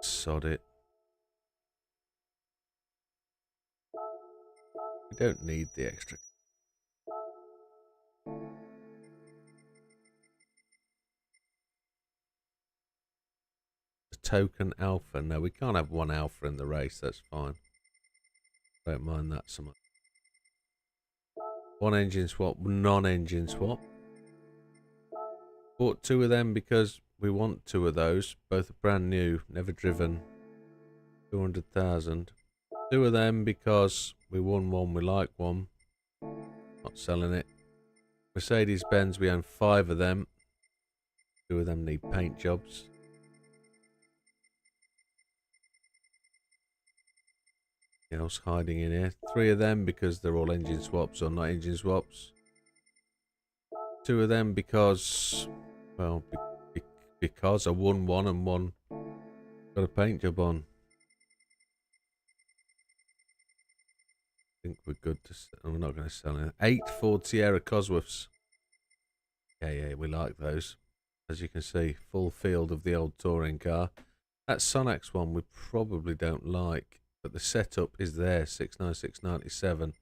S1: Sod it. We don't need the extra. The token Alpha. No, we can't have one Alpha in the race. That's fine. Don't mind that so much. One engine swap, non-engine swap. Bought 2 of them because we want 2 of those. Both are brand new, never driven. 200,000. 2 of them because we won one, we like one. Not selling it. Mercedes-Benz, we own 5 of them. 2 of them need paint jobs. Anything else hiding in here? 3 of them because they're all engine swaps or not engine swaps. 2 of them because, well, because I won one and one got a paint job on. I think we're good to sell. We're not going to sell it. 8 Ford Sierra Cosworths. Yeah, we like those. As you can see, full field of the old touring car. That Sonax one we probably don't like, but the setup is there. 69697.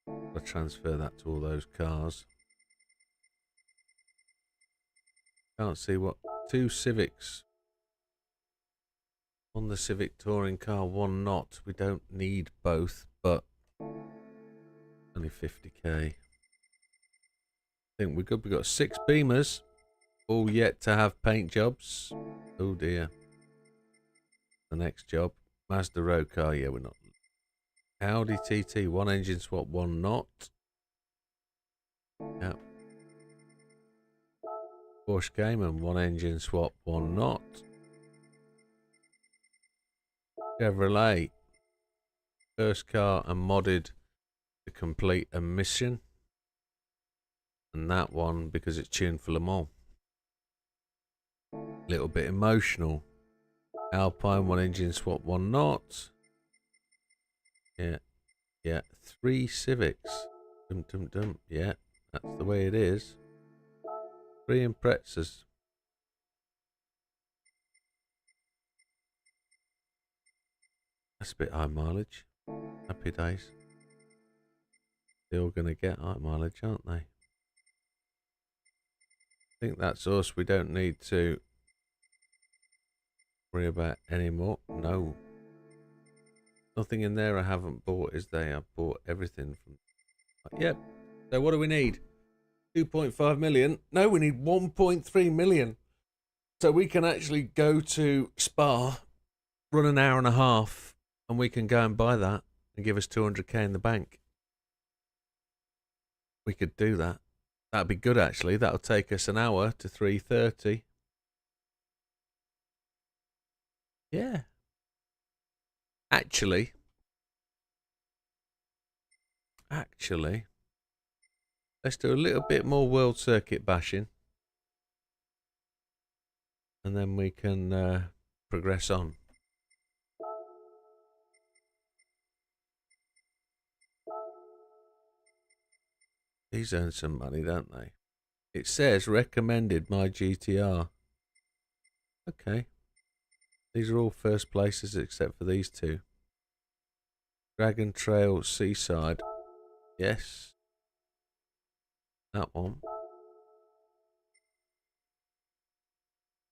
S1: I'll transfer that to all those cars. Can't see what 2 Civics. On the Civic Touring Car, one not. We don't need both, but only 50k. I think we're good. We've got 6 Beamers, all yet to have paint jobs. Oh dear. The next job, Mazda road car. Yeah, we're not. Audi TT, 1 engine swap, 1 not. Yeah. Porsche Cayman, 1 engine swap, 1 not. Chevrolet, first car and modded to complete a mission. And that one because it's tuned for Le Mans. Little bit emotional. Alpine, 1 engine swap, 1 not. Yeah. 3 Civics. Dum dum dum. Yeah, that's the way it is. 3 Imprezas. That's a bit high mileage. Happy days. They're all going to get high mileage, aren't they? I think that's us. We don't need to worry about anymore. No. Nothing in there I haven't bought, is there? I've bought everything from... Yep. So what do we need? 2.5 million? No, we need 1.3 million. So we can actually go to Spa, run an hour and a half, and we can go and buy that and give us 200k in the bank. We could do that. That'd be good, actually. That'll take us an hour to 3:30. Yeah. Actually, let's do a little bit more World Circuit bashing. And then we can progress on. These earn some money, don't they? It says recommended my GTR. Okay. These are all first places except for these 2. Dragon Trail Seaside. Yes. That one.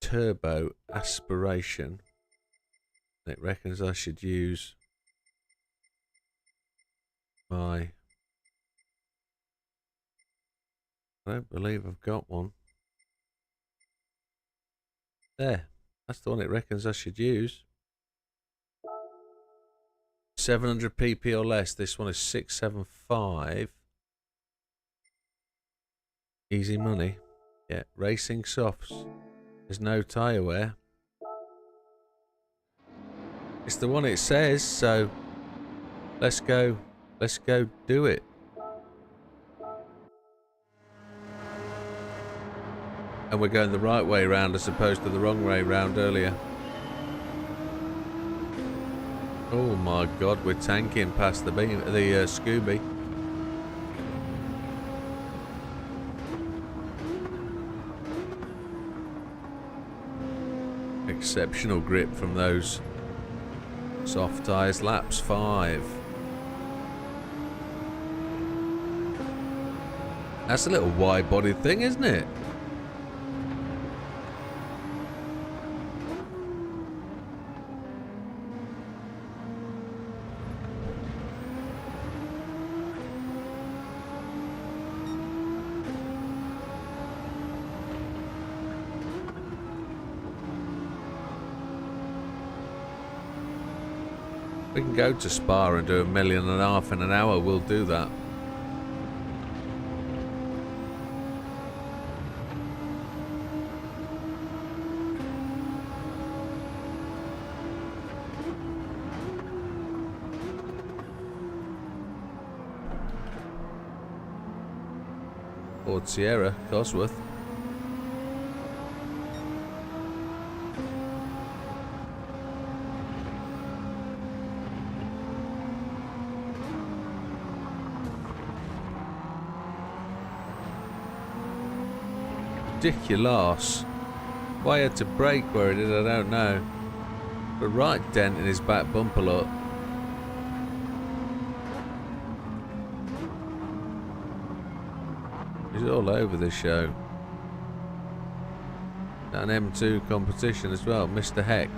S1: Turbo Aspiration. It reckons I should use my... I don't believe I've got one. There. That's the one it reckons I should use. 700 pp or less. This one is 675. Easy money. Yeah, racing softs. There's no tyre wear. It's the one it says, so let's go do it. And we're going the right way round as opposed to the wrong way round earlier. Oh my god, we're tanking past the Scooby. Exceptional grip from those soft tyres. Laps 5. That's a little wide-bodied thing, isn't it? We can go to Spa and do 1.5 million in an hour. We'll do that. Ford Sierra, Cosworth. Ridiculous. Why he had to brake where he did, I don't know. But right dent in his back bumper, look. He's all over the show. An M2 competition as well, Mr. Heck.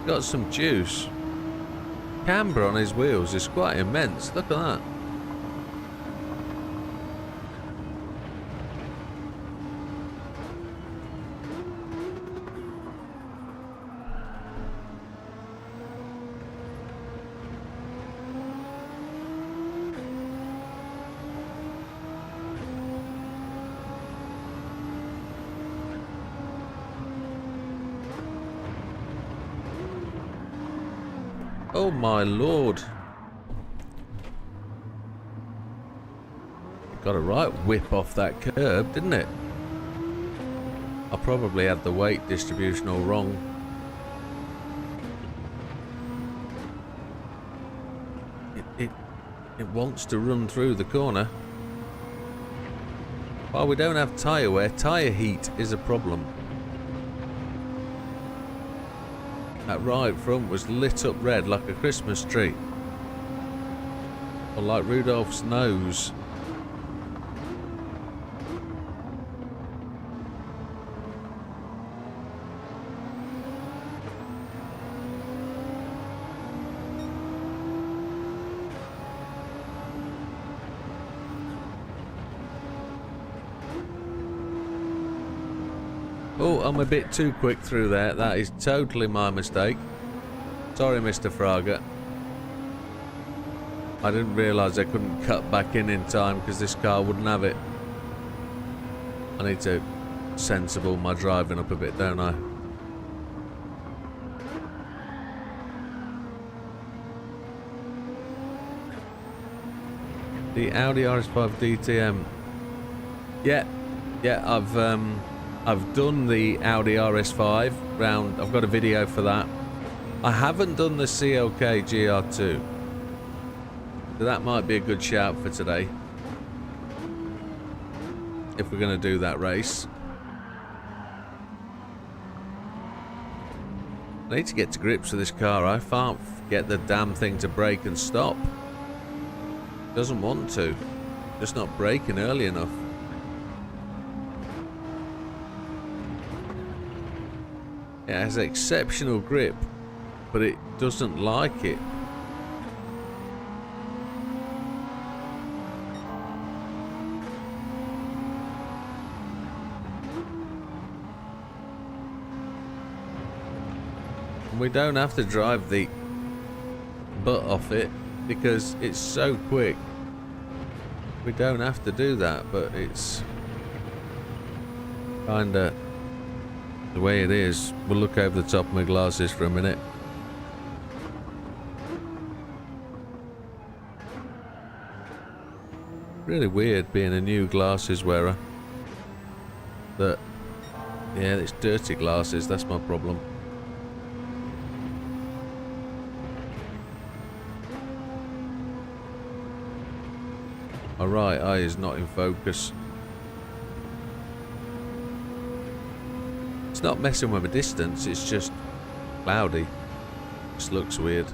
S1: got some juice. Camber on his wheels is quite immense. Look at that. Oh my lord. Got a right whip off that curb, didn't it? I probably had the weight distribution all wrong. It wants to run through the corner. While we don't have tyre wear, tyre heat is a problem. That right front was lit up red like a Christmas tree. Or like Rudolph's nose. Oh, I'm a bit too quick through there. That is totally my mistake. Sorry, Mr. Fraga. I didn't realise I couldn't cut back in time because this car wouldn't have it. I need to sensible my driving up a bit, don't I? The Audi RS5 DTM. Yeah, I've done the Audi RS5 round. I've got a video for that. I haven't done the CLK GR2. So that might be a good shout for today. If we're going to do that race. I need to get to grips with this car. I can't get the damn thing to brake and stop. It doesn't want to. Just not braking early enough. It has exceptional grip, but it doesn't like it. And we don't have to drive the butt off it because it's so quick. We don't have to do that, but it's kinda the way it is. We'll look over the top of my glasses for a minute. Really weird being a new glasses wearer. But yeah, it's dirty glasses, that's my problem. My right eye is not in focus. It's not messing with my distance, it's just cloudy. Just looks weird.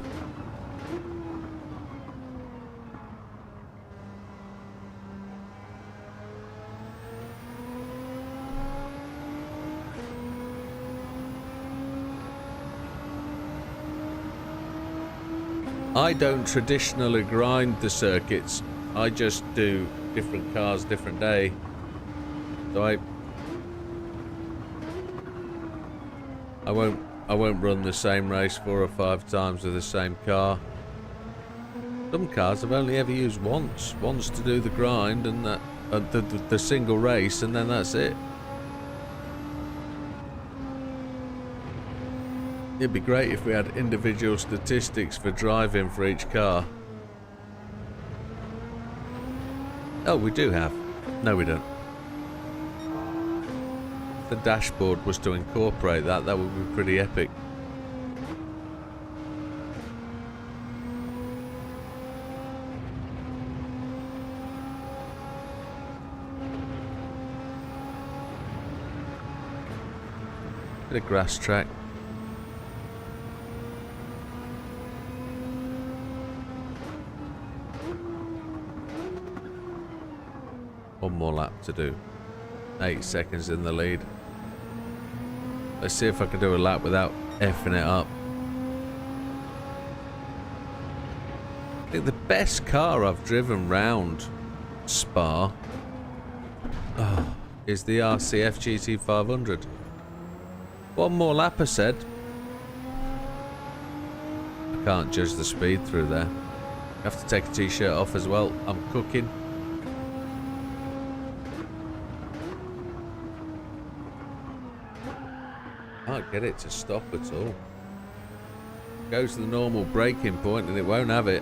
S1: I don't traditionally grind the circuits. I just do different cars, different day. So I won't run the same race 4 or 5 times with the same car. Some cars I've only ever used once to do the grind and that the single race, and then that's it. It'd be great if we had individual statistics for driving for each car. Oh, we do have. No, we don't. If the dashboard was to incorporate that, that would be pretty epic. Bit of grass track. One more lap to do. 8 seconds in the lead. Let's see if I can do a lap without effing it up. I think the best car I've driven round Spa is the RCF GT500. One more lap, I said. I can't judge the speed through there. I have to take a t-shirt off as well. I'm cooking. Can't get it to stop at all. Goes to the normal braking point and it won't have it.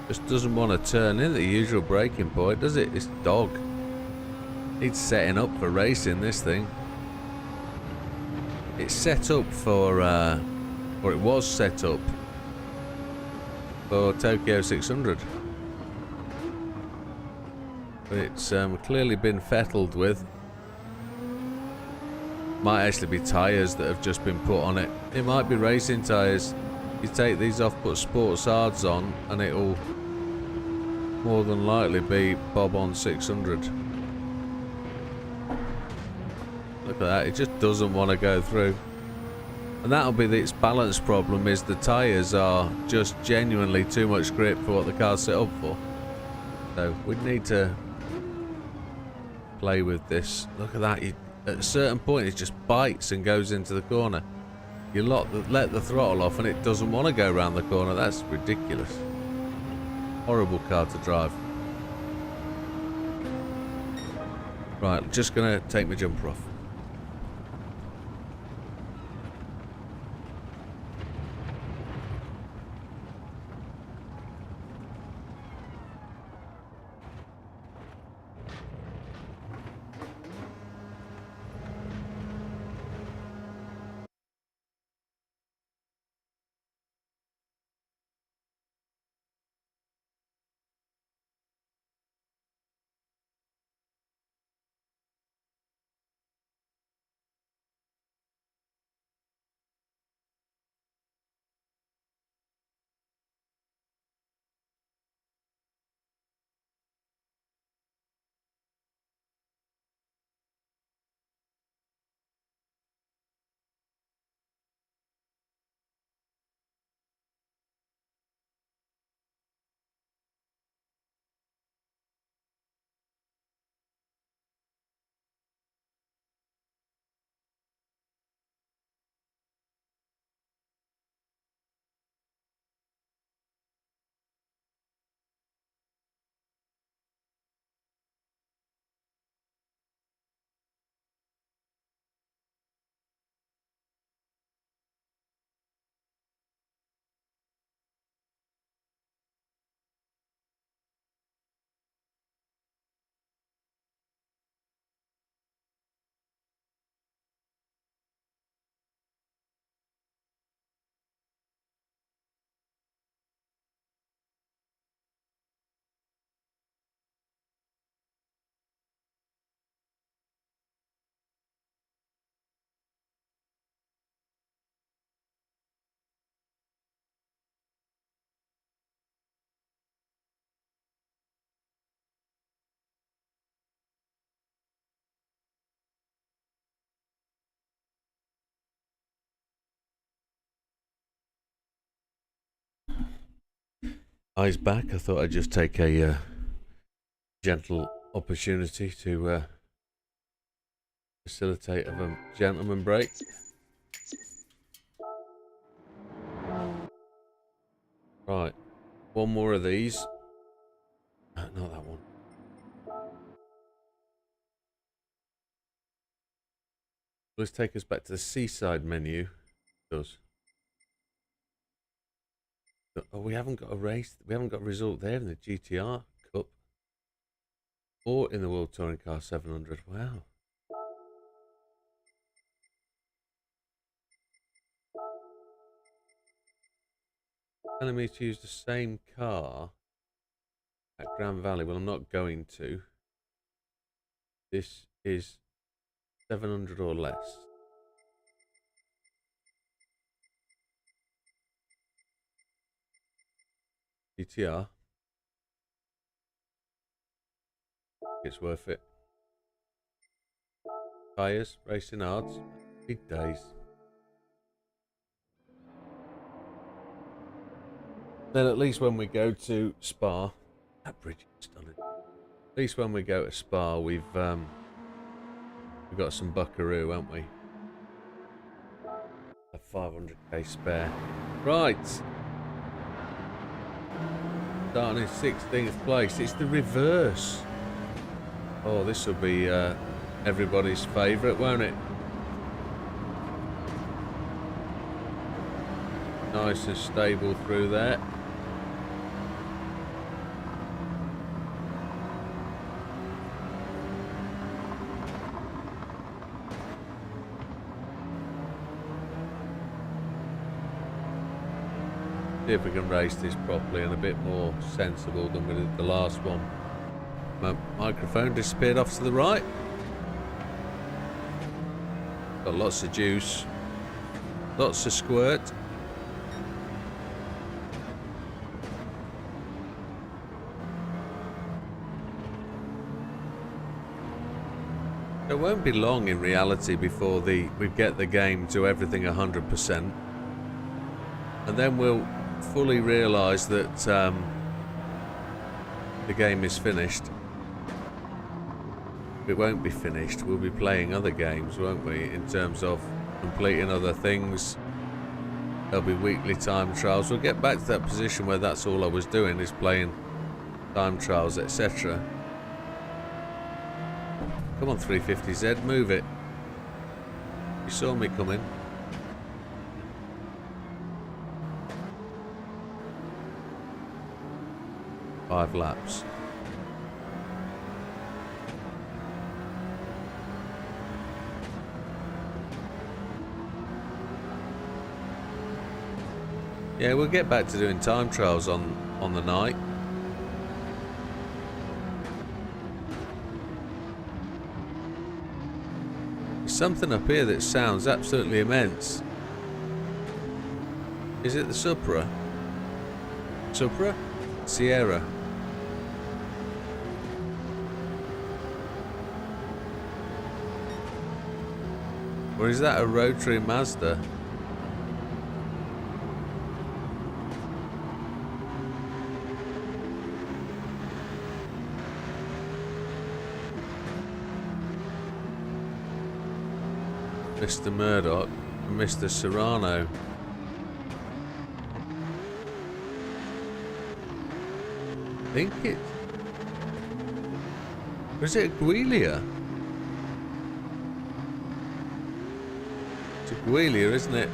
S1: Just doesn't want to turn in the usual braking point, does it? It's dog. It's setting up for racing, this thing. It's set up for, or it was set up for Tokyo 600. But it's clearly been fettled with. Might actually be tyres that have just been put on it. It might be racing tyres. You take these off, put sports hards on, and it'll more than likely be Bob on 600. Look at that, it just doesn't want to go through. And that'll be its balance problem, is the tyres are just genuinely too much grip for what the car's set up for. So we'd need to play with this. Look at that, at a certain point it just bites and goes into the corner. You let the throttle off and it doesn't want to go around the corner. That's ridiculous. Horrible car to drive. Right, just gonna take my jumper off. Eyes back. I thought I'd just take a gentle opportunity to facilitate of a gentleman break. Right, one more of these. Not that one. Let's take us back to the seaside menu. It does. Oh, we haven't got a race. We haven't got a result there in the GTR Cup or in the World Touring Car 700. Wow. Telling me to use the same car at Grand Valley. Well, I'm not going to. This is 700 or less. GTR. It's worth it. Tyres, racing hards, big days. Then at least when we go to Spa, that bridge is stunning. At least when we go to Spa, we've got some buckaroo, haven't we? A 500k spare. Right. Starting in 16th place. It's the reverse. Oh, this will be everybody's favourite, won't it? Nice and stable through there. See if we can race this properly and a bit more sensible than we did the last one. My microphone disappeared off to the right. Got lots of juice. Lots of squirt. It won't be long in reality before we get the game to everything 100%. And then we'll fully realise that the game is finished. It won't be finished. We'll be playing other games, won't we? In terms of completing other things. There'll be weekly time trials. We'll get back to that position where that's all I was doing, is playing time trials, etc. Come on, 350Z, move it. You saw me coming. Five laps. Yeah, we'll get back to doing time trials on the night. There's something up here that sounds absolutely immense. Is it the Supra? Supra? Sierra. Or is that a rotary Mazda? Mr. Murdoch and Mr. Serrano. I think it... Or is it a Giulia? It's a Giulia, isn't it?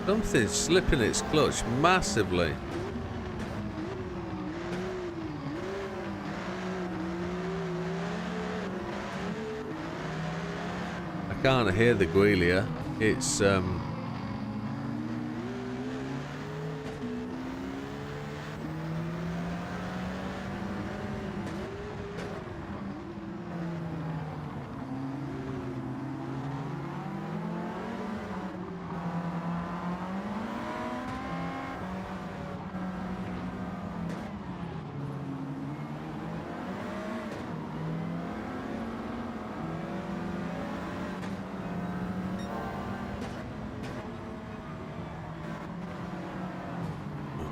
S1: Something's slipping its clutch massively. I can't hear the Giulia. It's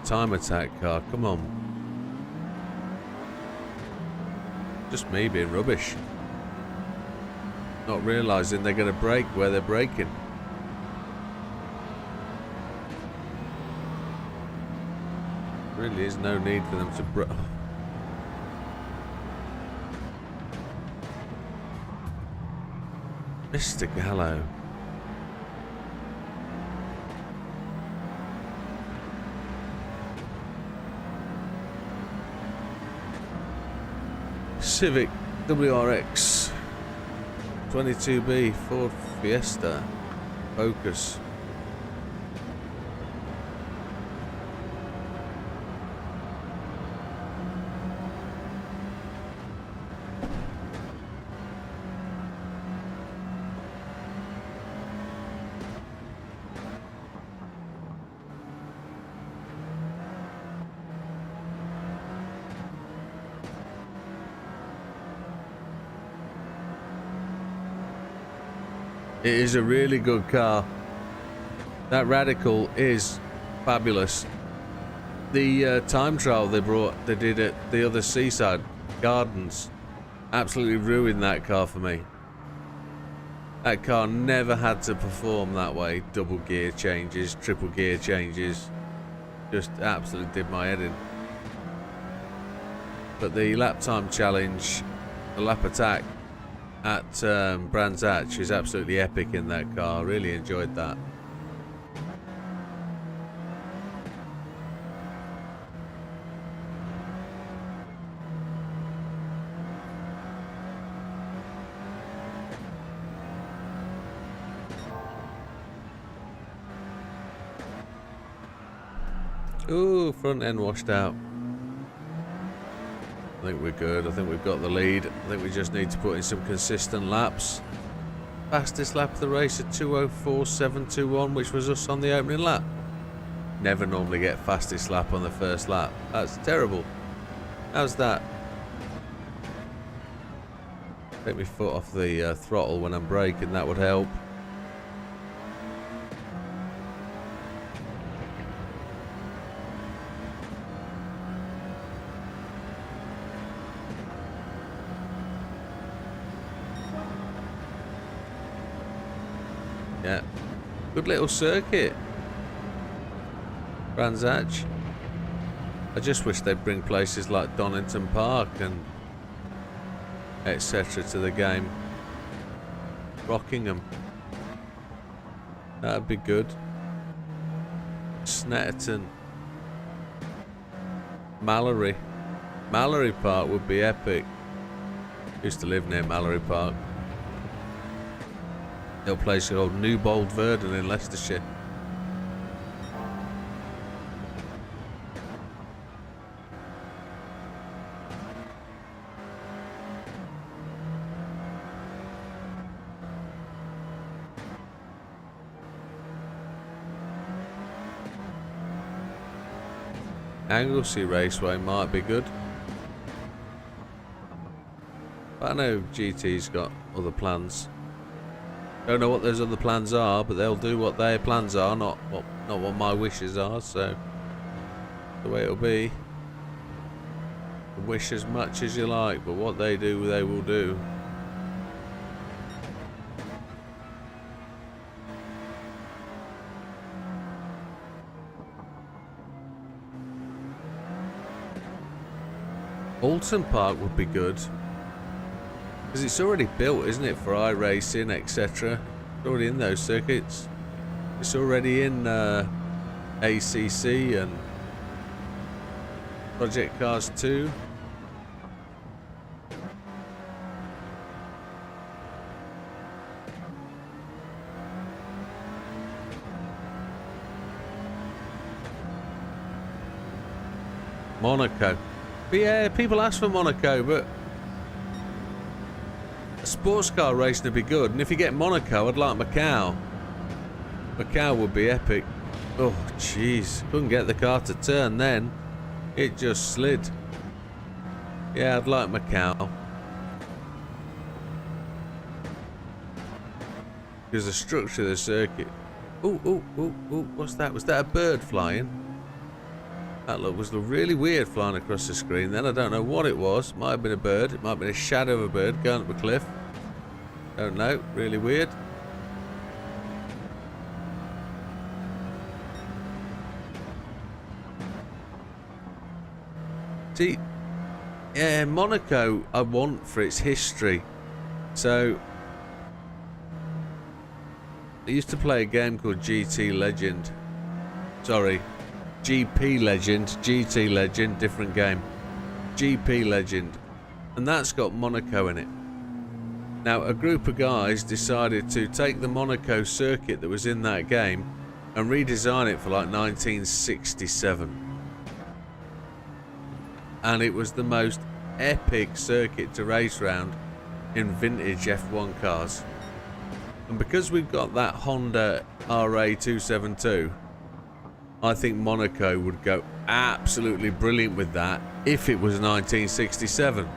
S1: time attack car, come on. Just me being rubbish. Not realising they're going to brake where they're braking. Really is no need for them to brake. Mr. Gallo. Civic WRX 22B Ford Fiesta Focus. It is a really good car. That Radical is fabulous. The time trial they did at the other Seaside Gardens absolutely ruined that car for me. That car never had to perform that way. Double gear changes, triple gear changes. Just absolutely did my head in. But the lap time challenge, the lap attack at Brands Hatch is absolutely epic in that car. Really enjoyed that. Ooh, front end washed out. I think we're good. I think we've got the lead. I think we just need to put in some consistent laps. Fastest lap of the race at 2:04.721, which was us on the opening lap. Never normally get fastest lap on the first lap. That's terrible. How's that? Take my foot off the throttle when I'm braking. That would help. Yeah, good little circuit, Brands Hatch. I just wish they'd bring places like Donington Park and etc. to the game. Rockingham, that'd be good. Snetterton, Mallory Park would be epic. Used to live near Mallory Park. Little place called Newbold Verdon in Leicestershire. Anglesey Raceway might be good. But I know GT's got other plans. Don't know what those other plans are, but they'll do what their plans are, not what my wishes are, so the way it'll be. Wish as much as you like, but what they do, they will do. Alton Park would be good. Because it's already built, isn't it, for iRacing, etc. It's already in those circuits. It's already in ACC and Project Cars 2. Monaco. But yeah, people ask for Monaco, but a sports car racing would be good, and if you get Monaco, I'd like Macau. Macau would be epic. Oh, jeez. Couldn't get the car to turn then. It just slid. Yeah, I'd like Macau. Because the structure of the circuit... Ooh, what's that? Was that a bird flying? That was really weird flying across the screen then. I don't know what it was. Might have been a bird. It might have been a shadow of a bird going up a cliff. Don't know. Really weird. See, yeah, Monaco I want for its history. So, I used to play a game called GT Legend. Sorry. GP Legend, GT Legend, different game. GP Legend. And that's got Monaco in it. Now, a group of guys decided to take the Monaco circuit that was in that game and redesign it for like 1967. And it was the most epic circuit to race round in vintage F1 cars. And because we've got that Honda RA272, I think Monaco would go absolutely brilliant with that if it was 1967.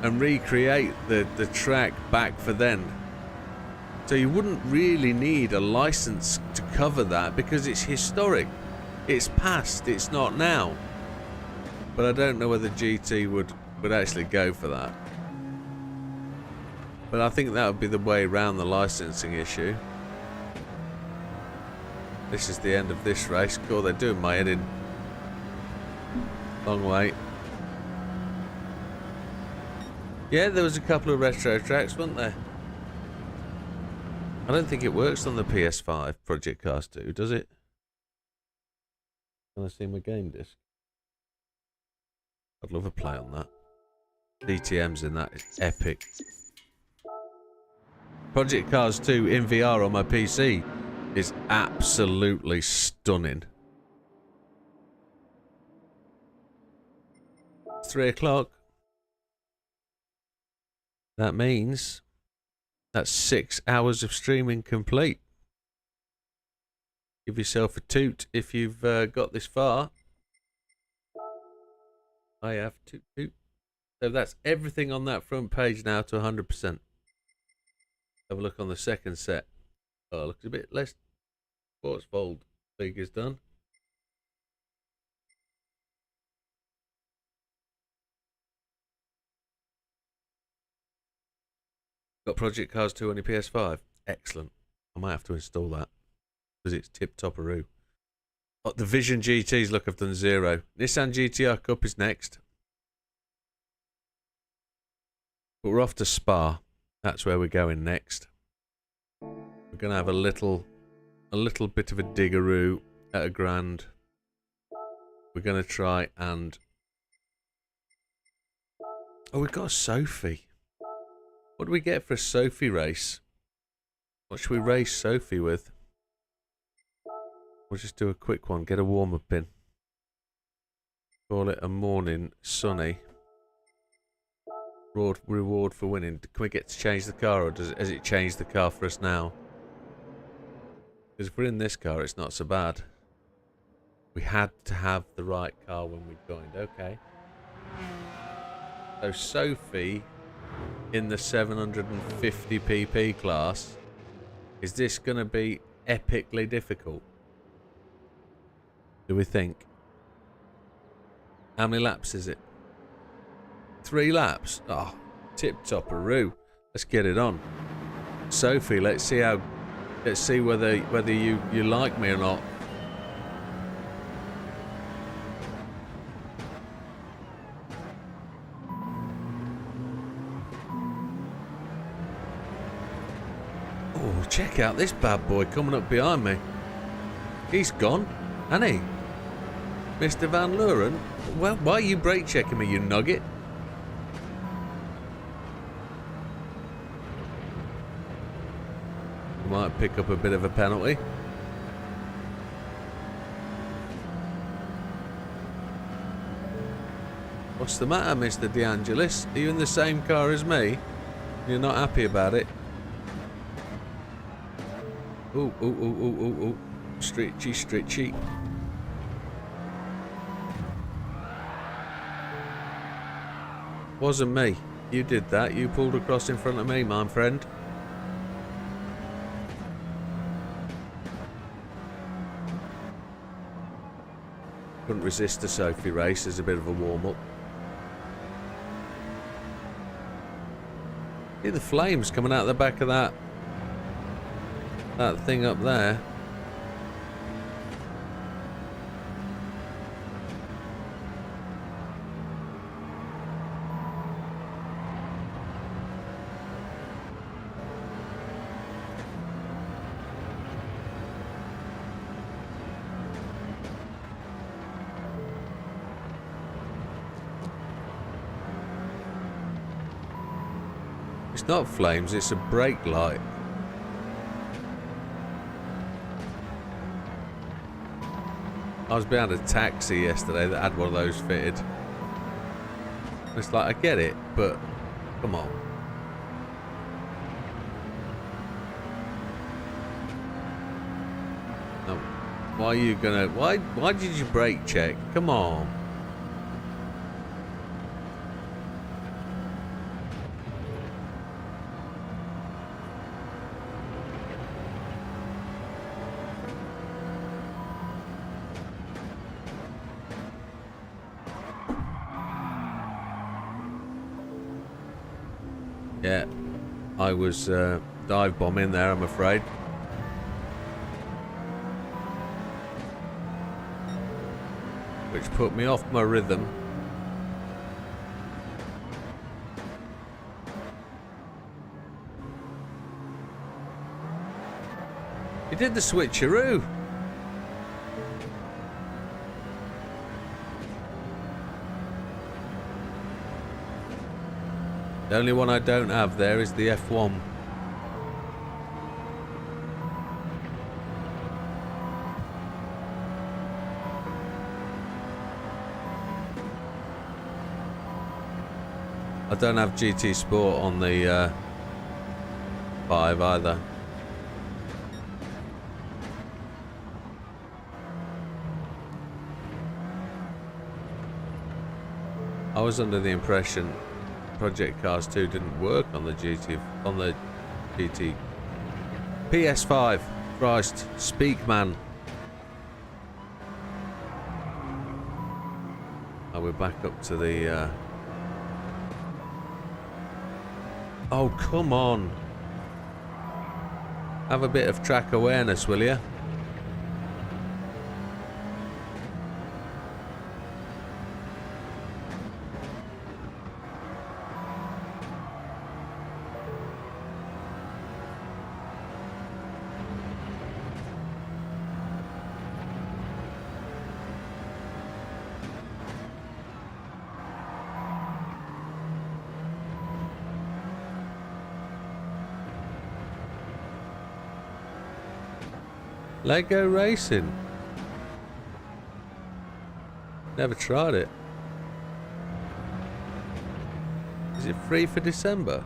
S1: And recreate the track back for then. So you wouldn't really need a license to cover that because it's historic. It's past, it's not now. But I don't know whether GT would actually go for that. But I think that would be the way around the licensing issue. This is the end of this race. Cool, they're doing my head in. Long way. Yeah, there was a couple of retro tracks, weren't there? I don't think it works on the PS5 Project Cars 2, does it? Can I see my game disc? I'd love a play on that. DTM's in that, it's epic. Project Cars 2 in VR on my PC is absolutely stunning. It's 3 o'clock. That means that's 6 hours of streaming complete. Give yourself a toot if you've got this far. I have toot toot. So that's everything on that front page now to 100%. Have a look on the second set. Oh, looks a bit less. Sportsfold League is done. Got Project Cars 2 on your PS5. Excellent. I might have to install that because it's tip-top-a-roo. Oh, the Vision GTs, look, I've done 0. Nissan GTR Cup is next. But we're off to Spa. That's where we're going next. We're going to have a little bit of a diggeroo at a Grand. We're going to try and... Oh, we've got a Sophie. What do we get for a Sophie race? What should we race Sophie with? We'll just do a quick one. Get a warm-up in. Call it a morning sunny. Reward for winning. Can we get to change the car, or has it changed the car for us now? Because if we're in this car, it's not so bad. We had to have the right car when we joined. Okay. So Sophie in the 750 pp class. Is this going to be epically difficult? Do we think? How many laps is it? 3 laps? Oh, tip-top-a-roo. Let's get it on. Sophie, let's see whether you like me or not. Oh, check out this bad boy coming up behind me. He's gone, hasn't he? Mr. Van Luren? Well, why are you brake checking me, you nugget? Might pick up a bit of a penalty. What's the matter, Mr. DeAngelis? Are you in the same car as me? You're not happy about it? Ooh, ooh, ooh, ooh, ooh, ooh. Stretchy, stretchy. Wasn't me. You did that. You pulled across in front of me, my friend. Couldn't resist the Sophie race as a bit of a warm-up. See the flames coming out the back of that thing up there. It's not flames, it's a brake light. I was behind a taxi yesterday that had one of those fitted. It's like, I get it, but come on. No, why are you gonna... Why did you brake check? Come on. Yeah, I was dive bombing there, I'm afraid. Which put me off my rhythm. He did the switcheroo. The only one I don't have there is the F1. I don't have GT Sport on the 5 either. I was under the impression Project Cars 2 didn't work on the GT PS5. Christ, speak, man. Oh, we're back up to the oh, come on. Have a bit of track awareness, will you? Lego Racing. Never tried it. Is it free for December?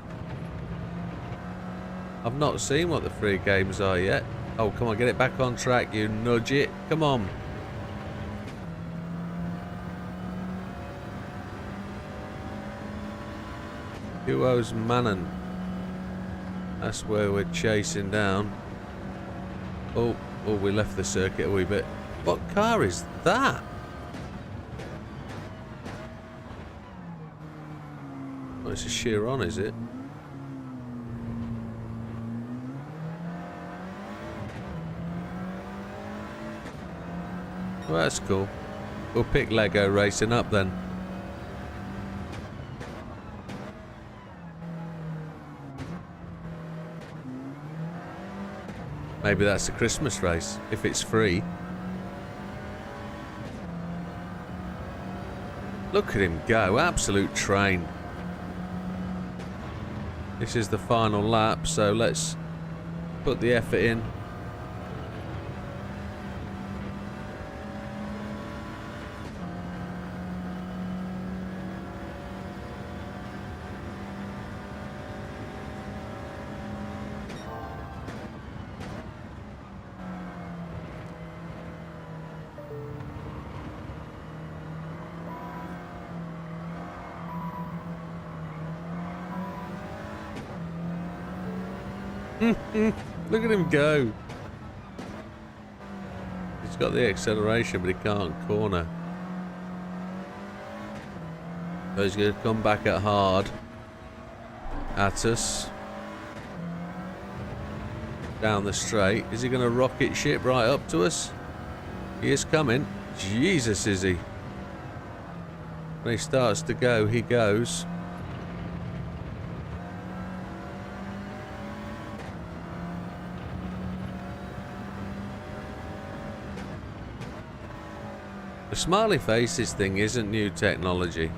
S1: I've not seen what the free games are yet. Oh, come on, get it back on track, you nudge it. Come on. Duos Manon. That's where we're chasing down. Oh, we left the circuit a wee bit. What car is that? Oh, it's a Chiron, is it? Well, that's cool. We'll pick Lego Racing up then. Maybe that's a Christmas race, if it's free. Look at him go, absolute train. This is the final lap, so let's put the effort in. Look at him go. He's got the acceleration, but he can't corner. So he's going to come back at hard at us. Down the straight. Is he going to rocket ship right up to us? He is coming. Jesus, is he? When he starts to go, he goes. The smiley faces thing isn't new technology.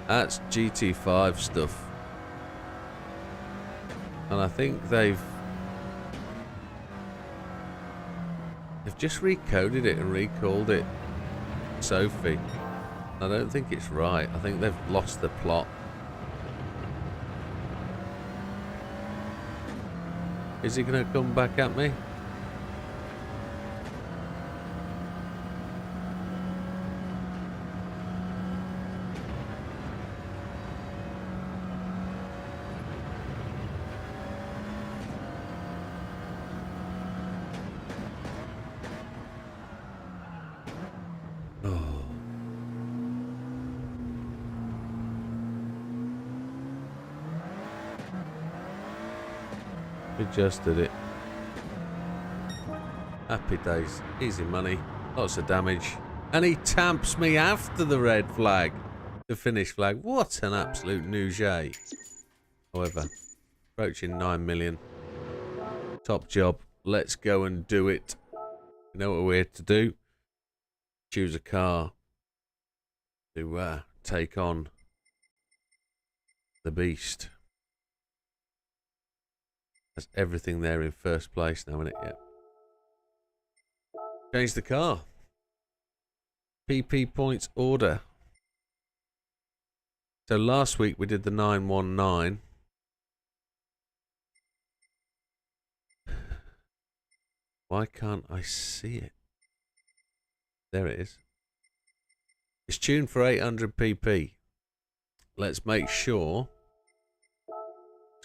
S1: That's GT5 stuff. And I think they've just recoded it and recalled it Sophie. I don't think it's right. I think they've lost the plot. Is he going to come back at me? Adjusted it. Happy days. Easy money. Lots of damage. And he tamps me after the red flag. The finish flag. What an absolute nougat. However, approaching 9 million. Top job. Let's go and do it. You know what we're here to do? Choose a car to take on the beast. That's everything there in first place now, isn't it? Yeah. Change the car. PP points order. So last week we did the 919. Why can't I see it? There it is. It's tuned for 800 PP. Let's make sure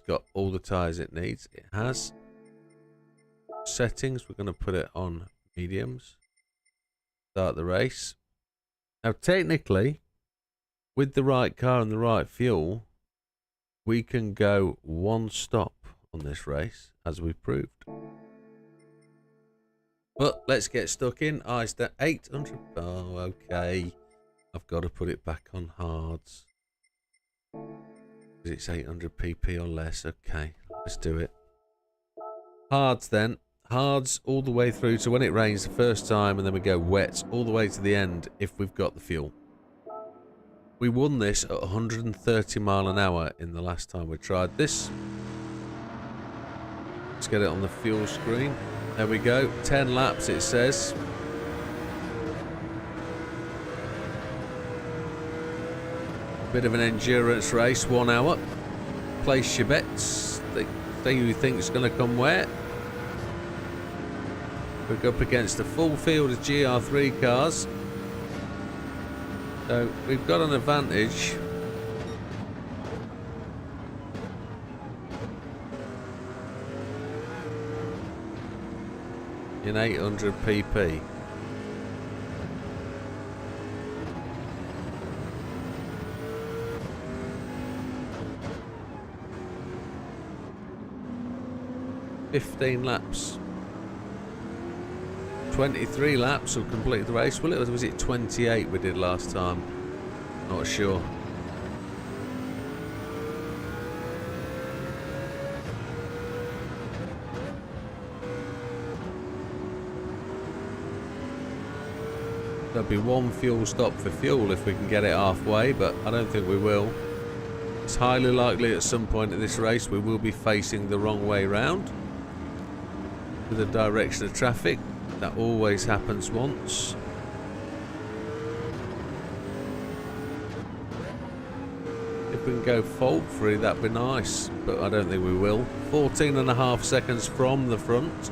S1: got all the tyres it needs. It has. Settings, we're going to put it on mediums. Start the race. Now technically, with the right car and the right fuel, we can go one stop on this race, as we proved. But let's get stuck in. Ice at 800. Oh, okay. I've got to put it back on hards. It's 800 PP or less. Okay, let's do it. Hards then. Hards all the way through to when it rains the first time, and then we go wets all the way to the end if we've got the fuel. We won this at 130 mile an hour in the last time we tried this. Let's get it on the fuel screen. There we go. 10 laps it says. Bit of an endurance race, 1 hour. Place your bets. See who you think is going to come where. We're up against a full field of GR3 cars. So we've got an advantage. In 800 PP. $15 laps. 23 laps will complete the race. Well, was it 28 we did last time? Not sure. There'll be one fuel stop for fuel if we can get it halfway, but I don't think we will. It's highly likely at some point in this race we will be facing the wrong way round with the direction of traffic. That always happens once. If we can go fault free, that'd be nice, but I don't think we will. 14.5 seconds from the front.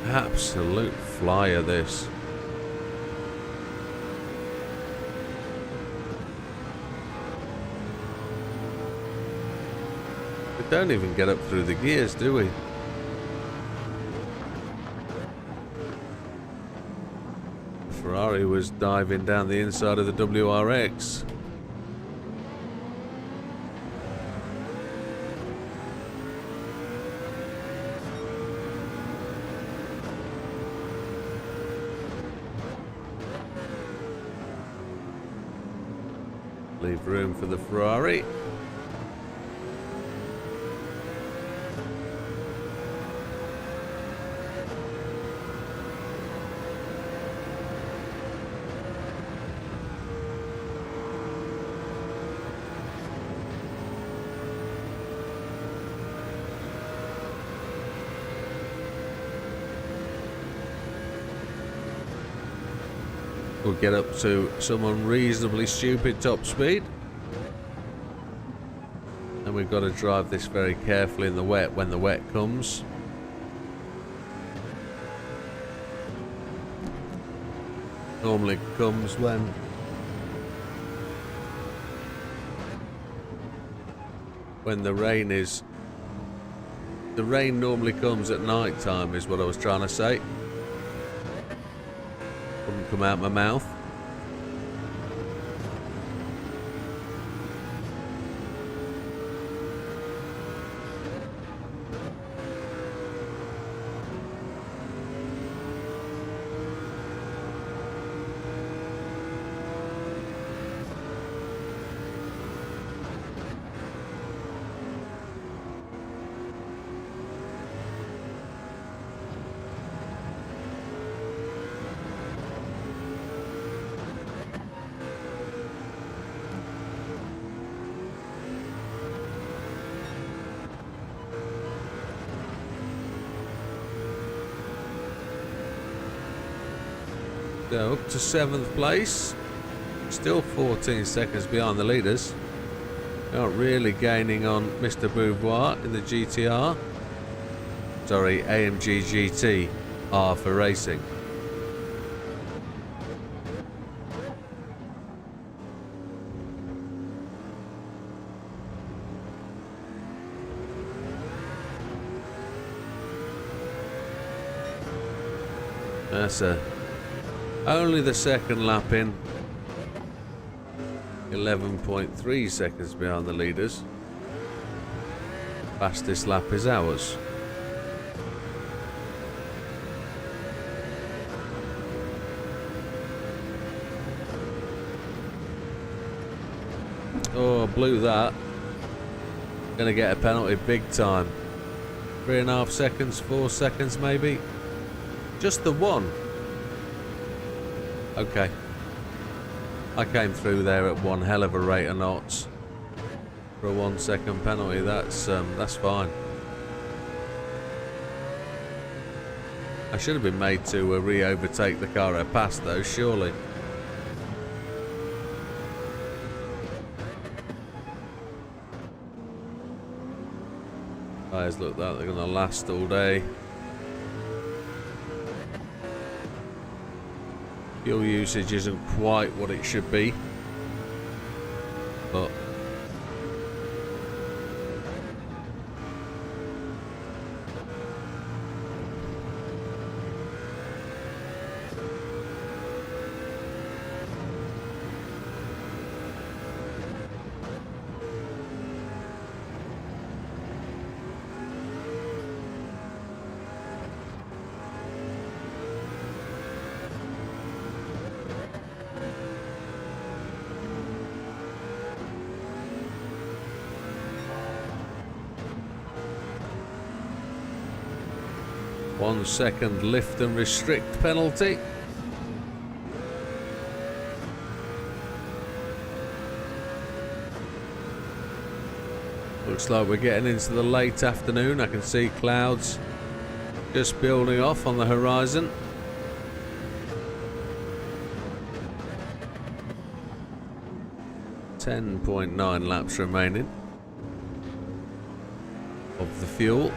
S1: Absolute flyer this. We don't even get up through the gears, do we? Ferrari was diving down the inside of the WRX. Leave room for the Ferrari. We'll get up to some unreasonably stupid top speed. And we've got to drive this very carefully in the wet when the wet comes. Normally comes when the rain is... The rain normally comes at night time is what I was trying to say. Wouldn't come out my mouth. So up to 7th place, still 14 seconds behind the leaders. Not really gaining on Mr. Beauvoir in the GTR. Sorry, AMG GT R for racing. That's only the second lap in. 11.3 seconds behind the leaders. Fastest lap is ours. Oh, I blew that. Gonna get a penalty big time. 3.5 seconds, 4 seconds maybe. Just the one. Okay. I came through there at one hell of a rate of knots for a 1 second penalty. That's fine. I should have been made to re-overtake the car I passed though, surely. Tyres look like they're going to last all day. Fuel usage isn't quite what it should be, but one second lift and restrict penalty. Looks like we're getting into the late afternoon. I can see clouds just building off on the horizon. .9 laps remaining of the fuel.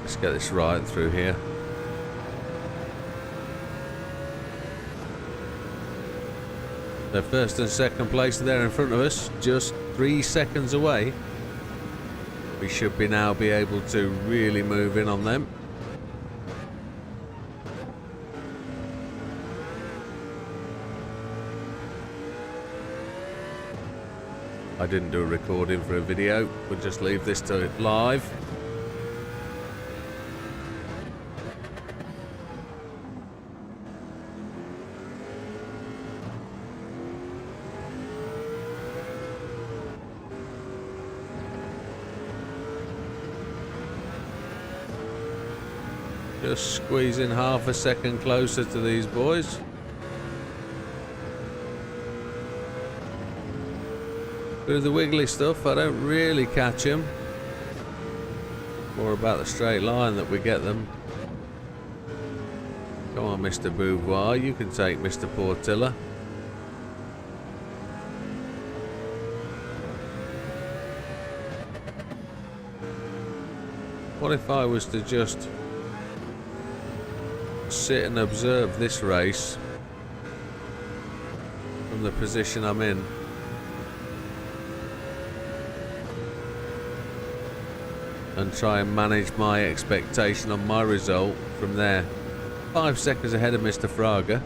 S1: Let's get this right through here. So first and second place there in front of us, just 3 seconds away. We should now be able to really move in on them. I didn't do a recording for a video, we'll just leave this to live. Just squeezing half a second closer to these boys. Bit of the wiggly stuff, I don't really catch them. More about the straight line that we get them. Come on, Mr. Beauvoir, you can take Mr. Portilla. What if I was to just sit and observe this race from the position I'm in? And try and manage my expectation on my result from there. 5 seconds ahead of Mr. Fraga.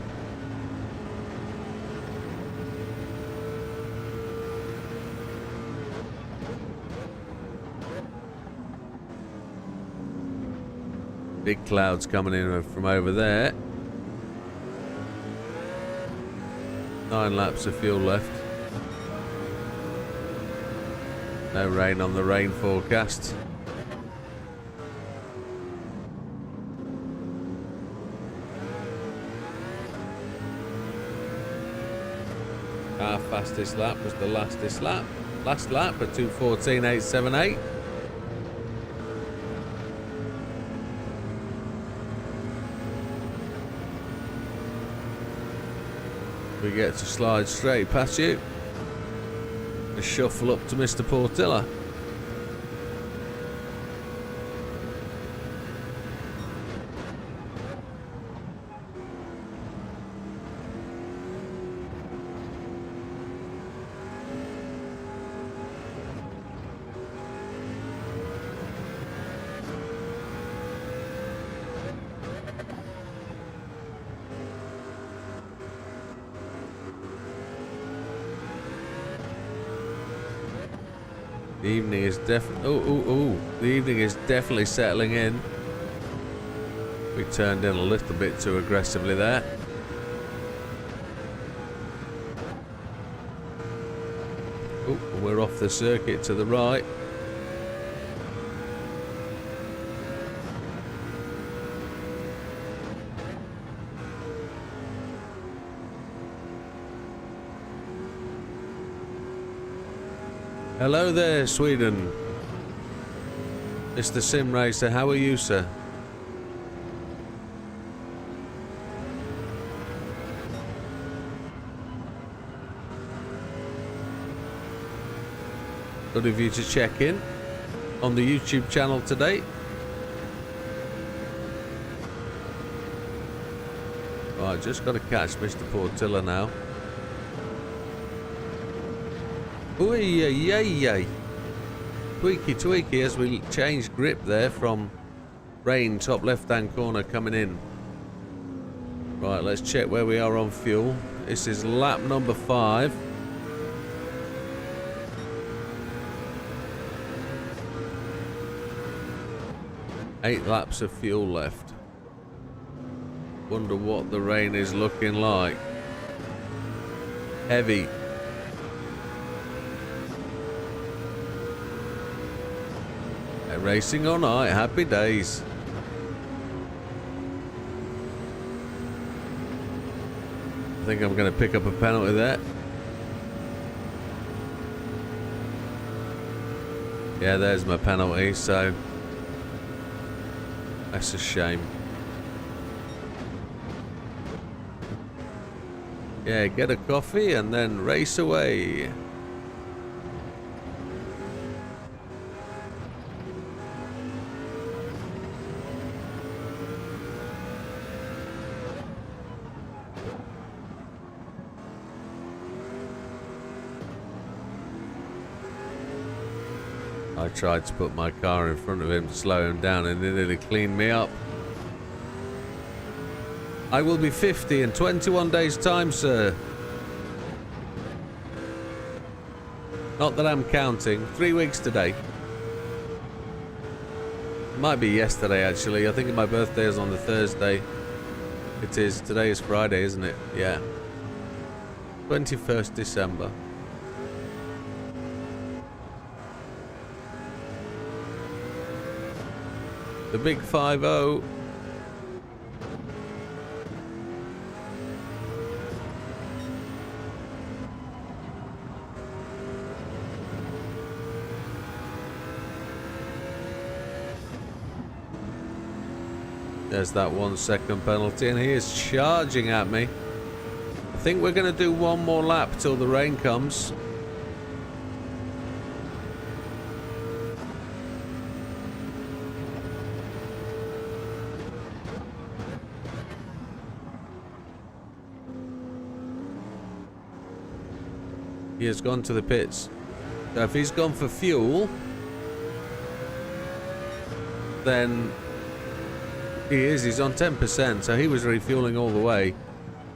S1: Big clouds coming in from over there. 9 laps of fuel left. No rain on the rain forecast. Our fastest lap was the last lap at 2:14.878. We get to slide straight past you and shuffle up to Mr. Portilla. The evening is definitely. The evening is definitely settling in. We turned in a little bit too aggressively there. Oh, we're off the circuit to the right. Hello there, Sweden. Mr. Sim Racer, how are you, sir? Good of you to check in on the YouTube channel today. Right, just got to catch Mr. Portilla now. Ooh, yay. Tweaky as we change grip there from rain, top left-hand corner coming in. Right, let's check where we are on fuel. This is lap number 5. Eight laps of fuel left. Wonder what the rain is looking like. Heavy. Racing all night, happy days. I think I'm going to pick up a penalty there. Yeah, there's my penalty, so that's a shame. Yeah, get a coffee and then race away. I tried to put my car in front of him to slow him down and it nearly cleaned me up. I will be 50 in 21 days' time, sir. Not that I'm counting. 3 weeks today. Might be yesterday, actually. I think my birthday is on the Thursday. It is. Today is Friday, isn't it? Yeah. 21st December. The big 5-0. There's that 1 second penalty, and he is charging at me. I think we're going to do one more lap till the rain comes. He has gone to the pits. So if he's gone for fuel, then he's on 10%, so he was refueling all the way.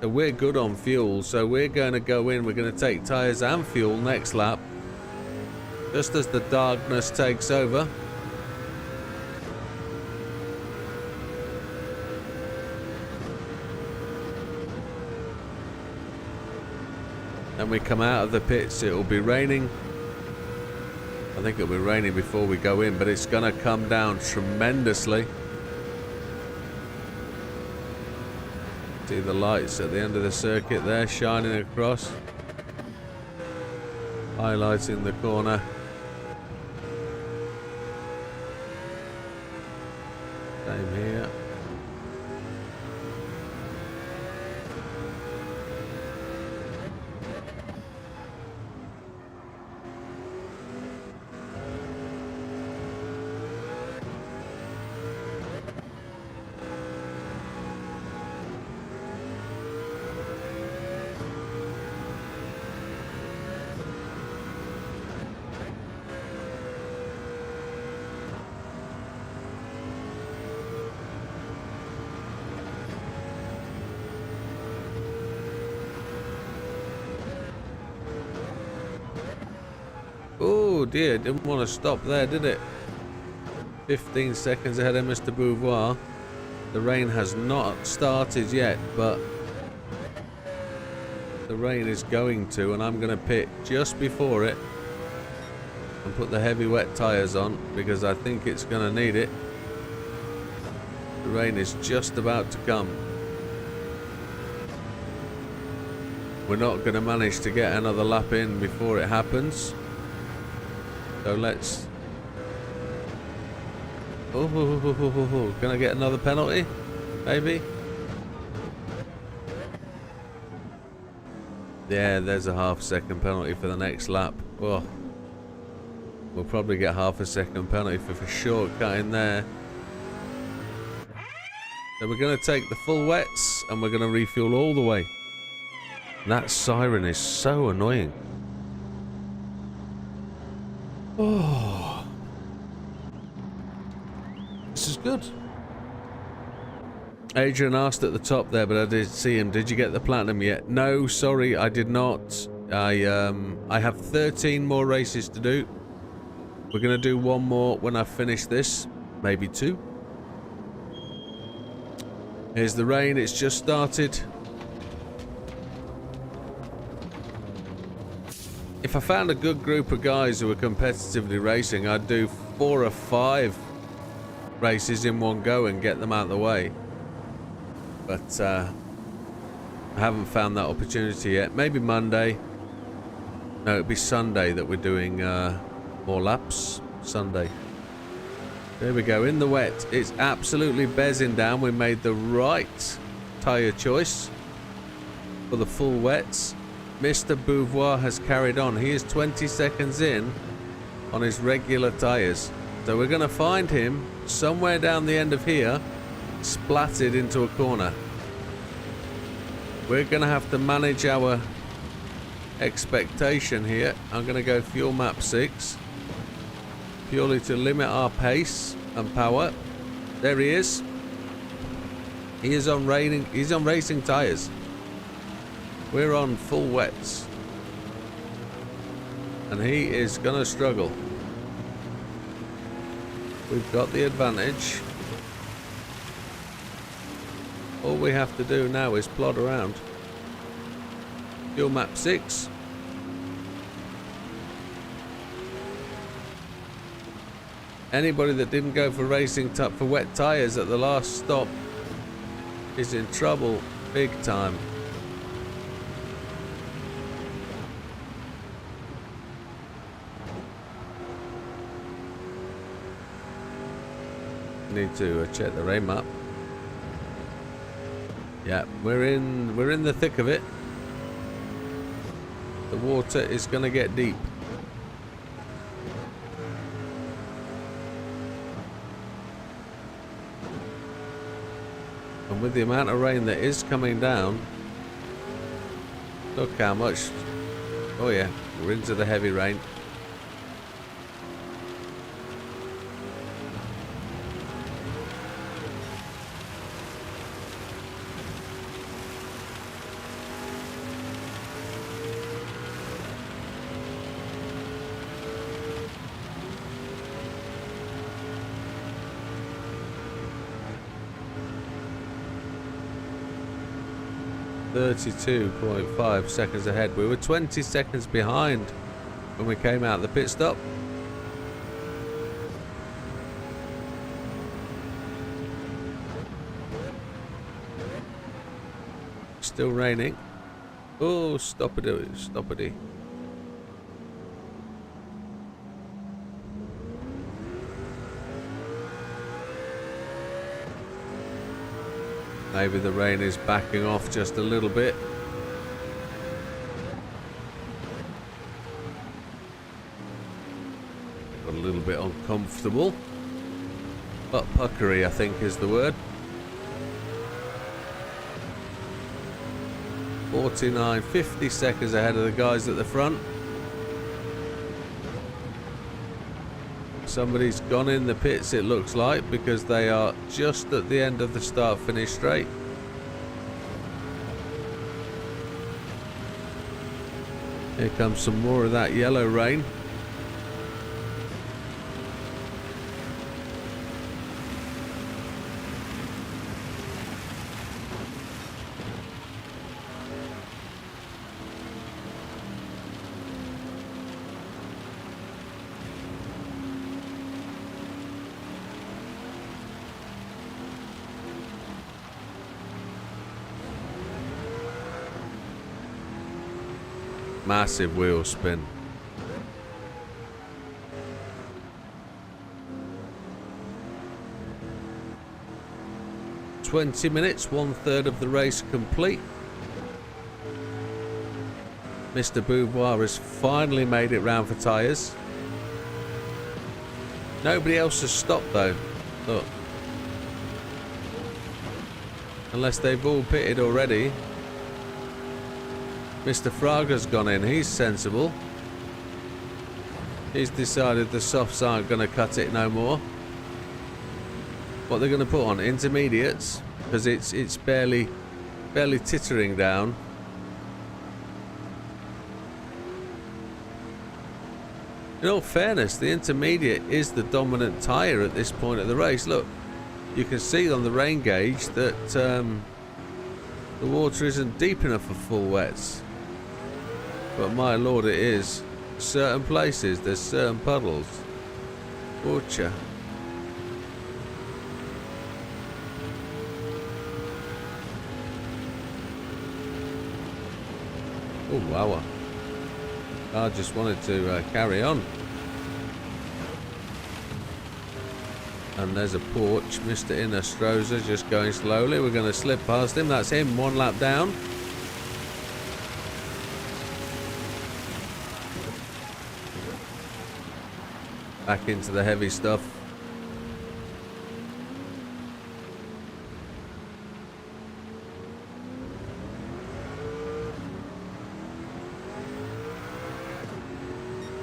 S1: So we're good on fuel, so we're going to go in, we're going to take tyres and fuel next lap, just as the darkness takes over. And we come out of the pits, it'll be raining. I think it'll be raining before we go in, but it's going to come down tremendously. See the lights at the end of the circuit there shining across, highlighting the corner. Same here. Oh dear, didn't want to stop there, did it? 15 seconds ahead of Mr. Beauvoir. The rain has not started yet, but the rain is going to, and I'm going to pit just before it and put the heavy wet tyres on because I think it's going to need it. The rain is just about to come. We're not going to manage to get another lap in before it happens. So let's... Oh, can I get another penalty? Maybe? Yeah, there's a half-second penalty for the next lap. Oh. We'll probably get half a second penalty for shortcutting there. So we're going to take the full wets and we're going to refuel all the way. That siren is so annoying. Oh, this is good. Adrian asked at the top there, but I did see him. Did you get the platinum yet? No, sorry, I did not. I have 13 more races to do. We're gonna do one more when I finish this, maybe two. Here's the rain. It's just started. If I found a good group of guys who were competitively racing, I'd do 4 or 5 races in one go and get them out of the way. But I haven't found that opportunity yet. Maybe Monday. No, it'd be Sunday that we're doing more laps. Sunday. There we go, in the wet. It's absolutely bezzing down. We made the right tyre choice for the full wets. Mr. Beauvoir has carried on. He is 20 seconds in on his regular tyres. So we're going to find him somewhere down the end of here, splatted into a corner. We're going to have to manage our expectation here. I'm going to go fuel map 6, purely to limit our pace and power. There he is. He is on racing tyres. We're on full wets. And he is going to struggle. We've got the advantage. All we have to do now is plod around. Fuel map 6. Anybody that didn't go for racing for wet tyres at the last stop is in trouble big time. Need to check the rain map. Yeah, we're in the thick of it. The water is going to get deep. And with the amount of rain that is coming down, look how much. Oh yeah, we're into the heavy rain. .5 seconds ahead. We were 20 seconds behind when we came out of the pit stop. Still raining. Oh, stoppity, stoppity. Maybe the rain is backing off just a little bit. Got a little bit uncomfortable. But puckery, I think, is the word. 49, 50 seconds ahead of the guys at the front. Somebody's gone in the pits, it looks like, because they are just at the end of the start-finish straight. Here comes some more of that yellow rain. Massive wheel spin. "20 minutes, 1/3 of the race complete." Mr. Beauvoir has finally made it round for tyres. Nobody else has stopped though. Look. Unless they've all pitted already. Mr. Fraga's gone in, he's sensible. He's decided the softs aren't going to cut it no more. What they're going to put on? Intermediates, because it's barely tittering down. In all fairness, the intermediate is the dominant tyre at this point of the race. Look, you can see on the rain gauge that the water isn't deep enough for full wets. But my lord, it is. Certain places, there's certain puddles. Orcha. Oh, wow. I just wanted to carry on. And there's a porch. Mr. Inostroza just going slowly. We're going to slip past him. That's him, 1 lap down. Back into the heavy stuff.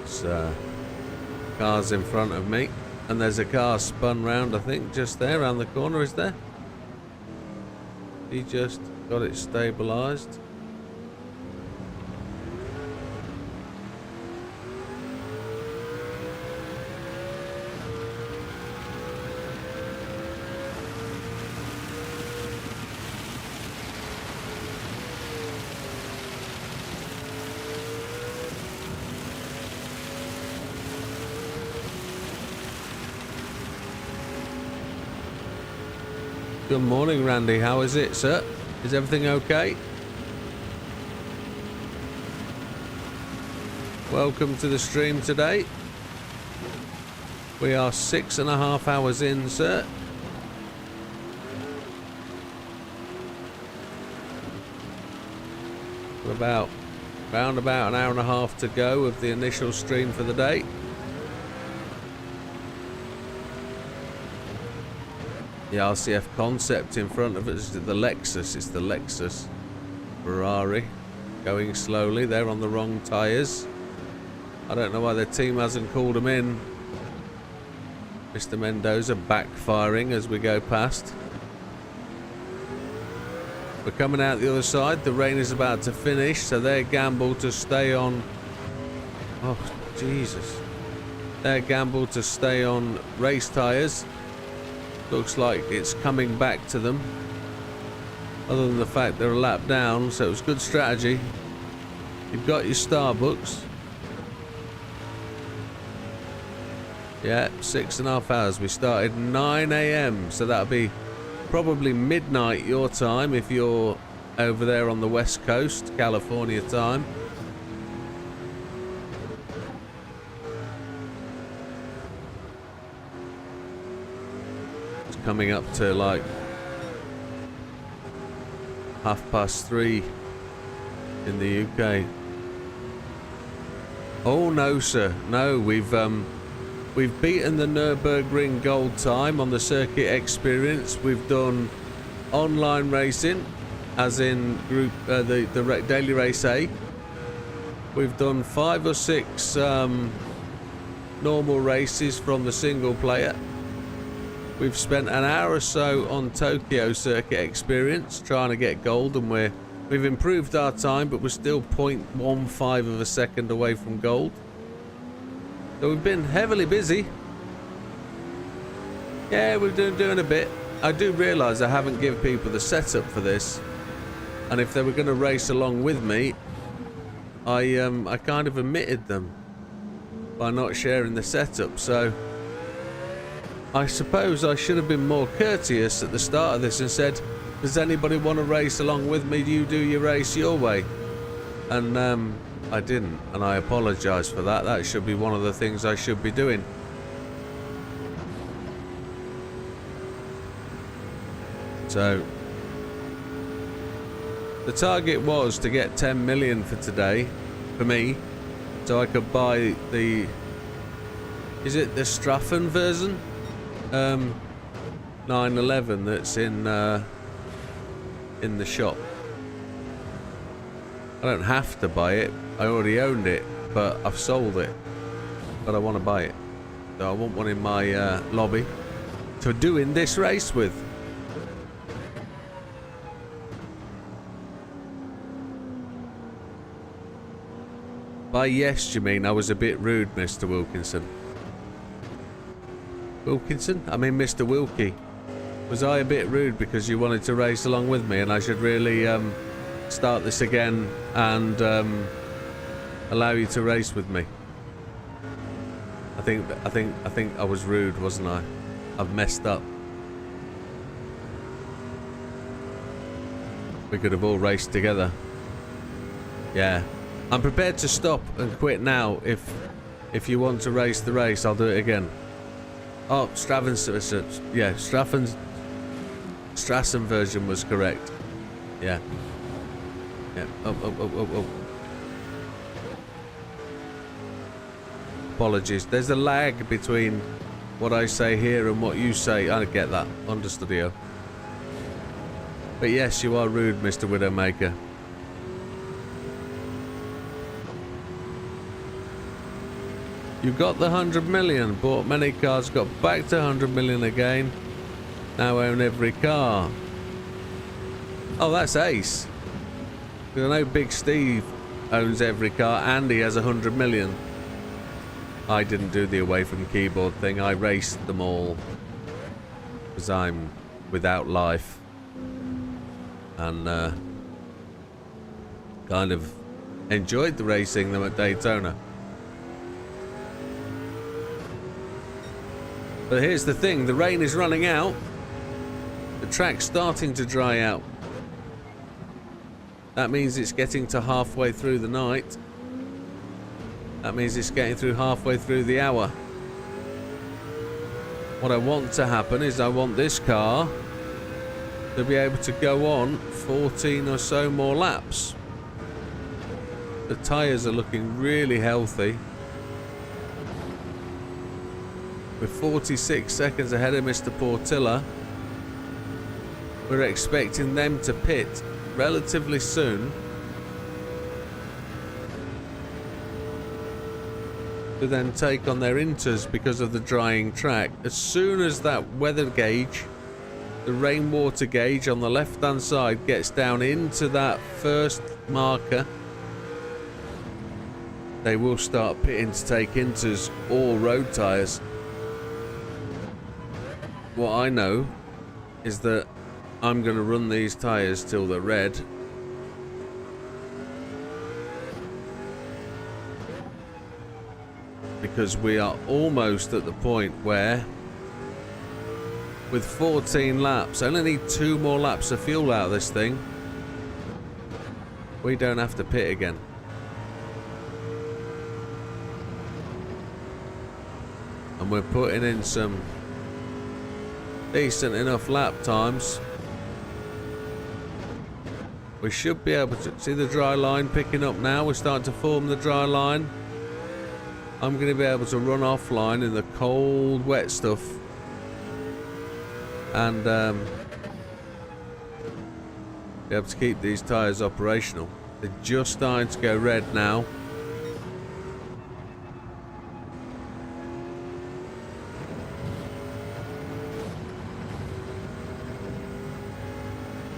S1: So, cars in front of me, and there's a car spun round, I think, just there, around the corner, is there? He just got it stabilised. Good morning, Randy. How is it, sir? Is everything okay? Welcome to the stream today. We are 6.5 hours in, sir. About round about an hour and a half to go of the initial stream for the day. The RCF concept in front of it is the Lexus. It's the Lexus Ferrari going slowly. They're on the wrong tyres. I don't know why their team hasn't called them in. Mr. Mendoza backfiring as we go past. We're coming out the other side. The rain is about to finish, so they gamble to stay on. Oh, Jesus. They gamble to stay on race tyres. Looks like it's coming back to them. Other than the fact they're a lap down, so it was good strategy. You've got your Starbucks. Yeah, 6.5 hours. We started 9 AM, so that'll be probably midnight your time if you're over there on the West Coast, California time. It's coming up to like 3:30 in the UK. Oh no, sir. No, we've beaten the Nürburgring Gold Time on the Circuit Experience. We've done online racing, as in group the Daily Race A. We've done 5 or 6 normal races from the single player. We've spent an hour or so on Tokyo Circuit Experience trying to get gold, and we've improved our time, but we're still 0.15 of a second away from gold. So we've been heavily busy. Yeah, we're doing a bit. I do realise I haven't given people the setup for this, and if they were going to race along with me, I kind of omitted them by not sharing the setup. So I suppose I should have been more courteous at the start of this and said, does anybody want to race along with me? You do your race your way. And I didn't, and I apologise for that. That should be one of the things I should be doing. So the target was to get 10 million for today, for me, so I could buy the, is it the Straffen version? 911 that's in the shop. I don't have to buy it. I already owned it, but I've sold it. But I want to buy it. So I want one in my lobby to doing this race with. By yes, you mean I was a bit rude, Mr. Wilkinson? Wilkinson? I mean Mr. Wilkie. Was I a bit rude because you wanted to race along with me and I should really start this again and allow you to race with me? I think I was rude, wasn't I? I've messed up. We could have all raced together. Yeah. I'm prepared to stop and quit now if you want to race the race. I'll do it again. Oh, Strassen version was correct. Yeah. Yeah. Oh. Apologies. There's a lag between what I say here and what you say. I get that. Understudio. But yes, you are rude, Mr. Widowmaker. You got the 100 million, bought many cars, got back to 100 million again. Now own every car. Oh, that's ace. Because I know Big Steve owns every car and he has 100 million. I didn't do the away from keyboard thing. I raced them all. Because I'm without life. And kind of enjoyed the racing them at Daytona. But here's the thing, the rain is running out. The track's starting to dry out. That means it's getting to halfway through the night. That means it's getting through halfway through the hour. What I want to happen is I want this car to be able to go on 14 or so more laps. The tyres are looking really healthy. We're 46 seconds ahead of Mr. Portilla. We're expecting them to pit relatively soon to then take on their inters because of the drying track. As soon as that weather gauge, the rainwater gauge on the left hand side, gets down into that first marker, they will start pitting to take inters or road tyres. What I know is that I'm going to run these tyres till they're red. Because we are almost at the point where, with 14 laps, I only need 2 more laps of fuel out of this thing. We don't have to pit again. And we're putting in some decent enough lap times. We should be able to see the dry line picking up now. We're starting to form the dry line. I'm going to be able to run offline in the cold, wet stuff. And be able to keep these tyres operational. They're just starting to go red now.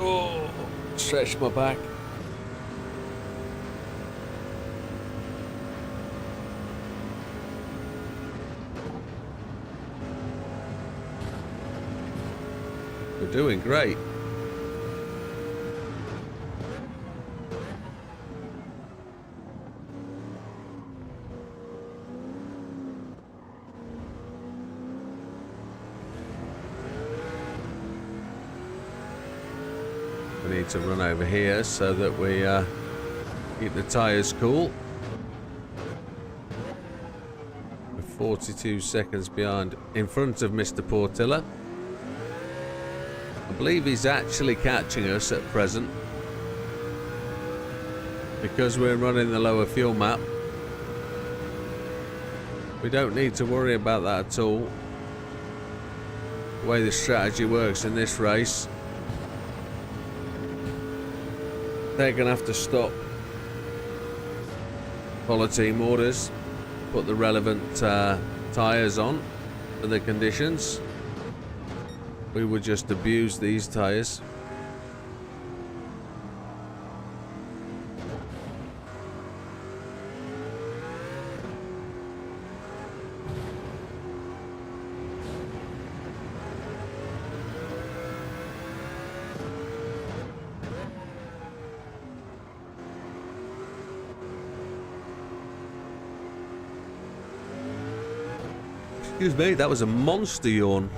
S1: Oh, stretch my back. We're doing great. We need to run over here so that we keep the tyres cool. We're 42 seconds behind, in front of Mr. Portilla. I believe he's actually catching us at present because we're running the lower fuel map. We don't need to worry about that at all. The way the strategy works in this race, they're going to have to stop, follow team orders, put the relevant tyres on for the conditions. We would just abuse these tyres. Excuse me, that was a monster yawn.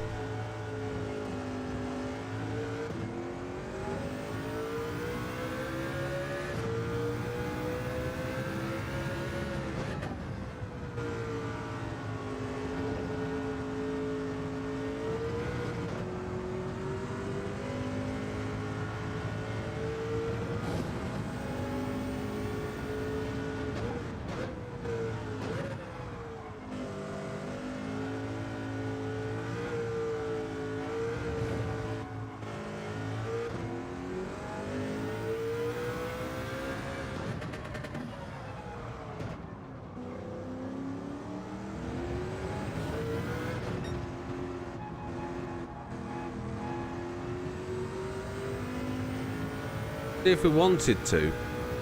S1: If we wanted to,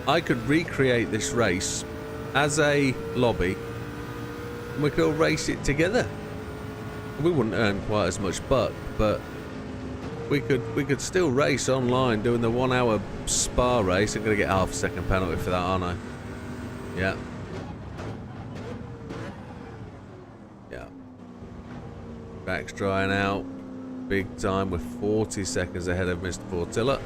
S1: I could recreate this race as a lobby and we could all race it together. We wouldn't earn quite as much buck, but we could still race online doing the 1 hour spa race. I'm going to get half a second penalty for that, aren't I? Yeah. Yeah. Back's drying out big time. We're 40 seconds ahead of Mr. Portilla.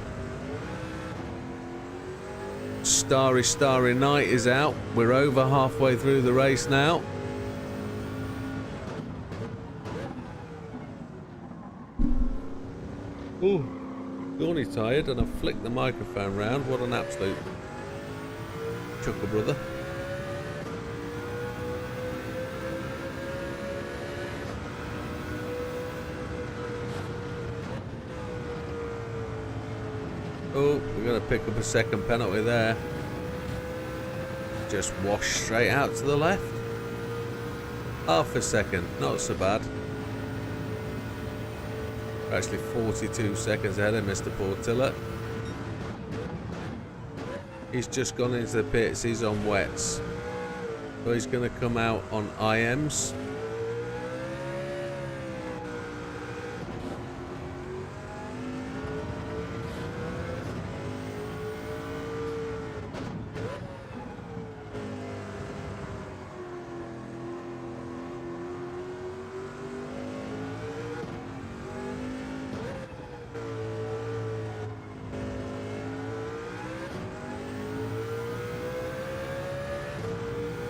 S1: Starry Night is out. We're over halfway through the race now. Ooh, yawny tired, and I flicked the microphone round. What an absolute chuckle brother. Oh, we're going to pick up a second penalty there. Just wash straight out to the left. Half a second, not so bad. We're actually 42 seconds ahead of Mr. Portilla. He's just gone into the pits, he's on wets. So he's going to come out on IMs.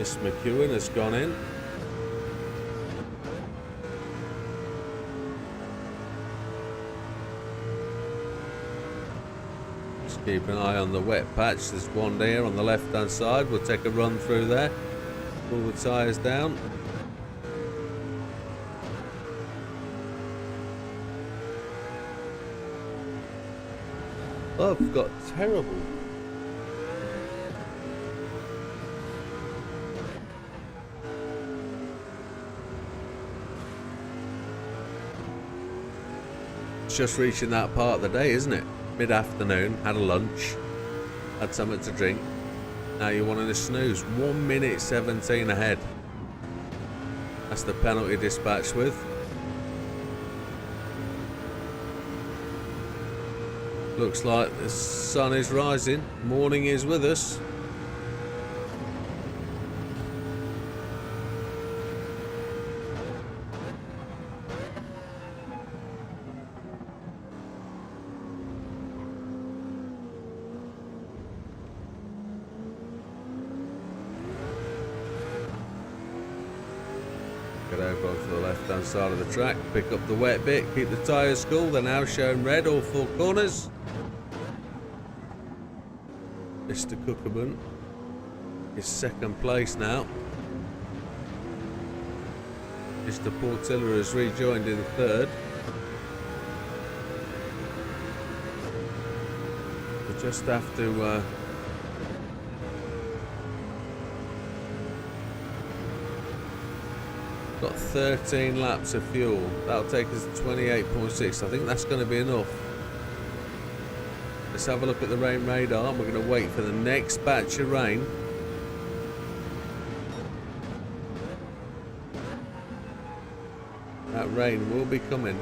S1: Miss McEwen has gone in. Just keep an eye on the wet patch. There's one there on the left hand side. We'll take a run through there. Pull the tyres down. Oh, I've got terrible. Just reaching that part of the day, isn't it? Mid-afternoon, had a lunch, had something to drink. Now you're wanting to snooze. 1 minute 17 ahead. That's the penalty dispatch with. Looks like the sun is rising. Morning is with us. Get over onto the left hand side of the track, pick up the wet bit, keep the tyres cool. They're now showing red all four corners. Mr. Cookerman is second place now. Mr. Portilla has rejoined in third. We just have to got 13 laps of fuel. That'll take us to 28.6. I think that's going to be enough. Let's have a look at the rain radar. We're going to wait for the next batch of rain. That rain will be coming.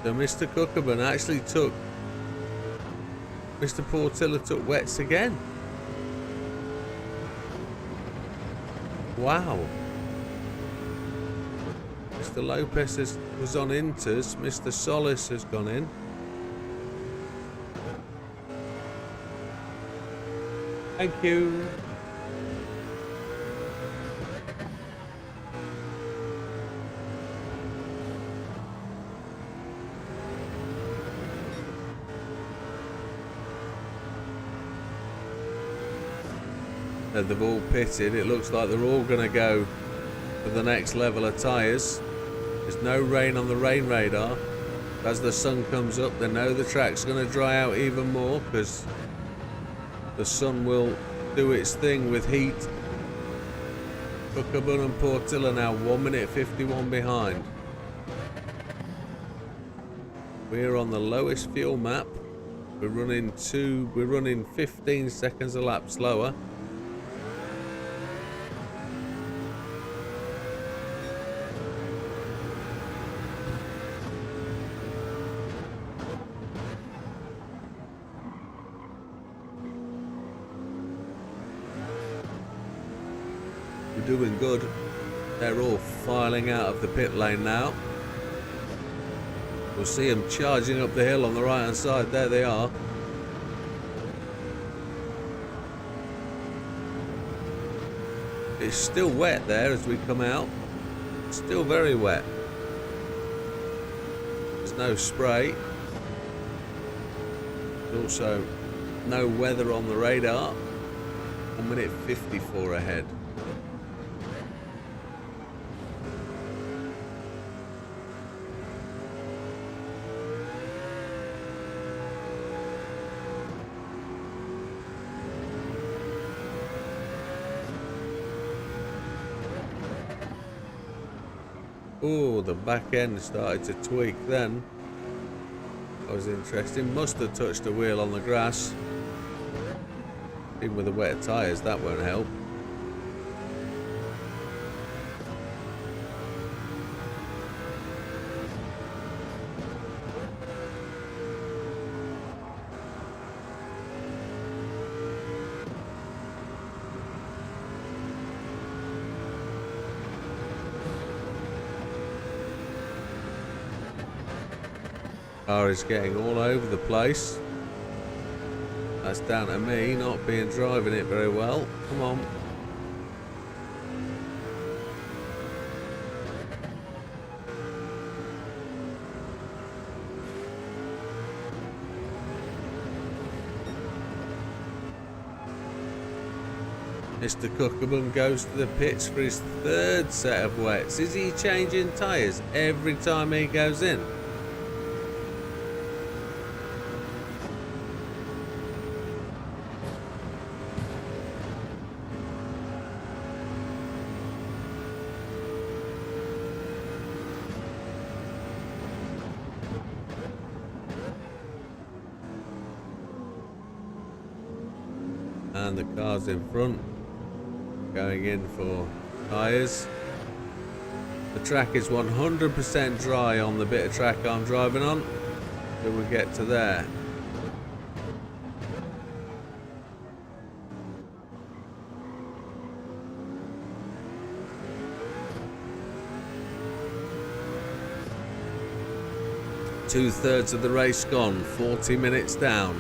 S1: So Mr. Cookerman actually took, Mr. Portilla took wets again. Wow. Mr. Lopez was on inters. Mr. Solis has gone in. Thank you. They've all pitted. It looks like they're all going to go for the next level of tyres. There's no rain on the rain radar. As the sun comes up, they know the track's going to dry out even more because the sun will do its thing with heat. Cookerman and Portilla now 1 minute 51 behind. We're on the lowest fuel map. We're running 15 seconds a lap slower. doing good. They're all filing out of the pit lane now. We'll see them charging up the hill on the right hand side. There they are. It's still wet there as we come out. Still very wet. There's no spray. There's also no weather on the radar. 1 minute 54 ahead. Oh, the back end started to tweak then. That was interesting. Must have touched the wheel on the grass. Even with the wet tyres, that won't help. Car is getting all over the place. That's down to me not being driving it very well. Come on. Mr. Cookerman goes to the pits for his third set of wets. Is he changing tyres every time he goes in? And the cars in front going in for tyres. The track is 100% dry on the bit of track I'm driving on till we get to there. Two-thirds of the race gone, 40 minutes down.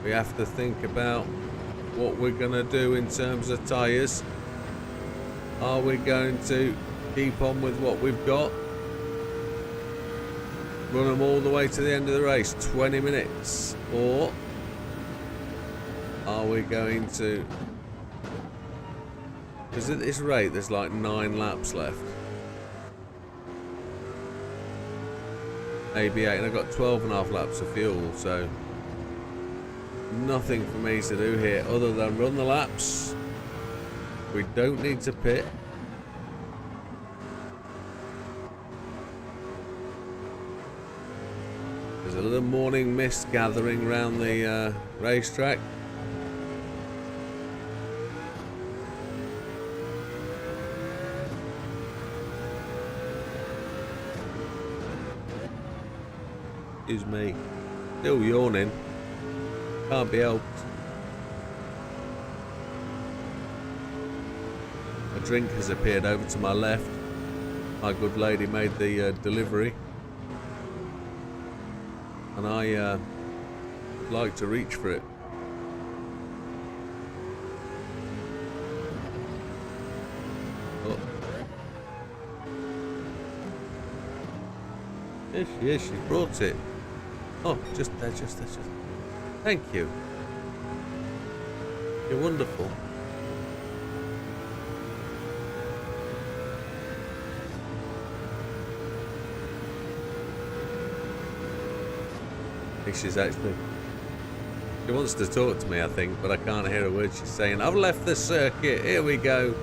S1: We have to think about what we're going to do in terms of tyres. Are we going to keep on with what we've got? Run them all the way to the end of the race, 20 minutes? Or are we going to... Because at this rate there's like 9 laps left. Maybe 8, and I've got 12.5 laps of fuel, so... Nothing for me to do here other than run the laps. We don't need to pit. There's a little morning mist gathering around the racetrack. Excuse me. Still yawning. Can't be helped. A drink has appeared over to my left. My good lady made the delivery. And I would like to reach for it. Oh. Yes, she is. She brought it. Oh, just there, just there, just there. Thank you. You're wonderful. I think she's actually... She wants to talk to me, I think, but I can't hear a word she's saying. I've left the circuit. Here we go.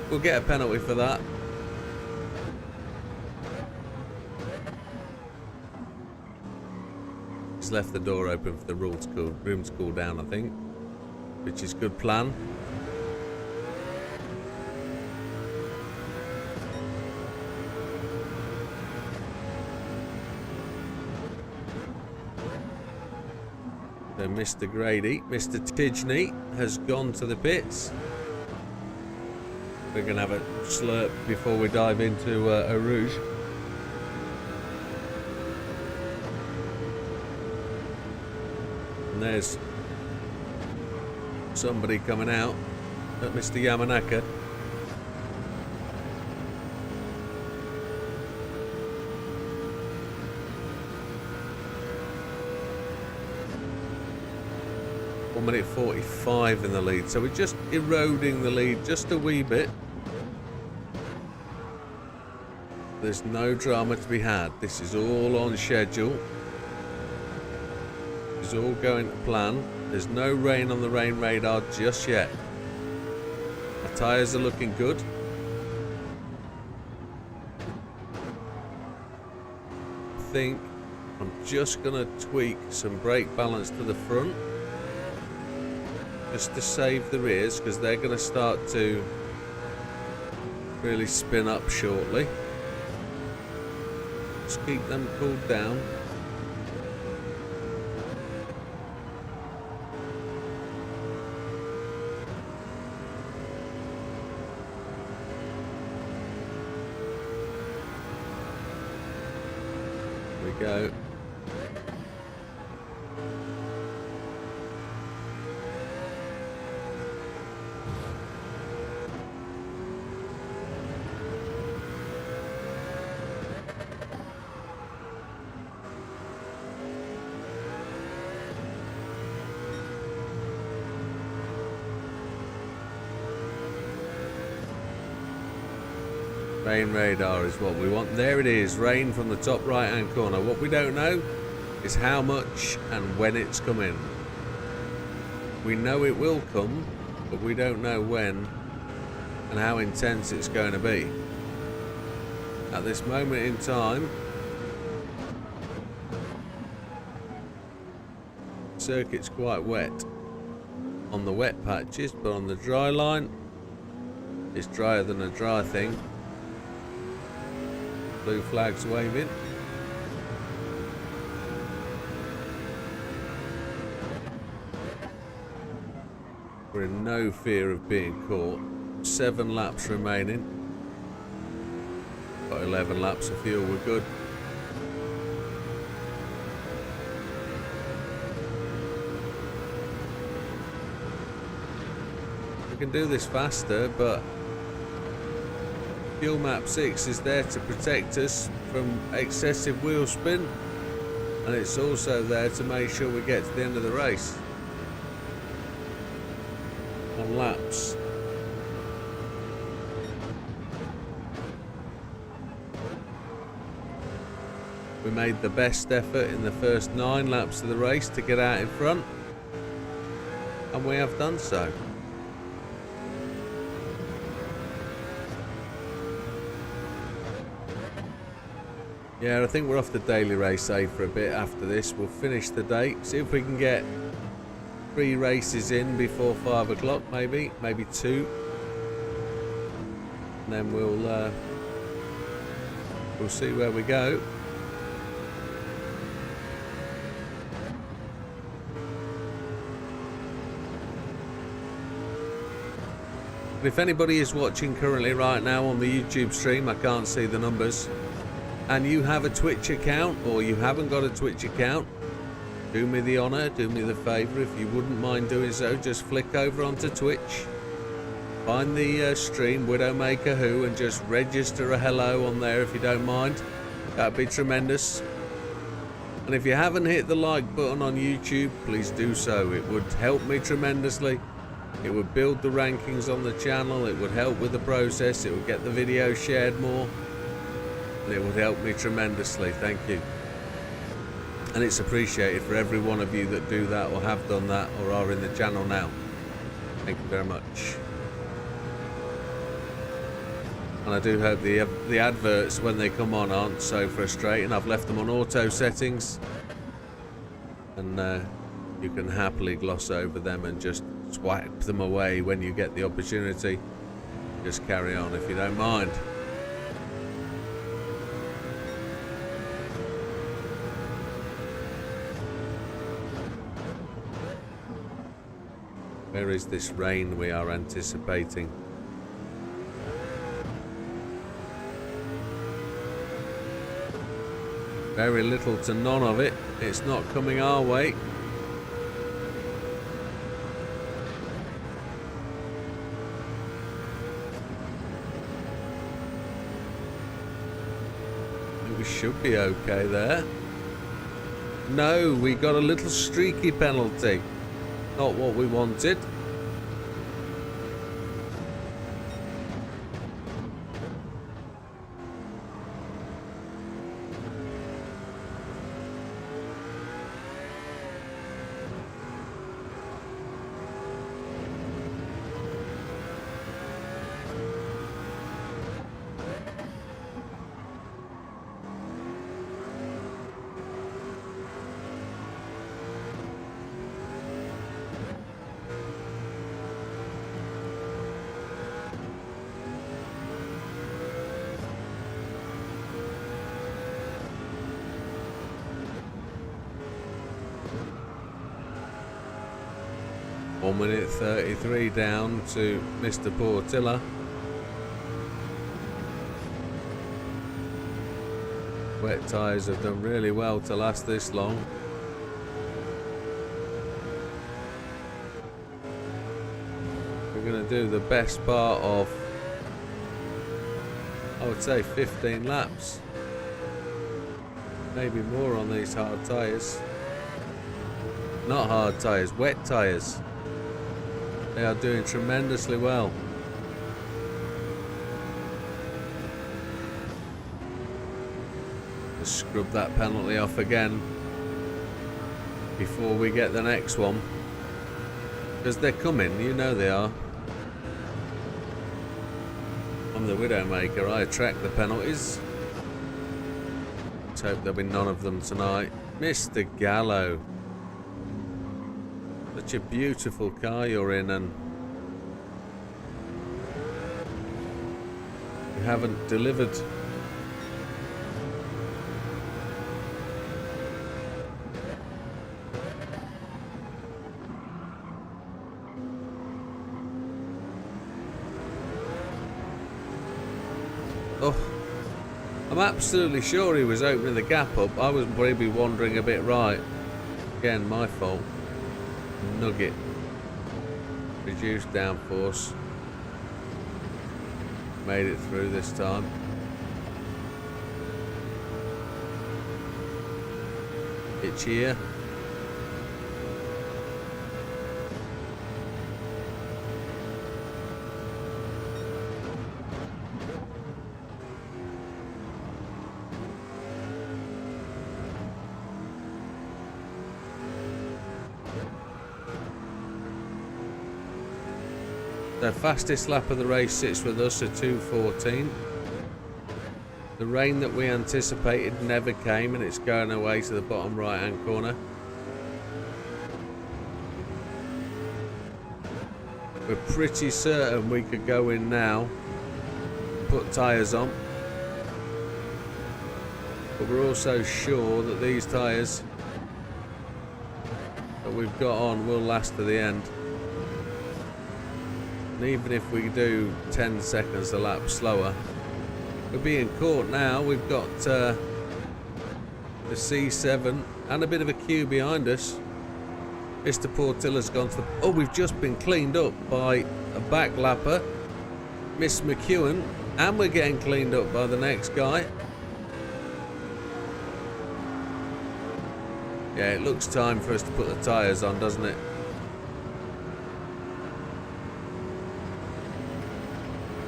S1: We'll get a penalty for that. Left the door open for the room to cool down, I think, which is good plan. So Mr. Grady, Mr. Tidgney has gone to the pits. We're going to have a slurp before we dive into Eau Rouge. And there's somebody coming out at Mr. Yamanaka. Minute 45 in the lead, so we're just eroding the lead just a wee bit. There's no drama to be had. This is all on schedule. It's all going to plan. There's no rain on the rain radar just yet. My tyres are looking good. I think I'm just going to tweak some brake balance to the front, just to save the rears, because they're going to start to really spin up shortly. Just keep them cooled down. There we go. Rain radar is what we want. There it is, rain from the top right hand corner. What we don't know is how much and when it's coming. We know it will come, but we don't know when and how intense it's going to be. At this moment in time, the circuit's quite wet on the wet patches, but on the dry line, it's drier than a dry thing. Blue flags waving. We're in no fear of being caught. 7 laps remaining. Got 11 laps of fuel, we're good. We can do this faster, but Fuel Map 6 is there to protect us from excessive wheel spin, and it's also there to make sure we get to the end of the race on laps. We made the best effort in the first 9 laps of the race to get out in front, and we have done so. Yeah, I think we're off the daily race A for a bit after this. We'll finish the day, see if we can get 3 races in before 5 o'clock, maybe 2. And then we'll see where we go. But if anybody is watching currently right now on the YouTube stream, I can't see the numbers, and you have a Twitch account or you haven't got a Twitch account, do me the honour, do me the favour, if you wouldn't mind doing so, just flick over onto Twitch, find the stream Widowmaker Who, and just register a hello on there if you don't mind. That'd be tremendous. And if you haven't hit the like button on YouTube, please do so. It would help me tremendously. It would build the rankings on the channel, it would help with the process, it would get the video shared more, and it would help me tremendously. Thank you. And it's appreciated for every one of you that do that or have done that or are in the channel now. Thank you very much. And I do hope the adverts when they come on aren't so frustrating. I've left them on auto settings, and you can happily gloss over them and just swipe them away when you get the opportunity. Just carry on if you don't mind. Where is this rain we are anticipating? Very little to none of it. It's not coming our way. We should be okay there. No, we got a little streaky penalty. Not what we wanted. One minute 33 down to Mr. Portilla. Wet tyres have done really well to last this long. We're going to do the best part of, I would say, 15 laps. Maybe more on these hard tyres. Not hard tyres, wet tyres. They are doing tremendously well. Let's scrub that penalty off again before we get the next one. Because they're coming, you know they are. I'm the Widowmaker, I attract the penalties. Let's hope there'll be none of them tonight. Mr. Gallo. Such a beautiful car you're in, and you haven't delivered. Oh, I'm absolutely sure he was opening the gap up. I was maybe wandering a bit right. Again, my fault. Nugget. Reduced downforce. Made it through this time. It's here. The fastest lap of the race sits with us at 2:14. The rain that we anticipated never came, and it's going away to the bottom right hand corner. We're pretty certain we could go in now, put tyres on, but we're also sure that these tyres that we've got on will last to the end. And even if we do 10 seconds a lap slower, we're being caught now. We've got the C7 and a bit of a queue behind us. Mr. Portilla's gone to the... Oh, we've just been cleaned up by a back lapper, Miss McEwen, and we're getting cleaned up by the next guy. Yeah, it looks time for us to put the tyres on, doesn't it?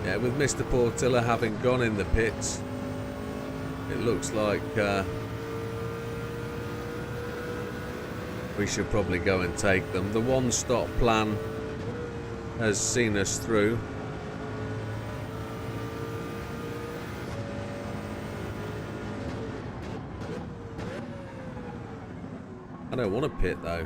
S1: Yeah, with Mr. Portilla having gone in the pits, it looks like we should probably go and take them. The one-stop plan has seen us through. I don't want to pit though.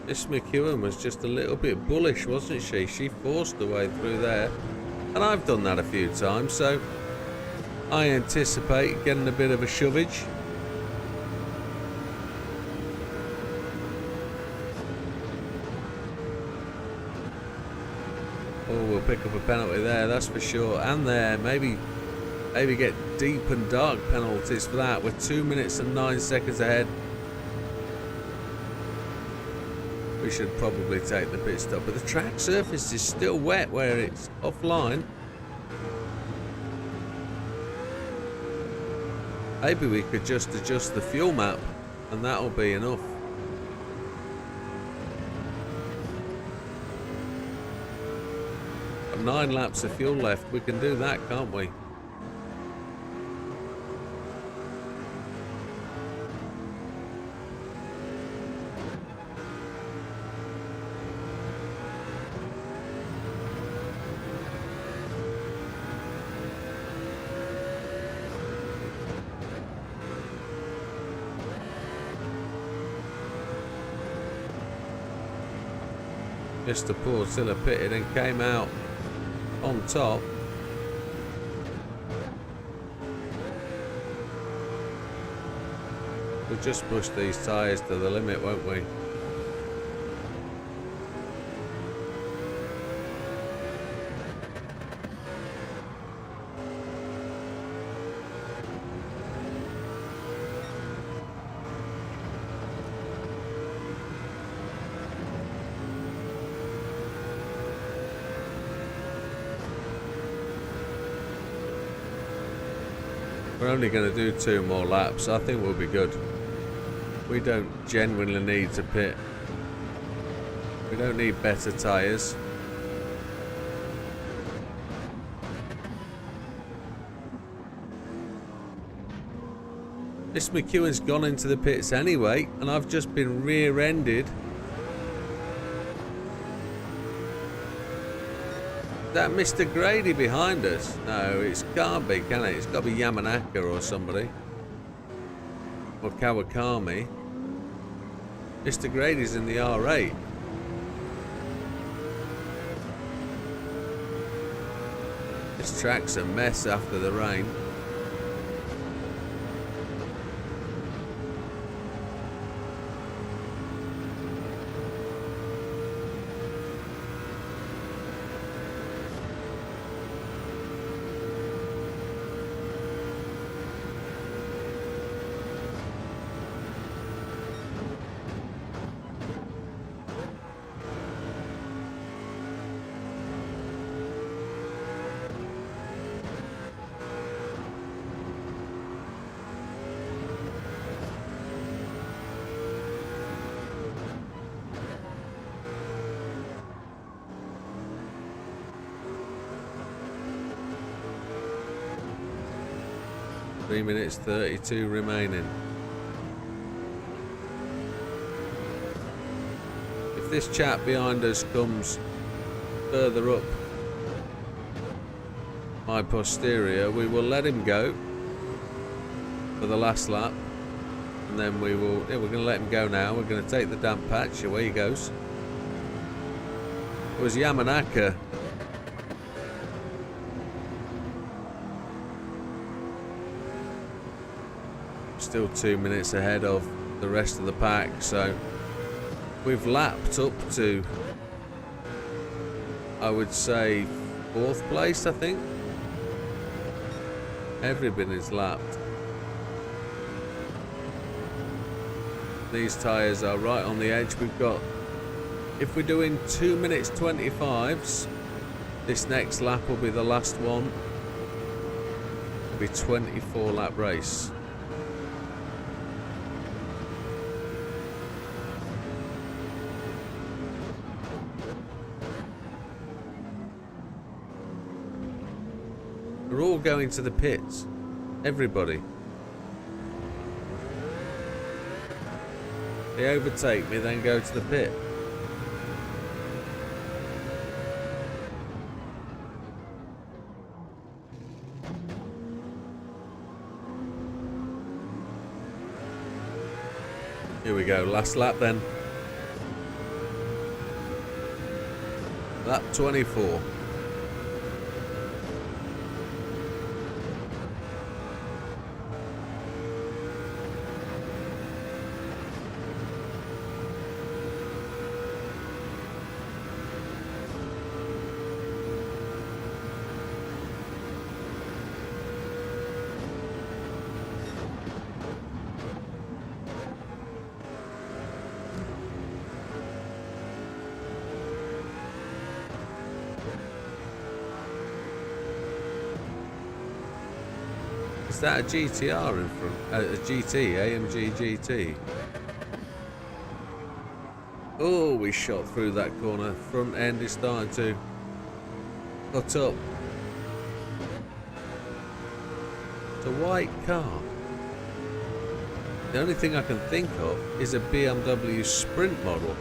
S1: Miss McEwen was just a little bit bullish, wasn't she? She forced her way through there. And I've done that a few times, so I anticipate getting a bit of a shovage. Oh, we'll pick up a penalty there, that's for sure. And there, maybe get deep and dark penalties for that. We're 2 minutes and 9 seconds ahead. We should probably take the pit stop, but the track surface is still wet where it's offline. Maybe we could just adjust the fuel map and that'll be enough. Got 9 laps of fuel left, we can do that, can't we? Mr. Portilla pitted and came out on top. We'll just push these tyres to the limit, won't we? We're only going to do 2 more laps. I think we'll be good. We don't genuinely need to pit. We don't need better tyres. Miss McEwen's gone into the pits anyway, and I've just been rear-ended. Is that Mr. Grady behind us? No, it can't be, can it? It's got to be Yamanaka or somebody. Or Kawakami. Mr. Grady's in the R8. This track's a mess after the rain. Three minutes 32 remaining. If this chap behind us comes further up my posterior, we will let him go for the last lap, and then we will. Yeah, we're going to let him go now. We're going to take the damp patch. Away he goes. It was Yamanaka. Still 2 minutes ahead of the rest of the pack, so we've lapped up to, I would say, 4th place, I think. Everybody's lapped. These tyres are right on the edge. We've got, if we're doing 2 minutes 25s, this next lap will be the last one. It'll be 24 lap race. We're all going to the pits. Everybody. They overtake me, then go to the pit. Here we go, last lap then. Lap 24. Is that a GTR in front? A GT, AMG GT. Oh, we shot through that corner. Front end is starting to cut up. It's a white car. The only thing I can think of is a BMW Sprint model.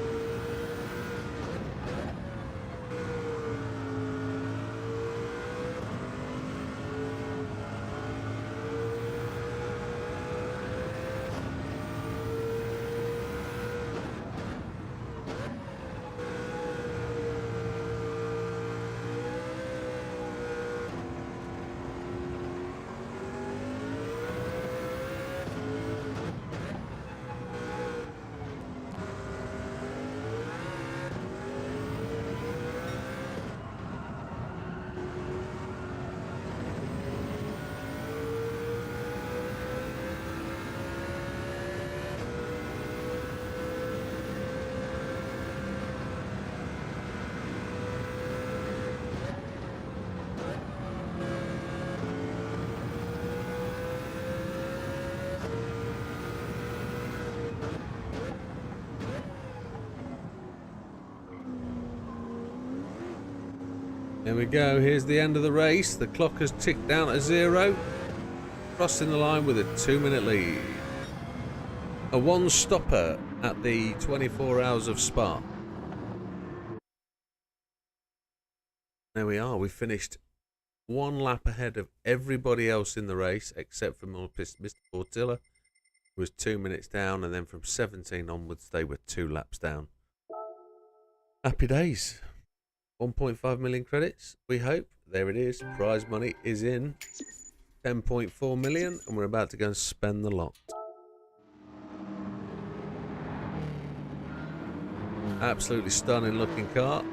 S1: There we go, here's the end of the race. The clock has ticked down to 0. Crossing the line with a 2-minute lead. A one-stopper at the 24 Hours of Spa. There we are, we finished 1 lap ahead of everybody else in the race, except for Mr. Portilla, who was 2 minutes down, and then from 17 onwards, they were 2 laps down. Happy days. 1.5 million credits, we hope. There it is. Prize money is in. 10.4 million, and we're about to go and spend the lot. Absolutely stunning looking car.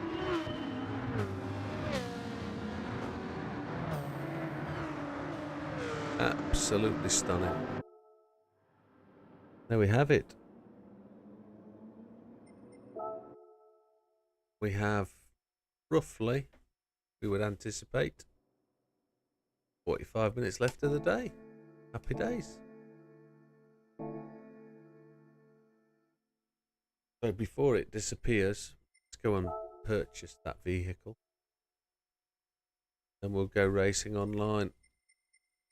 S1: Absolutely stunning. There we have it. We have roughly, we would anticipate, 45 minutes left of the day. Happy days. So before it disappears, let's go and purchase that vehicle. Then we'll go racing online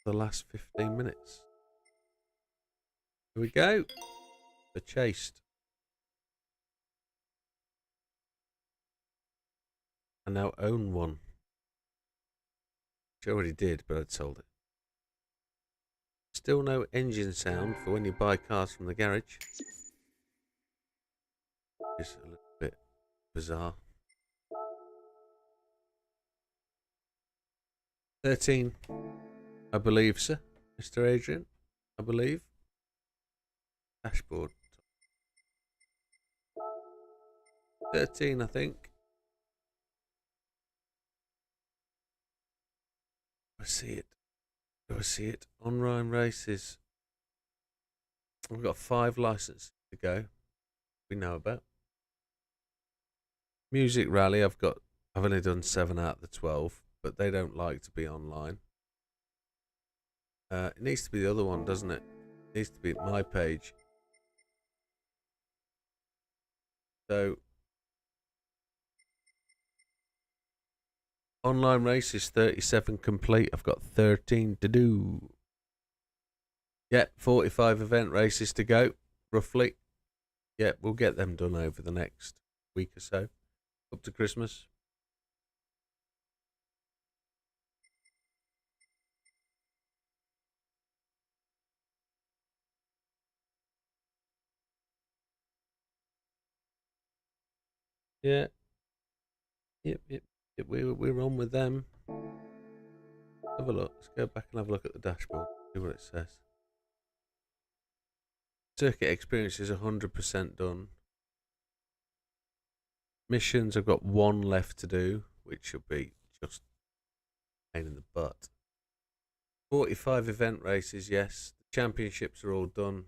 S1: for the last 15 minutes. Here we go. The Chased. I now own one. Which I already did, but I'd sold it. Still no engine sound for when you buy cars from the garage. It's a little bit bizarre. 13, I believe, sir. Mr. Adrian, I believe. Dashboard. 13, I think. I see it. Do I see it? Online races. We've got 5 licenses to go. We know about. Music Rally, I've only done 7 out of the 12, but they don't like to be online. It needs to be the other one, doesn't it? It needs to be my page. So online races 37 complete. I've got 13 to do. Yep, 45 event races to go, roughly. Yep, we'll get them done over the next week or so, up to Christmas. Yeah. Yep, we're on with them. Have a look. Let's go back and have a look at the dashboard. See what it says. Circuit experience is 100% done. Missions, I've got one left to do, which should be just a pain in the butt. 45 event races, yes. The championships are all done.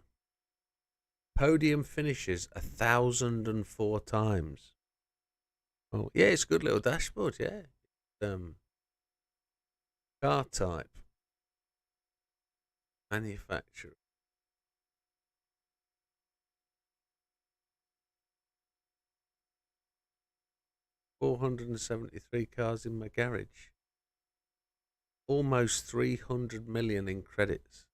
S1: Podium finishes 1,004 times. Oh, yeah, it's a good little dashboard, yeah. Car type. Manufacturer. $473 cars in my garage. Almost 300 million in credits.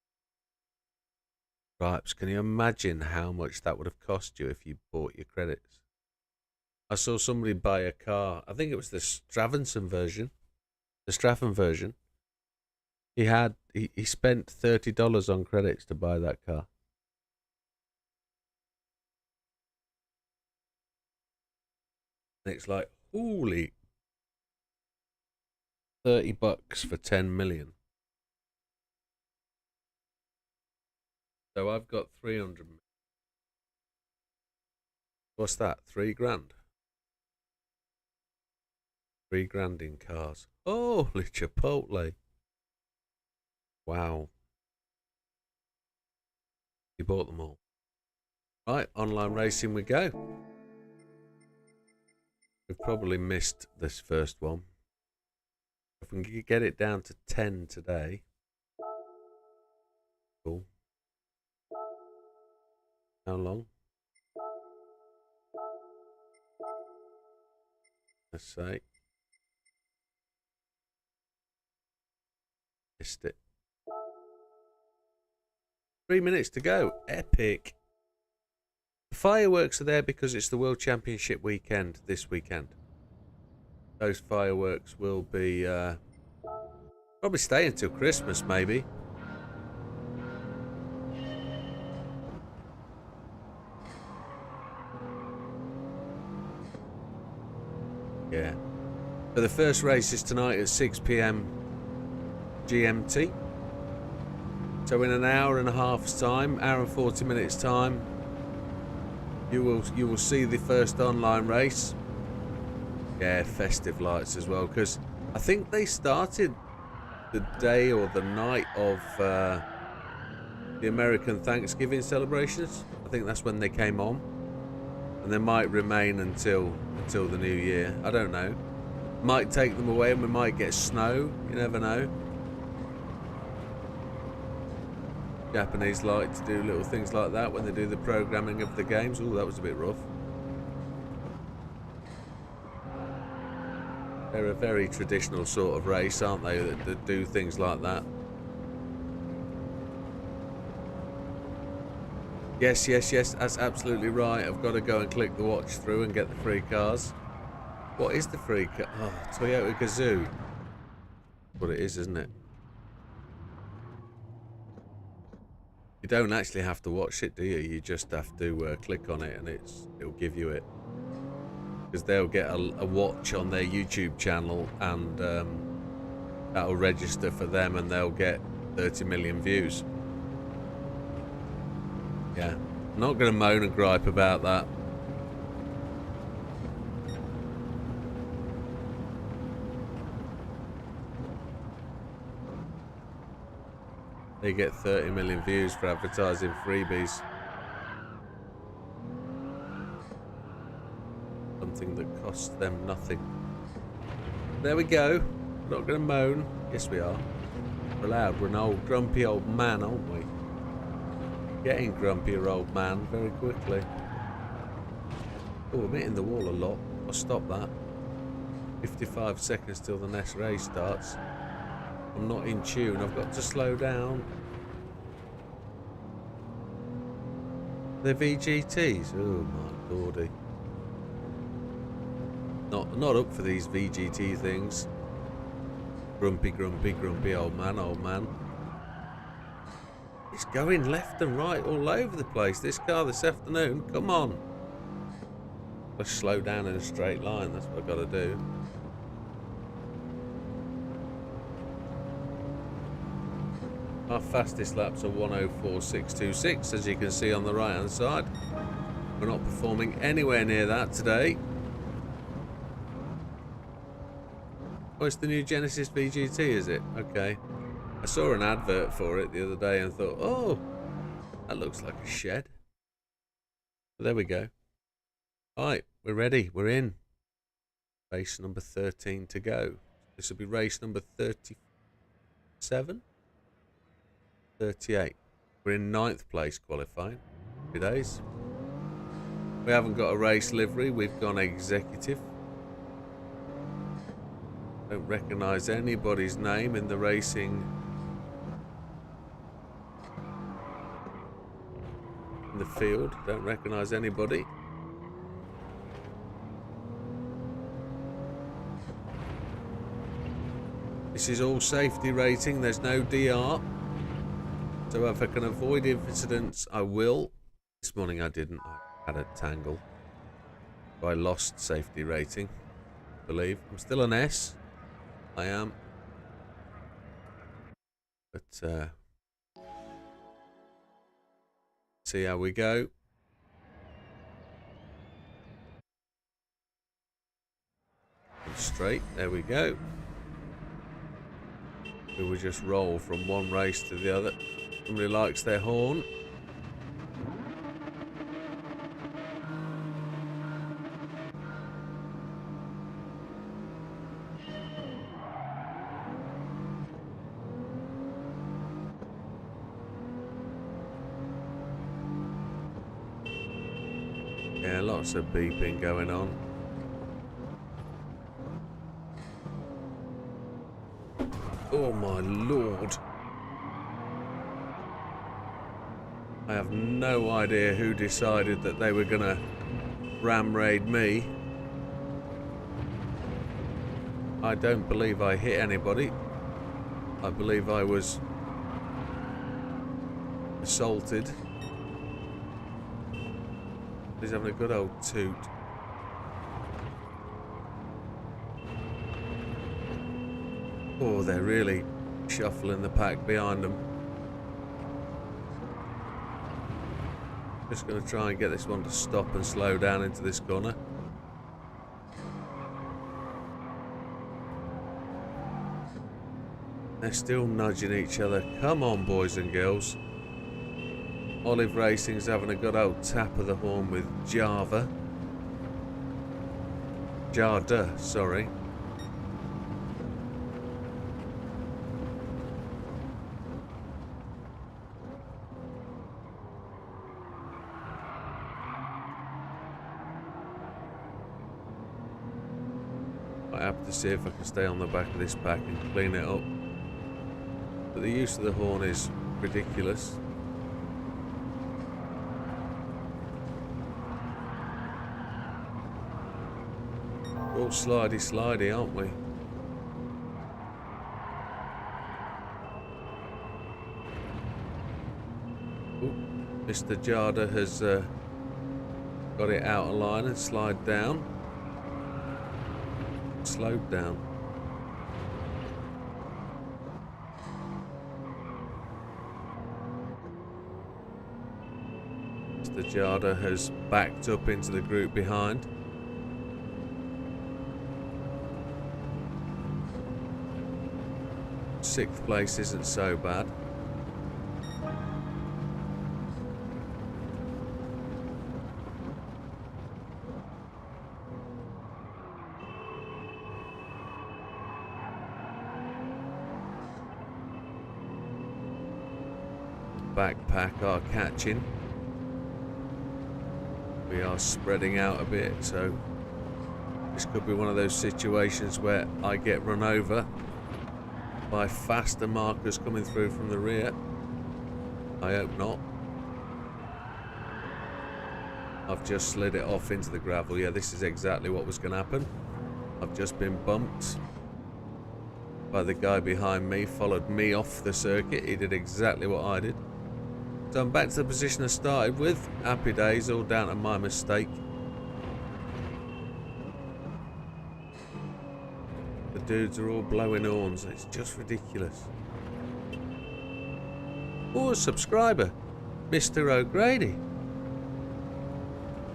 S1: Right, can you imagine how much that would have cost you if you bought your credits? I saw somebody buy a car. I think it was the Stravenson version. The Straffen version. He spent $30 on credits to buy that car. And it's like, holy, $30 for 10 million. So I've got 300 million. What's that? 3 grand? 3 grand in cars. Holy Chipotle. Wow. He bought them all. Right, online racing we go. We've probably missed this first one. If we can get it down to 10 today. Cool. How long? Let's say. Missed it. 3 minutes to go. Epic. The fireworks are there because it's the World Championship weekend this weekend. Those fireworks will be probably stay until Christmas, maybe. Yeah. But the first race is tonight at 6 p.m. GMT. So in an hour and a half's time, hour and 40 minutes time, you will see the first online race. Yeah, festive lights as well, because I think they started the day or the night of the American Thanksgiving celebrations. I think that's when they came on, and they might remain until the new year. I don't know. Might take them away and we might get snow. You never know. Japanese like to do little things like that when they do the programming of the games. Oh, that was a bit rough. They're a very traditional sort of race, aren't they, that do things like that. Yes, that's absolutely right. I've got to go and click the watch through and get the free cars. What is the free car? Oh, Toyota Gazoo. What it is, isn't it? You don't actually have to watch it, do you? You just have to click on it and it'll give you it. Because they'll get a watch on their YouTube channel and that'll register for them and they'll get 30 million views. Yeah, I'm not going to moan and gripe about that. They get 30 million views for advertising freebies. Something that costs them nothing. There we go. We're not going to moan. Yes, we are. We're allowed. We're an old grumpy old man, aren't we? Getting grumpier old man very quickly. Oh, I'm hitting the wall a lot. I'll stop that. 55 seconds till the next race starts. I'm not in tune. I've got to slow down. They're VGTs. Oh my lordy. Not up for these VGT things. Grumpy old man. It's going left and right all over the place. This car this afternoon. Come on. Let's slow down in a straight line. That's what I've got to do. Our fastest laps are 1:04.626, as you can see on the right hand side. We're not performing anywhere near that today. Oh, it's the new Genesis VGT, is it? Okay. I saw an advert for it the other day and thought, oh, that looks like a shed. But there we go. Alright, we're ready. We're in. Race number 13 to go. This will be race number 37? 38. We're in 9th place qualifying. 2 days. We haven't got a race livery. We've gone executive. Don't recognise anybody's name in the racing. In the field. Don't recognise anybody. This is all safety rating. There's no DR. So if I can avoid incidents, I will. This morning I didn't. I had a tangle. So I lost safety rating, I believe. I'm still an S. I am. But, see how we go. Straight. There we go. We will just roll from one race to the other. Somebody likes their horn. Yeah, lots of beeping going on. Oh my lord. I have no idea who decided that they were gonna ram raid me. I don't believe I hit anybody. I believe I was assaulted. He's having a good old toot. Oh, they're really shuffling the pack behind them. Just going to try and get this one to stop and slow down into this corner. They're still nudging each other. Come on, boys and girls. Olive Racing's having a good old tap of the horn with Jada, sorry. I have to see if I can stay on the back of this pack and clean it up. But the use of the horn is ridiculous. We're all slidey, aren't we? Ooh, Mr. Jada has got it out of line and slide down. Slowed down. Mr. Jada has backed up into the group behind. Sixth place isn't so bad. Backpack are catching. We are spreading out a bit, so this could be one of those situations where I get run over by faster markers coming through from the rear. I hope not. I've just slid it off into the gravel. Yeah, this is exactly what was going to happen. I've just been bumped by the guy behind me, followed me off the circuit. He did exactly what I did. So I'm back to the position I started with. Happy days, all down to my mistake. The dudes are all blowing horns. It's just ridiculous. Oh, a subscriber. Mr. O'Grady.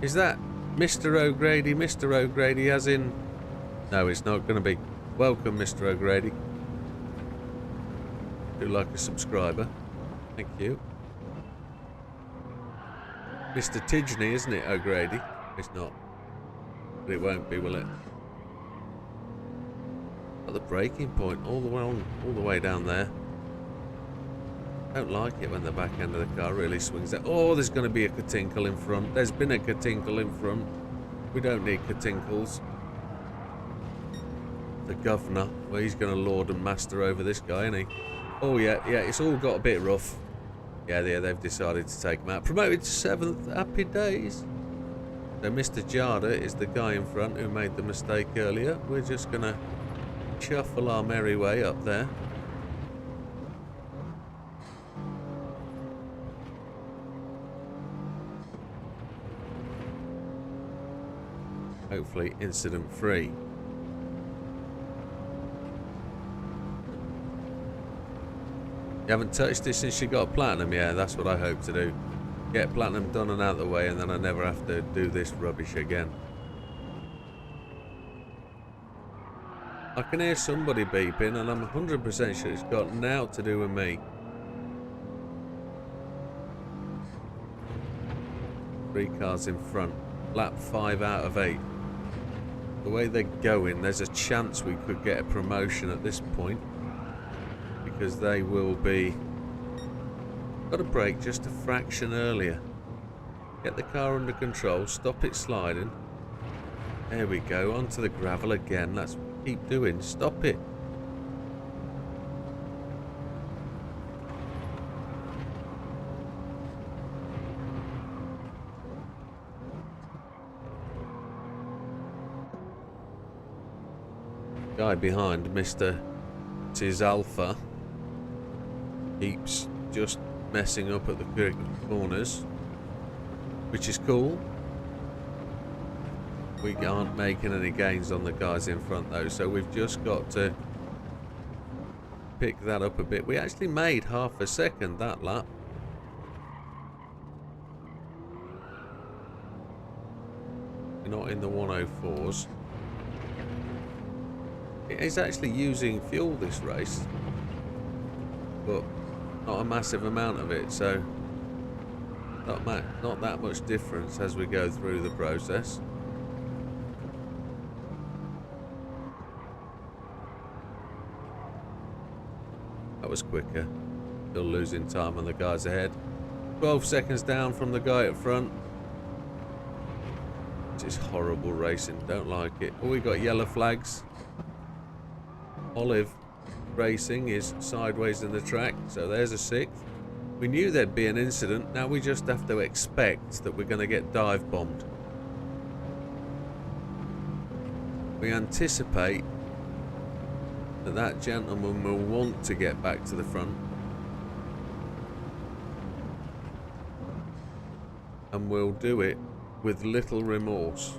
S1: Is that Mr. O'Grady? Mr. O'Grady as in... No, it's not going to be. Welcome, Mr. O'Grady. Do like a subscriber. Thank you. Mr. Tidgney, isn't it, O'Grady? It's not. But it won't be, will it? At the braking point, all the way down there. Don't like it when the back end of the car really swings out. Oh, there's going to be a Katinkle in front. There's been a Katinkle in front. We don't need Katinkles. The governor, well, he's going to lord and master over this guy, isn't he? Oh yeah, it's all got a bit rough. Yeah, they've decided to take him out. Promoted to 7th. Happy days. So Mr. Jada is the guy in front who made the mistake earlier. We're just going to shuffle our merry way up there. Hopefully incident free. You haven't touched it since you got platinum? Yeah, that's what I hope to do. Get platinum done and out of the way, and then I never have to do this rubbish again. I can hear somebody beeping, and I'm 100% sure it's got now to do with me. 3 cars in front. Lap 5 out of 8. The way they're going, there's a chance we could get a promotion at this point. Because they will be... Got to brake just a fraction earlier. Get the car under control, stop it sliding. There we go, onto the gravel again. That's what we keep doing. Stop it. Guy behind, Mr. Alpha, keeps just messing up at the corners, which is cool. We aren't making any gains on the guys in front though, so we've just got to pick that up a bit. We actually made half a second that lap. We're not in the 104s. It is actually using fuel this race, but not a massive amount of it, so not that much difference as we go through the process. That was quicker. Still losing time on the guys ahead. 12 seconds down from the guy at front. Which is horrible racing. Don't like it. Oh, we got yellow flags. Olive Racing is sideways in the track, so there's a 6th. We knew there'd be an incident. Now we just have to expect that we're going to get dive bombed. We anticipate that that gentleman will want to get back to the front, and will do it with little remorse.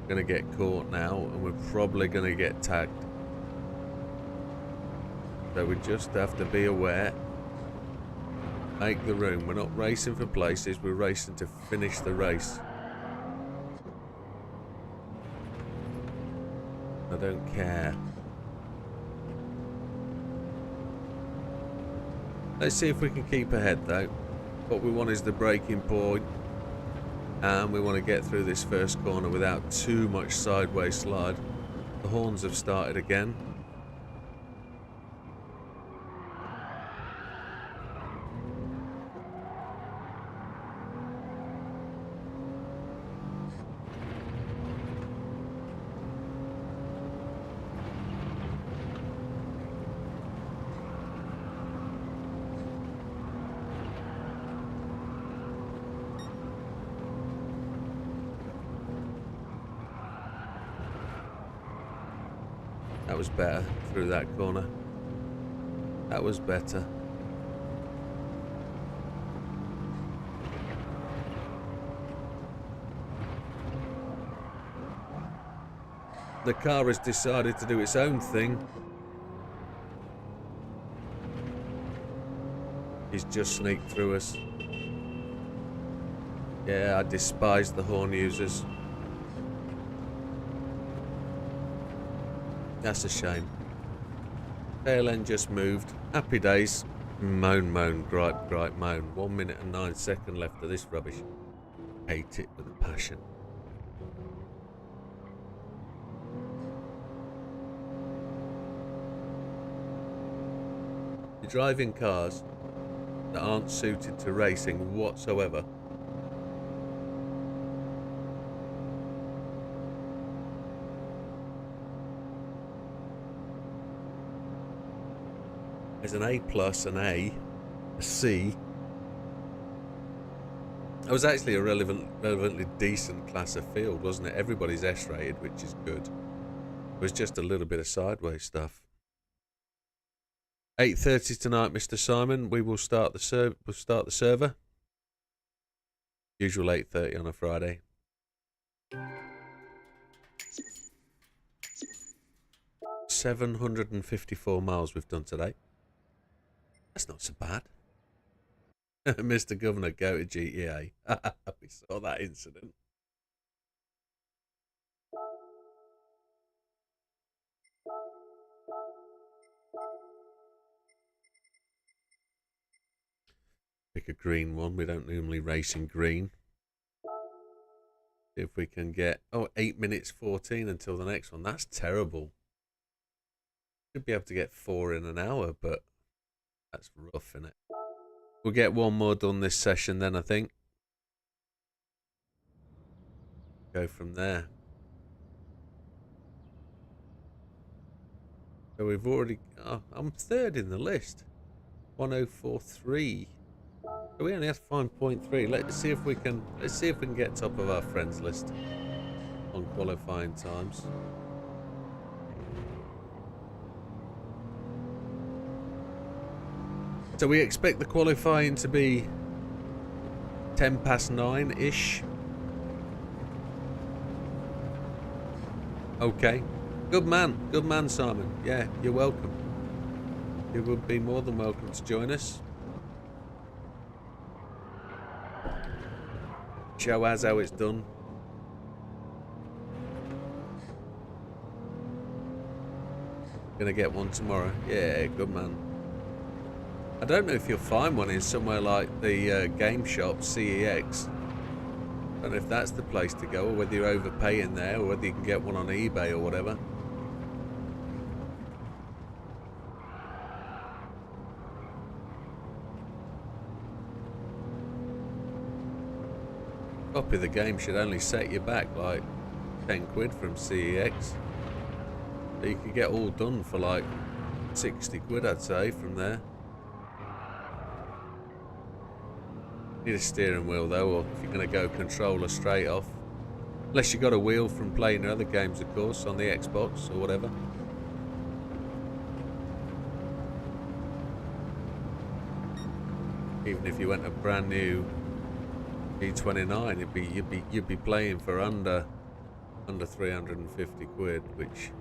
S1: Going to get caught now, and we're probably going to get tagged. So we just have to be aware. Make the room. We're not racing for places, we're racing to finish the race. I don't care. Let's see if we can keep ahead though. What we want is the braking point. And we want to get through this first corner without too much sideways slide. The horns have started again. That was better through that corner. That was better. The car has decided to do its own thing. He's just sneaked through us. Yeah, I despise the horn users. That's a shame. Tail end just moved. Happy days. Moan, moan, gripe, gripe, moan. 1 minute and 9 seconds left of this rubbish. Hate it with a passion. You're driving cars that aren't suited to racing whatsoever. There's an A+, an A, a C. It was actually a relevantly decent class of field, wasn't it? Everybody's S-rated, which is good. It was just a little bit of sideways stuff. 8:30 tonight, Mr. Simon. We will start the server. Usual 8:30 on a Friday. $754 miles we've done today. That's not so bad. Mr. Governor, go to GTA. We saw that incident. Pick a green one. We don't normally race in green. See if we can get... Oh, 8 minutes 14 until the next one. That's terrible. Should be able to get 4 in an hour, but that's rough, isn't it? We'll get one more done this session then, I think. Go from there. So we've already... Oh, I'm third in the list. 1043. So we only have to find 0.3. Let's see if we can get top of our friends list on qualifying times. So we expect the qualifying to be 9:10-ish. Okay. Good man, Simon. Yeah, you're welcome. You would be more than welcome to join us. Show us how it's done. Gonna get one tomorrow. Yeah, good man. I don't know if you'll find one in somewhere like the game shop, CEX. I don't know if that's the place to go, or whether you're overpaying there, or whether you can get one on eBay or whatever. Copy of the game should only set you back like 10 quid from CEX. So you could get all done for like 60 quid, I'd say, from there. Need a steering wheel though, or if you're going to go controller straight off. Unless you got a wheel from playing your other games, of course, on the Xbox or whatever. Even if you went a brand new G29, you'd be playing for under 350 quid, which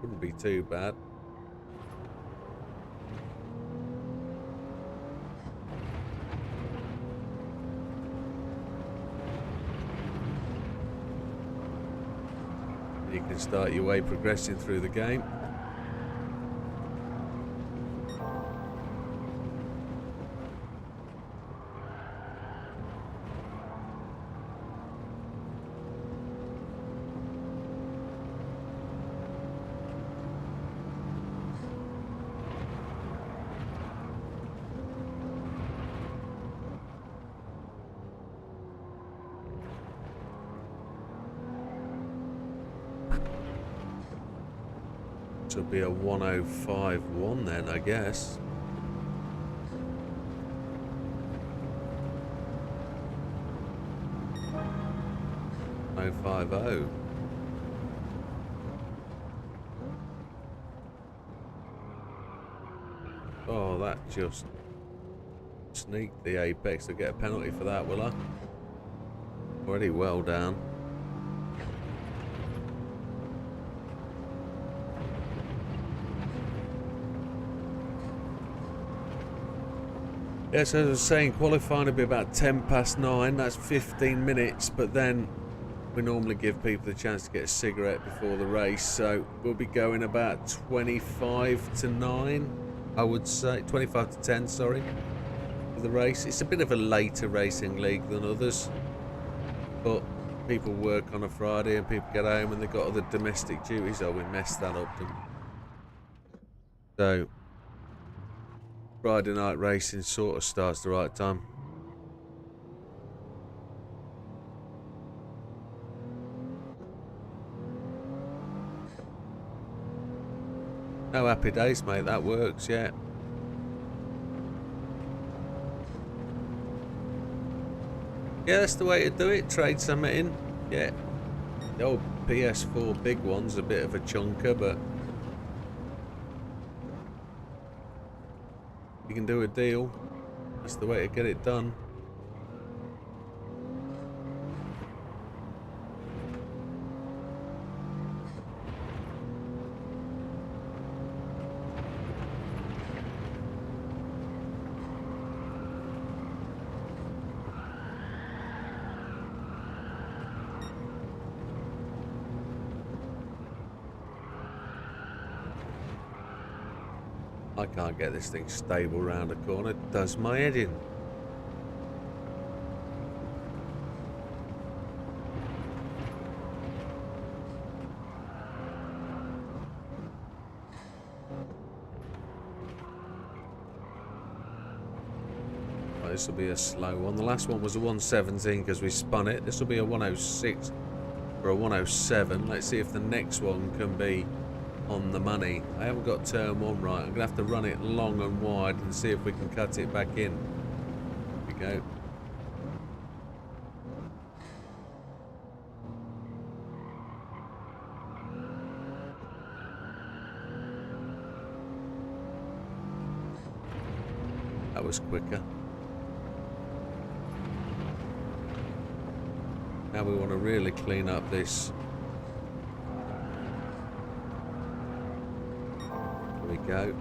S1: wouldn't be too bad. You can start your way progressing through the game. Will be a 1:05.1 then, I guess. .050. Oh, that just sneaked the apex. I'll get a penalty for that, will I? Already well down. Yes, as I was saying, qualifying will be about 10 past 9. That's 15 minutes, but then we normally give people the chance to get a cigarette before the race, so we'll be going about 25 to 9, I would say. 25 to 10, sorry, for the race. It's a bit of a later racing league than others, but people work on a Friday and people get home and they've got other domestic duties. Oh, we messed that up, didn't we? So Friday night racing sort of starts the right time. No happy days, mate. That works, yeah. Yeah, that's the way to do it. Trade some in. Yeah. The old PS4 big one's a bit of a chunker, but you can do a deal. That's the way to get it done. I can't get this thing stable round the corner. It does my head in. Oh, this will be a slow one. The last one was a 117 because we spun it. This will be a 106 or a 107. Let's see if the next one can be on the money. I haven't got turn one right. I'm gonna have to run it long and wide and see if we can cut it back in. Here we go. That was quicker. Now we want to really clean up this. Go.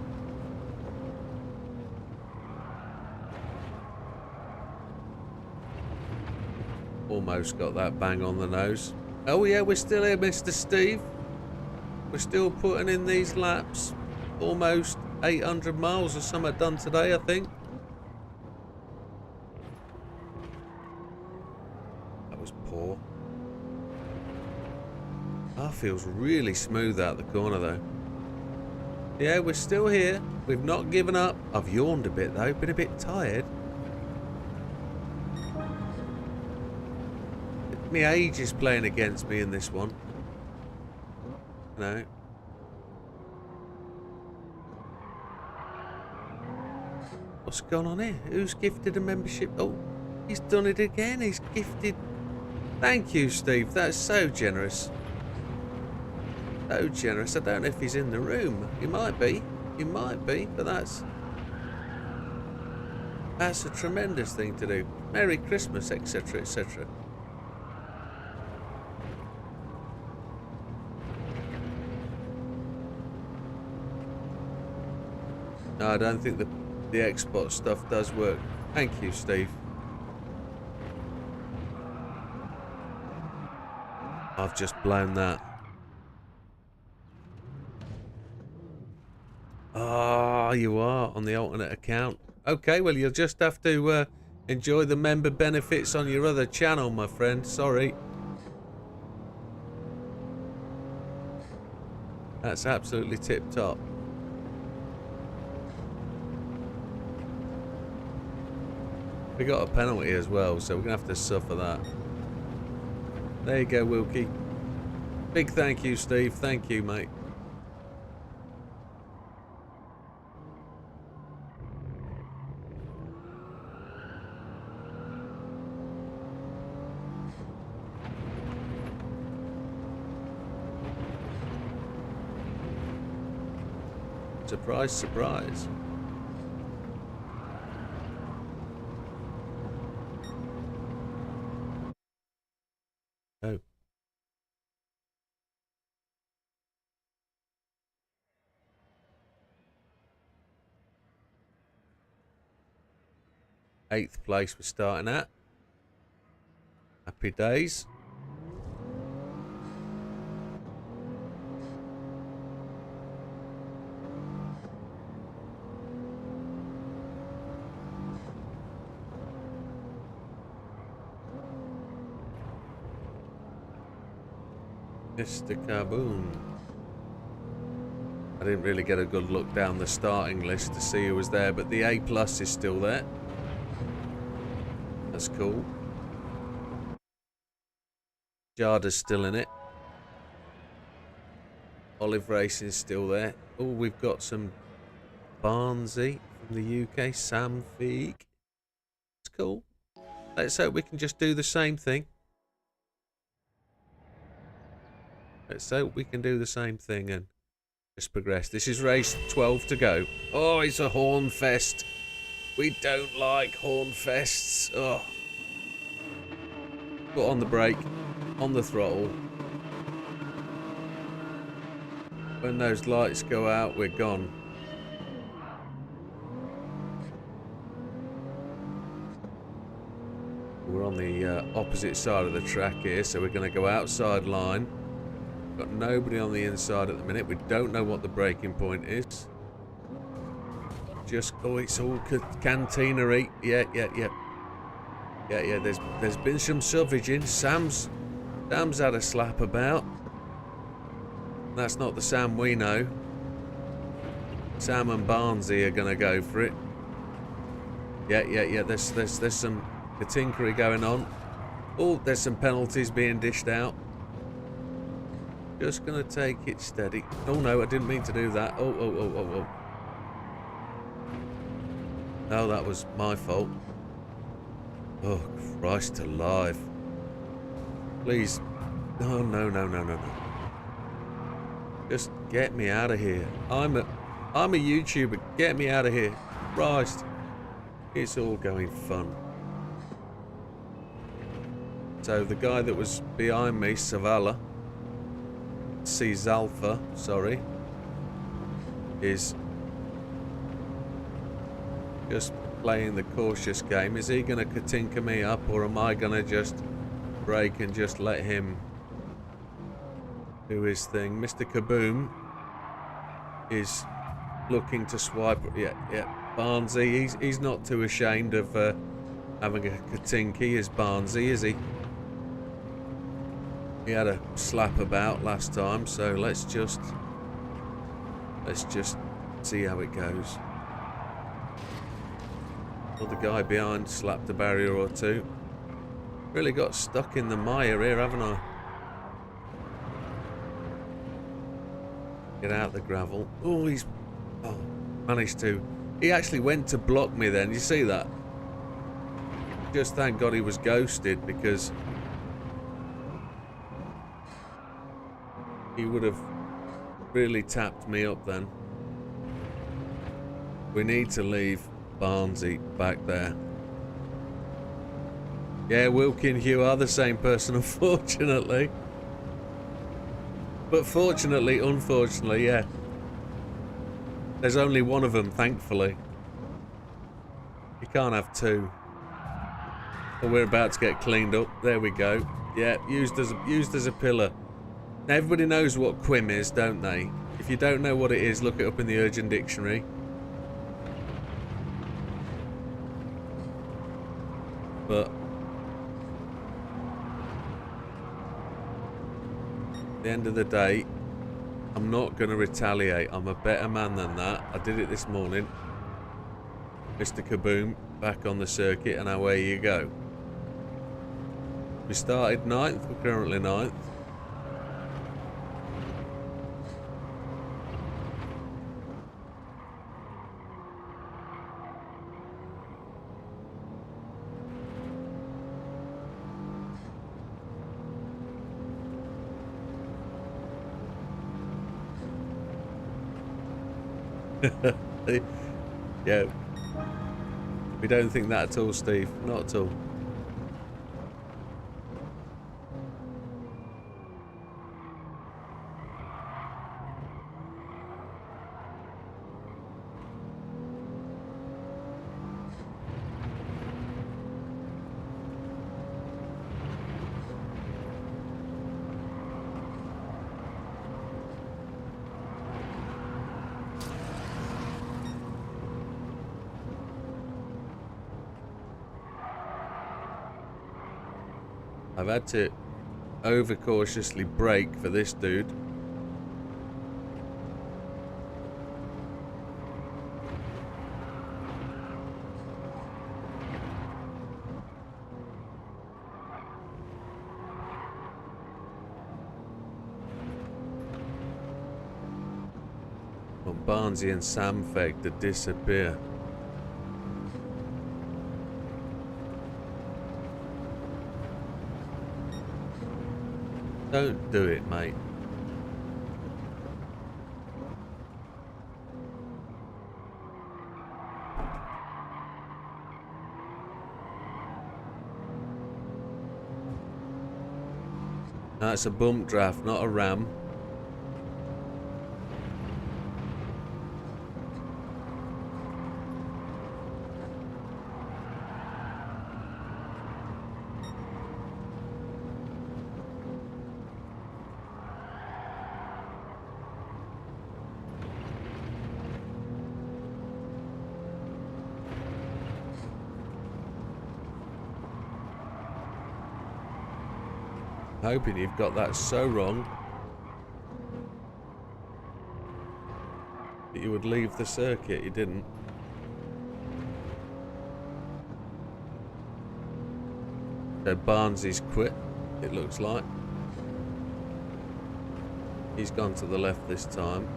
S1: Almost got that bang on the nose. Oh yeah, we're still here, Mr. Steve. We're still putting in these laps. Almost 800 miles or something done today, I think. That was poor. Ah, feels really smooth out the corner though. Yeah, we're still here. We've not given up. I've yawned a bit though, been a bit tired. My age is playing against me in this one. No. What's going on here? Who's gifted a membership? Oh, he's done it again. He's gifted. Thank you, Steve. That's so generous. So generous. I don't know if he's in the room. He might be. He might be, but that's a tremendous thing to do. Merry Christmas, etc., etc. No, I don't think the Xbox stuff does work. Thank you, Steve. I've just blown that. Ah, you are on the alternate account. Okay, well, you'll just have to enjoy the member benefits on your other channel, my friend. Sorry. That's absolutely tip-top. We got a penalty as well, so we're going to have to suffer that. There you go, Wilkie. Big thank you, Steve. Thank you, mate. Surprise, surprise. Oh. Eighth place we're starting at. Happy days. Mr. Kaboom. I didn't really get a good look down the starting list to see who was there, but the A+ is still there. That's cool. Jada's still in it. Olive Racing's still there. Oh, we've got some Barnsley from the UK. Sam Feig. It's cool. Let's hope we can just do the same thing. Let's hope we can do the same thing and just progress. This is race 12 to go. Oh, it's a horn fest. We don't like horn fests. Oh. Put on the brake, on the throttle. When those lights go out, we're gone. We're on the opposite side of the track here, so we're going to go outside line. Got nobody on the inside at the minute. We don't know what the braking point is. Just, oh, it's all canteenery. Yeah. There's been some salvaging. Sam's had a slap about. That's not the Sam we know. Sam and Barnsley are gonna go for it. Yeah. There's some catinkery going on. Oh, there's some penalties being dished out. Just gonna take it steady. Oh no, I didn't mean to do that. Oh. No, that was my fault. Oh, Christ alive. Please. Oh, no. Just get me out of here. I'm a YouTuber. Get me out of here. Christ. It's all going fun. So the guy that was behind me, Cizalfa, sorry, is just playing the cautious game. Is he going to katinka me up, or am I going to just brake and just let him do his thing? Mr. Kaboom is looking to swipe. Yeah. Barnsley, he's not too ashamed of having a katinky, is Barnsley, is he? He had a slap about last time, so let's just see how it goes. Well, the guy behind slapped a barrier or two. Really got stuck in the mire here, haven't I? Get out the gravel. Oh, managed to. He actually went to block me then. You see that? Just thank God he was ghosted, because he would have really tapped me up then. We need to leave Barnsley back there. Yeah, Wilkie and Hugh are the same person, unfortunately. But fortunately, unfortunately, yeah. There's only one of them, thankfully. You can't have two. Well, we're about to get cleaned up. There we go. Yeah, used as a pillar. Now, everybody knows what Quim is, don't they? If you don't know what it is, look it up in the Urgent Dictionary. But at the end of the day, I'm not going to retaliate. I'm a better man than that. I did it this morning. Mr. Kaboom back on the circuit, and away you go. We started 9th. We're currently 9th. Yeah, we don't think that at all, Steve. Not at all. I've had to overcautiously brake for this dude. Want Barnsey and Samfeg to disappear. Don't do it, mate. That's a bump draft, not a ram. Hoping you've got that so wrong that you would leave the circuit. You didn't. So Barnsley's quit, it looks like. He's gone to the left this time.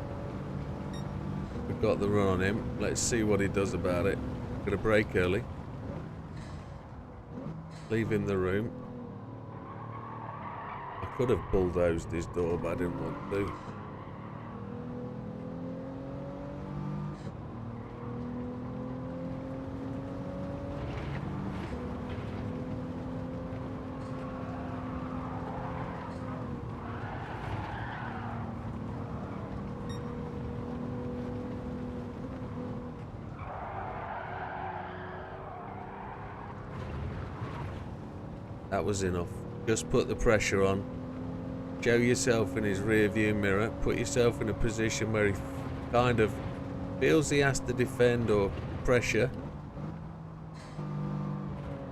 S1: We've got the run on him. Let's see what he does about it. Gonna brake early. Leave him the room. Could have bulldozed his door, but I didn't want to. That was enough. Just put the pressure on. Show yourself in his rear view mirror. Put yourself in a position where he kind of feels he has to defend or pressure.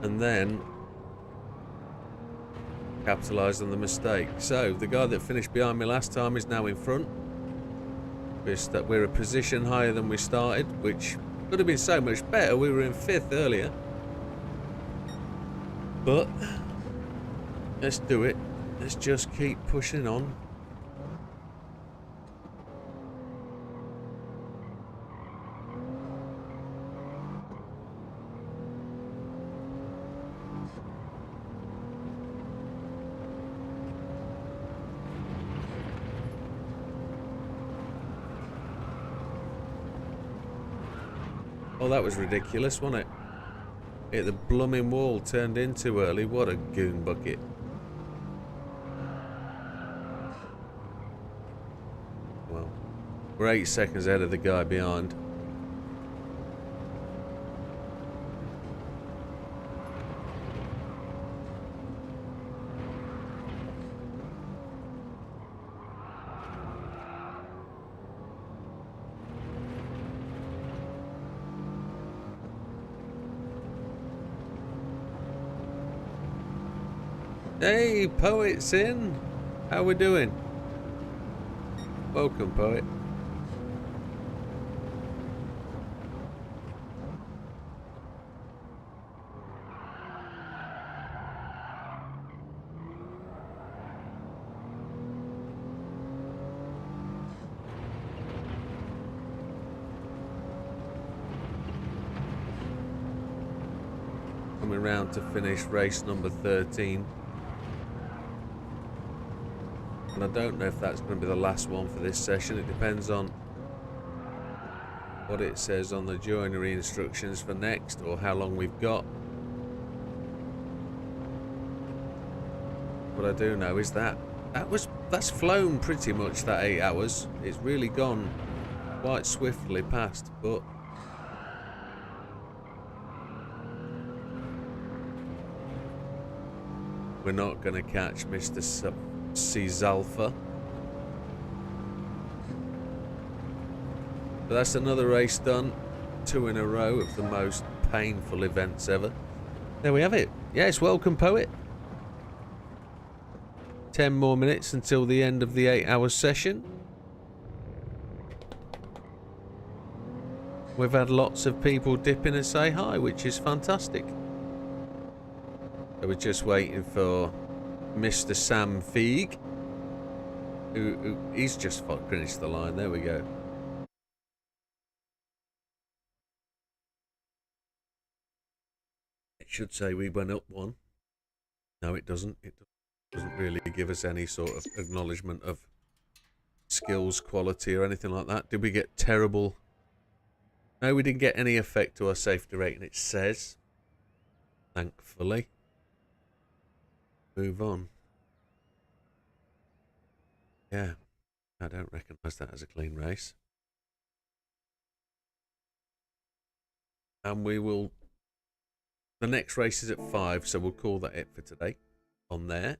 S1: And then capitalise on the mistake. So the guy that finished behind me last time is now in front. We're a position higher than we started, which could have been so much better. We were in 5th earlier. But let's do it. Let's just keep pushing on. Oh, that was ridiculous, wasn't it? Hit the blooming wall, turned in too early. What a goon bucket. Well, we're 8 seconds ahead of the guy behind. Hey, Poet's in. How we doing? Welcome, Poet. Coming round to finish race number 13. And I don't know if that's going to be the last one for this session. It depends on what it says on the joinery instructions for next, or how long we've got. What I do know is that's flown pretty much, that 8 hours. It's really gone quite swiftly past, but we're not going to catch Mr. Cizalfa. But that's another race done. 2 in a row of the most painful events ever. There we have it. Yes, welcome, Poet. 10 more minutes until the end of the 8-hour session. We've had lots of people dip in and say hi, which is fantastic. So we're just waiting for Mr. Sam Feig, who he's just finished the line. There we go. It should say we went up one. No, it doesn't. It doesn't really give us any sort of acknowledgement of skills, quality, or anything like that. Did we get terrible? No, we didn't get any effect to our safety rating, it says. Thankfully. Move on. Yeah, I don't recognise that as a clean race. And we will... The next race is at 5, so we'll call that it for today. On there.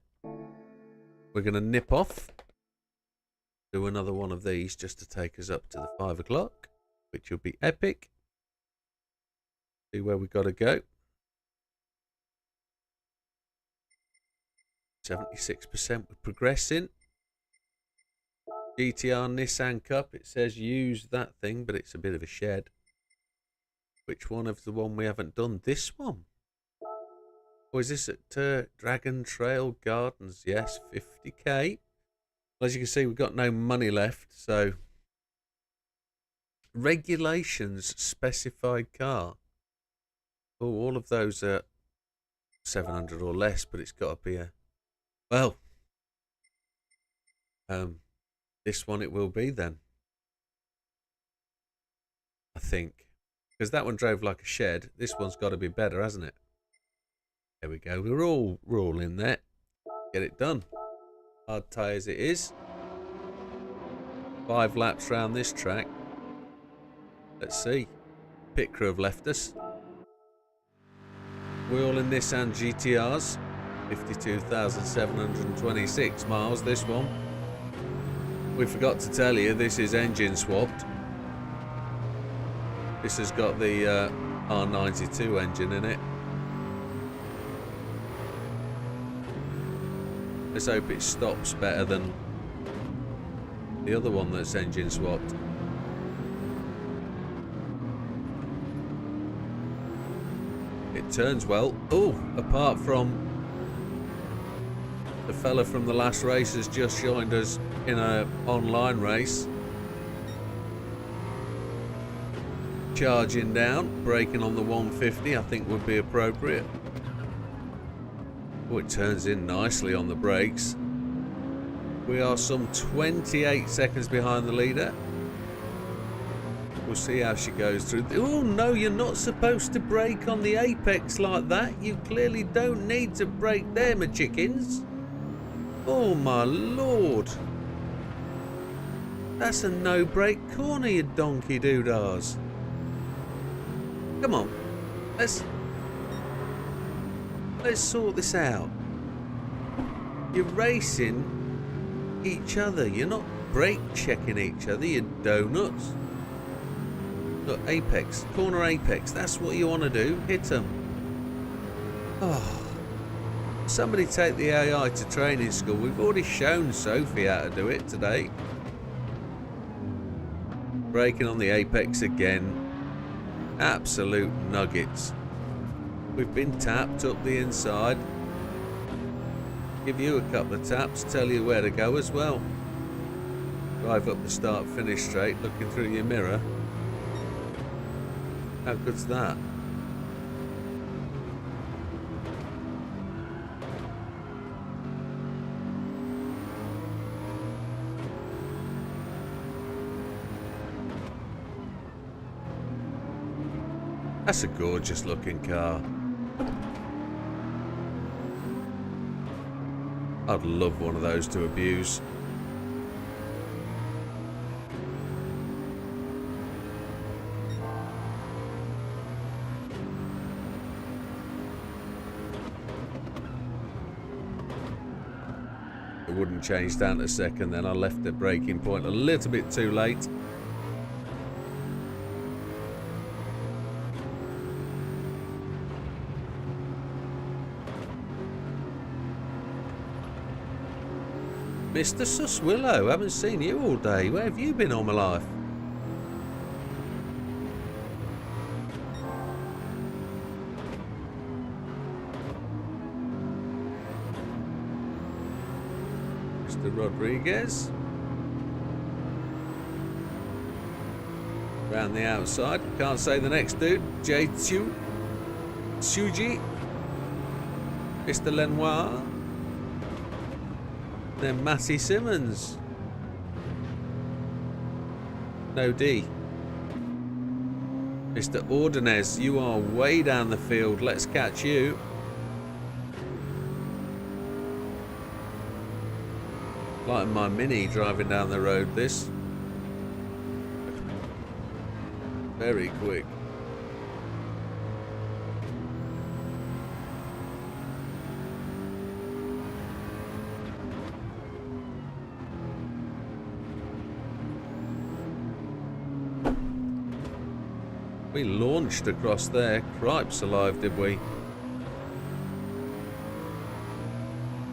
S1: We're going to nip off. Do another one of these just to take us up to the 5 o'clock. Which will be epic. See where we got to go. 76%. We're progressing. GTR Nissan Cup. It says use that thing, but it's a bit of a shed. Which one of the one we haven't done? This one. Or is this at Dragon Trail Gardens? Yes, 50k. Well, as you can see, we've got no money left, so... Regulations specified car. Oh, all of those are 700 or less, but it's got to be a... Well, this one it will be then. I think. Because that one drove like a shed. This one's got to be better, hasn't it? There we go. We're all in there. Get it done. Hard tyres it is. 5 laps round this track. Let's see. Pit crew have left us. We're all in Nissan GTRs. 52,726 miles, this one. We forgot to tell you, this is engine swapped. This has got the R92 engine in it. Let's hope it stops better than the other one that's engine swapped. It turns well. Oh, apart from the fella from the last race has just joined us in an online race. Charging down, braking on the 150 I think would be appropriate. Oh, it turns in nicely on the brakes. We are some 28 seconds behind the leader. We'll see how she goes through. Oh no, you're not supposed to brake on the apex like that. You clearly don't need to brake there, my chickens. Oh my lord. That's a no brake corner, you donkey doodahs. Come on, let's sort this out. You're racing each other. You're not brake checking each other, you donuts. Look, apex, corner apex. That's what you want to do. Hit them. Oh, somebody take the AI to training school. We've already shown Sophie how to do it today. Braking on the apex again. Absolute nuggets. We've been tapped up the inside. Give you a couple of taps, tell you where to go as well. Drive up the start-finish straight, looking through your mirror. How good's that? That's a gorgeous looking car. I'd love one of those to abuse. It wouldn't change down to second then. I left the braking point a little bit too late. Mr. Suswillow, haven't seen you all day. Where have you been all my life? Mr. Rodriguez. Around the outside. Can't say the next dude. J2. Suji. Mr. Lenoir. Then Matty Simmons. No D. Mr. Ordonez, you are way down the field. Let's catch you. Like my Mini driving down the road, this. Very quick. We launched across there. Cripes alive, did we?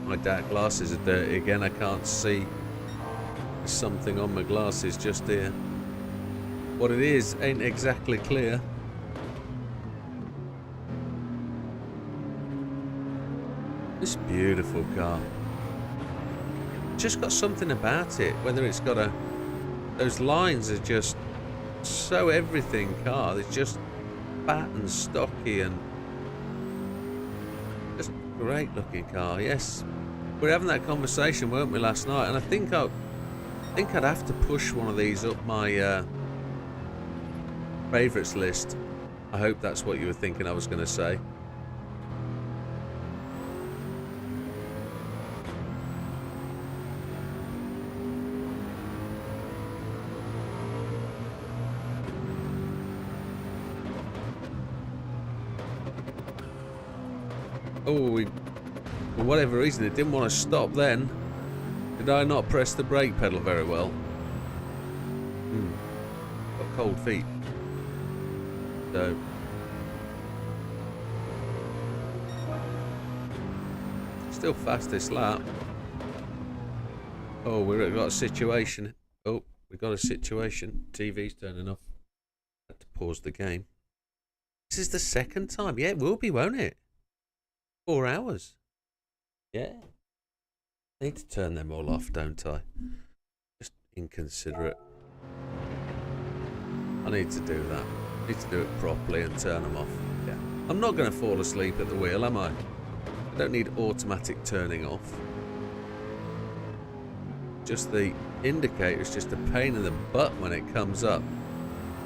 S1: My dark glasses are dirty again. I can't see. There's something on my glasses just here. What it is ain't exactly clear. This beautiful car. Just got something about it. Whether it's got a... Those lines are just so everything car. It's just fat and stocky and just great looking car. Yes, we were having that conversation, weren't we, last night? And I think I'd have to push one of these up my favourites list. I hope that's what you were thinking I was going to say. Oh, for whatever reason, it didn't want to stop then. Did I not press the brake pedal very well? Got cold feet. So. Still fastest lap. Oh, we've got a situation. Oh, we got a situation. TV's turning off. Had to pause the game. This is the second time. Yeah, it will be, won't it? 4 hours. Yeah. I need to turn them all off, don't I? Just inconsiderate. I need to do that. I need to do it properly and turn them off. Yeah. I'm not going to fall asleep at the wheel, am I? I don't need automatic turning off. Just the indicator is just a pain in the butt when it comes up.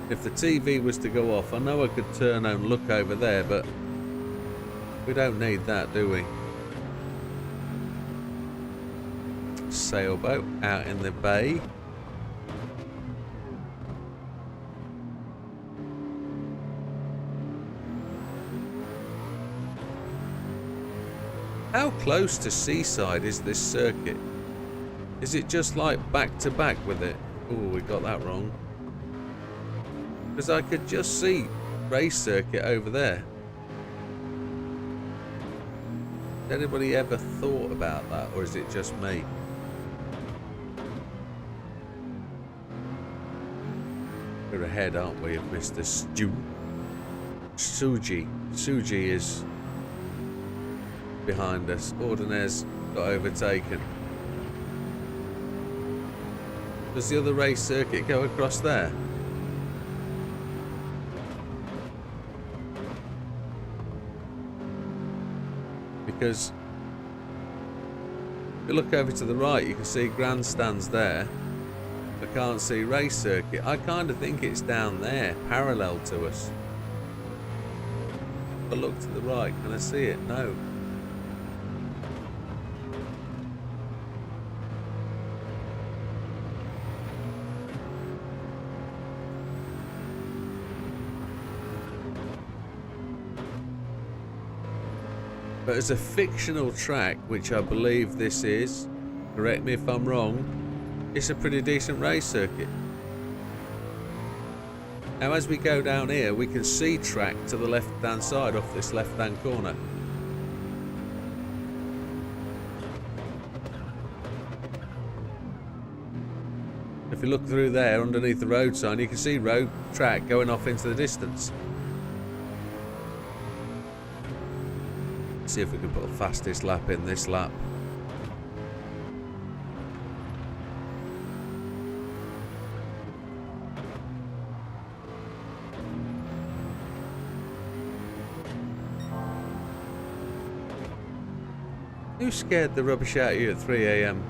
S1: If the TV was to go off, I know I could turn and look over there, but we don't need that, do we? Sailboat out in the bay. How close to Seaside is this circuit? Is it just like back to back with it? Oh, we got that wrong. Because I could just see race circuit over there. Has anybody ever thought about that, or is it just me? We're ahead, aren't we, of Mr. Suji. Suji is behind us. Ordonez got overtaken. Does the other race circuit go across there? Because if you look over to the right, you can see grandstands there. I can't see race circuit. I kind of think it's down there, parallel to us. If I look to the right, can I see it? No. But as a fictional track, which I believe this is, correct me if I'm wrong, it's a pretty decent race circuit. Now as we go down here, we can see track to the left hand side off this left hand corner. If you look through there underneath the road sign, you can see road track going off into the distance. See if we can put a fastest lap in this lap. Who scared the rubbish out of you at 3 AM?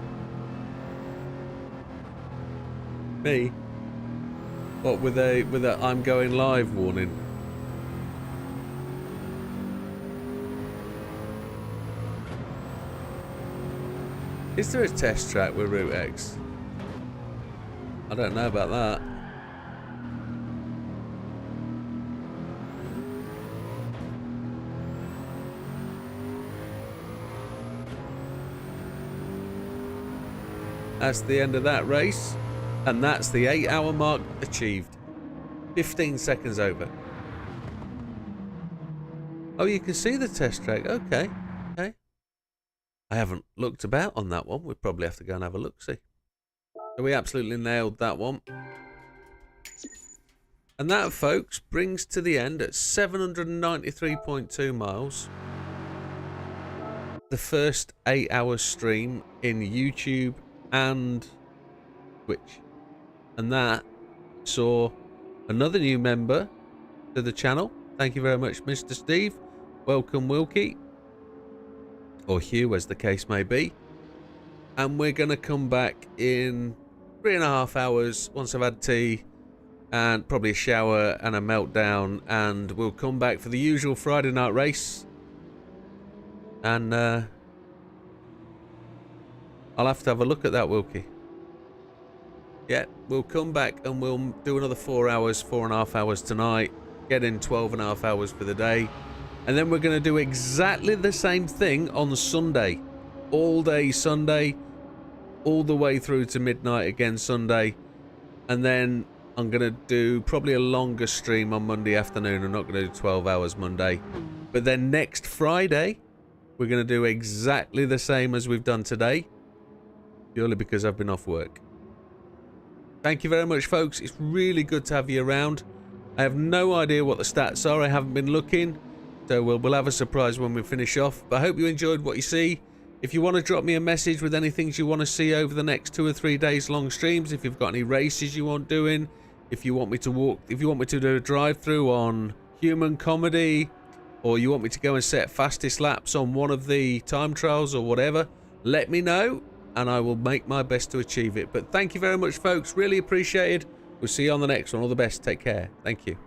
S1: Me? What, with a I'm going live warning? Is there a test track with Route X? I don't know about that. That's the end of that race, and that's the 8-hour mark achieved. 15 seconds over. Oh, you can see the test track. Okay, okay. I haven't looked about on that one. We probably have to go and have a look-see. So we absolutely nailed that one. And that, folks, brings to the end at 793.2 miles. The first 8-hour stream in YouTube and Twitch. And that saw another new member to the channel. Thank you very much, Mr. Steve. Welcome, Wilkie. Or Hugh, as the case may be. And we're going to come back in 3.5 hours once I've had tea and probably a shower and a meltdown, and we'll come back for the usual Friday night race. And I'll have to have a look at that, Wilkie. Yeah, we'll come back and we'll do another 4 hours, 4.5 hours tonight. Get in 12.5 hours for the day. And then we're going to do exactly the same thing on Sunday. All day Sunday. All the way through to midnight again Sunday. And then I'm going to do probably a longer stream on Monday afternoon. I'm not going to do 12 hours Monday. But then next Friday, we're going to do exactly the same as we've done today. Purely because I've been off work. Thank you very much, folks. It's really good to have you around. I have no idea what the stats are. I haven't been looking. So we'll have a surprise when we finish off. But I hope you enjoyed what you see. If you want to drop me a message with any things you want to see over the next 2 or 3 days long streams, if you've got any races you want doing, if you want me to walk, if you want me to do a drive-through on Human Comedy, or you want me to go and set fastest laps on one of the time trials or whatever, let me know and I will make my best to achieve it. But thank you very much, folks. Really appreciated. We'll see you on the next one. All the best. Take care. Thank you.